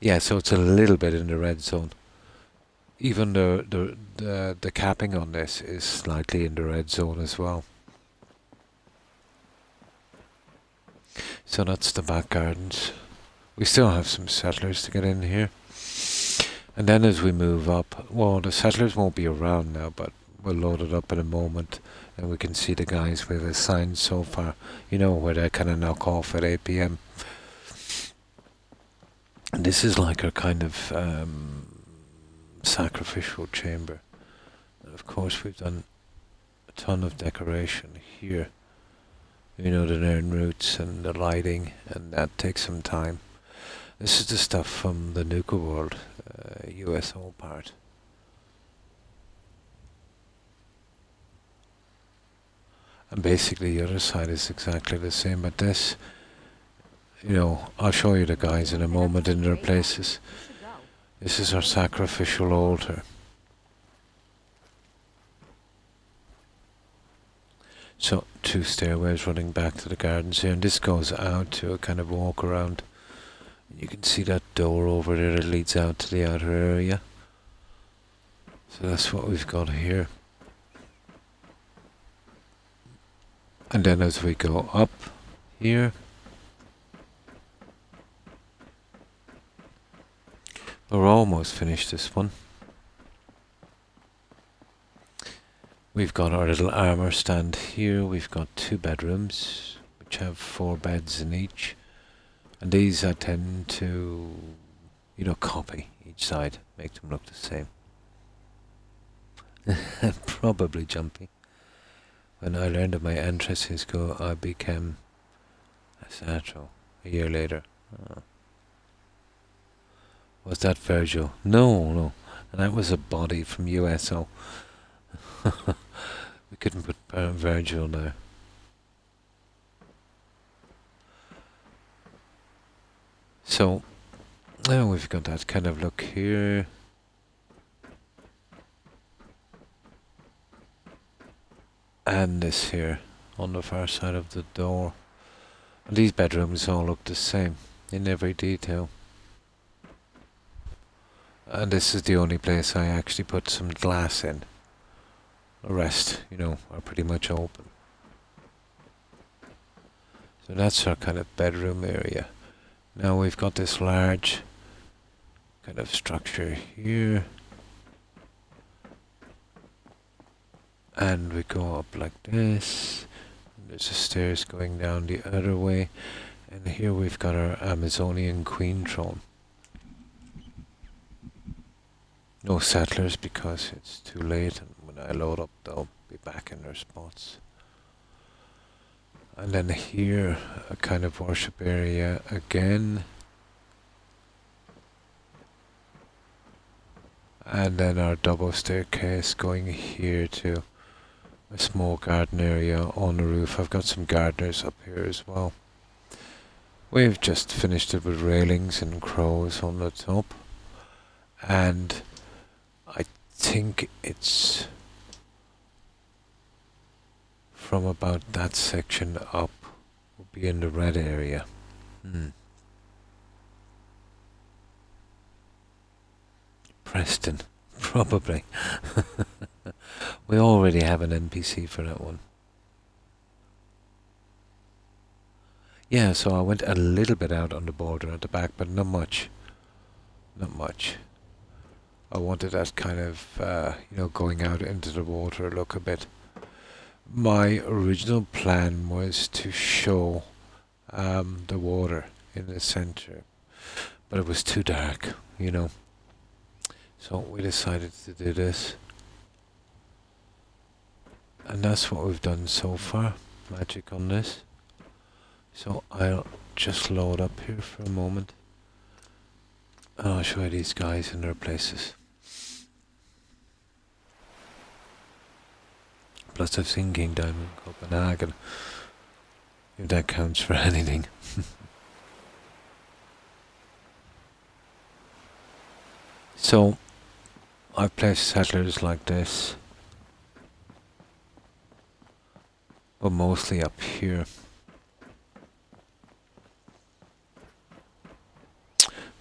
Yeah, so it's a little bit in the red zone. Even the capping on this is slightly in the red zone as well. So that's the back gardens. We still have some settlers to get in here. And then as we move up, well, the settlers won't be around now, but we'll load it up in a moment and we can see the guys we've assigned so far, where they kind of knock off at 8 p.m. And this is like a kind of sacrificial chamber. And of course we've done a ton of decoration here. The urn roots and the lighting, and that takes some time. This is the stuff from the Nuka World USO part. And basically the other side is exactly the same, but this, you know, I'll show you the guys in a moment in their places. You should go. This is our sacrificial altar. So 2 stairways running back to the gardens here, and this goes out to a kind of walk around. You can see that door over there that leads out to the outer area. So that's what we've got here. And then as we go up here, we're almost finished this one. We've got our little armor stand here. We've got 2 bedrooms, which have 4 beds in each. And these I tend to, you know, copy each side, make them look the same. Probably jumpy. When I learned of my entrance in school, I became a satchel a year later. Was that Virgil? No. And that was a body from USO. We couldn't put Virgil there. So, now we've got that kind of look here. And this here on the far side of the door. And these bedrooms all look the same in every detail. And this is the only place I actually put some glass in. The rest, you know, are pretty much open. So that's our kind of bedroom area. Now we've got this large kind of structure here. And we go up like this. And there's the stairs going down the other way. And here we've got our Amazonian queen throne. No settlers because it's too late, and when I load up they'll be back in their spots. And then here a kind of worship area again. And then our double staircase going here to a small garden area on the roof. I've got some gardeners up here as well. We've just finished it with railings and crows on the top. And I think it's from about that section up will be in the red area. Preston, probably. We already have an NPC for that one. Yeah, so I went a little bit out on the border at the back, but not much. Not much. I wanted that kind of, you know, going out into the water look a bit. My original plan was to show the water in the center, but it was too dark, you know. So we decided to do this. And that's what we've done so far. Magic on this. So I'll just load up here for a moment. And I'll show you these guys in their places. Plus I've seen King Diamond Copenhagen. If that counts for anything. So I've placed settlers like this. But mostly up here.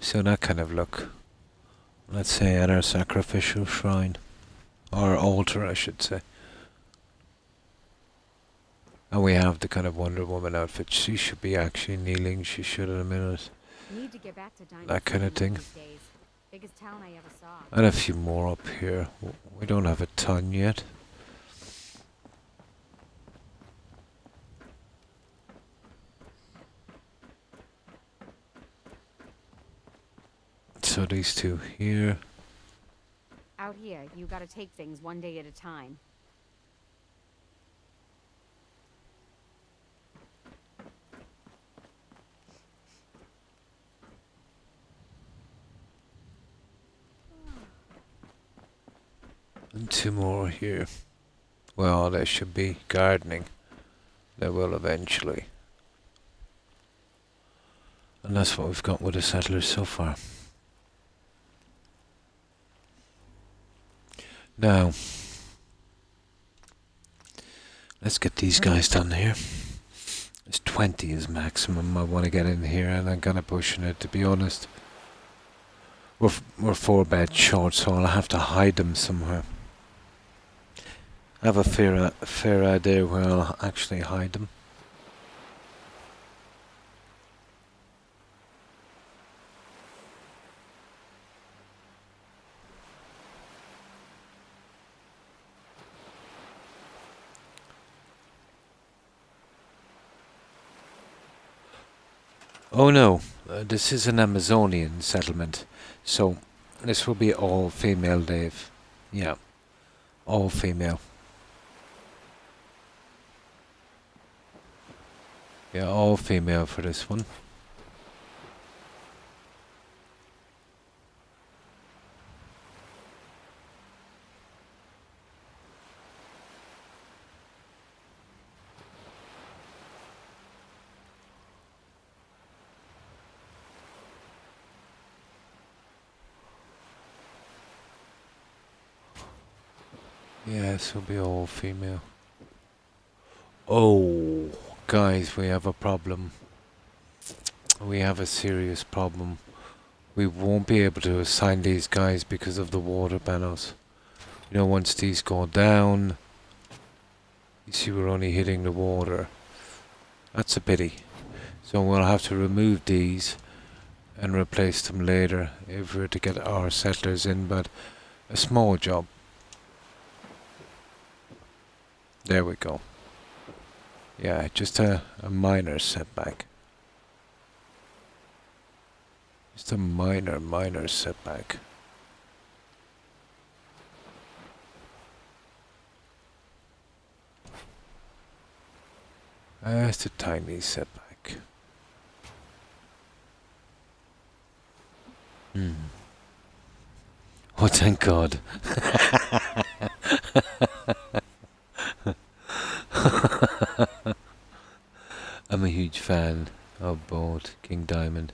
So that kind of look. Let's say at our sacrificial shrine. Or altar, I should say. And we have the kind of Wonder Woman outfit. She should be actually kneeling. She should in a minute. Need to get back to Diamond That kind of City one thing. these days. Biggest town I ever saw. And a few more up here. We don't have a ton yet. So these two here. Out here, you gotta take things one day at a time. And two more here. Well, there should be gardening. They will eventually. And that's what we've got with the settlers so far. Now, let's get these guys done here. It's 20 is maximum I want to get in here, and I'm kind of pushing it, to be honest. We're 4 beds short, so I'll have to hide them somewhere. I have a fair idea where I'll actually hide them. Oh no, this is an Amazonian settlement, so this will be all female, Dave. Yeah, all female. Yeah, all female for this one. Yeah, this will be all female. Oh, guys, we have a problem. We have a serious problem. We won't be able to assign these guys because of the water panels. You know, once these go down, you see we're only hitting the water. That's a pity. So we'll have to remove these and replace them later if we're to get our settlers in, but a small job. There we go. Yeah, just a minor setback. Just a minor setback. Just a tiny setback. Oh, thank God. I'm a huge fan of both King Diamond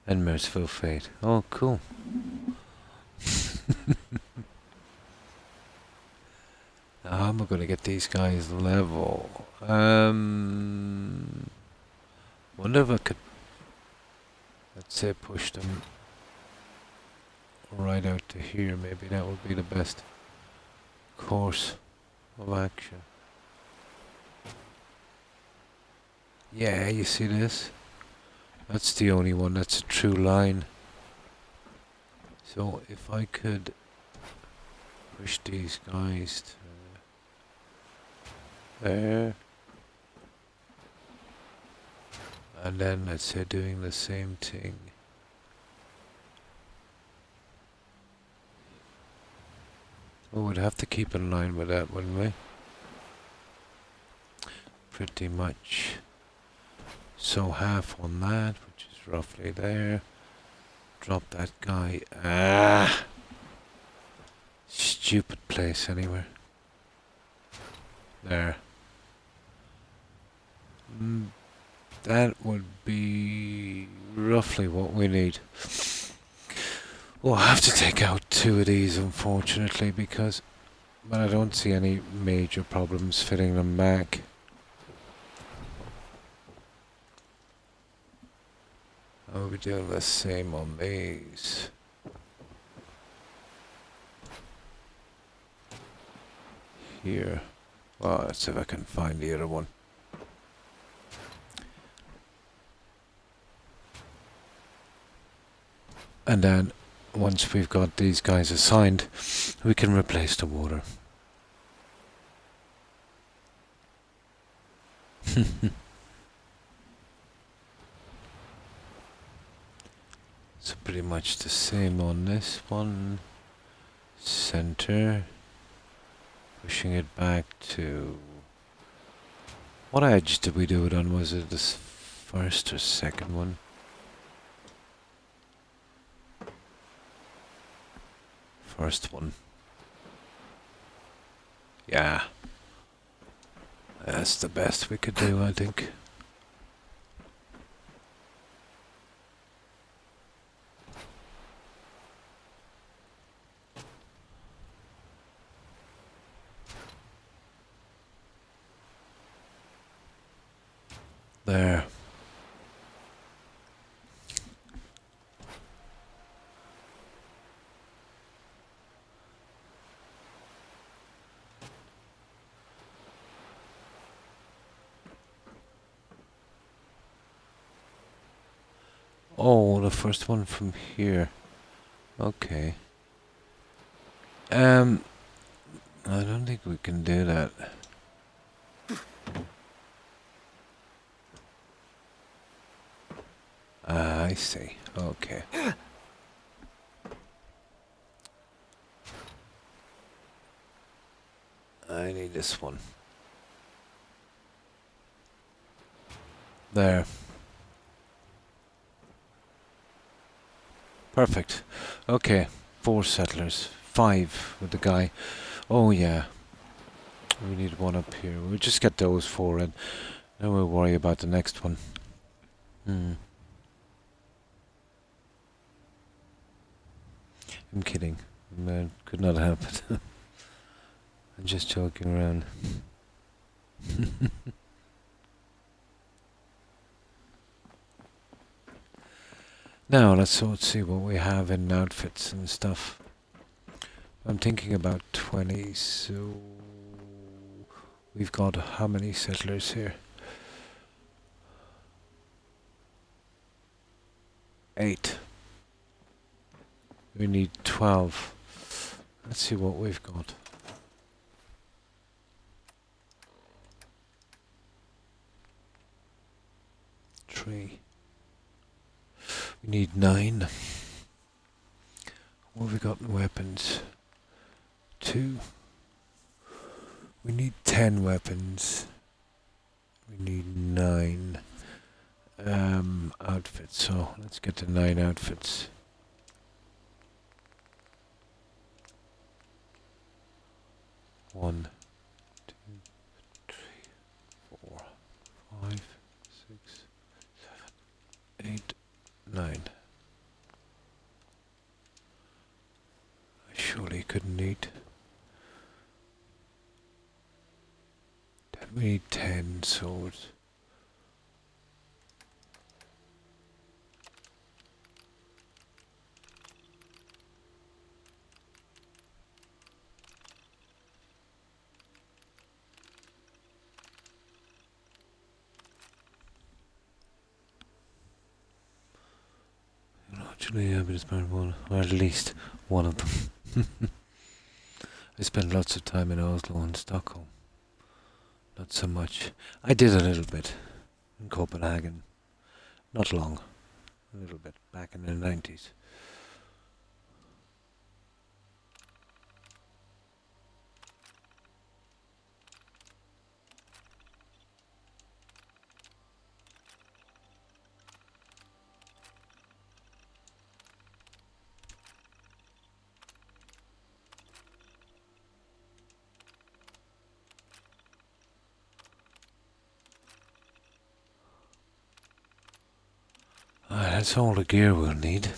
and Merciful Fate. Oh, cool. How am I going to get these guys level? Wonder if I could, let's say, push them right out to here. Maybe that would be the best course of action. Yeah, you see this? That's the only one that's a true line. So if I could push these guys to there, and then let's say doing the same thing. Oh, we'd have to keep in line with that, wouldn't we? Pretty much. So half on that, which is roughly there. Drop that guy. Ah! Stupid place anywhere. There. That would be roughly what we need. We'll have to take out 2 of these, unfortunately, but I don't see any major problems fitting them back. I'll be doing the same on these. Here. Well, let's see if I can find the other one. And then, once we've got these guys assigned, we can replace the water. So pretty much the same on this one. Center. Pushing it back to... What edge did we do it on? Was it this first or second one? First one. Yeah. That's the best we could do, I think. There. Oh, the first one from here. Okay. I don't think we can do that. I see. Okay. I need this one. There. Perfect. Okay. 4 settlers. 5 with the guy. Oh yeah. We need one up here. We'll just get those 4 in. Then we'll worry about the next one. I'm kidding. Man, could not help it. I'm just joking around. Now let's see what we have in outfits and stuff. I'm thinking about 20, so we've got how many settlers here? 8. We need 12. Let's see what we've got. Three. We need 9. What have we got in weapons? 2. We need 10 weapons. We need 9 outfits. So let's get to 9 outfits. 1, 2, 3, 4, 5, 6, 7, 8, 9. I surely couldn't need. Then we need 10 swords. Actually, yeah, but it's about one, or at least one of them. I spent lots of time in Oslo and Stockholm. Not so much. I did a little bit in Copenhagen. Not long. A little bit. Back in the 90s. That's all the gear we'll need.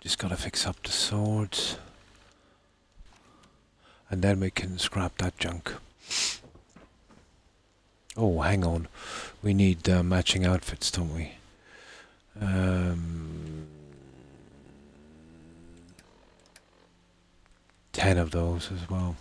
Just gotta fix up the swords. And then we can scrap that junk. Oh, hang on. We need matching outfits, don't we? 10 of those as well.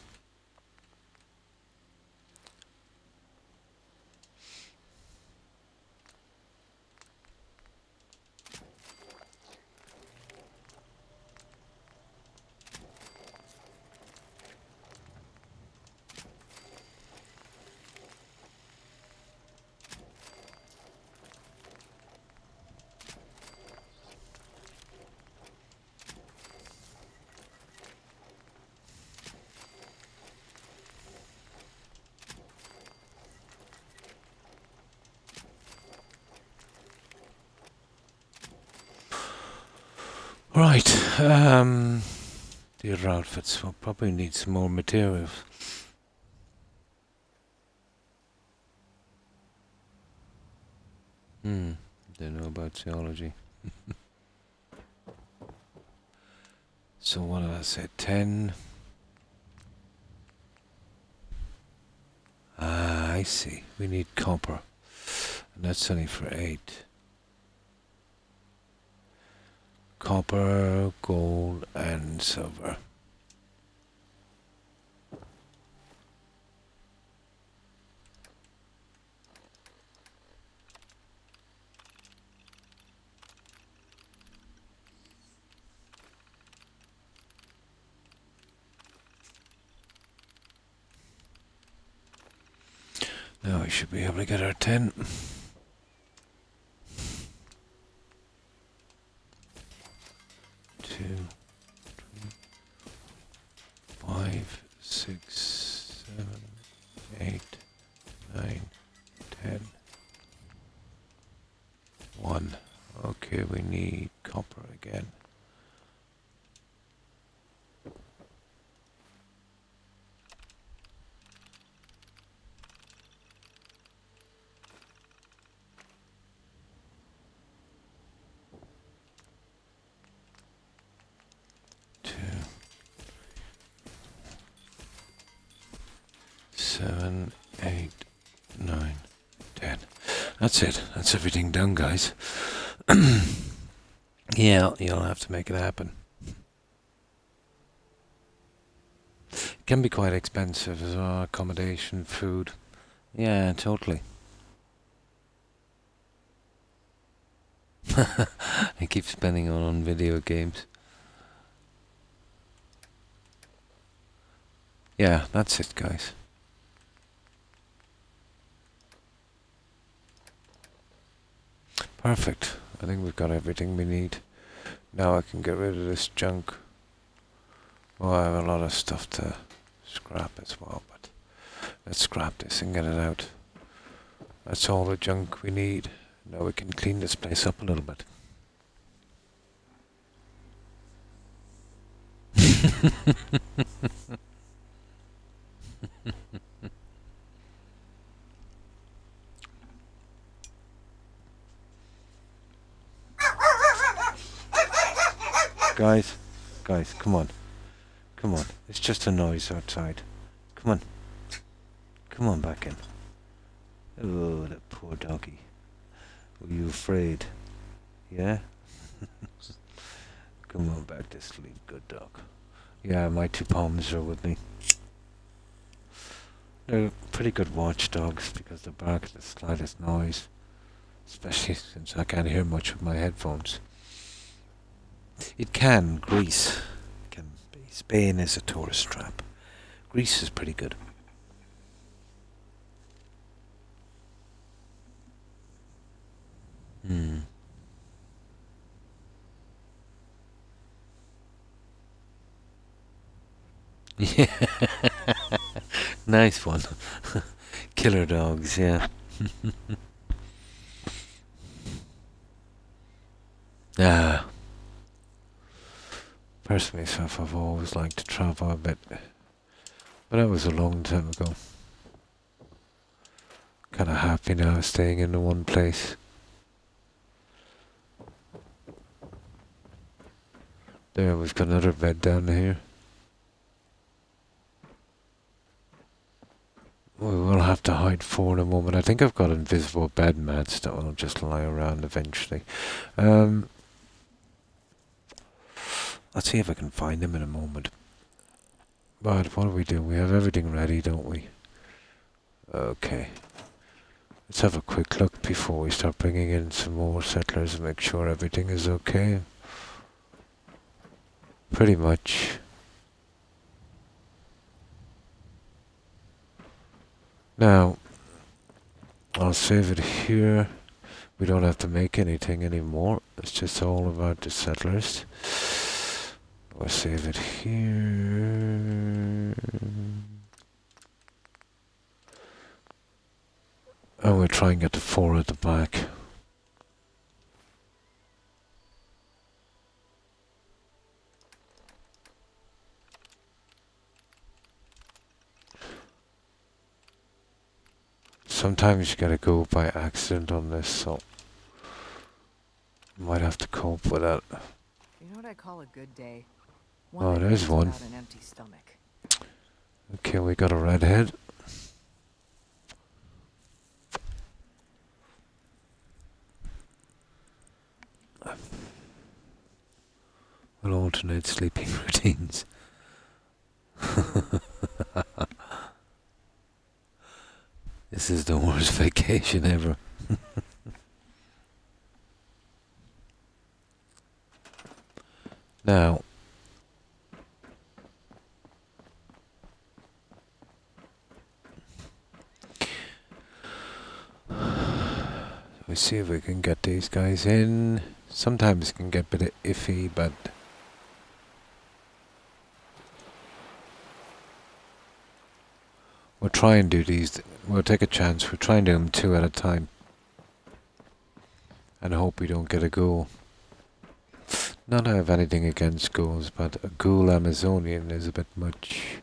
Right, the other outfits will probably need some more materials. Don't know about geology. So what did I say? 10. Ah, I see. We need copper. And that's only for 8. Copper, gold, and silver. Now we should be able to get our 10. 2, 3, 5, 6, 7, 8, 9, 10. 1. Okay, we need copper again. Seven, 8, 9, 10. That's it. That's everything done, guys. Yeah, you'll have to make it happen. It can be quite expensive as well. Accommodation, food. Yeah, totally. I keep spending on video games. Yeah, that's it, guys. Perfect. I think we've got everything we need. Now I can get rid of this junk. Well, I have a lot of stuff to scrap as well, but let's scrap this and get it out. That's all the junk we need. Now we can clean this place up a little bit. Guys, come on. Come on. It's just a noise outside. Come on. Come on back in. Oh, that poor doggy. Were you afraid? Yeah? Come on back to sleep, good dog. Yeah, my 2 poms are with me. They're pretty good watchdogs because they bark at the slightest noise. Especially since I can't hear much with my headphones. It can, Greece can be. Spain is a tourist trap. Greece is pretty good. Yeah. Nice one. Killer dogs, yeah. Ah. Personally, myself, I've always liked to travel a bit. But that was a long time ago. Kind of happy now staying in the one place. There, we've got another bed down here. We will have to hide 4 in a moment. I think I've got invisible bed mats that will just lie around eventually. Let's see if I can find them in a moment. But what do we do? We have everything ready, don't we? Okay. Let's have a quick look before we start bringing in some more settlers and make sure everything is okay. Pretty much. Now, I'll save it here. We don't have to make anything anymore. It's just all about the settlers. We'll save it here. And we'll try and get the 4 at the back. Sometimes you gotta go by accident on this, so Might have to cope with that. You know what I call a good day? Oh, that there's ends one. without an empty stomach. Okay, we got a redhead. We'll alternate sleeping routines. This is the worst vacation ever. Now, we see if we can get these guys in. Sometimes it can get a bit iffy, but we'll try and do these. We'll take a chance. We'll try and do them 2 at a time. And hope we don't get a ghoul. Not that I have anything against ghouls, but a ghoul Amazonian is a bit much.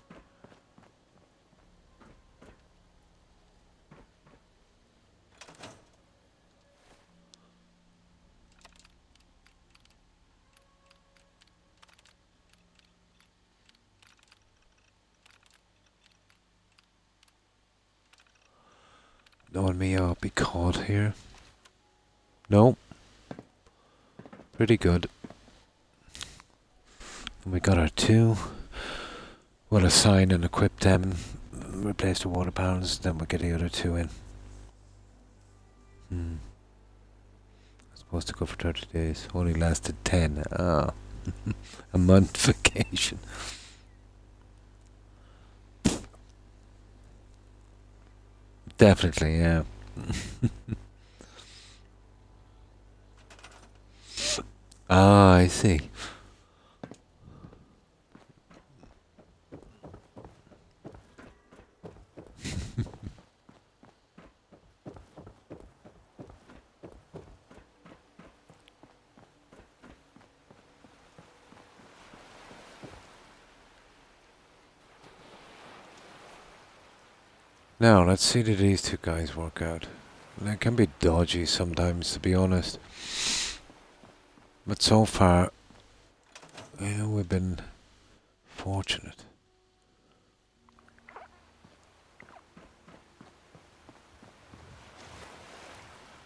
Knowing me, I'll be caught here. No. Pretty good. And we got our 2. We'll assign and equip them. Replace the water barrels, then we'll get the other 2 in. I'm supposed to go for 30 days. Only lasted 10. Ah. A month vacation. Definitely, yeah. Ah, I see. Now, let's see that these 2 guys work out. They can be dodgy sometimes, to be honest. But so far, we've been fortunate.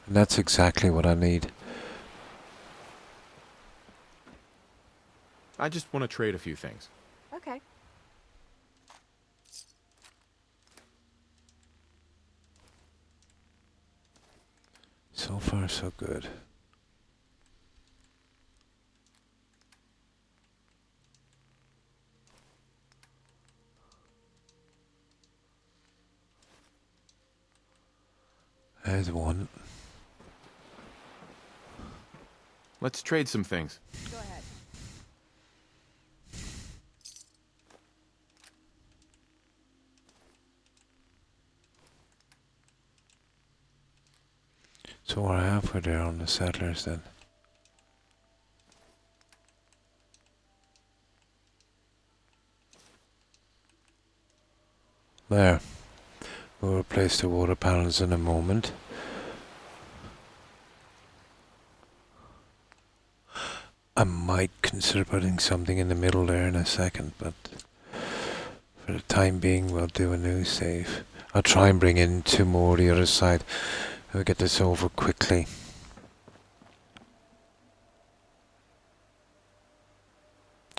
And that's exactly what I need. I just want to trade a few things. Okay. So far, so good. There's one. Let's trade some things. Go ahead. So we're halfway there on the settlers then. There. We'll replace the water panels in a moment. I might consider putting something in the middle there in a second, but for the time being we'll do a new save. I'll try and bring in 2 more the other side. We'll get this over quickly.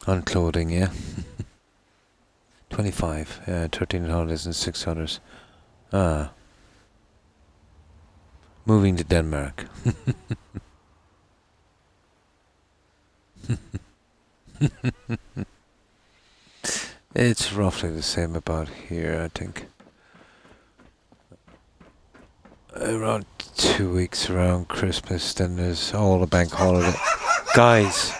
On clothing, yeah. 25, 1300s and 600s. Ah. Moving to Denmark. It's roughly the same about here, I think. Around 2 weeks around Christmas, then there's all the bank holiday. Guys!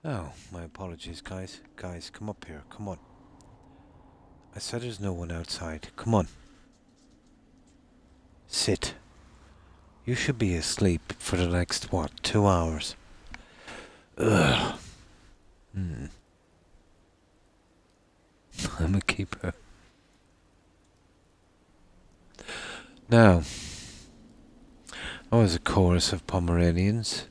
Oh, my apologies, guys. Guys, come up here. Come on. I said there's no one outside. Come on. Sit. You should be asleep for the next, what, 2 hours? Ugh. I'm a keeper. Now, I was a chorus of Pomeranians.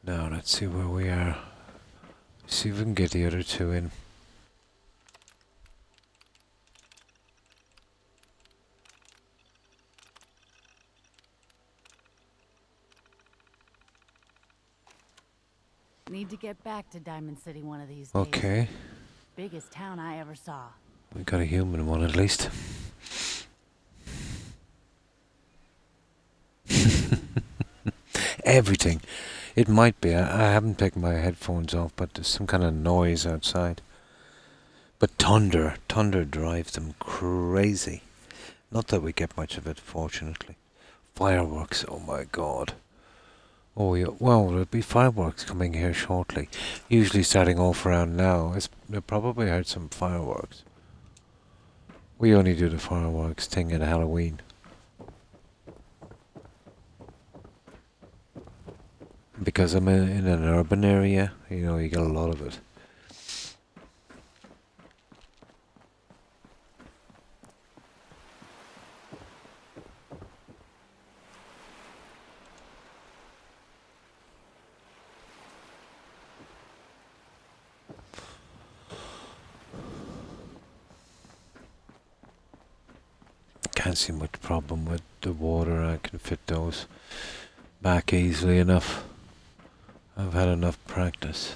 Now, let's see where we are. See if we can get the other two in. Need to get back to Diamond City one of these days. Okay, Biggest town I ever saw. we got a human one at least. Everything. It might be. I haven't taken my headphones off, but there's some kind of noise outside. But thunder drives them crazy. Not that we get much of it, fortunately. Fireworks, oh my god. Oh yeah, well, there'll be fireworks coming here shortly. Usually starting off around now. They probably heard some fireworks. We only do the fireworks thing at Halloween. Because I'm in an urban area, you know, you get a lot of it. Can't see much problem with the water. I can fit those back easily enough. I've had enough practice.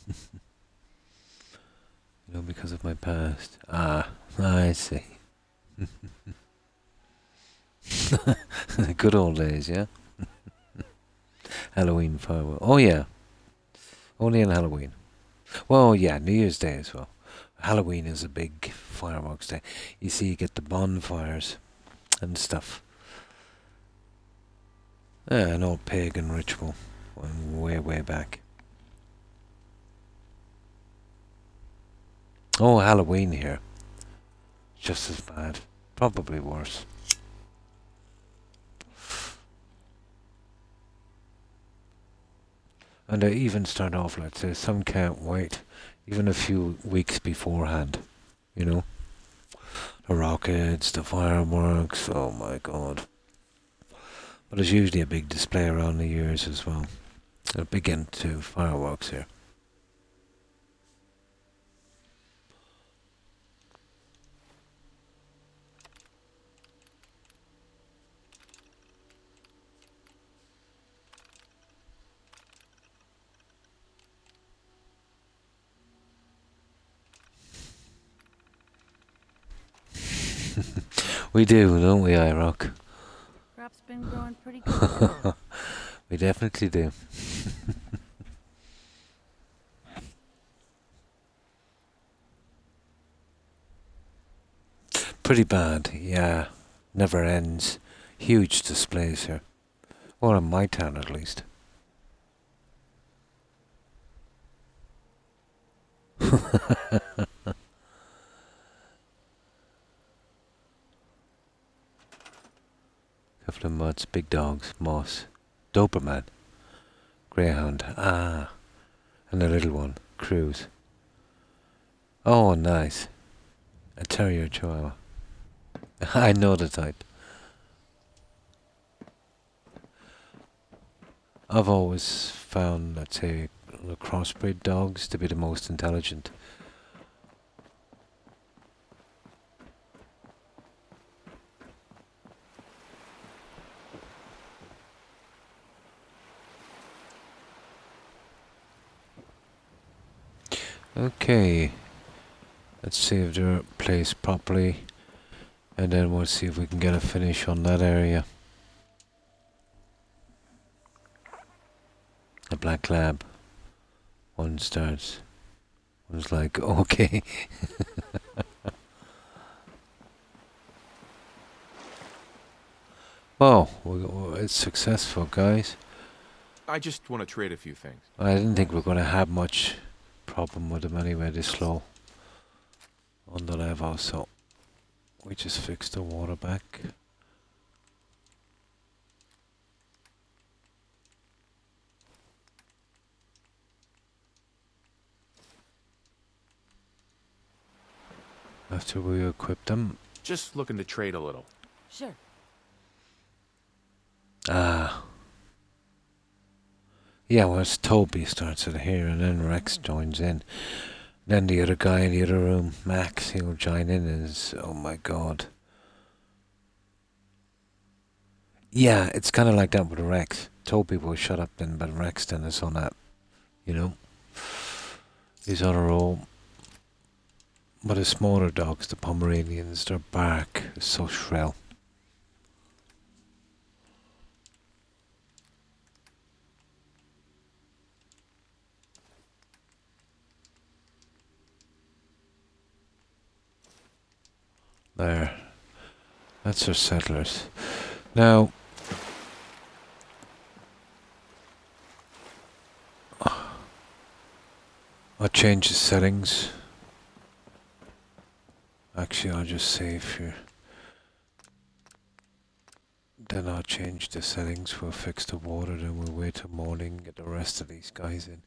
You know, because of my past. Ah, I see. The good old days, yeah? Halloween fireworks. Oh yeah. Only on Halloween. Well, yeah, New Year's Day as well. Halloween is a big fireworks day. You see, you get the bonfires and stuff. An old pagan ritual, way back. Oh, Halloween here. Just as bad. Probably worse. And they even start off, let's say, some can't wait. Even a few weeks beforehand. You know? The rockets, the fireworks, oh my god. But there's usually a big display around New Year's as well. They're big into fireworks here. We do, don't we, iRock? Crop's been growing pretty good. We definitely do. Pretty bad, yeah. Never ends. Huge displays here. Or in my town, at least. Couple of mutts, big dogs, moss, Doberman, greyhound, and a little one, Cruise. Oh, nice. A terrier chihuahua. I know the type. I've always found, let's say, the crossbreed dogs to be the most intelligent. Okay, let's save the place properly, and then we'll see if we can get a finish on that area. The black lab. One starts. I was like, okay. Well, it's successful, guys. I just want to trade a few things. I didn't think we were going to have much problem with them anyway, this slow on the level, so we just fixed the water back. After we equip them. Just looking to trade a little. Sure. Ah. Yeah, well, it's Toby starts it here, and then Rex joins in. Then the other guy in the other room, Max, he'll join in as, oh my god. Yeah, it's kind of like that with Rex. Toby will shut up then, but Rex then is on that, you know. He's on a roll. But the smaller dogs, the Pomeranians, their bark is so shrill. There. That's our settlers. Now, I'll change the settings. Actually, I'll just save here. Then I'll change the settings. We'll fix the water, then we'll wait till morning, get the rest of these guys in.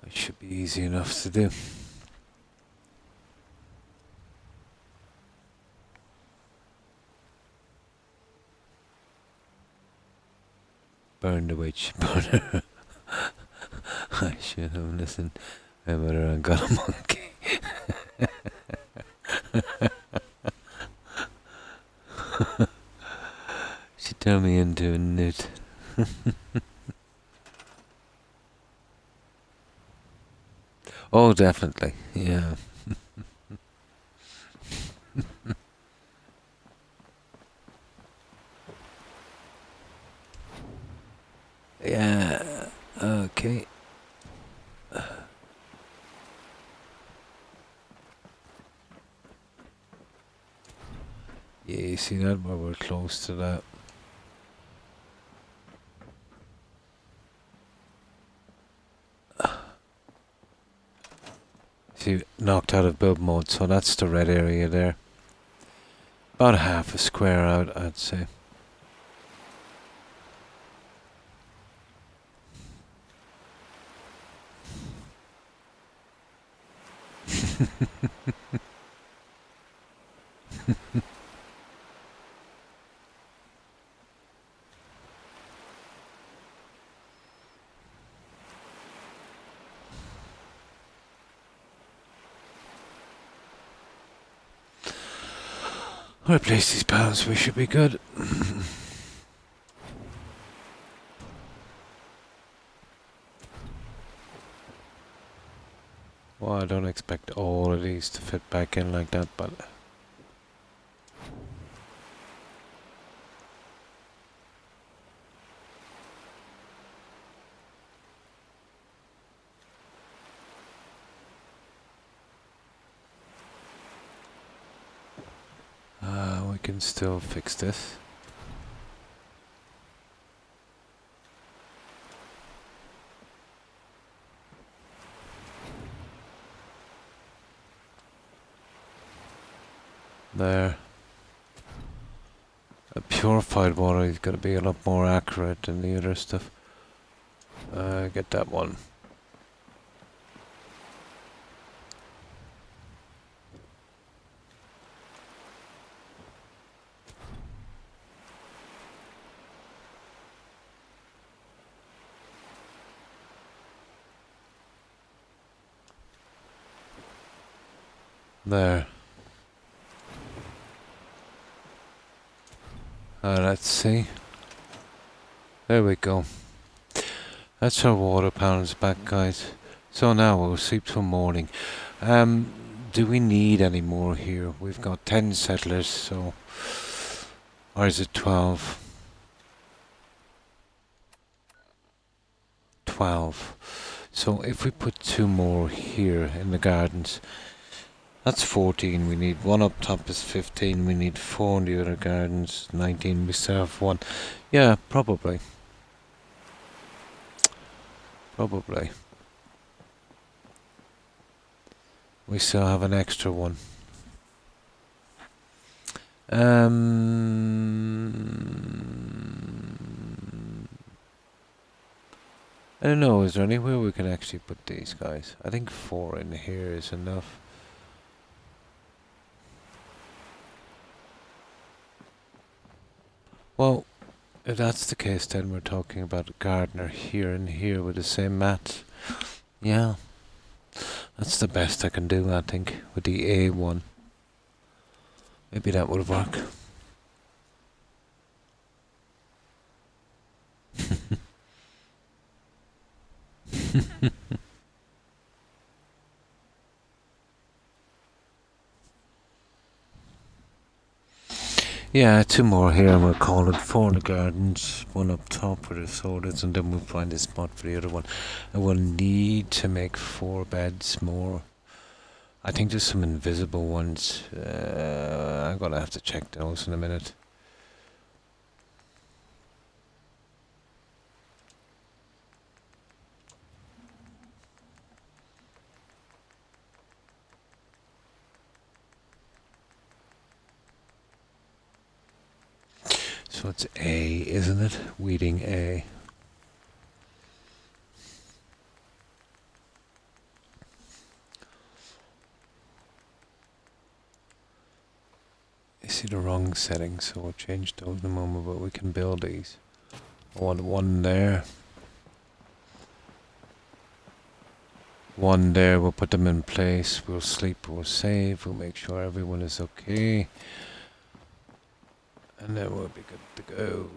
It should be easy enough to do. Burn the witch. Burn her. I should have listened. I better have got a monkey. She turned me into a newt. Oh, definitely. Yeah. Yeah. Okay. Yeah, you see that? Where we're close to that. See, knocked out of build mode, so that's the red area there. About half a square out, I'd say. I'll replace these panels, we should be good. Well, I don't expect all of these to fit back in like that, but... we can still fix this. There. A purified water is going to be a lot more accurate than the other stuff. Get that one. There. Let's see. There we go. That's our water panels back, guys. So now we'll sleep till morning. Do we need any more here? We've got 10 settlers, so... Or is it 12? 12. So if we put 2 more here in the gardens, that's 14. We need 1 up top is 15. We need 4 in the other gardens. 19. We still have 1. Yeah, probably. Probably. We still have an extra 1. I don't know, is there anywhere we can actually put these guys? I think 4 in here is enough. Well, if that's the case, then we're talking about a gardener here and here with the same mat. Yeah, that's the best I can do, I think, with the A1. Maybe that would work. Yeah, 2 more here and we'll call it 4 in the gardens, 1 up top for the sodas, and then we'll find a spot for the other one. And we'll need to make 4 beds more. I think there's some invisible ones. I'm gonna have to check those in a minute. So it's A, isn't it? Weeding A. I see the wrong settings, so we'll change those in a moment, but we can build these. I want 1 there. 1 there, we'll put them in place. We'll sleep, we'll save, we'll make sure everyone is okay. And then we'll be good to go.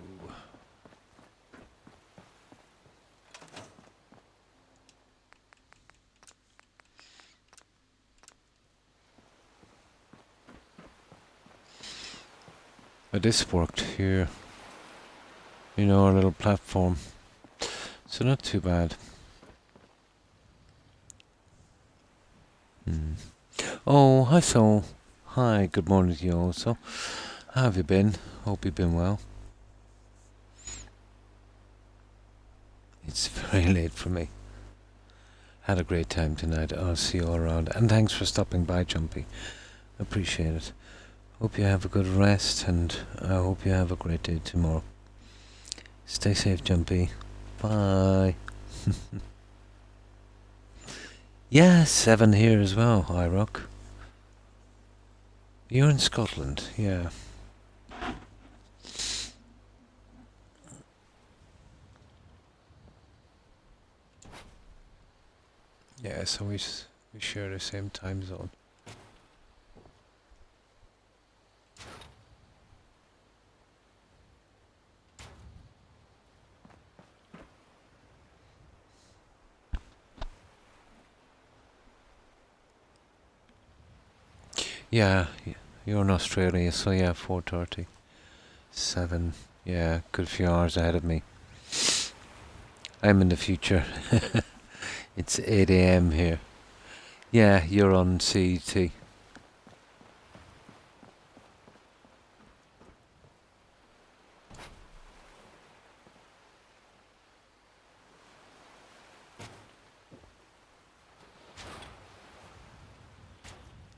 But this worked here. You know, our little platform. So not too bad. Oh, hi Sol. Hi, good morning to you also. How have you been? Hope you've been well. It's very late for me. Had a great time tonight. I'll see you all around. And thanks for stopping by, Jumpy. Appreciate it. Hope you have a good rest, and I hope you have a great day tomorrow. Stay safe, Jumpy. Bye. Yeah, 7 here as well, iRock. You're in Scotland, yeah. Yeah, so we share the same time zone. Yeah, you're in Australia, so yeah, 4:30. 7, yeah, good few hours ahead of me. I'm in the future. It's 8 AM here. Yeah, you're on CET.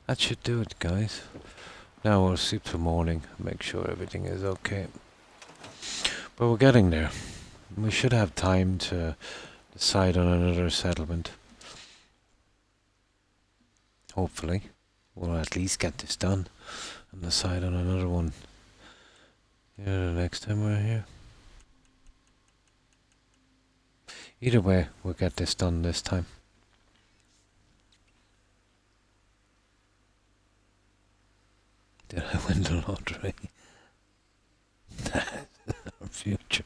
That should do it, guys. Now we'll sleep till morning, make sure everything is okay. But we're getting there. We should have time to decide on another settlement. Hopefully. We'll at least get this done and decide on another one. Yeah, the next time we're here. Either way, we'll get this done this time. Did I win the lottery? Our future.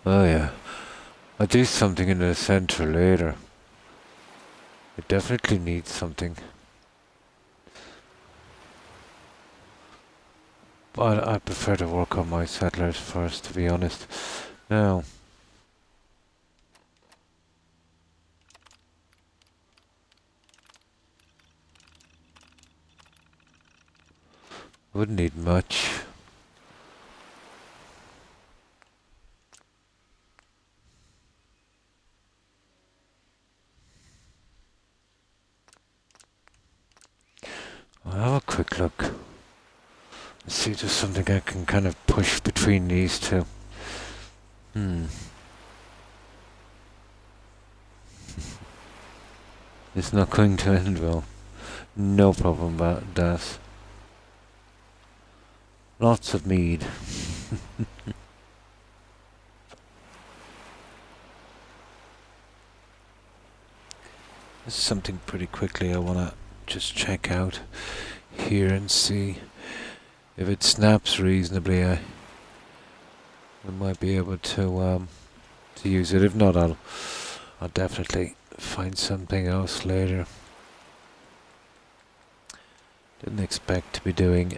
Oh yeah. I'll do something in the center later. It definitely needs something. But I prefer to work on my settlers first, to be honest. Now, wouldn't need much. I'll have a quick look. See if there's something I can kind of push between these two. It's not going to end well. No problem about that. Lots of mead. This is something pretty quickly I want to just check out here and see if it snaps reasonably. I might be able to use it. If not, I'll definitely find something else later. Didn't expect to be doing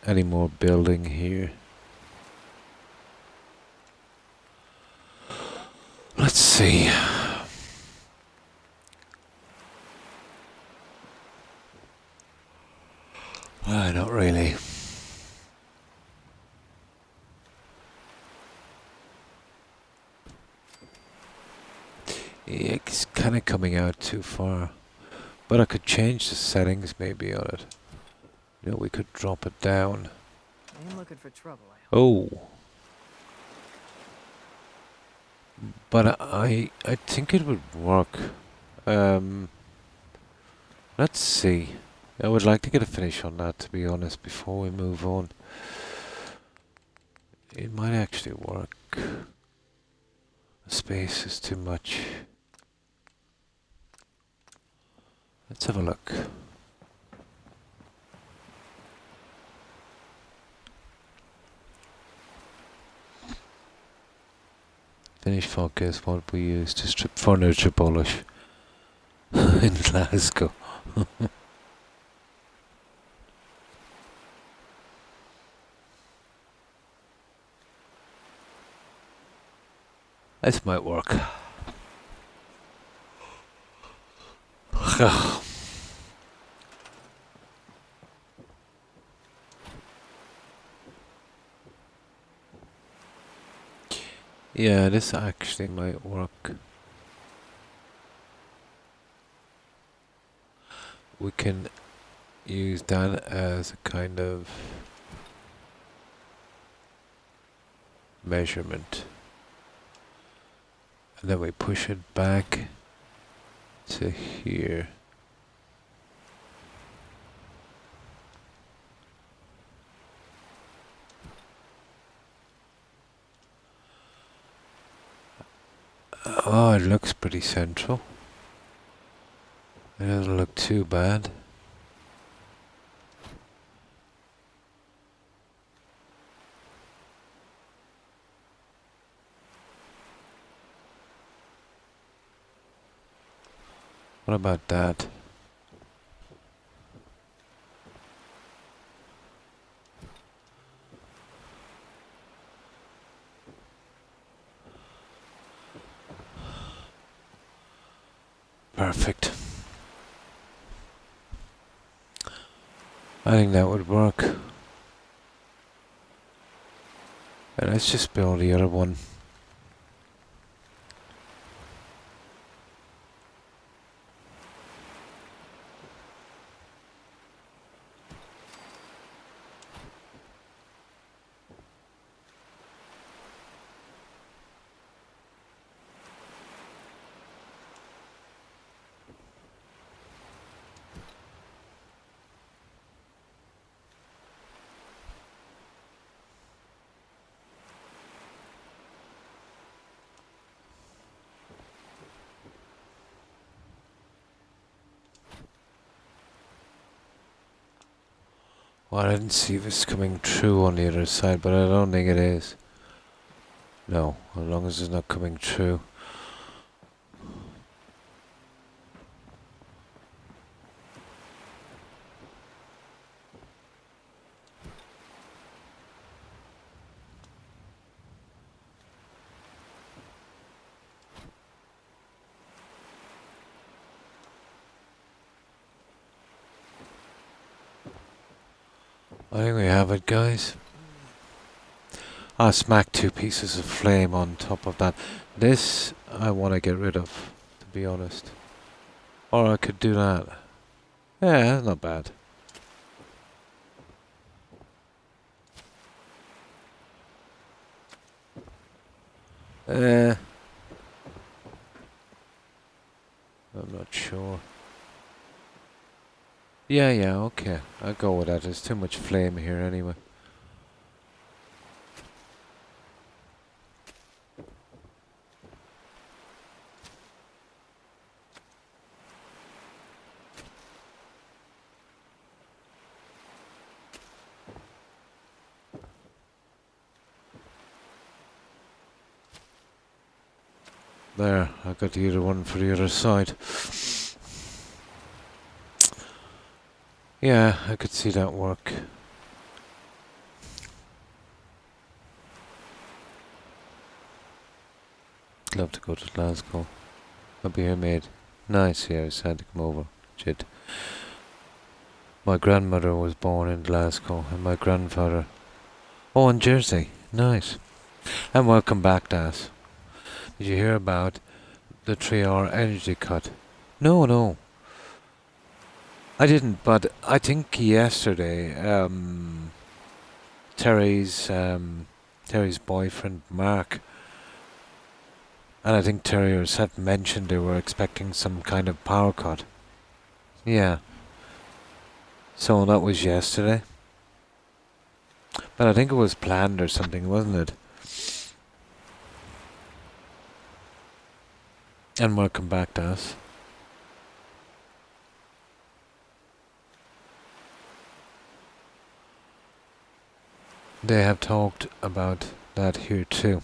any more building here. Let's see. Not really. Yeah, it's kind of coming out too far. But I could change the settings maybe on it. You know, we could drop it down. I am looking for trouble, I hope. Oh. But I think it would work. Let's see. I would like to get a finish on that, to be honest, before we move on. It might actually work. The space is too much. Let's have a look. Finish fog is what we use to strip furniture polish in Glasgow. This might work. Yeah, this actually might work. We can use that as a kind of measurement. And then we push it back to here. Oh, it looks pretty central. It doesn't look too bad. What about that? Perfect. I think that would work. And let's just build the other one. Well, I didn't see this coming true on the other side, but I don't think it is. No, as long as it's not coming through. I think we have it, guys. I smacked 2 pieces of flame on top of that. This I want to get rid of, to be honest. Or I could do that. Yeah, that's not bad. I'm not sure. Yeah, okay. I'll go with that. There's too much flame here anyway. There, I got the other one for the other side. Yeah, I could see that work. Love to go to Glasgow. I'll be here, mate. Nice here. I had to come over. Shit. My grandmother was born in Glasgow, and my grandfather. Oh, in Jersey. Nice. And welcome back, Das. Did you hear about the 3-hour energy cut? No. I didn't, but I think yesterday, Terry's boyfriend, Mark, and I think Terry herself mentioned they were expecting some kind of power cut. Yeah. So that was yesterday. But I think it was planned or something, wasn't it? And welcome back to us. They have talked about that here too.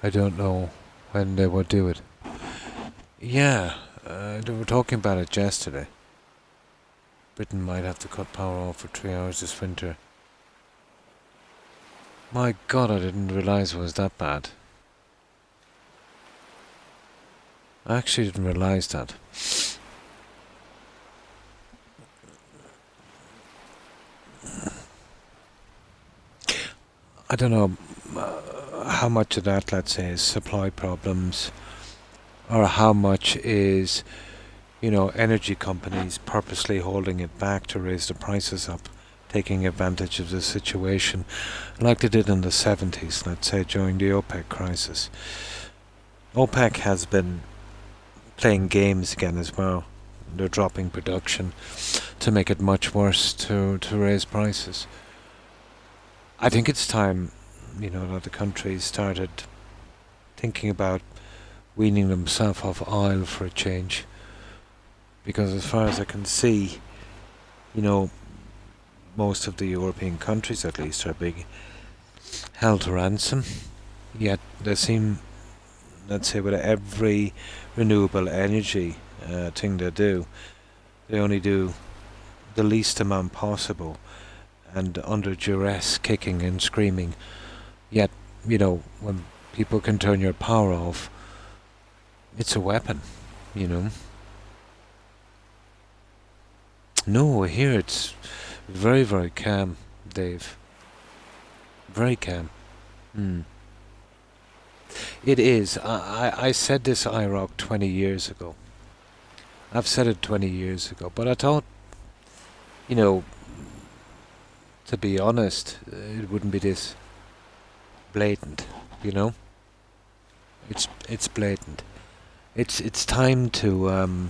I don't know when they will do it. Yeah, they were talking about it yesterday. Britain might have to cut power off for 3 hours this winter. My God, I didn't realise it was that bad. I actually didn't realise that. I don't know how much of that, let's say, is supply problems, or how much is, energy companies purposely holding it back to raise the prices up, taking advantage of the situation, like they did in the 70s, let's say, during the OPEC crisis. OPEC has been playing games again as well. They're dropping production to make it much worse to raise prices. I think it's time, that the country started thinking about weaning themselves off oil for a change. Because as far as I can see, most of the European countries at least are being held to ransom. Yet they seem, let's say, with every renewable energy thing they do, they only do the least amount possible and under duress, kicking and screaming. Yet, when people can turn your power off, it's a weapon, No, here it's very, very calm, Dave. Very calm. It is. I said this IROC 20 years ago. I've said it 20 years ago, but I thought, to be honest, it wouldn't be this blatant, It's blatant. It's time to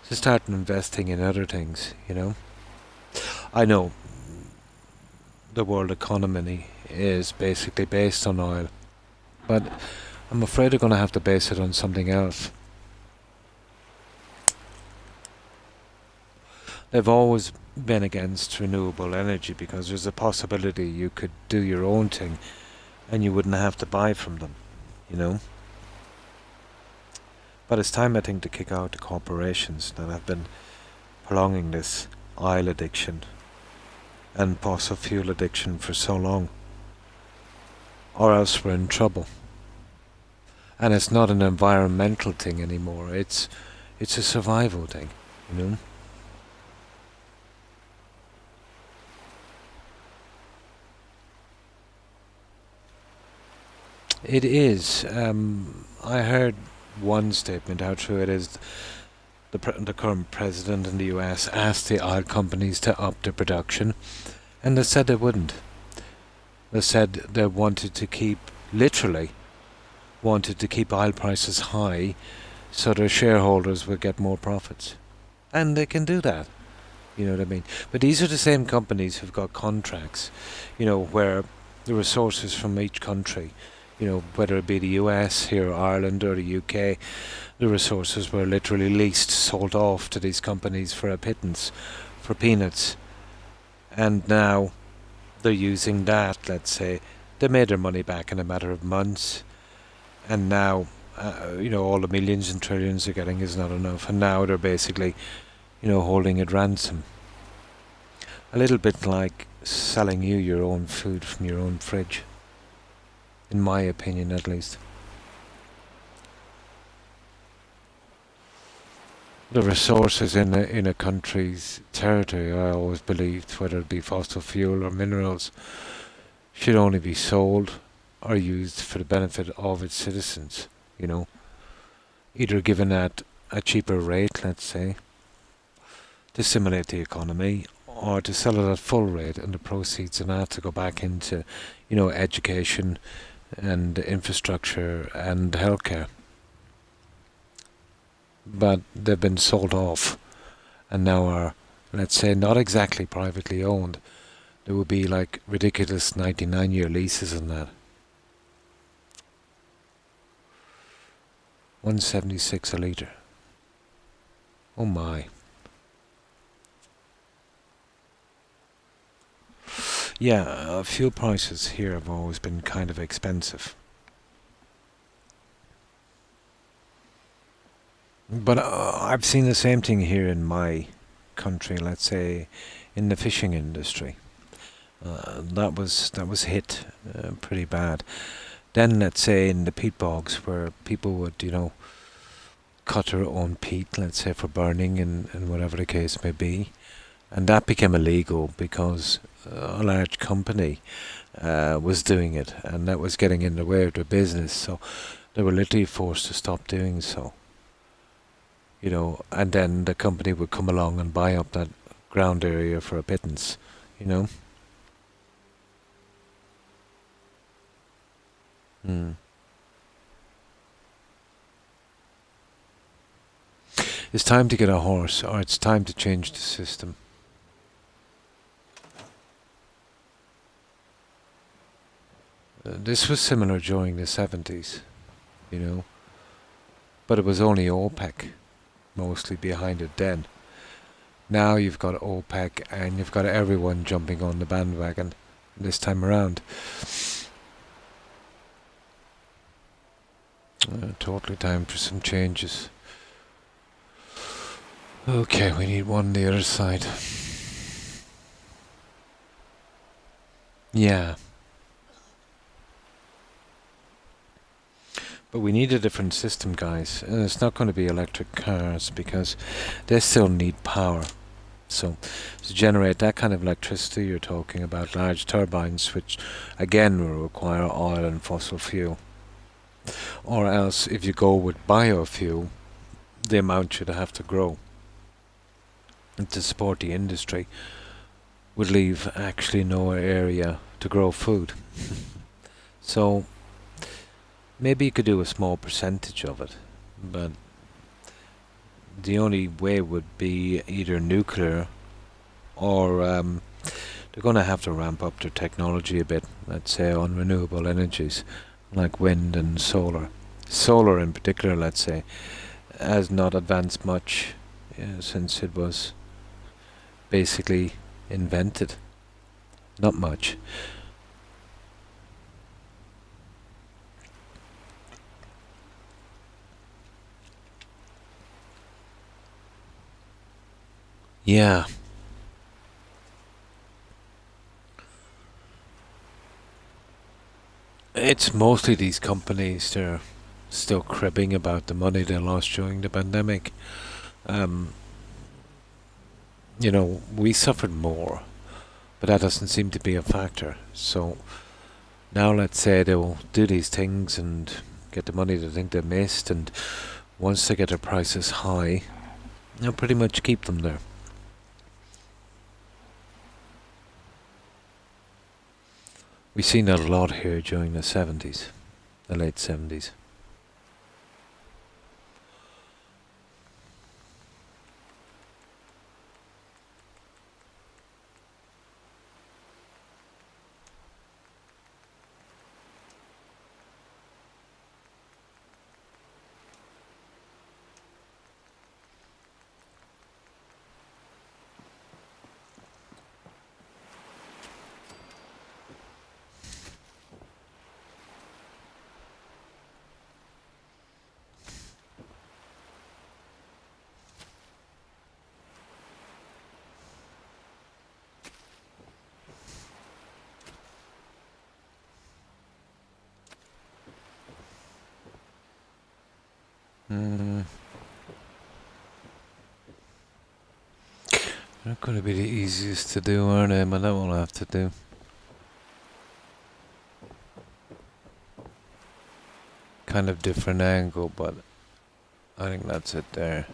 start investing in other things, I know the world economy is basically based on oil, but I'm afraid they're going to have to base it on something else. They've always been against renewable energy because there's a possibility you could do your own thing and you wouldn't have to buy from them, you know. But it's time, I think, to kick out the corporations that have been prolonging this oil addiction and fossil fuel addiction for so long, or else we're in trouble. And it's not an environmental thing anymore, it's a survival thing, you know. It is. I heard one statement, how true it is. The current president in the US asked the oil companies to up their production, and they said they wouldn't. They said they wanted to keep, literally, wanted to keep oil prices high so their shareholders would get more profits. And they can do that, you know what I mean? But these are the same companies who've got contracts, you know, where the resources from each country, you know, whether it be the US, here Ireland, or the UK, the resources were literally leased, sold off to these companies for a pittance, for peanuts. And now they're using that, let's say, they made their money back in a matter of months, and now, you know, all the millions and trillions they're getting is not enough, and now they're basically, you know, holding it ransom. A little bit like selling you your own food from your own fridge. In my opinion, at least. The resources in a country's territory, I always believed, whether it be fossil fuel or minerals, should only be sold or used for the benefit of its citizens, you know. Either given at a cheaper rate, let's say, to stimulate the economy, or to sell it at full rate, and the proceeds of that to go back into, you know, education and infrastructure and healthcare. But they've been sold off and now are, let's say, not exactly privately owned. There would be like ridiculous 99-year leases on that. 176 a litre. Oh my. Yeah, fuel prices here have always been kind of expensive. But I've seen the same thing here in my country, let's say, in the fishing industry. That was hit pretty bad. Then, let's say, in the peat bogs, where people would, you know, cut their own peat, let's say, for burning and whatever the case may be. And that became illegal because a large company was doing it, and that was getting in the way of their business, so they were literally forced to stop doing so. You know, and then the company would come along and buy up that ground area for a pittance, you know. It's time to get a horse, or it's time to change the system. This was similar during the 70s, you know, but it was only OPEC mostly behind it then. Now you've got OPEC and you've got everyone jumping on the bandwagon this time around. Totally time for some changes. Okay, we need one on the other side. Yeah. But we need a different system, guys, and it's not going to be electric cars because they still need power. So to generate that kind of electricity, you're talking about large turbines, which again will require oil and fossil fuel. Or else, if you go with biofuel, the amount you'd have to grow and to support the industry would leave actually no area to grow food. So maybe you could do a small percentage of it, but the only way would be either nuclear or they're going to have to ramp up their technology a bit, let's say, on renewable energies like wind and solar. Solar in particular, let's say, has not advanced much since it was basically invented. Not much. Yeah. It's mostly these companies, they're still cribbing about the money they lost during the pandemic. You know, we suffered more, but that doesn't seem to be a factor. So now let's say they'll do these things and get the money they think they missed, and once they get their prices high, they'll pretty much keep them there. We've seen that a lot here during the 70s, the late 70s. Not going to be the easiest to do, are they? But that will have to do. Kind of different angle, but I think that's it there.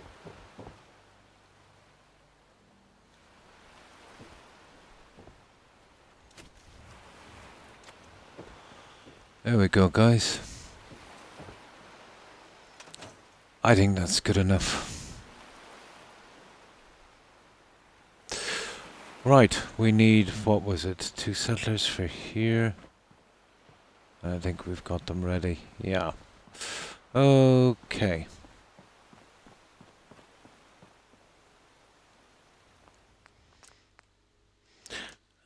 There we go, guys. I think that's good enough. Right, we need, what was it, 2 settlers for here. I think we've got them ready, yeah. Okay.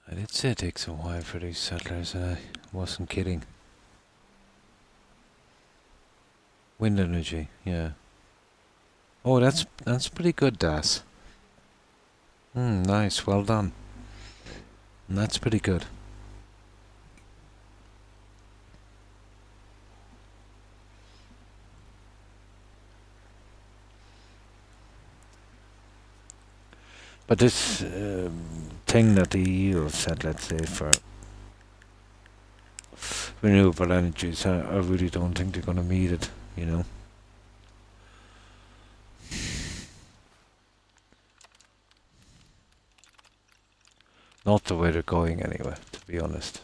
I did say it takes a while for these settlers, and I wasn't kidding. Wind energy, yeah. Oh, that's pretty good, Das. Nice, well done. And that's pretty good. But this thing that the EU have said, let's say, for renewable energies, I really don't think they're going to meet it, you know. Not the way they're going anyway, to be honest.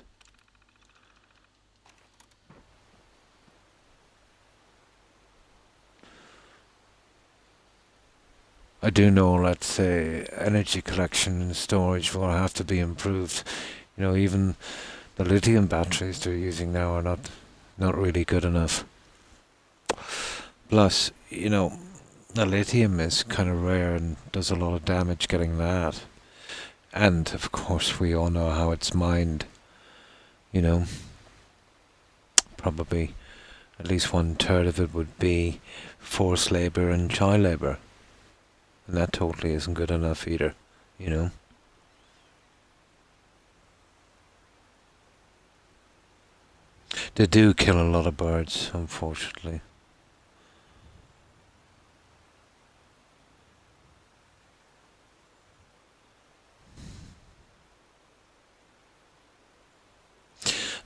I do know, let's say, energy collection and storage will have to be improved. You know, even the lithium batteries they're using now are not really good enough. Plus, you know, the lithium is kind of rare and does a lot of damage getting that. And, of course, we all know how it's mined, you know. Probably at least 1/3 of it would be forced labour and child labour. And that totally isn't good enough either, you know. They do kill a lot of birds, unfortunately.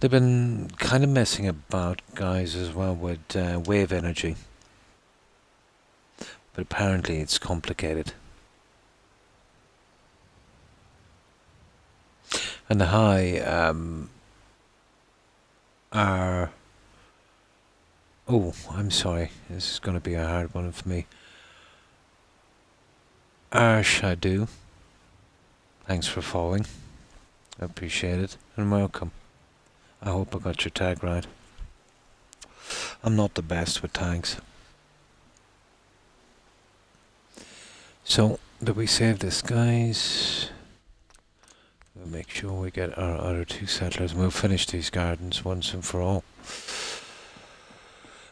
They've been kind of messing about, guys, as well with wave energy. But apparently it's complicated. And the high are... Oh, I'm sorry. This is going to be a hard one for me. Shadu. Thanks for following. I appreciate it. And welcome. I hope I got your tag right. I'm not the best with tags. So, did we save this, guys? We'll make sure we get our other 2 settlers and we'll finish these gardens once and for all.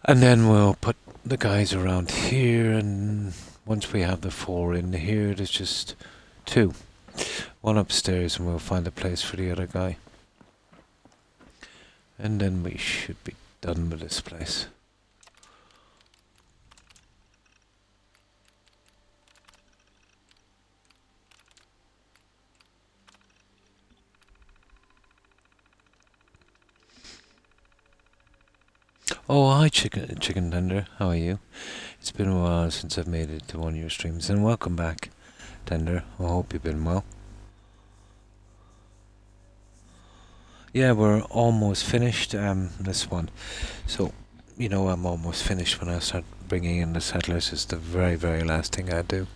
And then we'll put the guys around here, and once we have the 4 in here, there's just 2. One upstairs and we'll find a place for the other guy. And then we should be done with this place. Oh, hi chicken tender, how are you? It's been a while since I've made it to one of your streams, and welcome back, Tender. I hope you've been well. Yeah, we're almost finished, this one. So, you know, I'm almost finished when I start bringing in the settlers. It's the very, very last thing I do.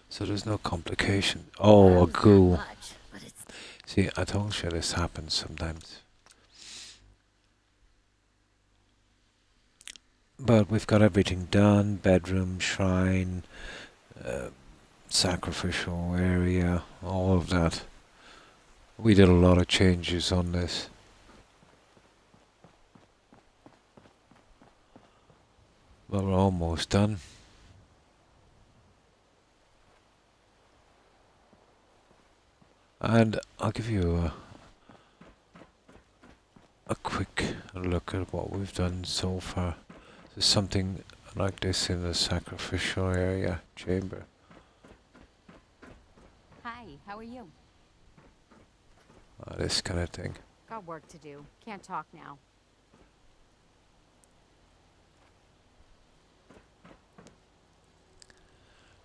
So there's no complication. Oh, a ghoul. See, I told you this happens sometimes. But we've got everything done. Bedroom, shrine, sacrificial area, all of that. We did a lot of changes on this. But we're almost done. And I'll give you a quick look at what we've done so far. There's something like this in the sacrificial area chamber. Hi, how are you? This kind of thing. Got work to do. Can't talk now.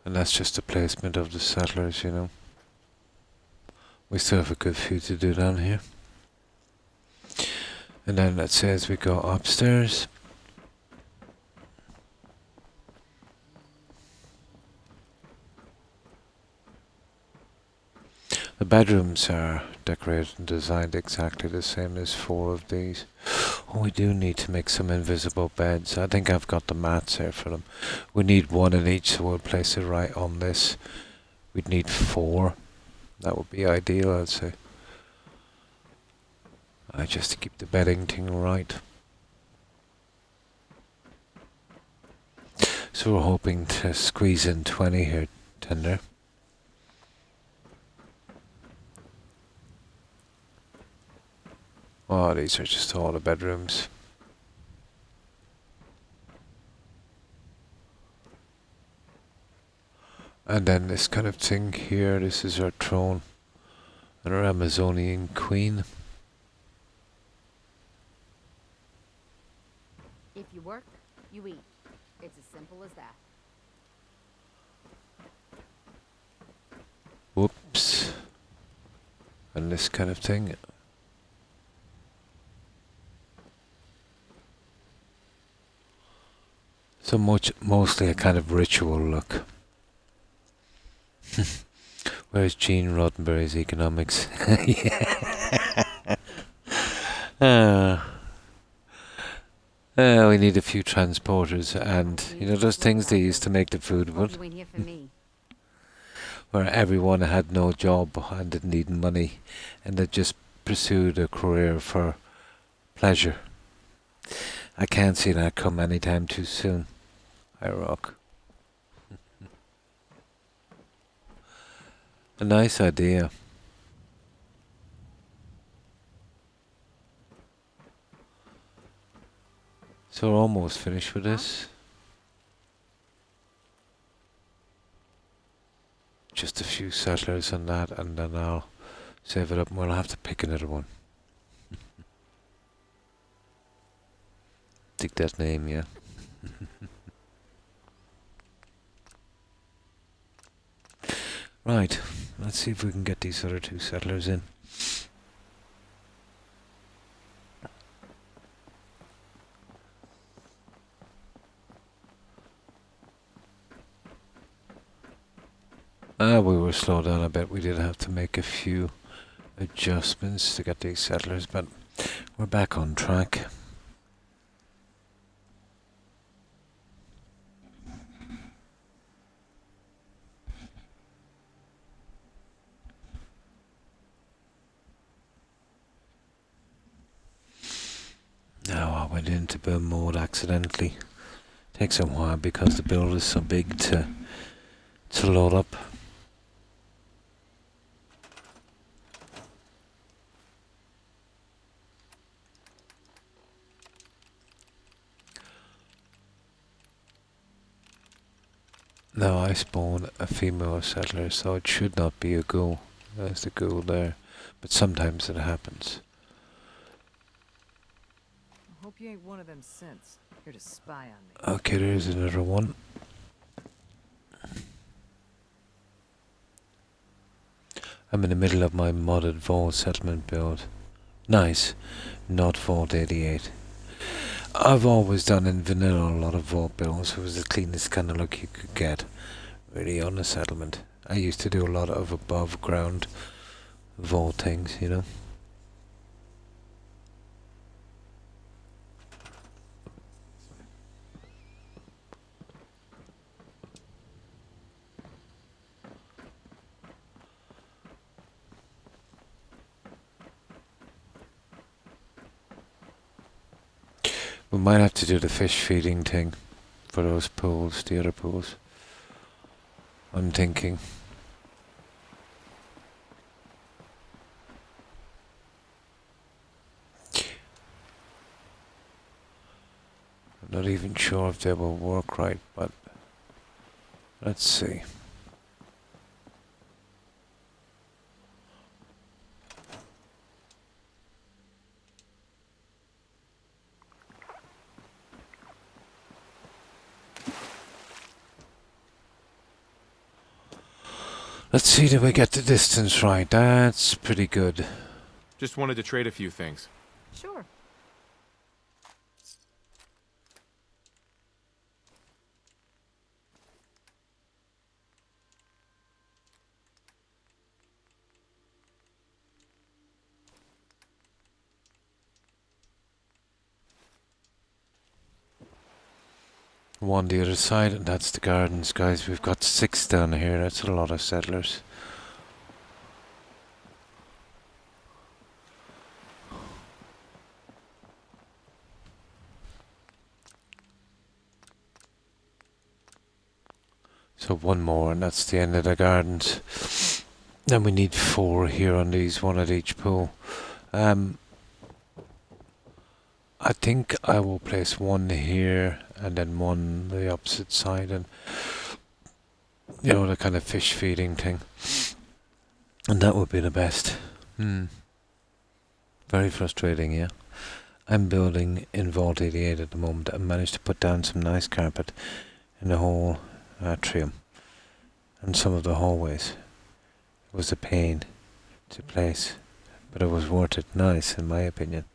And that's just the placement of the settlers, you know. We still have a good few to do down here. And then let's say as we go upstairs. The bedrooms are decorated and designed exactly the same as 4 of these. Oh, we do need to make some invisible beds. I think I've got the mats here for them. We need 1 in each, so we'll place it right on this. We'd need 4. That would be ideal, I'd say. Just to keep the bedding thing right. So we're hoping to squeeze in 20 here, Tender. Oh, these are just all the bedrooms. And then this kind of thing here, this is our throne. And our Amazonian queen. If you work, you eat. It's as simple as that. Whoops. And this kind of thing. So mostly a kind of ritual look. Where's Gene Roddenberry's economics? We need a few transporters and, you know, those things they used to make the food with. You ain't here for me. Where everyone had no job and didn't need money and they just pursued a career for pleasure. I can't see that come anytime too soon. I rock. A nice idea. So we're almost finished with this. Just a few settlers on that and then I'll save it up and we'll have to pick another one. Dig that name, yeah. Right, let's see if we can get these other 2 settlers in. We were slowed down a bit. We did have to make a few adjustments to get these settlers, but we're back on track. Now I went into build mode accidentally. Takes a while because the build is so big to load up. spawn a female settler, so it should not be a ghoul. There's the ghoul there, but sometimes it happens. I hope you ain't one of them synths here to spy on me. Okay, there's another one. I'm in the middle of my modded vault settlement build. Nice, not Vault 88. I've always done in vanilla a lot of vault builds. It was the cleanest kind of look you could get, really, on a settlement. I used to do a lot of above ground vault things, you know. We might have to do the fish feeding thing for those pools, the other pools. I'm thinking. I'm not even sure if they will work right, but let's see. Let's see, did we get the distance right? That's pretty good. Just wanted to trade a few things. Sure. One the other side, and that's the gardens, guys. We've got 6 down here. That's a lot of settlers. So one more, and that's the end of the gardens. Then we need 4 here on these, 1 at each pool. I think I will place 1 here and then 1 the opposite side, and you know, the kind of fish feeding thing. And that would be the best. Very frustrating, yeah. I'm building in Vault 88 at the moment. I managed to put down some nice carpet in the whole atrium and some of the hallways. It was a pain to place, but it was worth it. Nice, in my opinion.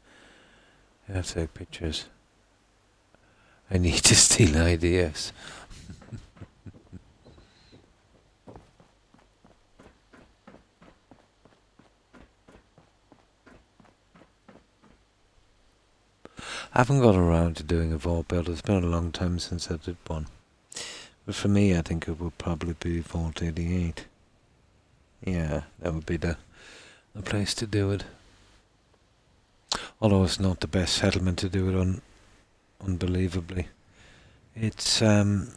I have to take pictures. I need to steal ideas. I haven't got around to doing a vault build. It's been a long time since I did one. But for me, I think it would probably be Vault 88. Yeah, that would be the place to do it. Although it's not the best settlement to do it unbelievably. It's kind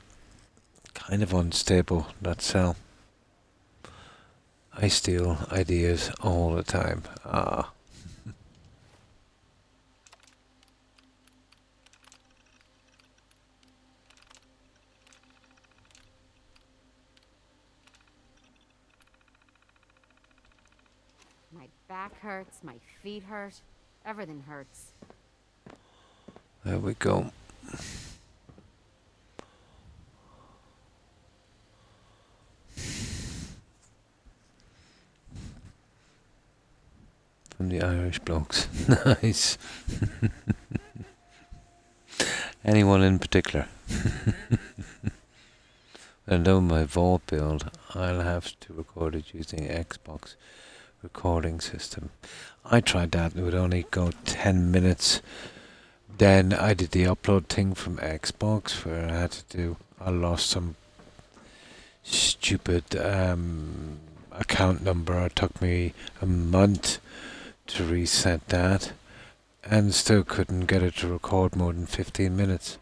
of unstable, that cell. I steal ideas all the time. My back hurts, my feet hurt, everything hurts. There we go. From the Irish blokes. Nice. Anyone in particular? And on my vault build, I'll have to record it using Xbox recording system. I tried that, it would only go 10 minutes. Then I did the upload thing from Xbox where I lost some stupid account number. It took me a month to reset that and still couldn't get it to record more than 15 minutes.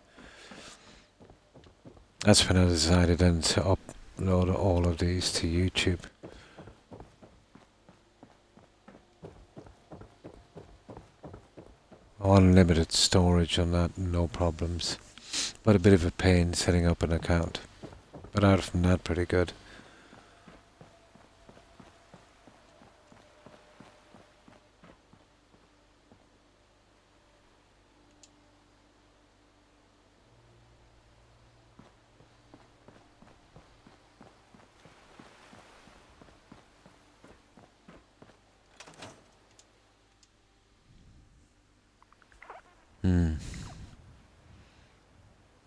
That's when I decided then to upload all of these to YouTube. Unlimited storage on that, no problems. But a bit of a pain setting up an account. But out from that, pretty good.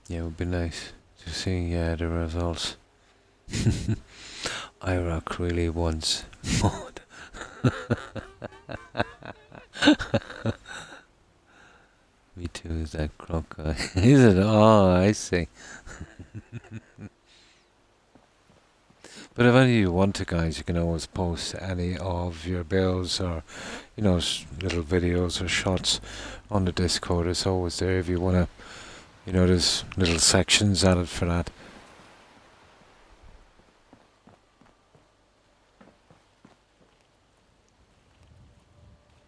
Yeah, it would be nice to see the results. Iraq really wants mod. Me too, is that Croc guy? Is it? Oh, I see. But if any of you want to, guys, you can always post any of your builds or, little videos or shots on the Discord. It's always there if you want to, there's little sections added for that.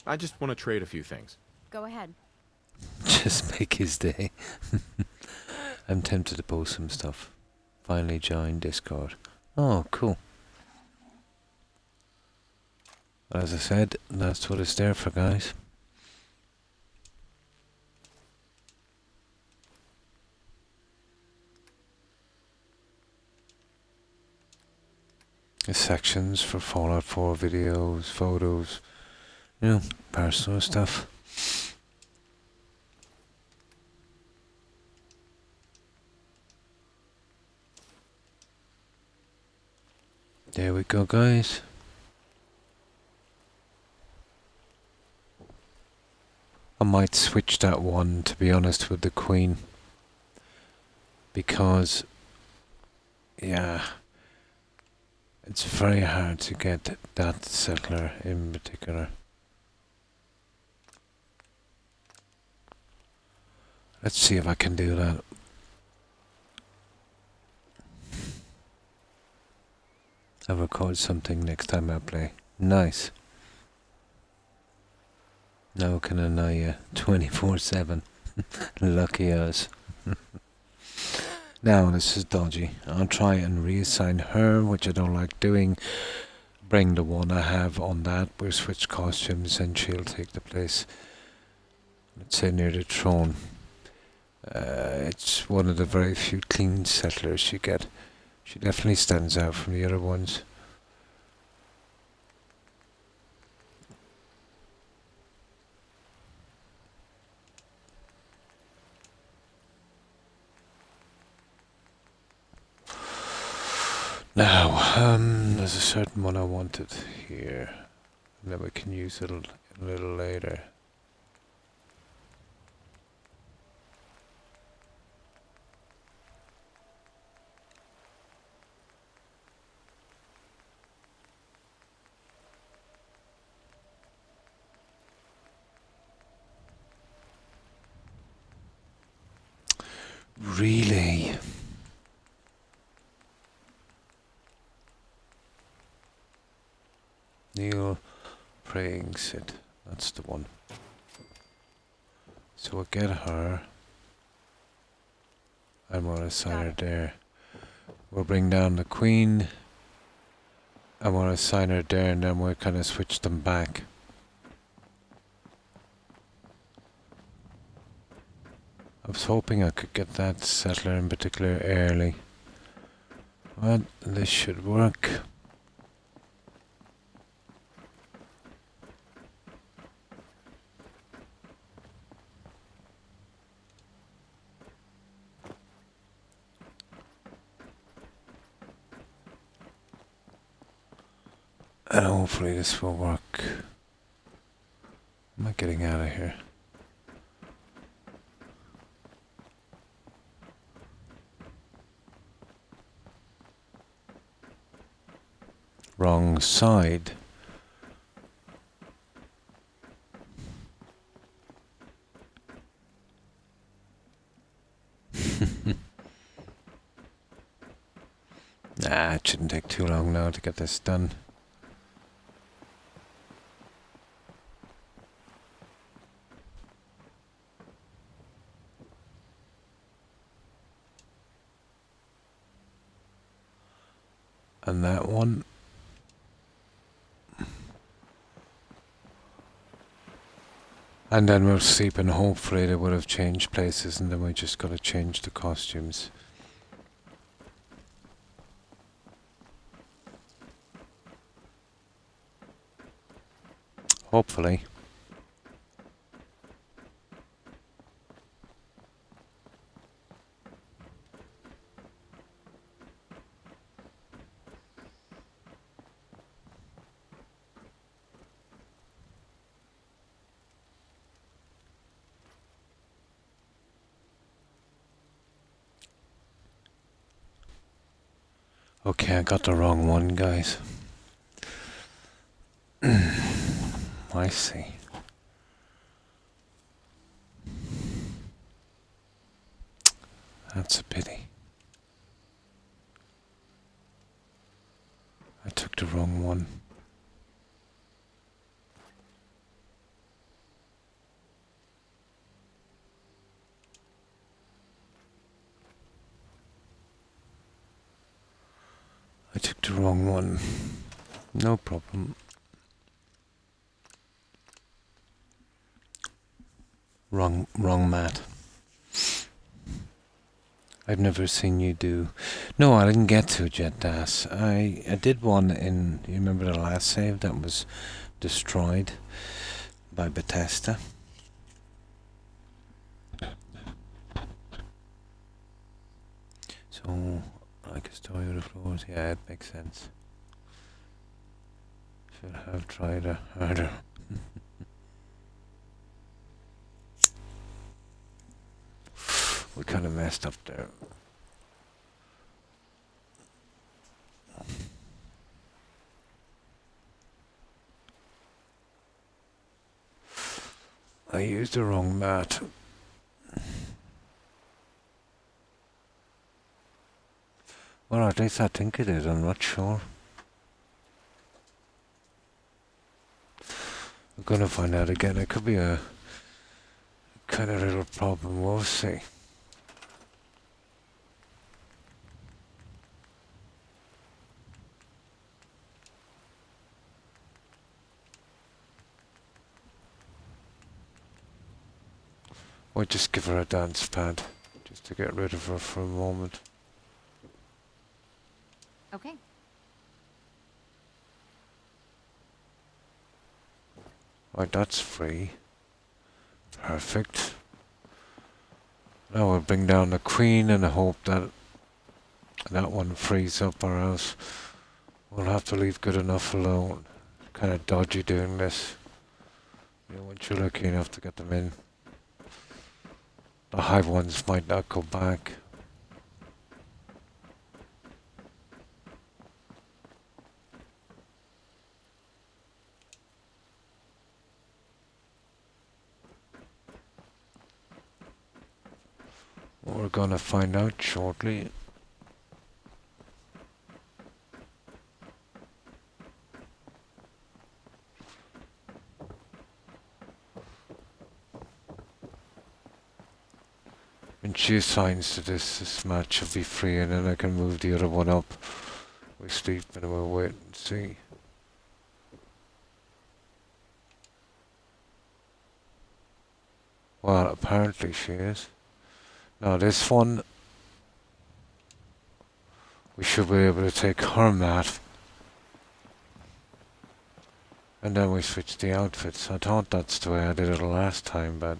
I just want to trade a few things. Go ahead. Just make his day. I'm tempted to post some stuff. Finally joined Discord. Oh, cool. As I said, that's what it's there for, guys. The sections for Fallout 4 videos, photos, personal stuff. There we go, guys. I might switch that one, to be honest, with the Queen. Because, yeah, it's very hard to get that settler in particular. Let's see if I can do that. I'll record something next time I play. Nice. Now I can annoy you 24/7. Lucky us. Now this is dodgy. I'll try and reassign her, which I don't like doing. Bring the one I have on that. We'll switch costumes and she'll take the place. Let's say near the throne. It's one of the very few clean settlers you get. She definitely stands out from the other ones. Now, there's a certain one I wanted here. And then we can use it a little later. Really? Neil praying sit. That's the one. So we'll get her. And we'll assign her there. We'll bring down the Queen. And we'll assign her there, and then we'll kind of switch them back. I was hoping I could get that settler in particular early. But this should work. And hopefully this will work. Am I getting out of here? Wrong side. Nah, it shouldn't take too long now to get this done. And that one. And then we'll sleep and hopefully they would have changed places and then we just gotta change the costumes. Hopefully. Okay, I got the wrong one, guys. I see. That's a pity. I took the wrong one. I took the wrong one. No problem. Wrong mat. I've never seen you do. No, I didn't get to Jet Das. I did one in. You remember the last save that was destroyed by Bethesda? So, like a story of the floors. Yeah, it makes sense. Should have tried a harder. We kind of messed up there. I used the wrong mat. Well, at least I think it is. I'm not sure. We're gonna find out again. It could be a kind of little problem. We'll see. Or just give her a dance pad, just to get rid of her for a moment. Okay. Right, that's free. Perfect. Now we'll bring down the queen and hope that that one frees up, or else we'll have to leave good enough alone. Kind of dodgy doing this. You know, once you're lucky enough to get them in. The hive ones might not go back. We're gonna find out shortly. When she assigns to this match will be free, and then I can move the other one up. We sleep and we'll wait and see. Well, apparently she is. Now this one, we should be able to take her mat. And then we switch the outfits. I thought that's the way I did it last time, but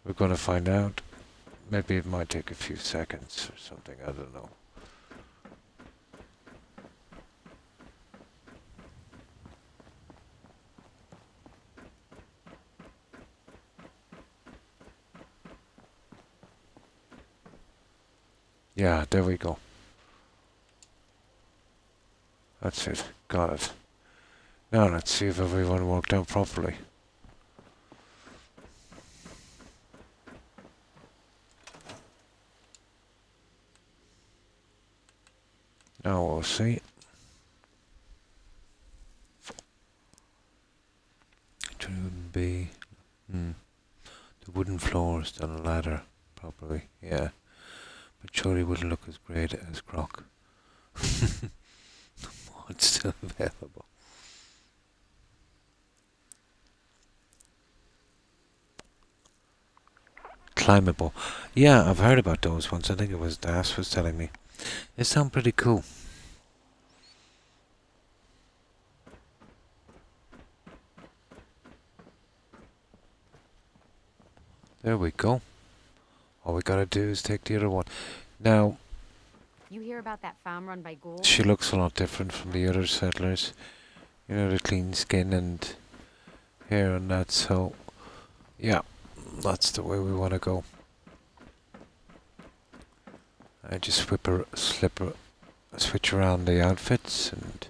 we're gonna find out. Maybe it might take a few seconds or something, I don't know. Yeah, there we go. That's it. Got it. Now let's see if everyone worked out properly. Now we'll see. It wouldn't be... The wooden floors than a ladder, probably, yeah. But surely wouldn't look as great as Croc. It's still available. Climbable. Yeah, I've heard about those ones. I think it was Das was telling me. They sound pretty cool. There we go. All we gotta do is take the other one. Now, You hear about that farm run by ghouls? she looks a lot different from the other settlers. You know, the clean skin and hair and that, so yeah, that's the way we want to go. I just switch around the outfits and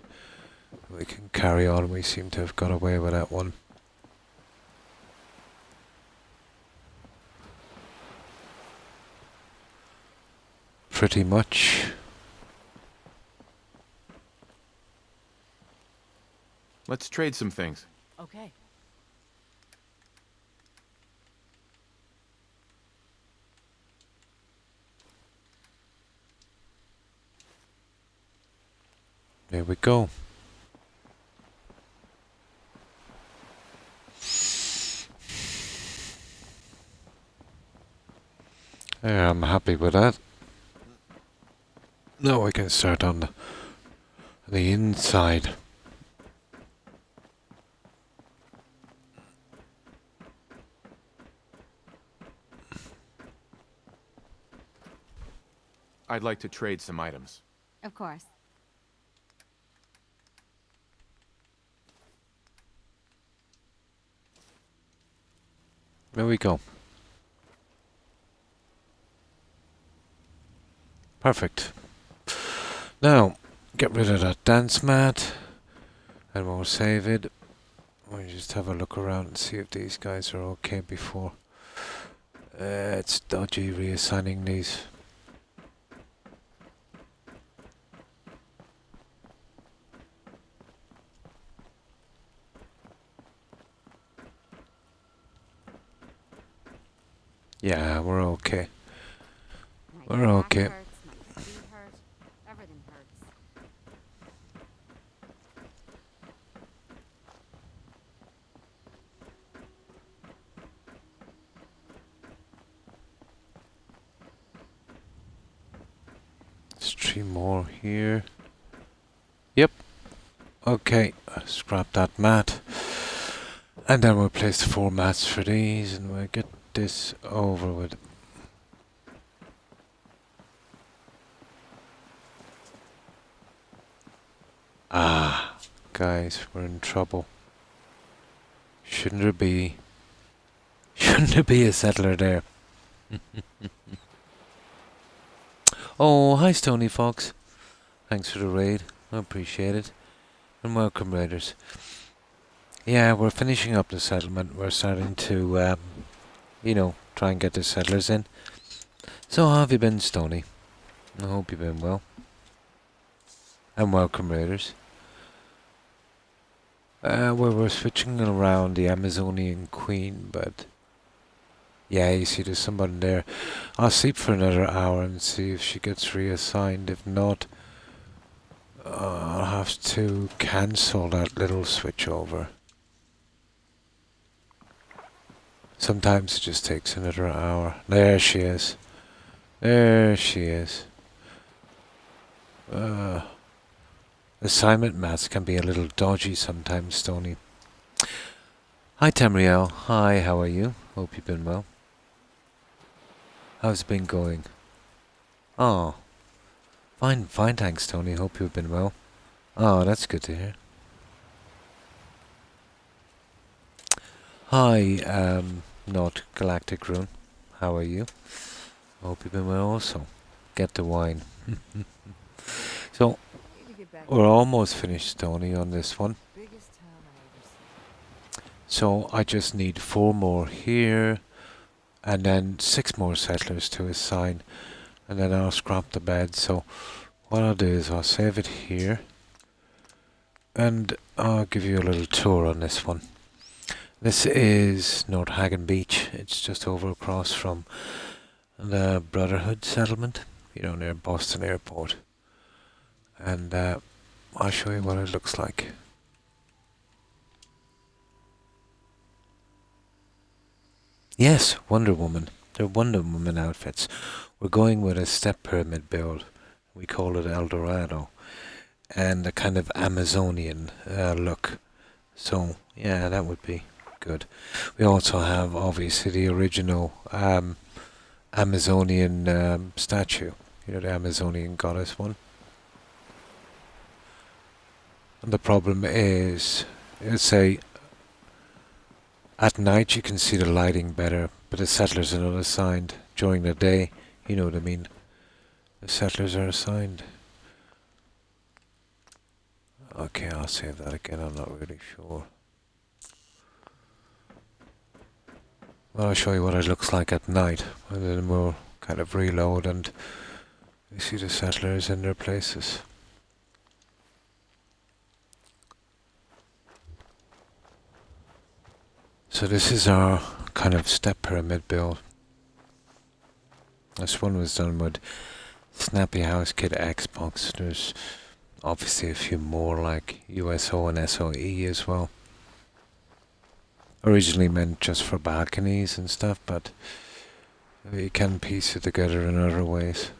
we can carry on. We seem to have got away with that one. Pretty much. Let's trade some things. Okay. There we go. Yeah, I'm happy with that. Now we can start on the inside. I'd like to trade some items. Of course. There we go. Perfect. Now, get rid of that dance mat. And we'll save it. We'll just have a look around and see if these guys are okay before. It's dodgy reassigning these. Yeah, we're okay. My We're back okay. hurts, my feet hurt, everything hurts. There's 3 more here. Yep. Okay, scrap that mat. And then we'll place the 4 mats for these and we'll get this over with. Ah, guys, we're in trouble. Shouldn't there be a settler there? Oh, hi Stony Fox. Thanks for the raid. I appreciate it. And welcome, raiders. Yeah, we're finishing up the settlement. We're starting to, you know, try and get the settlers in. So how have you been, Stony? I hope you've been well. And welcome, raiders. We're switching around the Amazonian Queen, but yeah, you see there's somebody there. I'll sleep for another hour and see if she gets reassigned. If not, I'll have to cancel that little switch over. Sometimes it just takes another hour. There she is. There she is. Assignment mats can be a little dodgy sometimes, Stony. Hi Tamriel. Hi, how are you? Hope you've been well. How's it been going? Oh. Fine, thanks, Tony. Hope you've been well. Oh, that's good to hear. Hi, not Galactic Rune. How are you? Hope you've been well also. Get the wine. So, we're almost finished, Tony, on this one. Biggest town I ever seen. So, I just need 4 more here, and then 6 more settlers to assign, and then I'll scrap the bed. So, what I'll do is I'll save it here, and I'll give you a little tour on this one. This is North Hagen Beach. It's just over across from the Brotherhood settlement, you know, near Boston Airport. And I'll show you what it looks like. Yes, Wonder Woman. They're Wonder Woman outfits. We're going with a step pyramid build. We call it El Dorado. And a kind of Amazonian look. So, yeah, that would be good. We also have, obviously, the original Amazonian statue. You know, the Amazonian goddess one. And the problem is, let's say, at night you can see the lighting better, but the settlers are not assigned. During the day, you know what I mean. The settlers are assigned. Okay, I'll save that again, I'm not really sure. Well, I'll show you what it looks like at night, and then we'll kind of reload and you see the settlers in their places. So this is our kind of step pyramid build. This one was done with Snappy House Kit Xbox. There's obviously a few more like USO and SOE as well. Originally meant just for balconies and stuff, but you can piece it together in other ways.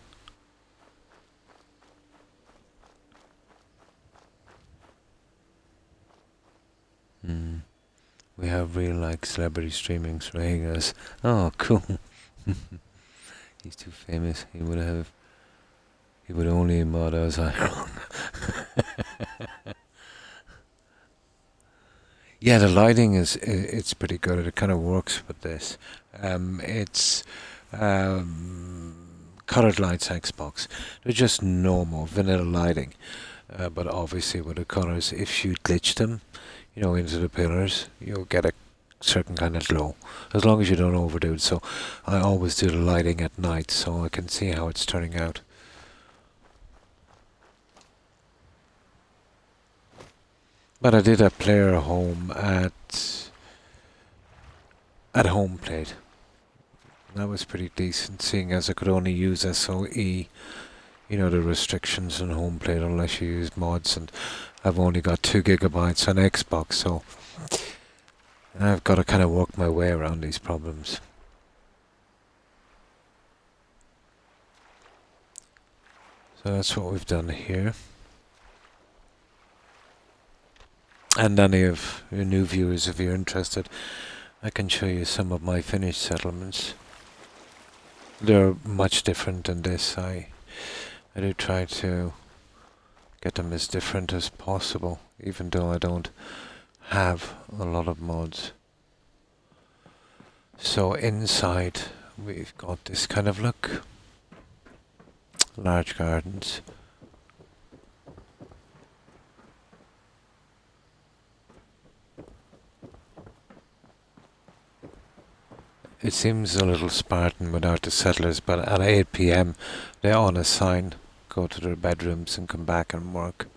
We have real like celebrity streaming spraying us. Oh, cool. He's too famous. He would only mod us Iron. Yeah, the lighting it's pretty good. It kind of works with this. It's colored lights Xbox. They're just normal vanilla lighting, but obviously with the colors, if you glitch them, you know, into the pillars, you'll get a certain kind of glow, as long as you don't overdo it. So I always do the lighting at night, so I can see how it's turning out. But I did a player home at home plate. That was pretty decent, seeing as I could only use SOE. You know, the restrictions on home plate unless you use mods, and I've only got 2 gigabytes on Xbox, so I've got to kind of work my way around these problems. So that's what we've done here. And any of your new viewers, if you're interested, I can show you some of my finished settlements. They're much different than this. I do try to get them as different as possible, even though I don't have a lot of mods. So inside we've got this kind of look. Large gardens. It seems a little Spartan without the settlers, but at 8 PM they on a sign, go to their bedrooms and come back and work.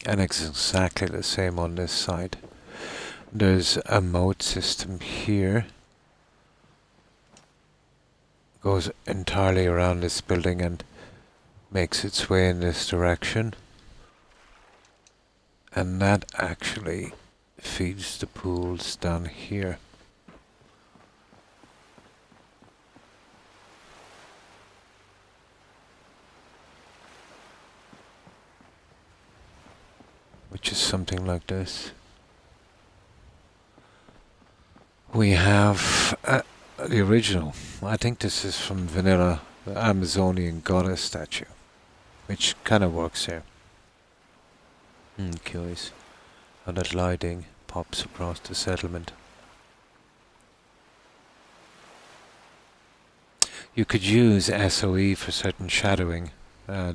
And it's exactly the same on this side. There's a moat system here. Goes entirely around this building and makes its way in this direction. And that actually feeds the pools down here. Which is something like this. We have the original. I think this is from Vanilla, the Amazonian goddess statue, which kind of works here. Curious how that lighting pops across the settlement. You could use SOE for certain shadowing,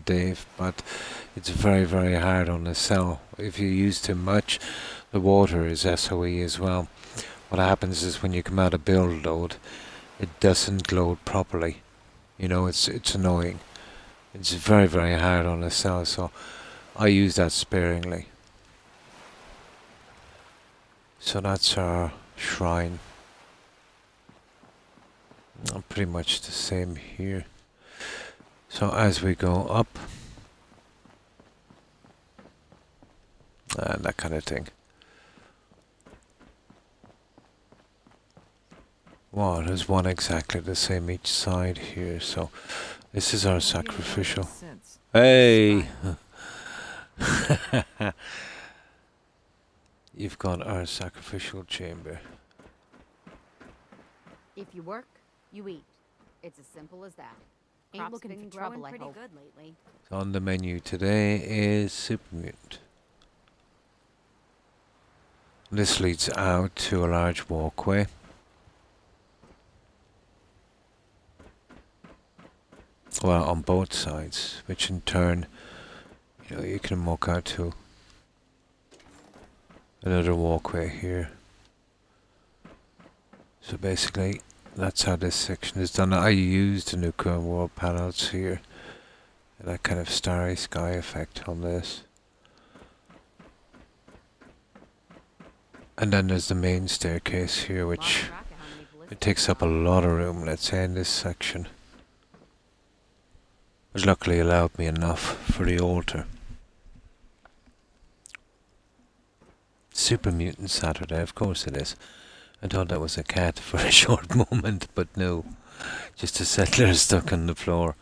Dave, but it's very, very hard on the cell. If you use too much, the water is SOE as well. What happens is when you come out of build load, it doesn't load properly. You know, it's annoying. It's very, very hard on the cell, so I use that sparingly. So that's our shrine. Pretty much the same here. So as we go up, and that kind of thing. Wow, there's one exactly the same each side here, so this is our sacrificial. Since. Hey! You've got our sacrificial chamber. If you work, you eat. It's as simple as that. Ain't Crop's looking been for trouble, growing I pretty hope. good lately. On the menu today is Super Mutant. This leads out to a large walkway. Well, on both sides, which in turn, you can walk out to another walkway here. So basically, that's how this section is done. I used the nuclear wall panels here. That kind of starry sky effect on this. And then there's the main staircase here, which Lost track of how many it ballistic takes up a missiles lot of room, let's say, in this section. Which luckily allowed me enough for the altar. Super Mutant Saturday, of course it is. I thought that was a cat for a short moment, but no. Just a settler stuck on the floor.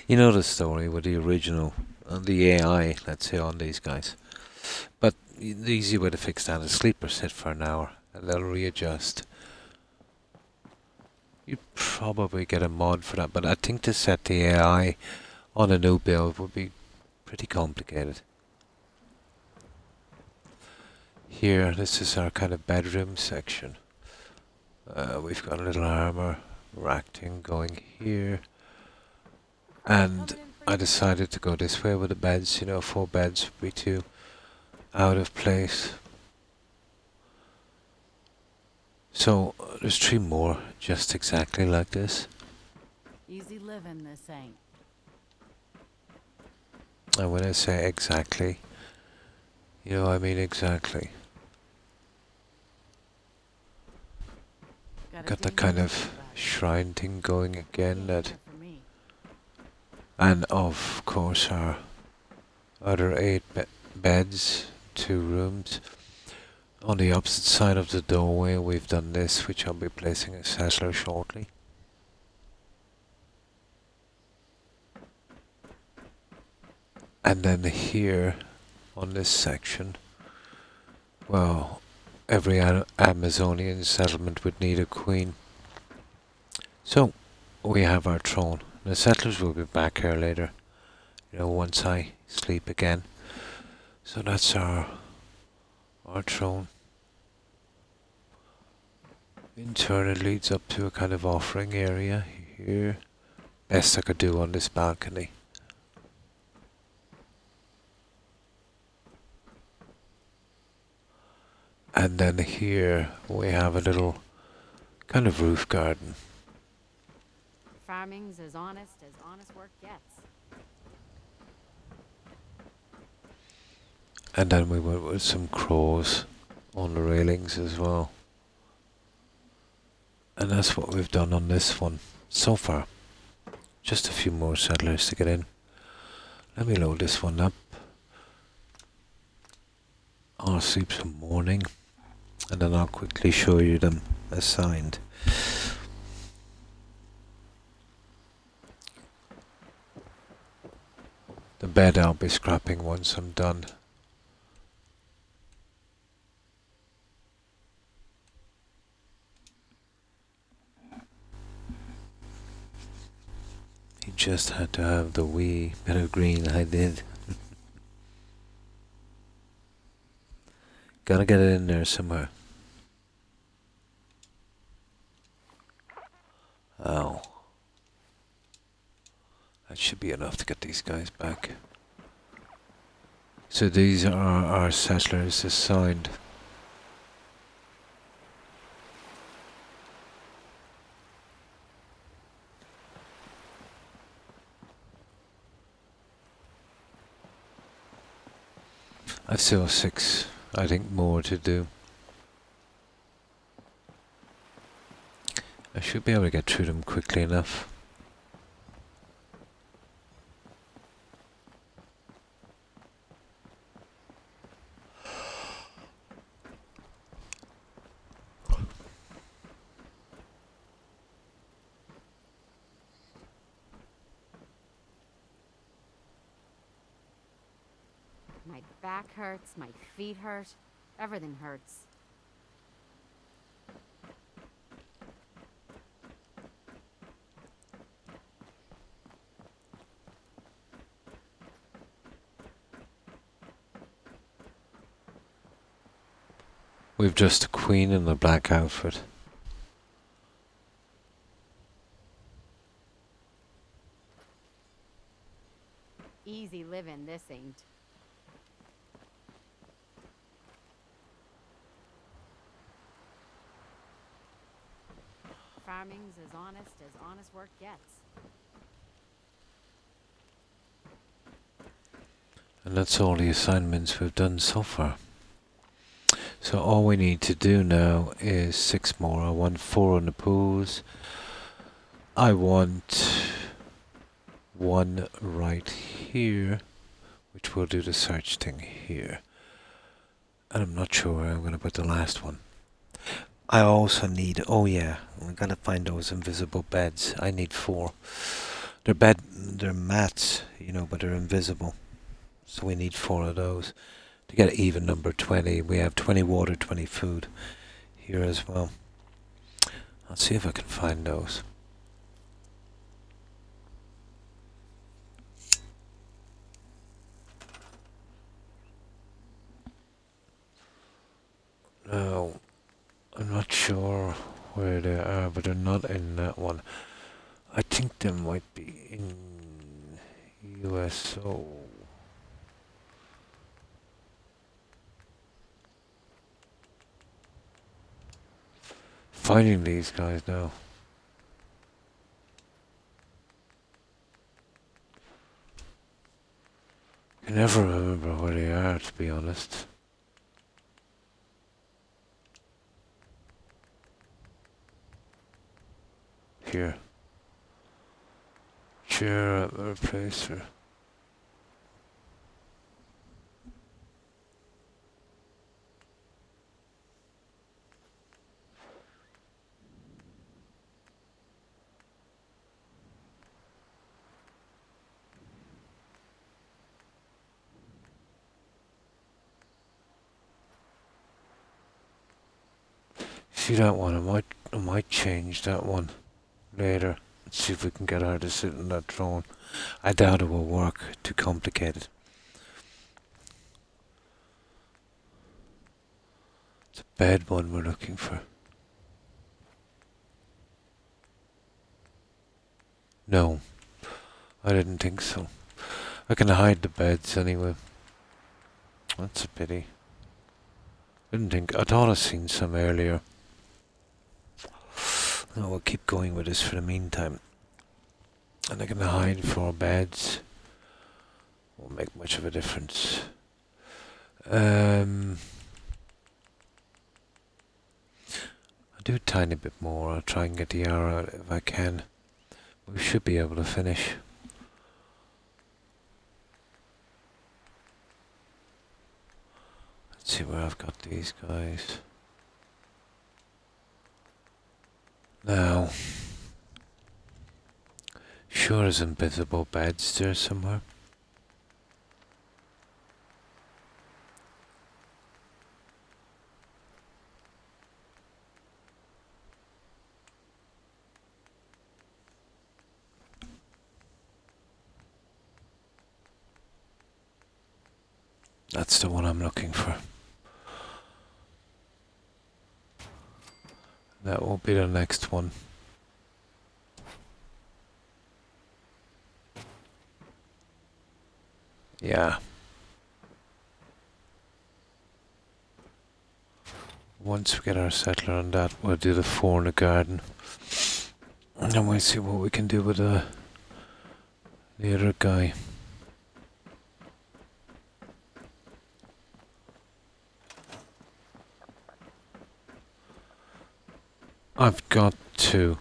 You know the story with the original, the AI, let's say, on these guys. But the easy way to fix that is sleeper sit for an hour, and they'll readjust. You'd probably get a mod for that, but I think to set the AI on a new build would be pretty complicated. Here, this is our kind of bedroom section. We've got a little armor rack thing going here. And I decided to go this way with the beds, 4 beds would be too out of place. So there's 3 more just exactly like this. Easy living, this ain't. And when I say exactly, I mean exactly. Got the kind of shrine thing going again, that, and of course our other 8 beds, 2 rooms. On the opposite side of the doorway we've done this, which I'll be placing a settler shortly. And then here, on this section, well, every Amazonian settlement would need a queen. So, we have our throne. The settlers will be back here later, once I sleep again. So that's our throne. In turn, it leads up to a kind of offering area here. Best I could do on this balcony. And then here we have a little kind of roof garden. Farming's as honest work gets. And then we went with some crows on the railings as well. And that's what we've done on this one so far. Just a few more settlers to get in. Let me load this one up. I'll sleep some morning, and then I'll quickly show you them assigned. The bed I'll be scrapping once I'm done. He just had to have the wee bit of green I did. Gotta get it in there somewhere. Oh. That should be enough to get these guys back. So these are our settlers assigned. I've still 6, I think, more to do. I should be able to get through them quickly enough. My back hurts, my feet hurt, everything hurts. We've just a queen in the black outfit. Easy living, this ain't. Farming's as honest work gets. And that's all the assignments we've done so far. So all we need to do now is 6 more. I want 4 on the pools. I want 1 right here, which will do the search thing here. And I'm not sure where I'm going to put the last one. I also need, oh yeah, I gotta find those invisible beds. I need 4. They're mats, you know, but they're invisible. So we need 4 of those. To get even number 20, we have 20 water, 20 food here as well. I'll see if I can find those. No, I'm not sure where they are, but they're not in that one. I think they might be in USO. Finding these guys now. I can never remember where they are, to be honest. Here. Chair at the replacer. See that one? I might change that one later. Let's see if we can get her to sit in that throne. I doubt it will work. Too complicated. It's a bed one we're looking for. No, I didn't think so. I can hide the beds anyway. That's a pity. I thought I seen some earlier. No, we'll keep going with this for the meantime. And I can hide 4 beds. Won't make much of a difference. I'll do a tiny bit more. I'll try and get the hour out if I can. We should be able to finish. Let's see where I've got these guys. Now, sure there's invisible beds there somewhere. That's the one I'm looking for. That will be the next one. Yeah. Once we get our settler on that, we'll do the 4 in the garden. And then we'll see what we can do with the other guy. I've got to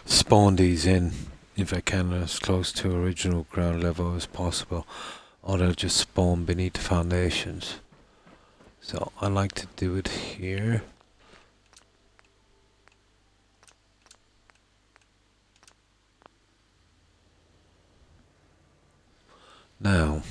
spawn these in, if I can, as close to original ground level as possible, or they'll just spawn beneath the foundations. So I like to do it here. Now,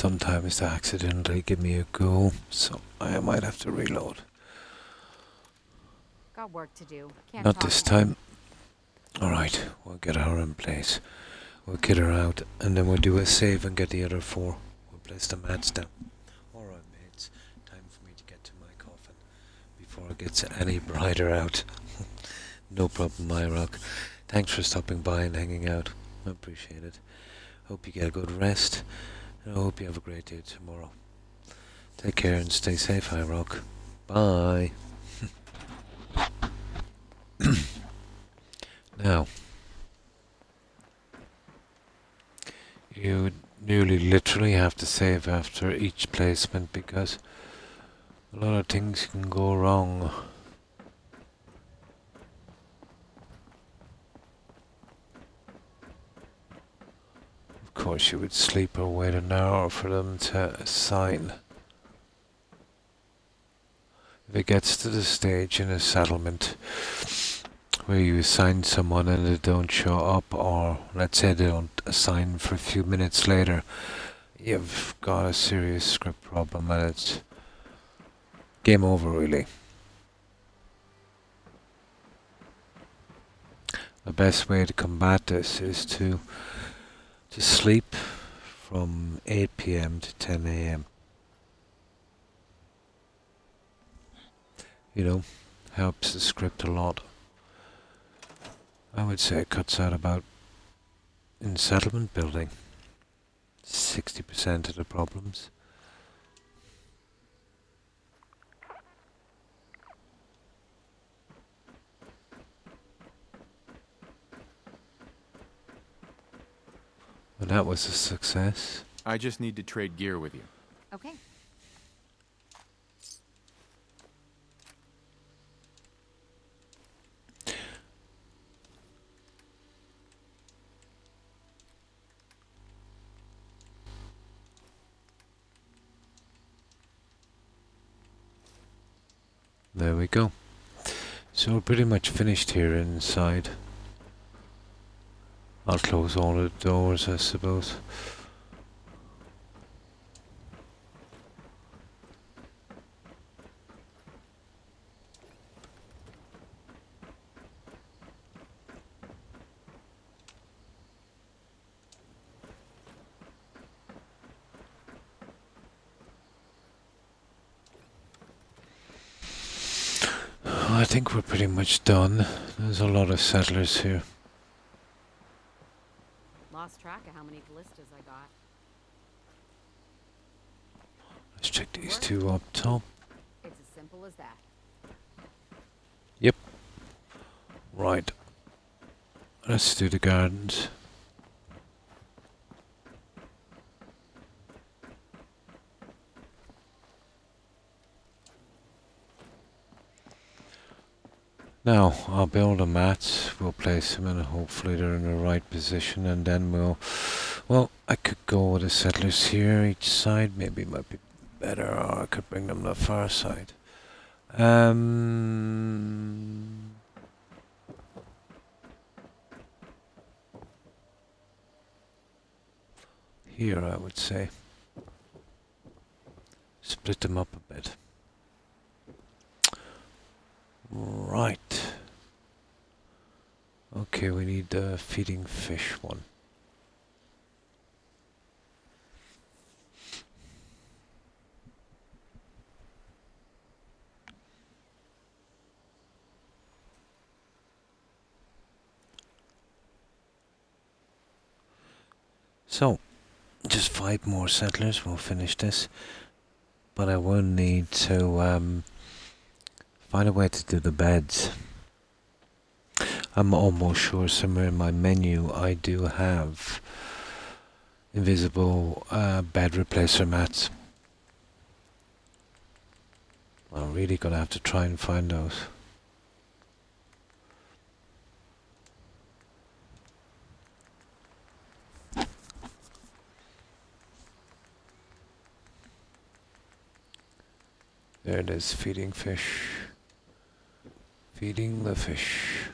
sometimes they accidentally give me a go, so I might have to reload. Got work to do. Can't Not talk this now. time. Alright, we'll get her in place. We'll kit her out, and then we'll do a save and get the other 4. We'll place the mats down. Alright, mates. Time for me to get to my coffin before it gets any brighter out. No problem, my rock. Thanks for stopping by and hanging out. I appreciate it. Hope you get a good rest, and I hope you have a great day tomorrow. Take care and stay safe, High Rock. Bye. Now, you nearly literally have to save after each placement because a lot of things can go wrong. Of course, you would sleep or wait an hour for them to assign. If it gets to the stage in a settlement where you assign someone and they don't show up, or let's say they don't assign for a few minutes later, you've got a serious script problem and it's game over really. The best way to combat this is to sleep from 8 PM to 10 AM. You know, helps the script a lot. I would say it cuts out about, in settlement building, 60% of the problems. And that was a success. I just need to trade gear with you. Okay. There we go. So we're pretty much finished here inside. I'll close all the doors, I suppose. I think we're pretty much done. There's a lot of settlers here. Lost track of how many ballistas I got. Let's check these two up top. It's as simple as that. Yep. Right. Let's do the gardens. Now, I'll build the mats, we'll place them and hopefully they're in the right position, and then well, I could go with the settlers here each side, maybe it might be better, or I could bring them to the far side. Here, I would say. Split them up a bit. Right. Okay, we need the feeding fish one. So, just 5 more settlers, we'll finish this. But I will need to find a way to do the beds. I'm almost sure somewhere in my menu I do have invisible bed replacer mats. I'm really gonna have to try and find those. There it is, feeding fish. Feeding the fish.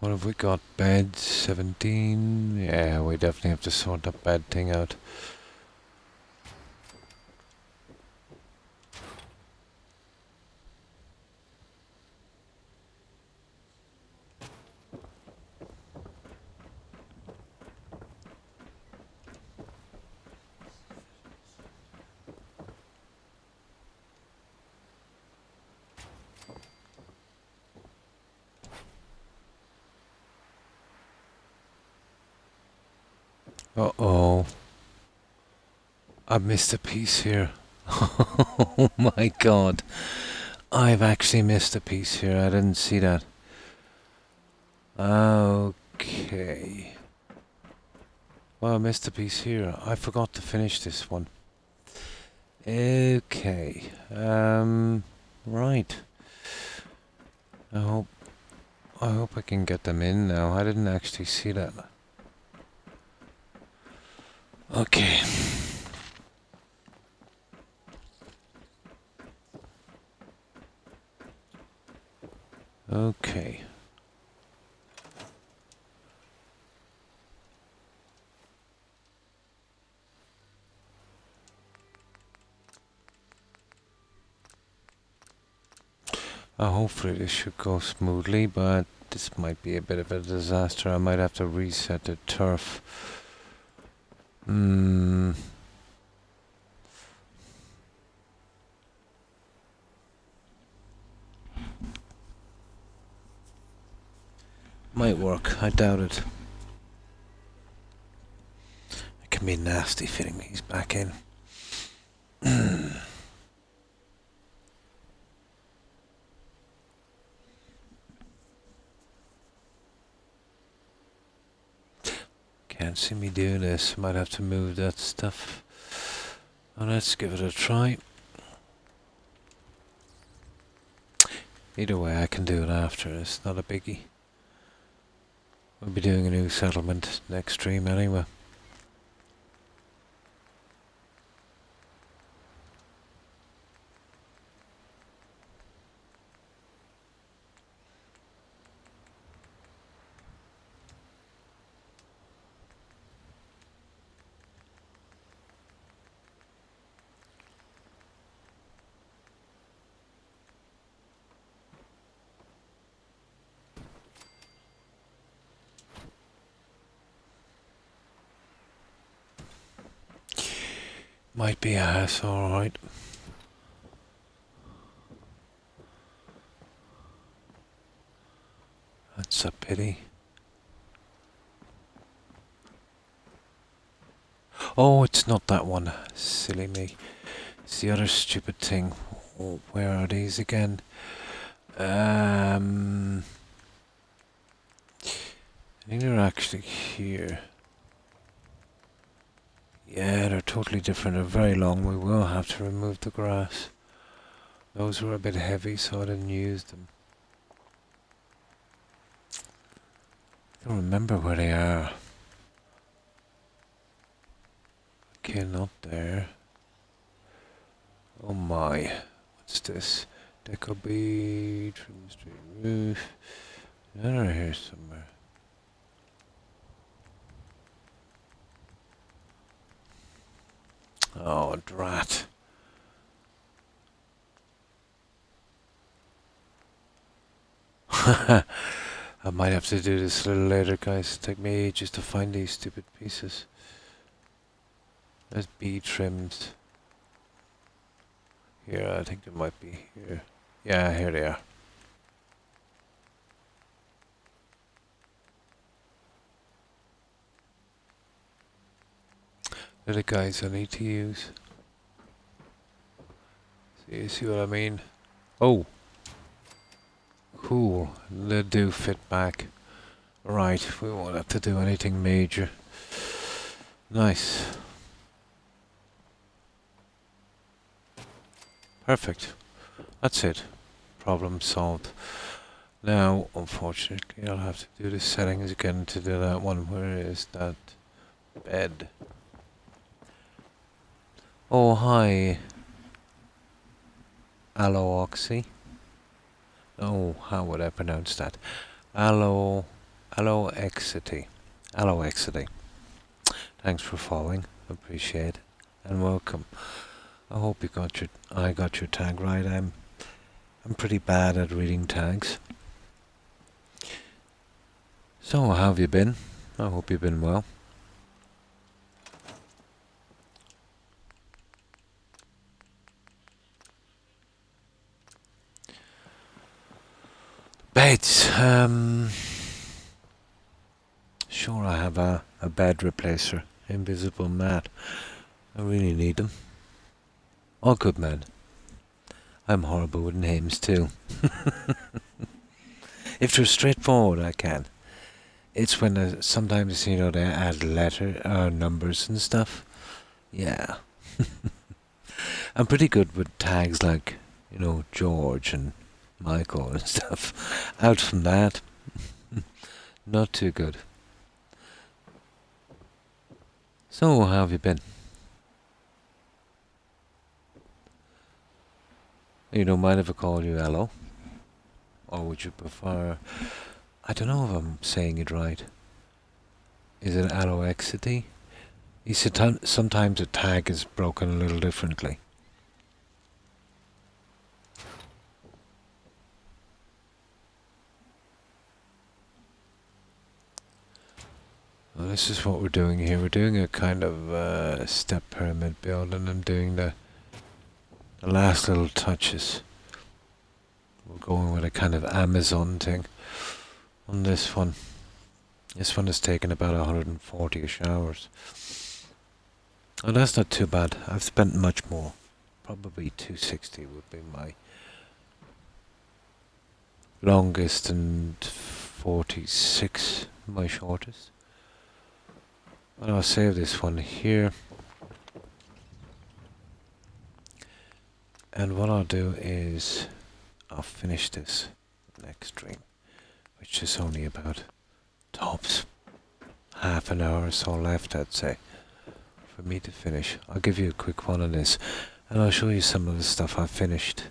What have we got? Bed 17. Yeah, we definitely have to sort that bed thing out. Uh-oh. I missed a piece here. Oh my god. I've actually missed a piece here. I didn't see that. Okay. Well, I missed a piece here. I forgot to finish this one. Okay. Right. I hope I can get them in now. I didn't actually see that. Okay. Okay. Hopefully this should go smoothly, but this might be a bit of a disaster. I might have to reset the turf. Might work, I doubt it. It can be nasty fitting these back in. Can't see me doing this. Might have to move that stuff. Well, let's give it a try. Either way, I can do it after. It's not a biggie. We'll be doing a new settlement next stream anyway. Might be a hassle, alright. That's a pity. Oh, it's not that one. Silly me. It's the other stupid thing. Oh, where are these again? I think they're actually here. Yeah, they're totally different. They're very long. We will have to remove the grass. Those were a bit heavy, so I didn't use them. I don't remember where they are. Okay, not there. Oh my. What's this? Deco bead, trim straight roof. They're here somewhere. Oh, drat. I might have to do this a little later, guys. It'll take me ages to find these stupid pieces. There's bee trims. Here, I think there might be here. Yeah, here they are. They're the guys I need to use. See what I mean? Oh! Cool. They do fit back. Right, we won't have to do anything major. Nice. Perfect. That's it. Problem solved. Now, unfortunately, I'll have to do the settings again to do that one. Where is that bed? Oh, hi. Aloe Oxy. Oh, how would I pronounce that? Aloe Hello, Exity. Hello, Exity. Thanks for following. Appreciate it. And welcome. I hope I got your tag right. I'm pretty bad at reading tags. So, how have you been? I hope you've been well. Beds. Sure, I have a bed replacer. Invisible mat. I really need them. All good, man. I'm horrible with names too. If they're straightforward, I can. It's when sometimes, you know, they add numbers and stuff. Yeah. I'm pretty good with tags like, you know, George and Michael and stuff. Out from that, not too good. So, how have you been? You don't mind if I call you Hello? Or would you prefer... I don't know if I'm saying it right. Is it Aloexity? You said sometimes a tag is broken a little differently. Well, this is what we're doing here. We're doing a kind of step pyramid build, and I'm doing the last little touches. We're going with a kind of Amazon thing on this one. This one has taken about 140-ish hours. Oh, that's not too bad. I've spent much more. Probably 260 would be my longest, and 46 my shortest. And I'll save this one here. And what I'll do is I'll finish this next stream, which is only about tops half an hour or so left, I'd say, for me to finish. I'll give you a quick one on this, and I'll show you some of the stuff I've finished.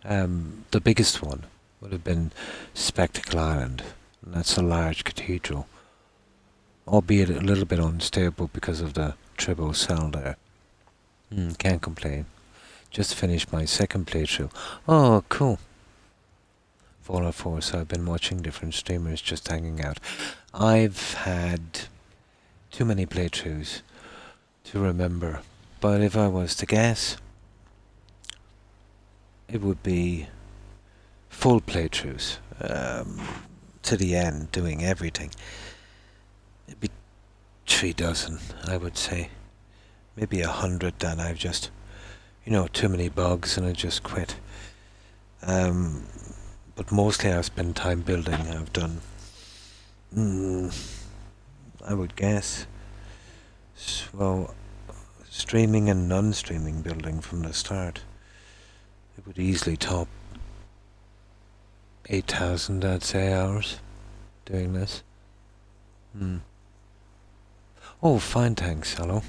The biggest one would have been Spectacle Island, and that's a large cathedral, albeit a little bit unstable because of the triple cell there. Can't complain. Just finished my second playthrough. Oh, cool. Fallout 4, so I've been watching different streamers, just hanging out. I've had too many playthroughs to remember, but if I was to guess, it would be full playthroughs, to the end, doing everything. It'd be 36, I would say. Maybe 100 that I've just, you know, too many bugs and I just quit. But mostly I've spent time building. I've done, I would guess, well, streaming and non-streaming building from the start. It would easily top 8,000, I'd say, hours doing this. Oh, fine, thanks, hello.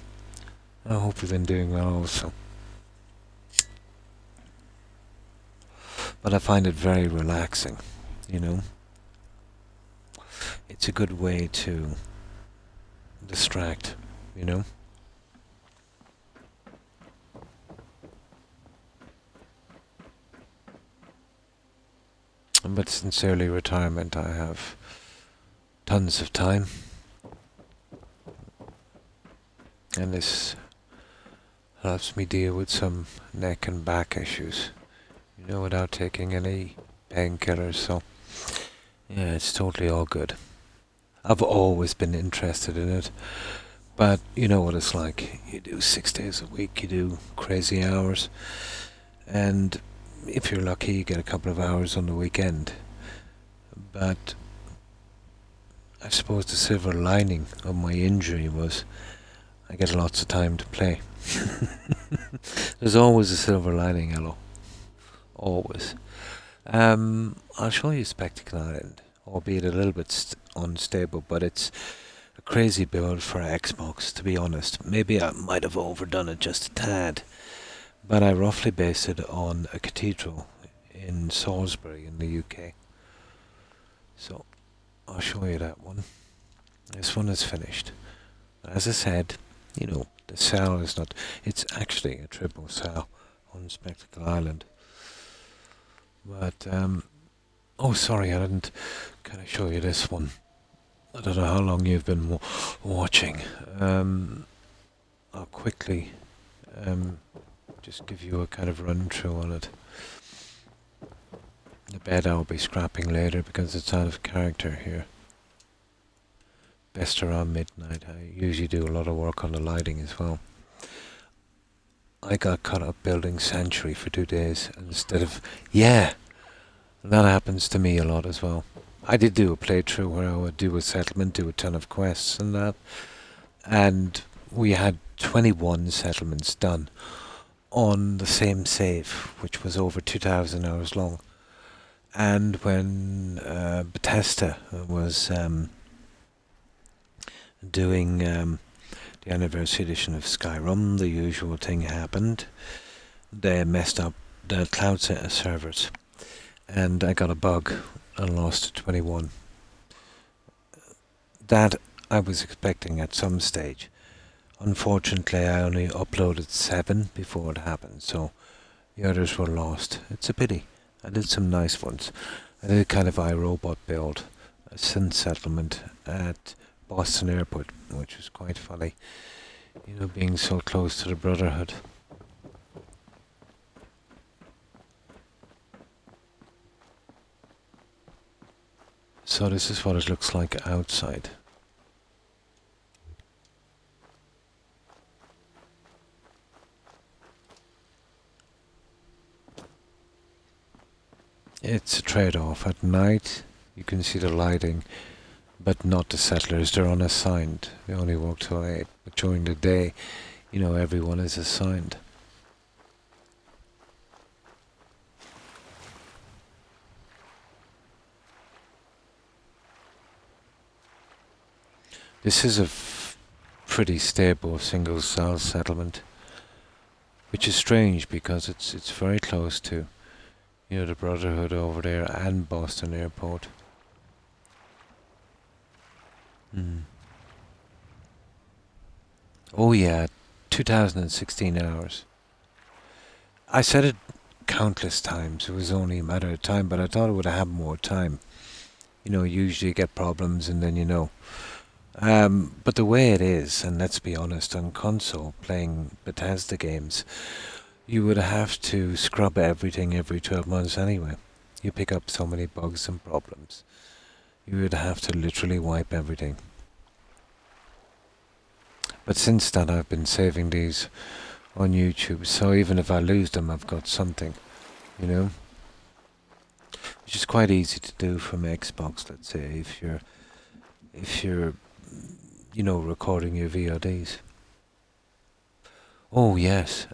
I hope you've been doing well also. But I find it very relaxing, you know. It's a good way to distract, you know. But sincerely, retirement, I have tons of time. And this helps me deal with some neck and back issues, you know, without taking any painkillers, so yeah, it's totally all good. I've always been interested in it, but you know what it's like. You do 6 days a week, you do crazy hours, and if you're lucky, you get a couple of hours on the weekend. But I suppose the silver lining of my injury was I get lots of time to play. There's always a silver lining, hello. Always. I'll show you Spectacle Island, albeit a little bit unstable, but it's a crazy build for Xbox, to be honest. Maybe I might have overdone it just a tad, but I roughly based it on a cathedral in Salisbury in the UK. So I'll show you that one. This one is finished. As I said, you know, the cell is not... It's actually a triple cell on Spectacle Island. But, oh, sorry, I didn't kind of show you this one. I don't know how long you've been watching. I'll quickly just give you a kind of run through on it. The bed I'll be scrapping later because it's out of character here. Best around midnight. I usually do a lot of work on the lighting as well. I got caught up building Sanctuary for 2 days instead of... Yeah! That happens to me a lot as well. I did do a playthrough where I would do a settlement, do a ton of quests and that. And we had 21 settlements done on the same save, which was over 2,000 hours long. And when Bethesda was doing the anniversary edition of Skyrim, the usual thing happened. They messed up the cloud servers. And I got a bug and lost 21. That I was expecting at some stage. Unfortunately, I only uploaded 7 before it happened, so the others were lost. It's a pity. I did some nice ones. I did a kind of iRobot build, a synth settlement at Boston Airport, which was quite funny. You know, being so close to the Brotherhood. So this is what it looks like outside. It's a trade-off. At night you can see the lighting, but not the settlers. They're unassigned. They only work till 8. But during the day, you know, everyone is assigned. This is a pretty stable single cell settlement, which is strange because it's very close to, you know, the Brotherhood over there and Boston Airport. Oh yeah, 2016 hours. I said it countless times. It was only a matter of time, but I thought it would have more time. You know, usually you get problems and then you know. But the way it is, and let's be honest, on console, playing Bethesda games, you would have to scrub everything every 12 months anyway. You pick up so many bugs and problems. You would have to literally wipe everything. But since then I've been saving these on YouTube, so even if I lose them I've got something, you know? Which is quite easy to do from Xbox, let's say, if you're you know, recording your VODs. Oh yes,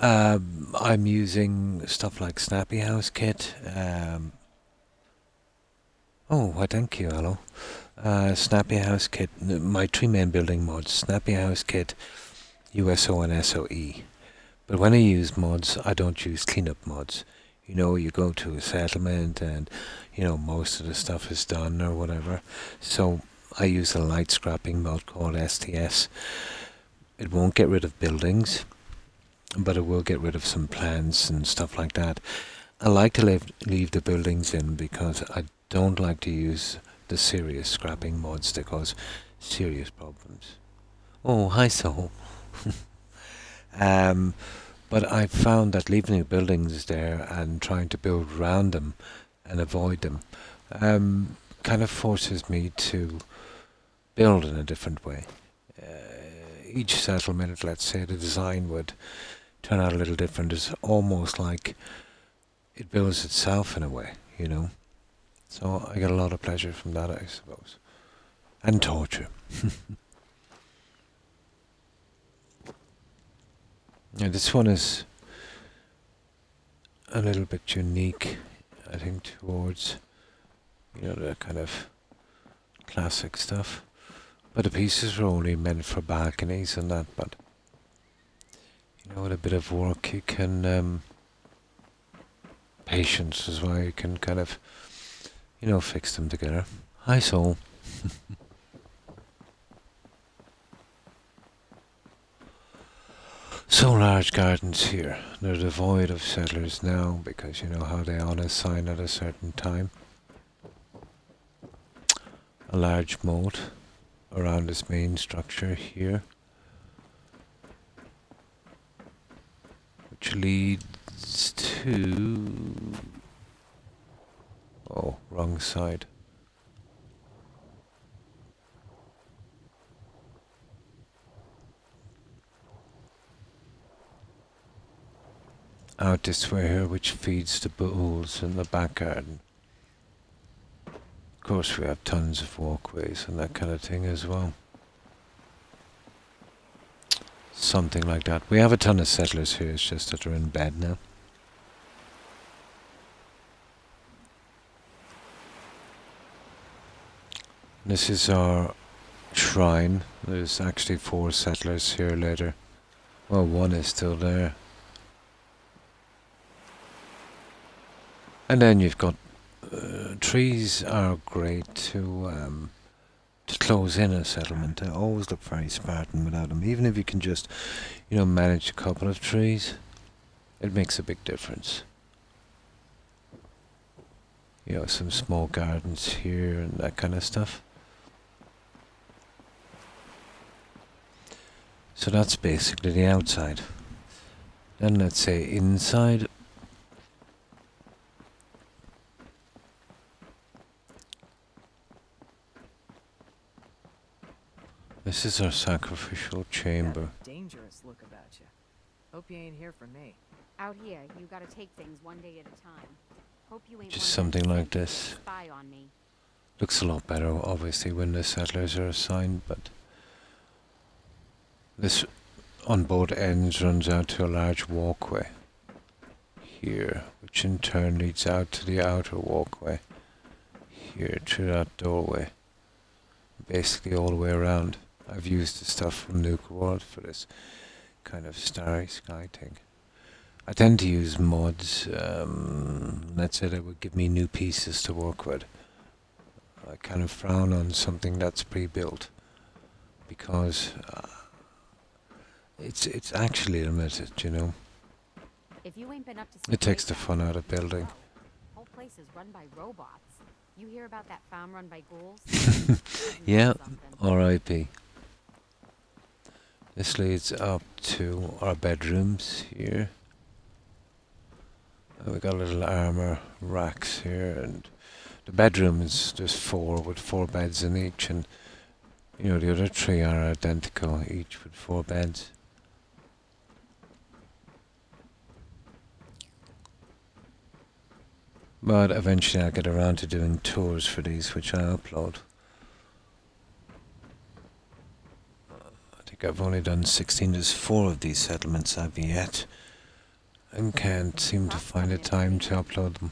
I'm using stuff like Snappy House Kit. Oh, why thank you, hello. Snappy House Kit, my 3 main building mods, Snappy House Kit, USO and SOE. But when I use mods, I don't use cleanup mods. You know, you go to a settlement and, you know, most of the stuff is done or whatever. So I use a light scrapping mod called STS. It won't get rid of buildings, but it will get rid of some plants and stuff like that. I like to leave the buildings in because I don't like to use the serious scrapping mods that cause serious problems. Oh, hi Soul. But I found that leaving the buildings there and trying to build around them and avoid them kind of forces me to build in a different way. Each settlement, let's say, the design would turn out a little different. It's almost like it builds itself in a way, you know. So I get a lot of pleasure from that, I suppose. And torture. Now this one is a little bit unique, I think, towards, you know, the kind of classic stuff. But the pieces were only meant for balconies and that, but, you know, with a bit of work you can, patience as well, you can kind of, you know, fix them together. Hi, Soul. So large gardens here. They're devoid of settlers now because you know how they on a sign at a certain time. A large moat around this main structure here, which leads to... oh, wrong side. Out this way here, which feeds the bulls in the back garden. Of course, we have tons of walkways and that kind of thing as well. Something like that. We have a ton of settlers here, it's just that they're in bed now. This is our shrine. There's actually 4 settlers here later. Well, 1 is still there. And then you've got trees are great to close in a settlement. They always look very Spartan without them. Even if you can just, you know, manage a couple of trees, it makes a big difference. You know, some small gardens here and that kind of stuff. So that's basically the outside. Then let's say inside. This is our sacrificial chamber. Got a dangerous look about you. Hope you ain't here for me. Out here, you gotta take things one day at a time. Hope you ain't Just one of them something like sneaky this. spy on me. Looks a lot better, obviously, when the settlers are assigned, but this on both ends runs out to a large walkway here, which in turn leads out to the outer walkway here through that doorway. Basically all the way around. I've used the stuff from Nuke World for this kind of starry sky thing. I tend to use mods, let's say that would give me new pieces to work with. I kind of frown on something that's pre-built because it's actually limited, you know. If you ain't been up to some It takes the breakdowns, fun out of you building. know. Whole place is run by robots. You hear about that farm run by ghouls? Yeah, Something. R.I.P. This leads up to our bedrooms here. We got little armor racks here, and the bedroom is just 4 with 4 beds in each, and you know the other 3 are identical, each with 4 beds. But eventually I'll get around to doing tours for these, which I upload. I think I've only done 16. There's 4 of these settlements I've yet, and can't seem to find the time to upload them.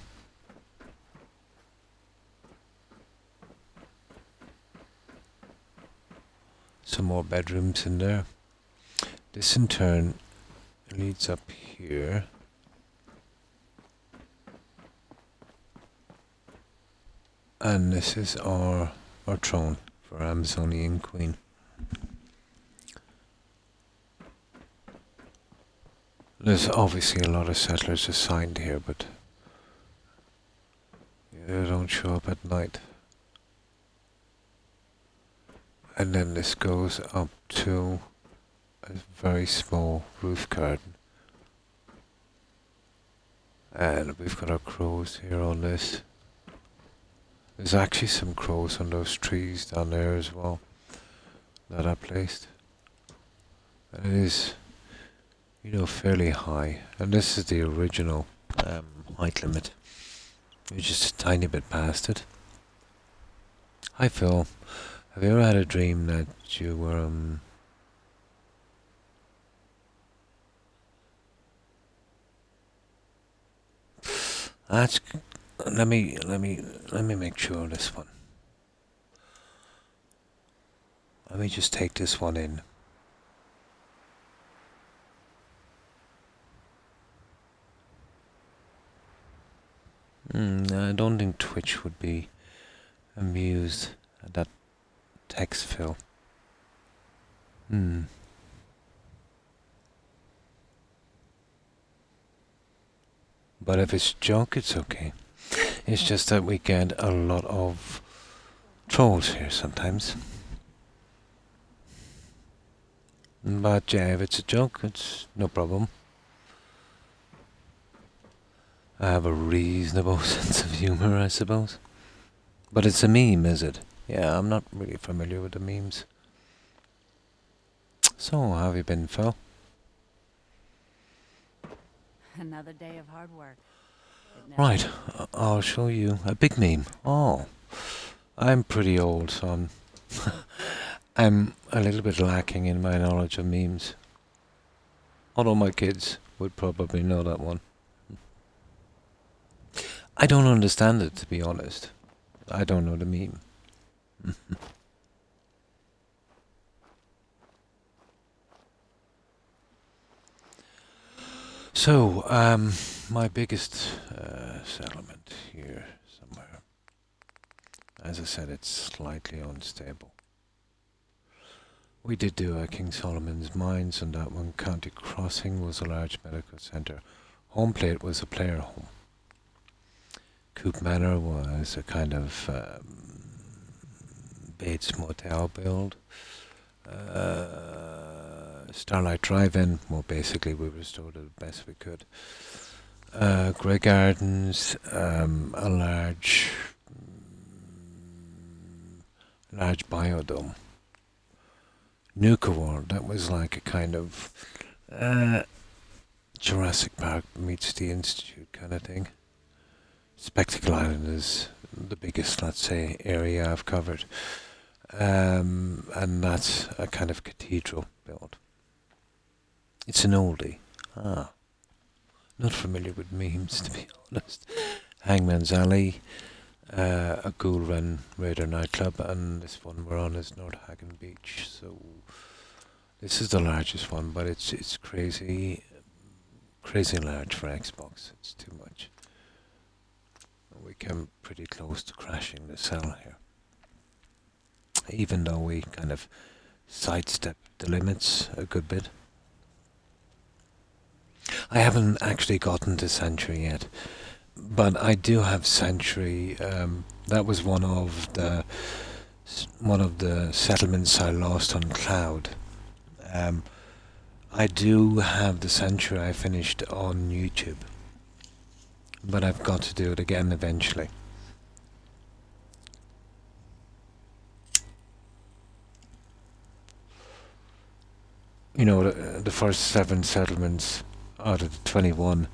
Some more bedrooms in there. This in turn leads up here. And this is our throne for Amazonian Queen. There's obviously a lot of settlers assigned here, but they don't show up at night. And then this goes up to a very small roof garden. And we've got our crows here on this. There's actually some crows on those trees down there as well that I placed. And it is, you know, fairly high. And this is the original height limit. You're just a tiny bit past it. Hi Phil. Have you ever had a dream that you were That's let me make sure of this one. Let me just take this one in. I don't think Twitch would be amused at that text fill. But if it's junk, it's okay. It's just that we get a lot of trolls here sometimes. But yeah, if it's a joke, it's no problem. I have a reasonable sense of humor, I suppose. But it's a meme, is it? Yeah, I'm not really familiar with the memes. So, how have you been, Phil? Another day of hard work. Right, I'll show you a big meme. Oh, I'm pretty old, so I'm a little bit lacking in my knowledge of memes. Although my kids would probably know that one. I don't understand it, to be honest. I don't know the meme. So, my biggest settlement here somewhere. As I said, it's slightly unstable. We did do a King Solomon's Mines on that one. County Crossing was a large medical centre. Home Plate was a player home. Coop Manor was a kind of Bates Motel build. Starlight Drive-In, well, basically we restored it the best we could. Grey Gardens, a large biodome. Nuka World, that was like a kind of Jurassic Park meets the Institute kind of thing. Spectacle Island is the biggest, let's say, area I've covered. And that's a kind of cathedral build. It's an oldie. Not familiar with memes, to be honest. Hangman's Alley, a Ghoul Run Raider nightclub, and this one we're on is North Hagen Beach. So this is the largest one, but it's crazy large for Xbox. It's too much. We came pretty close to crashing the cell here, even though we kind of sidestepped the limits a good bit. I haven't actually gotten to Sanctuary yet, but I do have Sanctuary. That was one of the settlements I lost on Cloud. I do have the Sanctuary I finished on YouTube, but I've got to do it again eventually. You know, the first 7 settlements out of the 21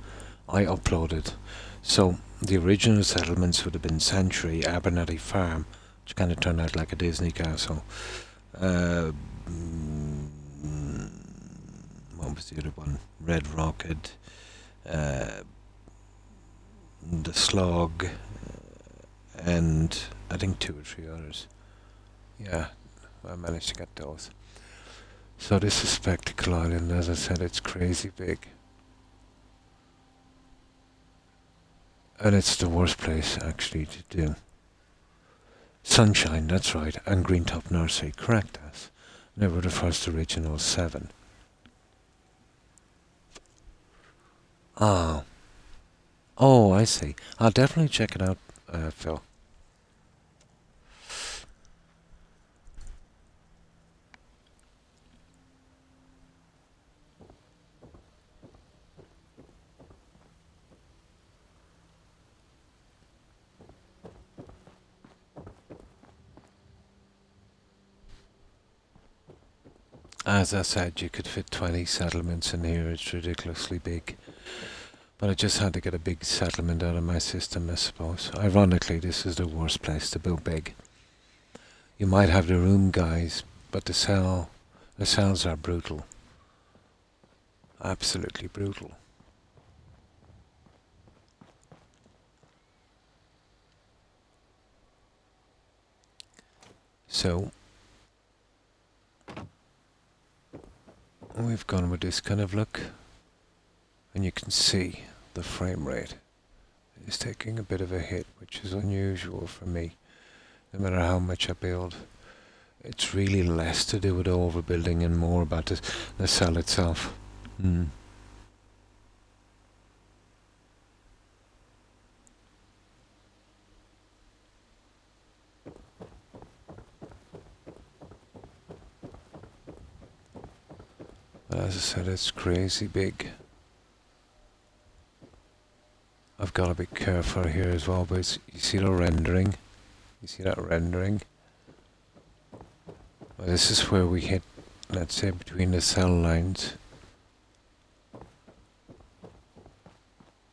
I uploaded. So the original settlements would have been Sanctuary, Abernathy Farm, which kind of turned out like a Disney castle. What was the other one? Red Rocket, the Slog, and I think 2 or 3 others. Yeah, I managed to get those. So this is Spectacle Island. As I said, it's crazy big. And it's the worst place, actually, to do. Sunshine, that's right, and Greentop Nursery, correct us. They were the first original 7. Ah. Oh, I see. I'll definitely check it out, Phil. As I said, you could fit 20 settlements in here. It's ridiculously big. But I just had to get a big settlement out of my system, I suppose. Ironically, this is the worst place to build big. You might have the room guys, but the cells are brutal. Absolutely brutal. So we've gone with this kind of look, and you can see the frame rate is taking a bit of a hit, which is unusual for me. no matter how much I build. It's really less to do with overbuilding and more about the cell itself. But as I said, it's crazy big. I've got to be careful here as well, but you see the rendering? You see that rendering? Well, this is where we hit, let's say, between the cell lines.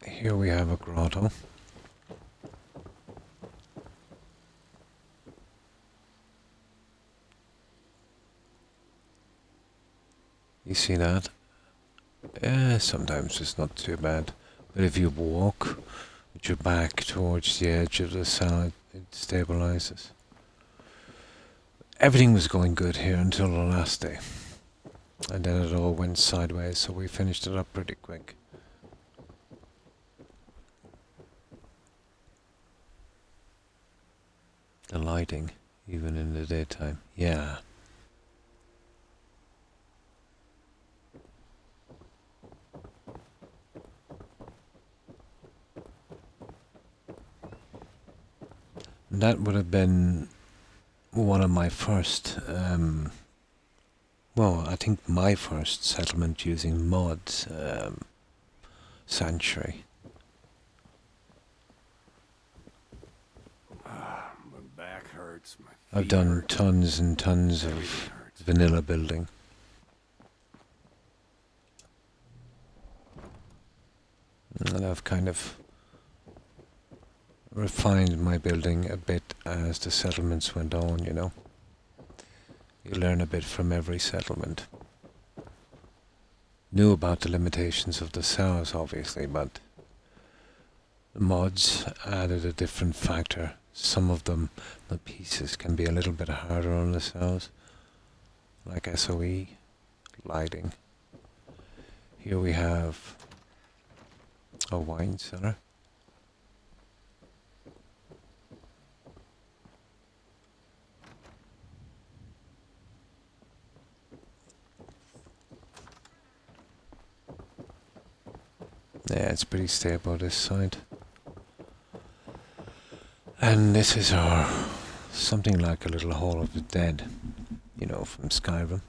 Here we have a grotto. You see that? Yeah, sometimes it's not too bad. But if you walk with your back towards the edge of the cell, it stabilizes. Everything was going good here until the last day. And then it all went sideways, so we finished it up pretty quick. The lighting, even in the daytime. Yeah. That would have been one of my first, well, I think my first settlement using mods, sanctuary. My back hurts. My I've feet done hurt. tons and tons of Everything hurts. vanilla building. And I've kind of refined my building a bit as the settlements went on, you know. You learn a bit from every settlement. Knew about the limitations of the cells, obviously, but the mods added a different factor. Some of them, the pieces, can be a little bit harder on the cells, like SOE, lighting. Here we have a wine cellar. Yeah, it's pretty stable this side. And this is our, something like a little Hall of the Dead, you know, from Skyrim.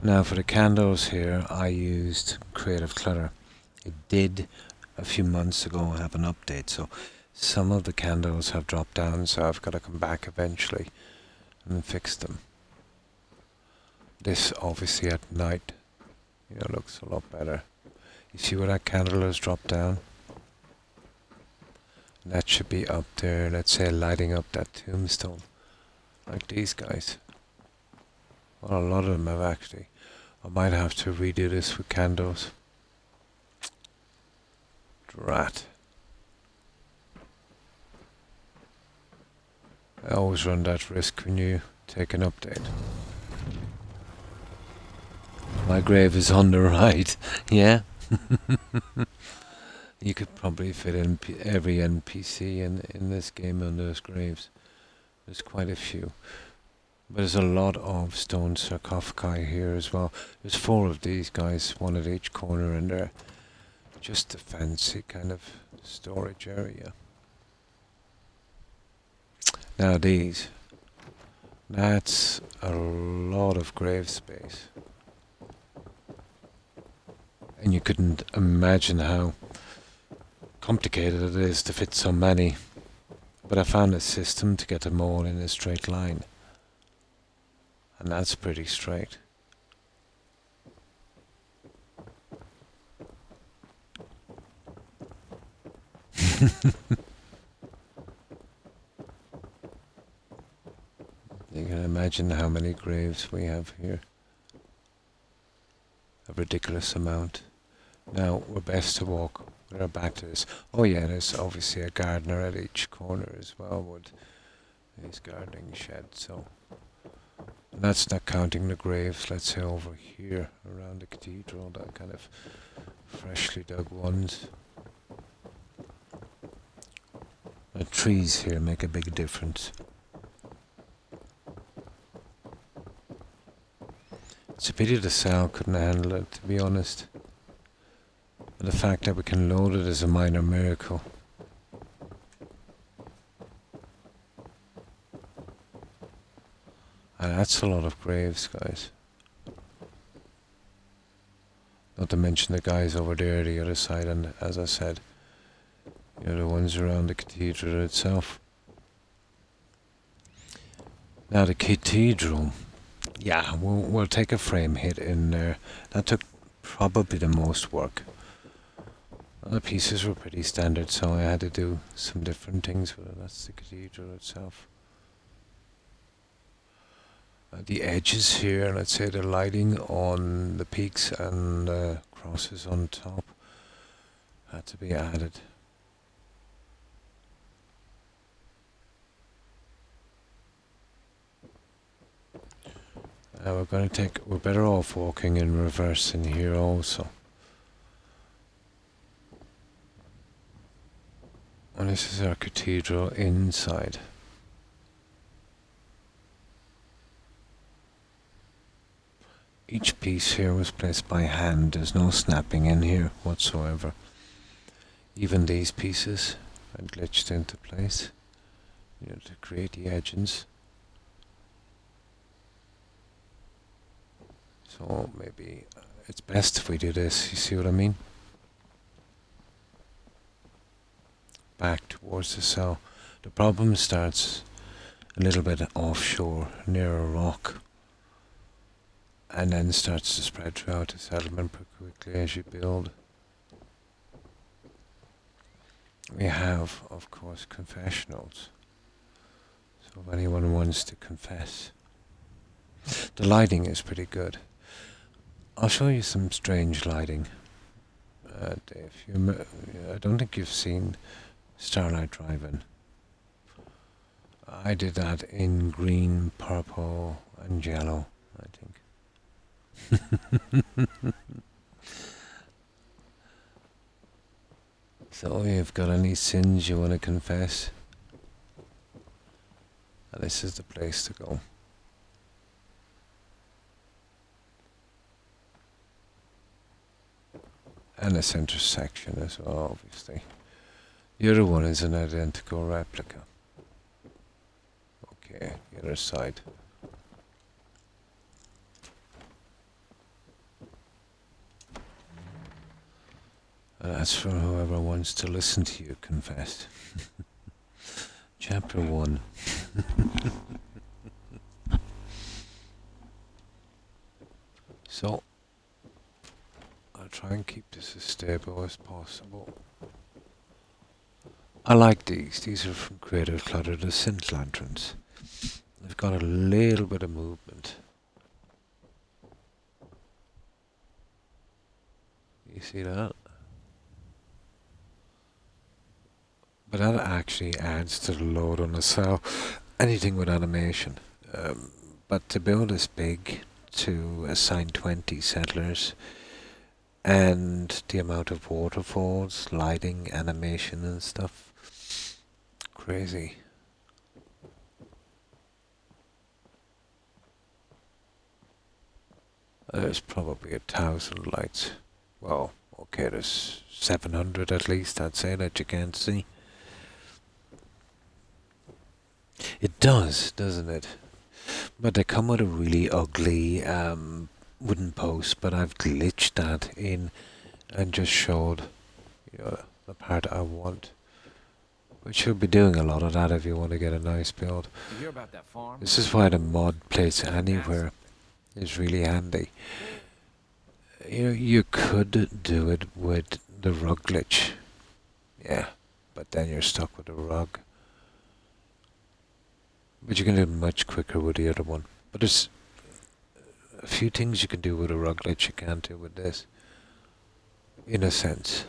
Now for the candles here, I used Creative Clutter. It did a few months ago have an update, so some of the candles have dropped down, so I've got to come back eventually and fix them. This obviously at night, you know, looks a lot better. You see where that candle has dropped down? And that should be up there, let's say lighting up that tombstone, like these guys. Well, a lot of them have actually. I might have to redo this with candles. Drat. I always run that risk when you take an update. My grave is on the right, yeah? You could probably fit in every NPC in this game on those graves. There's quite a few. But there's a lot of stone sarcophagi here as well. There's 4 of these guys, one at each corner, and they're just a fancy kind of storage area. Now these, that's a lot of grave space. And you couldn't imagine how complicated it is to fit so many. But I found a system to get them all in a straight line. And that's pretty straight. You can imagine how many graves we have here. A ridiculous amount. Now, we're best to walk with our back to this. Oh yeah, there's obviously a gardener at each corner as well with his gardening shed, so That's not counting the graves, let's say over here around the cathedral, that kind of freshly dug ones. The trees here make a big difference. It's a pity the cell couldn't handle it, to be honest. But the fact that we can load it is a minor miracle. And that's a lot of graves, guys. Not to mention the guys over there, the other side, and as I said, you know, the ones around the cathedral itself. Now the cathedral, yeah, we'll take a frame hit in there. That took probably the most work. Other pieces were pretty standard, so I had to do some different things with it. That's the cathedral itself. The edges here, let's say the lighting on the peaks and crosses on top had to be added. We're better off walking in reverse in here also. And this is our cathedral inside. Each piece here was placed by hand. There's no snapping in here whatsoever. Even these pieces are glitched into place, you know, to create the edges. So maybe it's best if we do this, you see what I mean? Back towards the cell. The problem starts a little bit offshore, near a rock, and then starts to spread throughout the settlement pretty quickly as you build. We have, of course, confessionals. So if anyone wants to confess. The lighting is pretty good. I'll show you some strange lighting. Dave, I don't think you've seen Starlight Drive-In. I did that in green, purple, and yellow, I think. So if you've got any sins you want to confess, this is the place to go. And a center section as well, obviously. The other one is an identical replica. Okay, the other side. And that's for whoever wants to listen to you confess. Chapter 1. So, I'll try and keep this as stable as possible. I like these. These are from Creative Clutter, the synth lanterns. They've got a little bit of movement. You see that? But that actually adds to the load on the cell. Anything with animation. But to build this big, to assign 20 settlers, and the amount of waterfalls, lighting, animation and stuff, crazy. There's probably 1,000 lights. Well, okay, there's 700 at least, I'd say, that you can't see. It does, doesn't it? But they come with a really ugly wooden post, but I've glitched that in and just showed, you know, the part I want. But you'll be doing a lot of that if you want to get a nice build. You hear about that farm? This is why the mod place anywhere is really handy. You know, you could do it with the rug glitch. Yeah, but then you're stuck with the rug. But you can do it much quicker with the other one. But there's a few things you can do with a rug glitch you can't do with this. In a sense.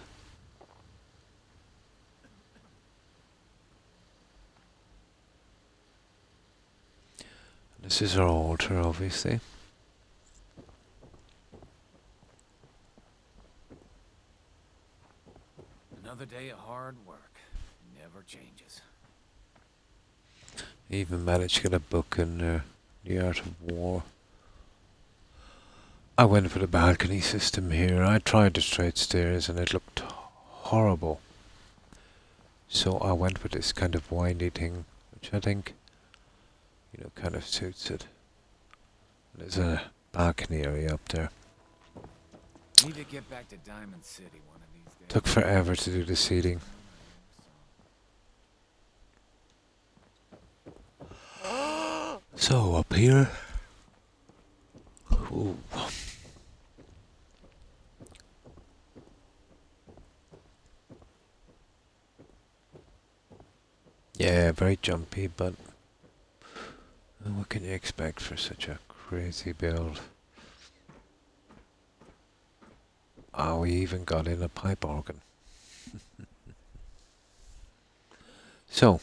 This is our altar, obviously. Another day of hard work. Never changes. Even managed to get a book in there, The Art of War. I went for the balcony system here. I tried the straight stairs and it looked horrible. So I went with this kind of windy thing, which I think, you know, kind of suits it. There's a balcony area up there. Need to get back to Diamond City one of these days. Took forever to do the seating. So up here. Ooh. Yeah, very jumpy, but what can you expect for such a crazy build? Oh, we even got in a pipe organ. So,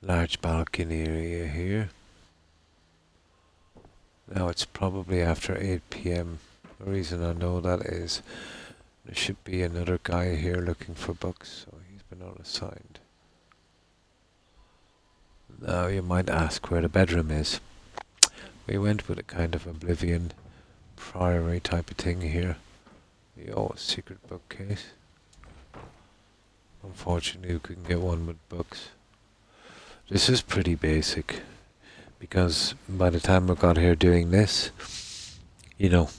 large balcony area here. Now it's probably after 8 PM. The reason I know that is there should be another guy here looking for books, so he's been unassigned. Now you might ask where the bedroom is. We went with a kind of Oblivion Priory type of thing here. The old secret bookcase. Unfortunately, we couldn't get one with books. This is pretty basic, because by the time we got here doing this, you know,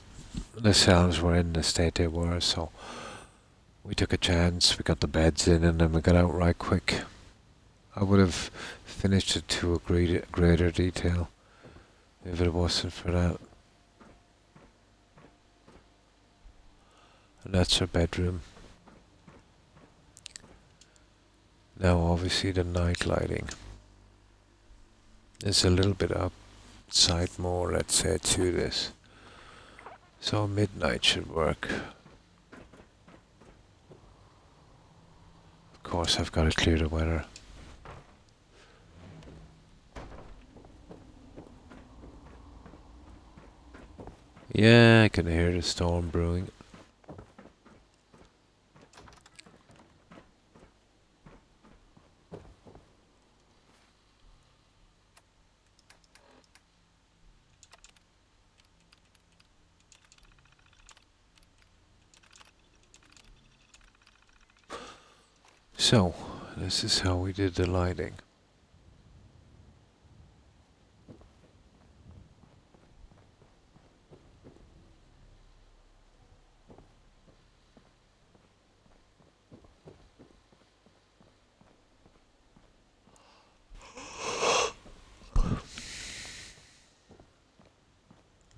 the cells were in the state they were, so we took a chance, we got the beds in, and then we got out right quick. I would have finished it to a greater detail if it wasn't for that. And that's our bedroom. Now obviously the night lighting is a little bit outside more, let's say, to this. So midnight should work. Of course I've got to clear the weather. Yeah, I can hear the storm brewing. So, this is how we did the lighting.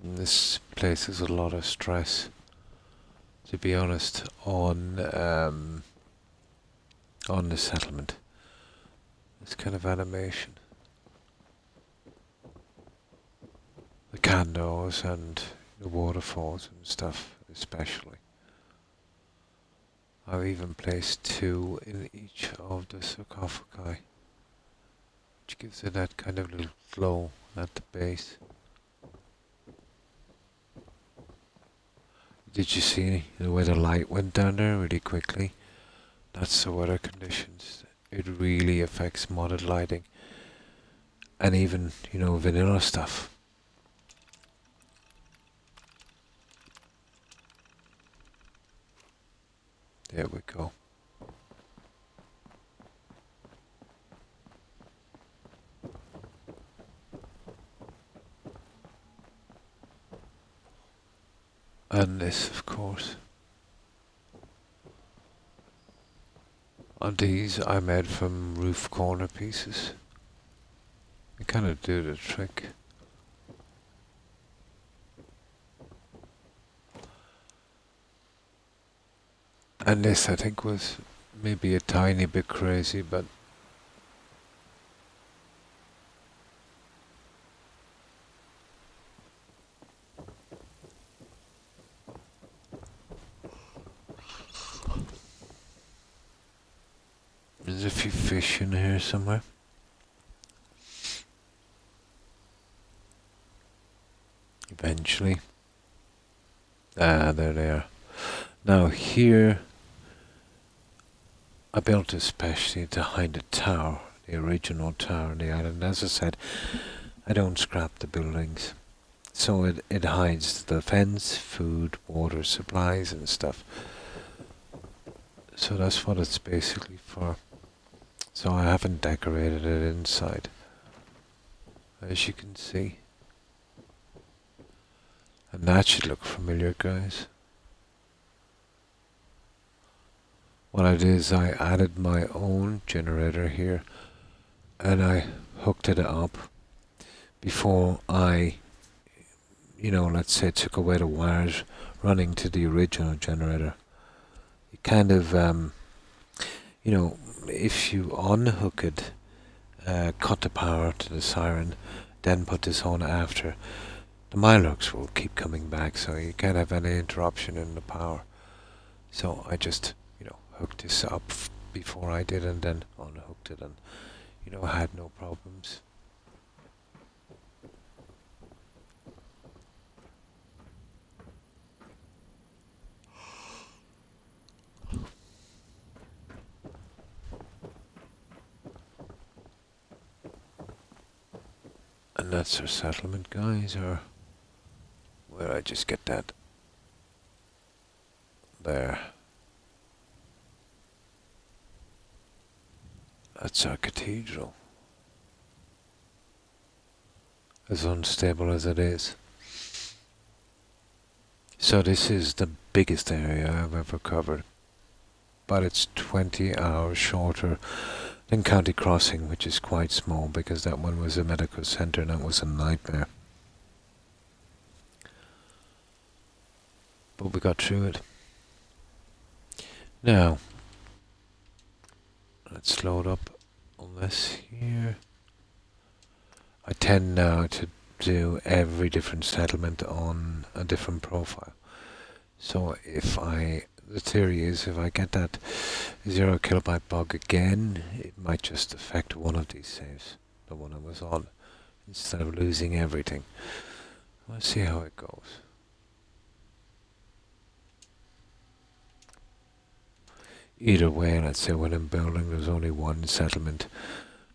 And this place is a lot of stress, to be honest, on the settlement. This kind of animation. The candles and the waterfalls and stuff especially. I've even placed 2 in each of the sarcophagi, which gives it that kind of little glow at the base. Did you see the way the light went down there really quickly? That's the weather conditions. It really affects modded lighting. And even, you know, vanilla stuff. There we go. And this, of course. And these I made from roof corner pieces. They kind of do the trick. And this I think was maybe a tiny bit crazy, but there's a few fish in here somewhere. eventually. Ah, there they are. Now here, I built especially to hide the tower, the original tower on the island. As I said, I don't scrap the buildings. So it hides the fence, food, water, supplies and stuff. So that's what it's basically for. So I haven't decorated it inside, as you can see. And that should look familiar, guys. What I did is I added my own generator here, and I hooked it up before I, let's say took away the wires running to the original generator. You kind of, if you unhook it, cut the power to the siren, then put this on after, the Milux will keep coming back, so you can't have any interruption in the power. So I just, hooked this up before I did, and then unhooked it, and, had no problems. And that's our settlement, guys, or where I just get that there. That's our cathedral. As unstable as it is. So this is the biggest area I've ever covered. But it's 20 hours shorter than County Crossing, which is quite small because that one was a medical centre and that was a nightmare. But we got through it. Now, let's load up on this here. I tend now to do every different settlement on a different profile. So the theory is if I get that 0 kilobyte bug again, it might just affect one of these saves, the one I was on, instead of losing everything. Let's see how it goes. Either way, let's say when I'm building, there's only one settlement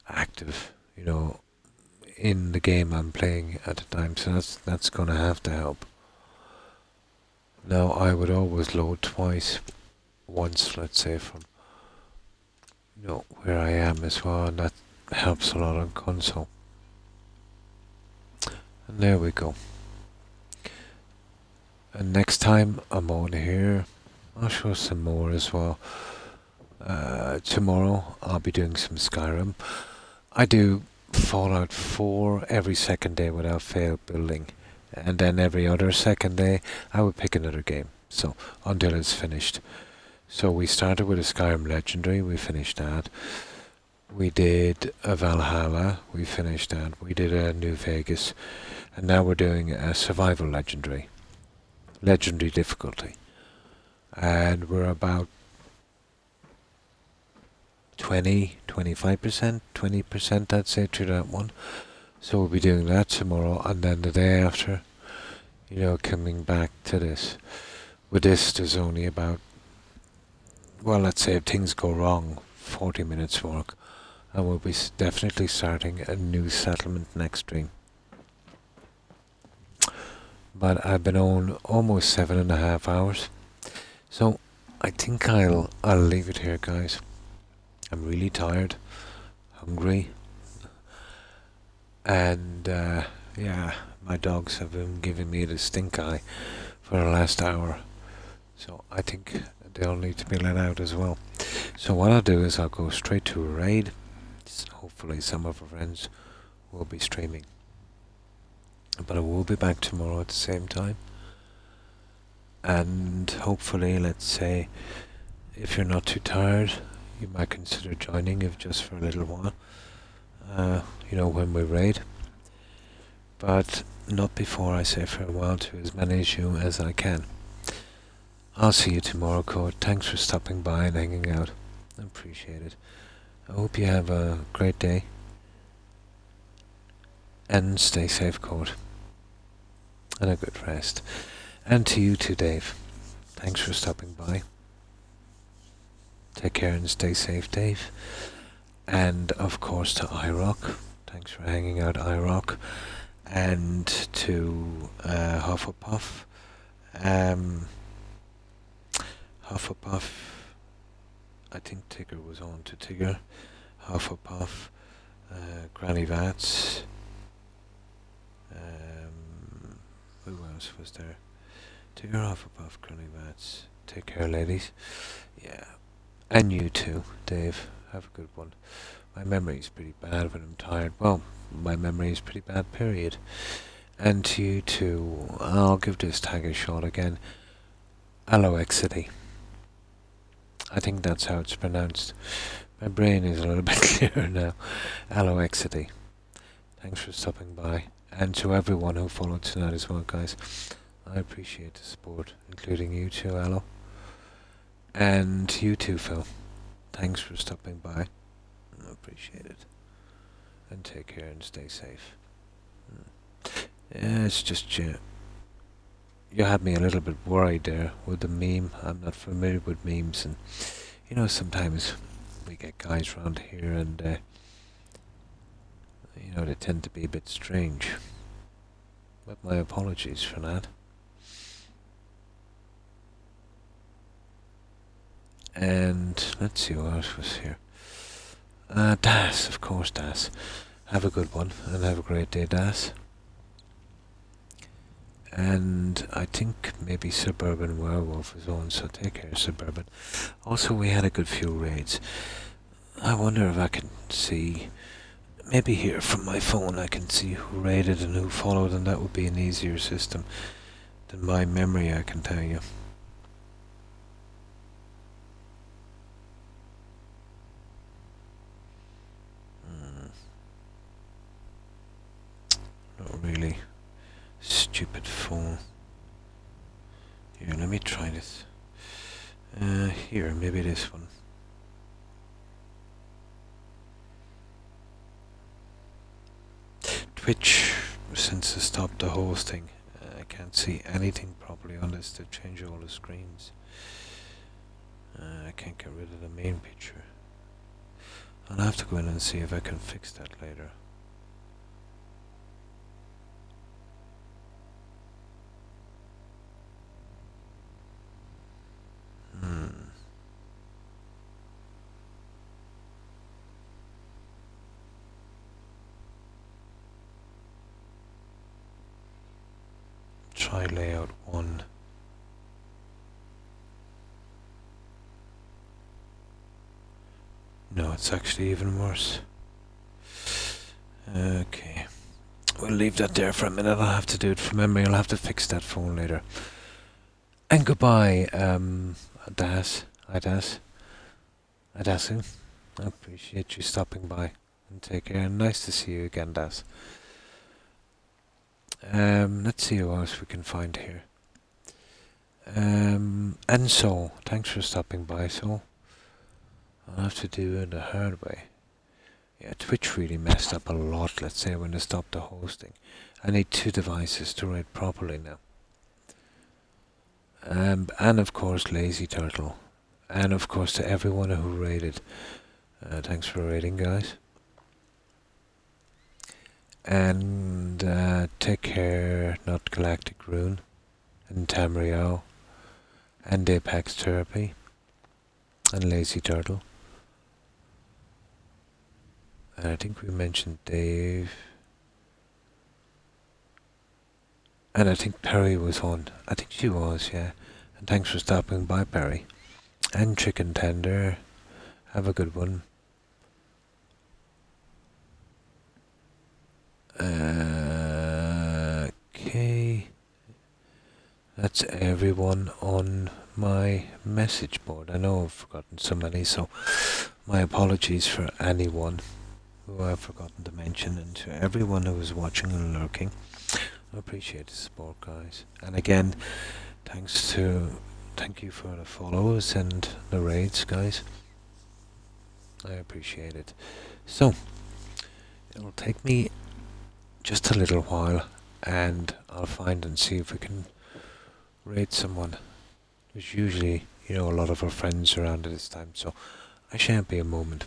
active, in the game I'm playing at the time, so that's going to have to help. Now I would always load twice, once let's say from where I am as well, and that helps a lot on console. And there we go. And next time I'm on here, I'll show some more as well. Tomorrow I'll be doing some Skyrim. I do Fallout 4 every second day without fail building, and then every other second day I would pick another game, so until it's finished. So we started with a Skyrim Legendary, we finished that. We did a Valhalla, we finished that. We did a New Vegas, and now we're doing a Survival Legendary difficulty, and we're about 25%, 20% I'd say through that one. So we'll be doing that tomorrow, and then the day after, coming back to this. With this, there's only about, well, let's say if things go wrong, 40 minutes work, and we'll be definitely starting a new settlement next stream. But I've been on almost 7.5 hours, so I think I'll leave it here, guys. I'm really tired, hungry, and yeah, my dogs have been giving me the stink eye for the last hour, so I think they'll need to be let out as well. So what I'll do is I'll go straight to a raid. Hopefully some of our friends will be streaming, but I will be back tomorrow at the same time, and hopefully, let's say, if you're not too tired, you might consider joining, if just for a little while, when we raid. But not before I say farewell to as many of you as I can. I'll see you tomorrow, Code. Thanks for stopping by and hanging out. I appreciate it. I hope you have a great day. And stay safe, Code. and a good rest. And to you too, Dave. Thanks for stopping by. Take care and stay safe, Dave. And of course to iRock. Thanks for hanging out, iRock. And to Hufflepuff. Hufflepuff. I think Tigger was on to Tigger. Hufflepuff. Granny Vats. Who else was there? Tigger, Hufflepuff, Granny Vats. Take care, ladies. Yeah. And you too, Dave. Have a good one. My memory's pretty bad when I'm tired. Well, my memory is pretty bad, period. And to you too. I'll give this tag a shot again. Aloexity. I think that's how it's pronounced. My brain is a little bit clearer now. Aloexity. Thanks for stopping by. And to everyone who followed tonight as well, guys. I appreciate the support, including you too, Alo. And you too, Phil. Thanks for stopping by. I appreciate it. And take care and stay safe. Yeah, it's just you had me a little bit worried there with the meme. I'm not familiar with memes, and you know, sometimes we get guys around here and you know, they tend to be a bit strange. But my apologies for that. And let's see what else was here. Das, of course, Das. Have a good one and have a great day, Das. And I think maybe Suburban Werewolf is on, so take care, Suburban. Also, we had a good few raids. I wonder if I can see, maybe here from my phone I can see who raided and who followed, and that would be an easier system than my memory, I can tell you. Not really. Stupid phone. Here, let me try this. Here, maybe this one. Twitch, since I stopped the hosting, I can't see anything properly on this to change all the screens. I can't get rid of the main picture. I'll have to go in and see if I can fix that later. Try layout 1. No, it's actually even worse. Okay. We'll leave that there for a minute. I'll have to do it from memory. I'll have to fix that phone later. And goodbye, Das. Hi, Das. Adasu. I appreciate you stopping by. And take care. Nice to see you again, Das. Let's see what else we can find here. And so, thanks for stopping by, so. I'll have to do it the hard way. Yeah, Twitch really messed up a lot, let's say, when they stopped the hosting. I need 2 devices to raid properly now. And of course, Lazy Turtle. And of course, to everyone who raided. Thanks for raiding, guys. And take care, Not Galactic Rune, and Tamriel, and Apex Therapy, and Lazy Turtle. And I think we mentioned Dave. And I think Perry was on. I think she was, yeah. And thanks for stopping by, Perry. And Chicken Tender. Have a good one. Okay. That's everyone on my message board. I know I've forgotten so many, so my apologies for anyone who I've forgotten to mention, and to everyone who was watching and lurking. I appreciate the support, guys. And again, thank you for the follows and the raids, guys. I appreciate it. So, it'll take me just a little while and I'll find and see if we can raid someone. There's usually, a lot of our friends around at this time, so I shan't be a moment.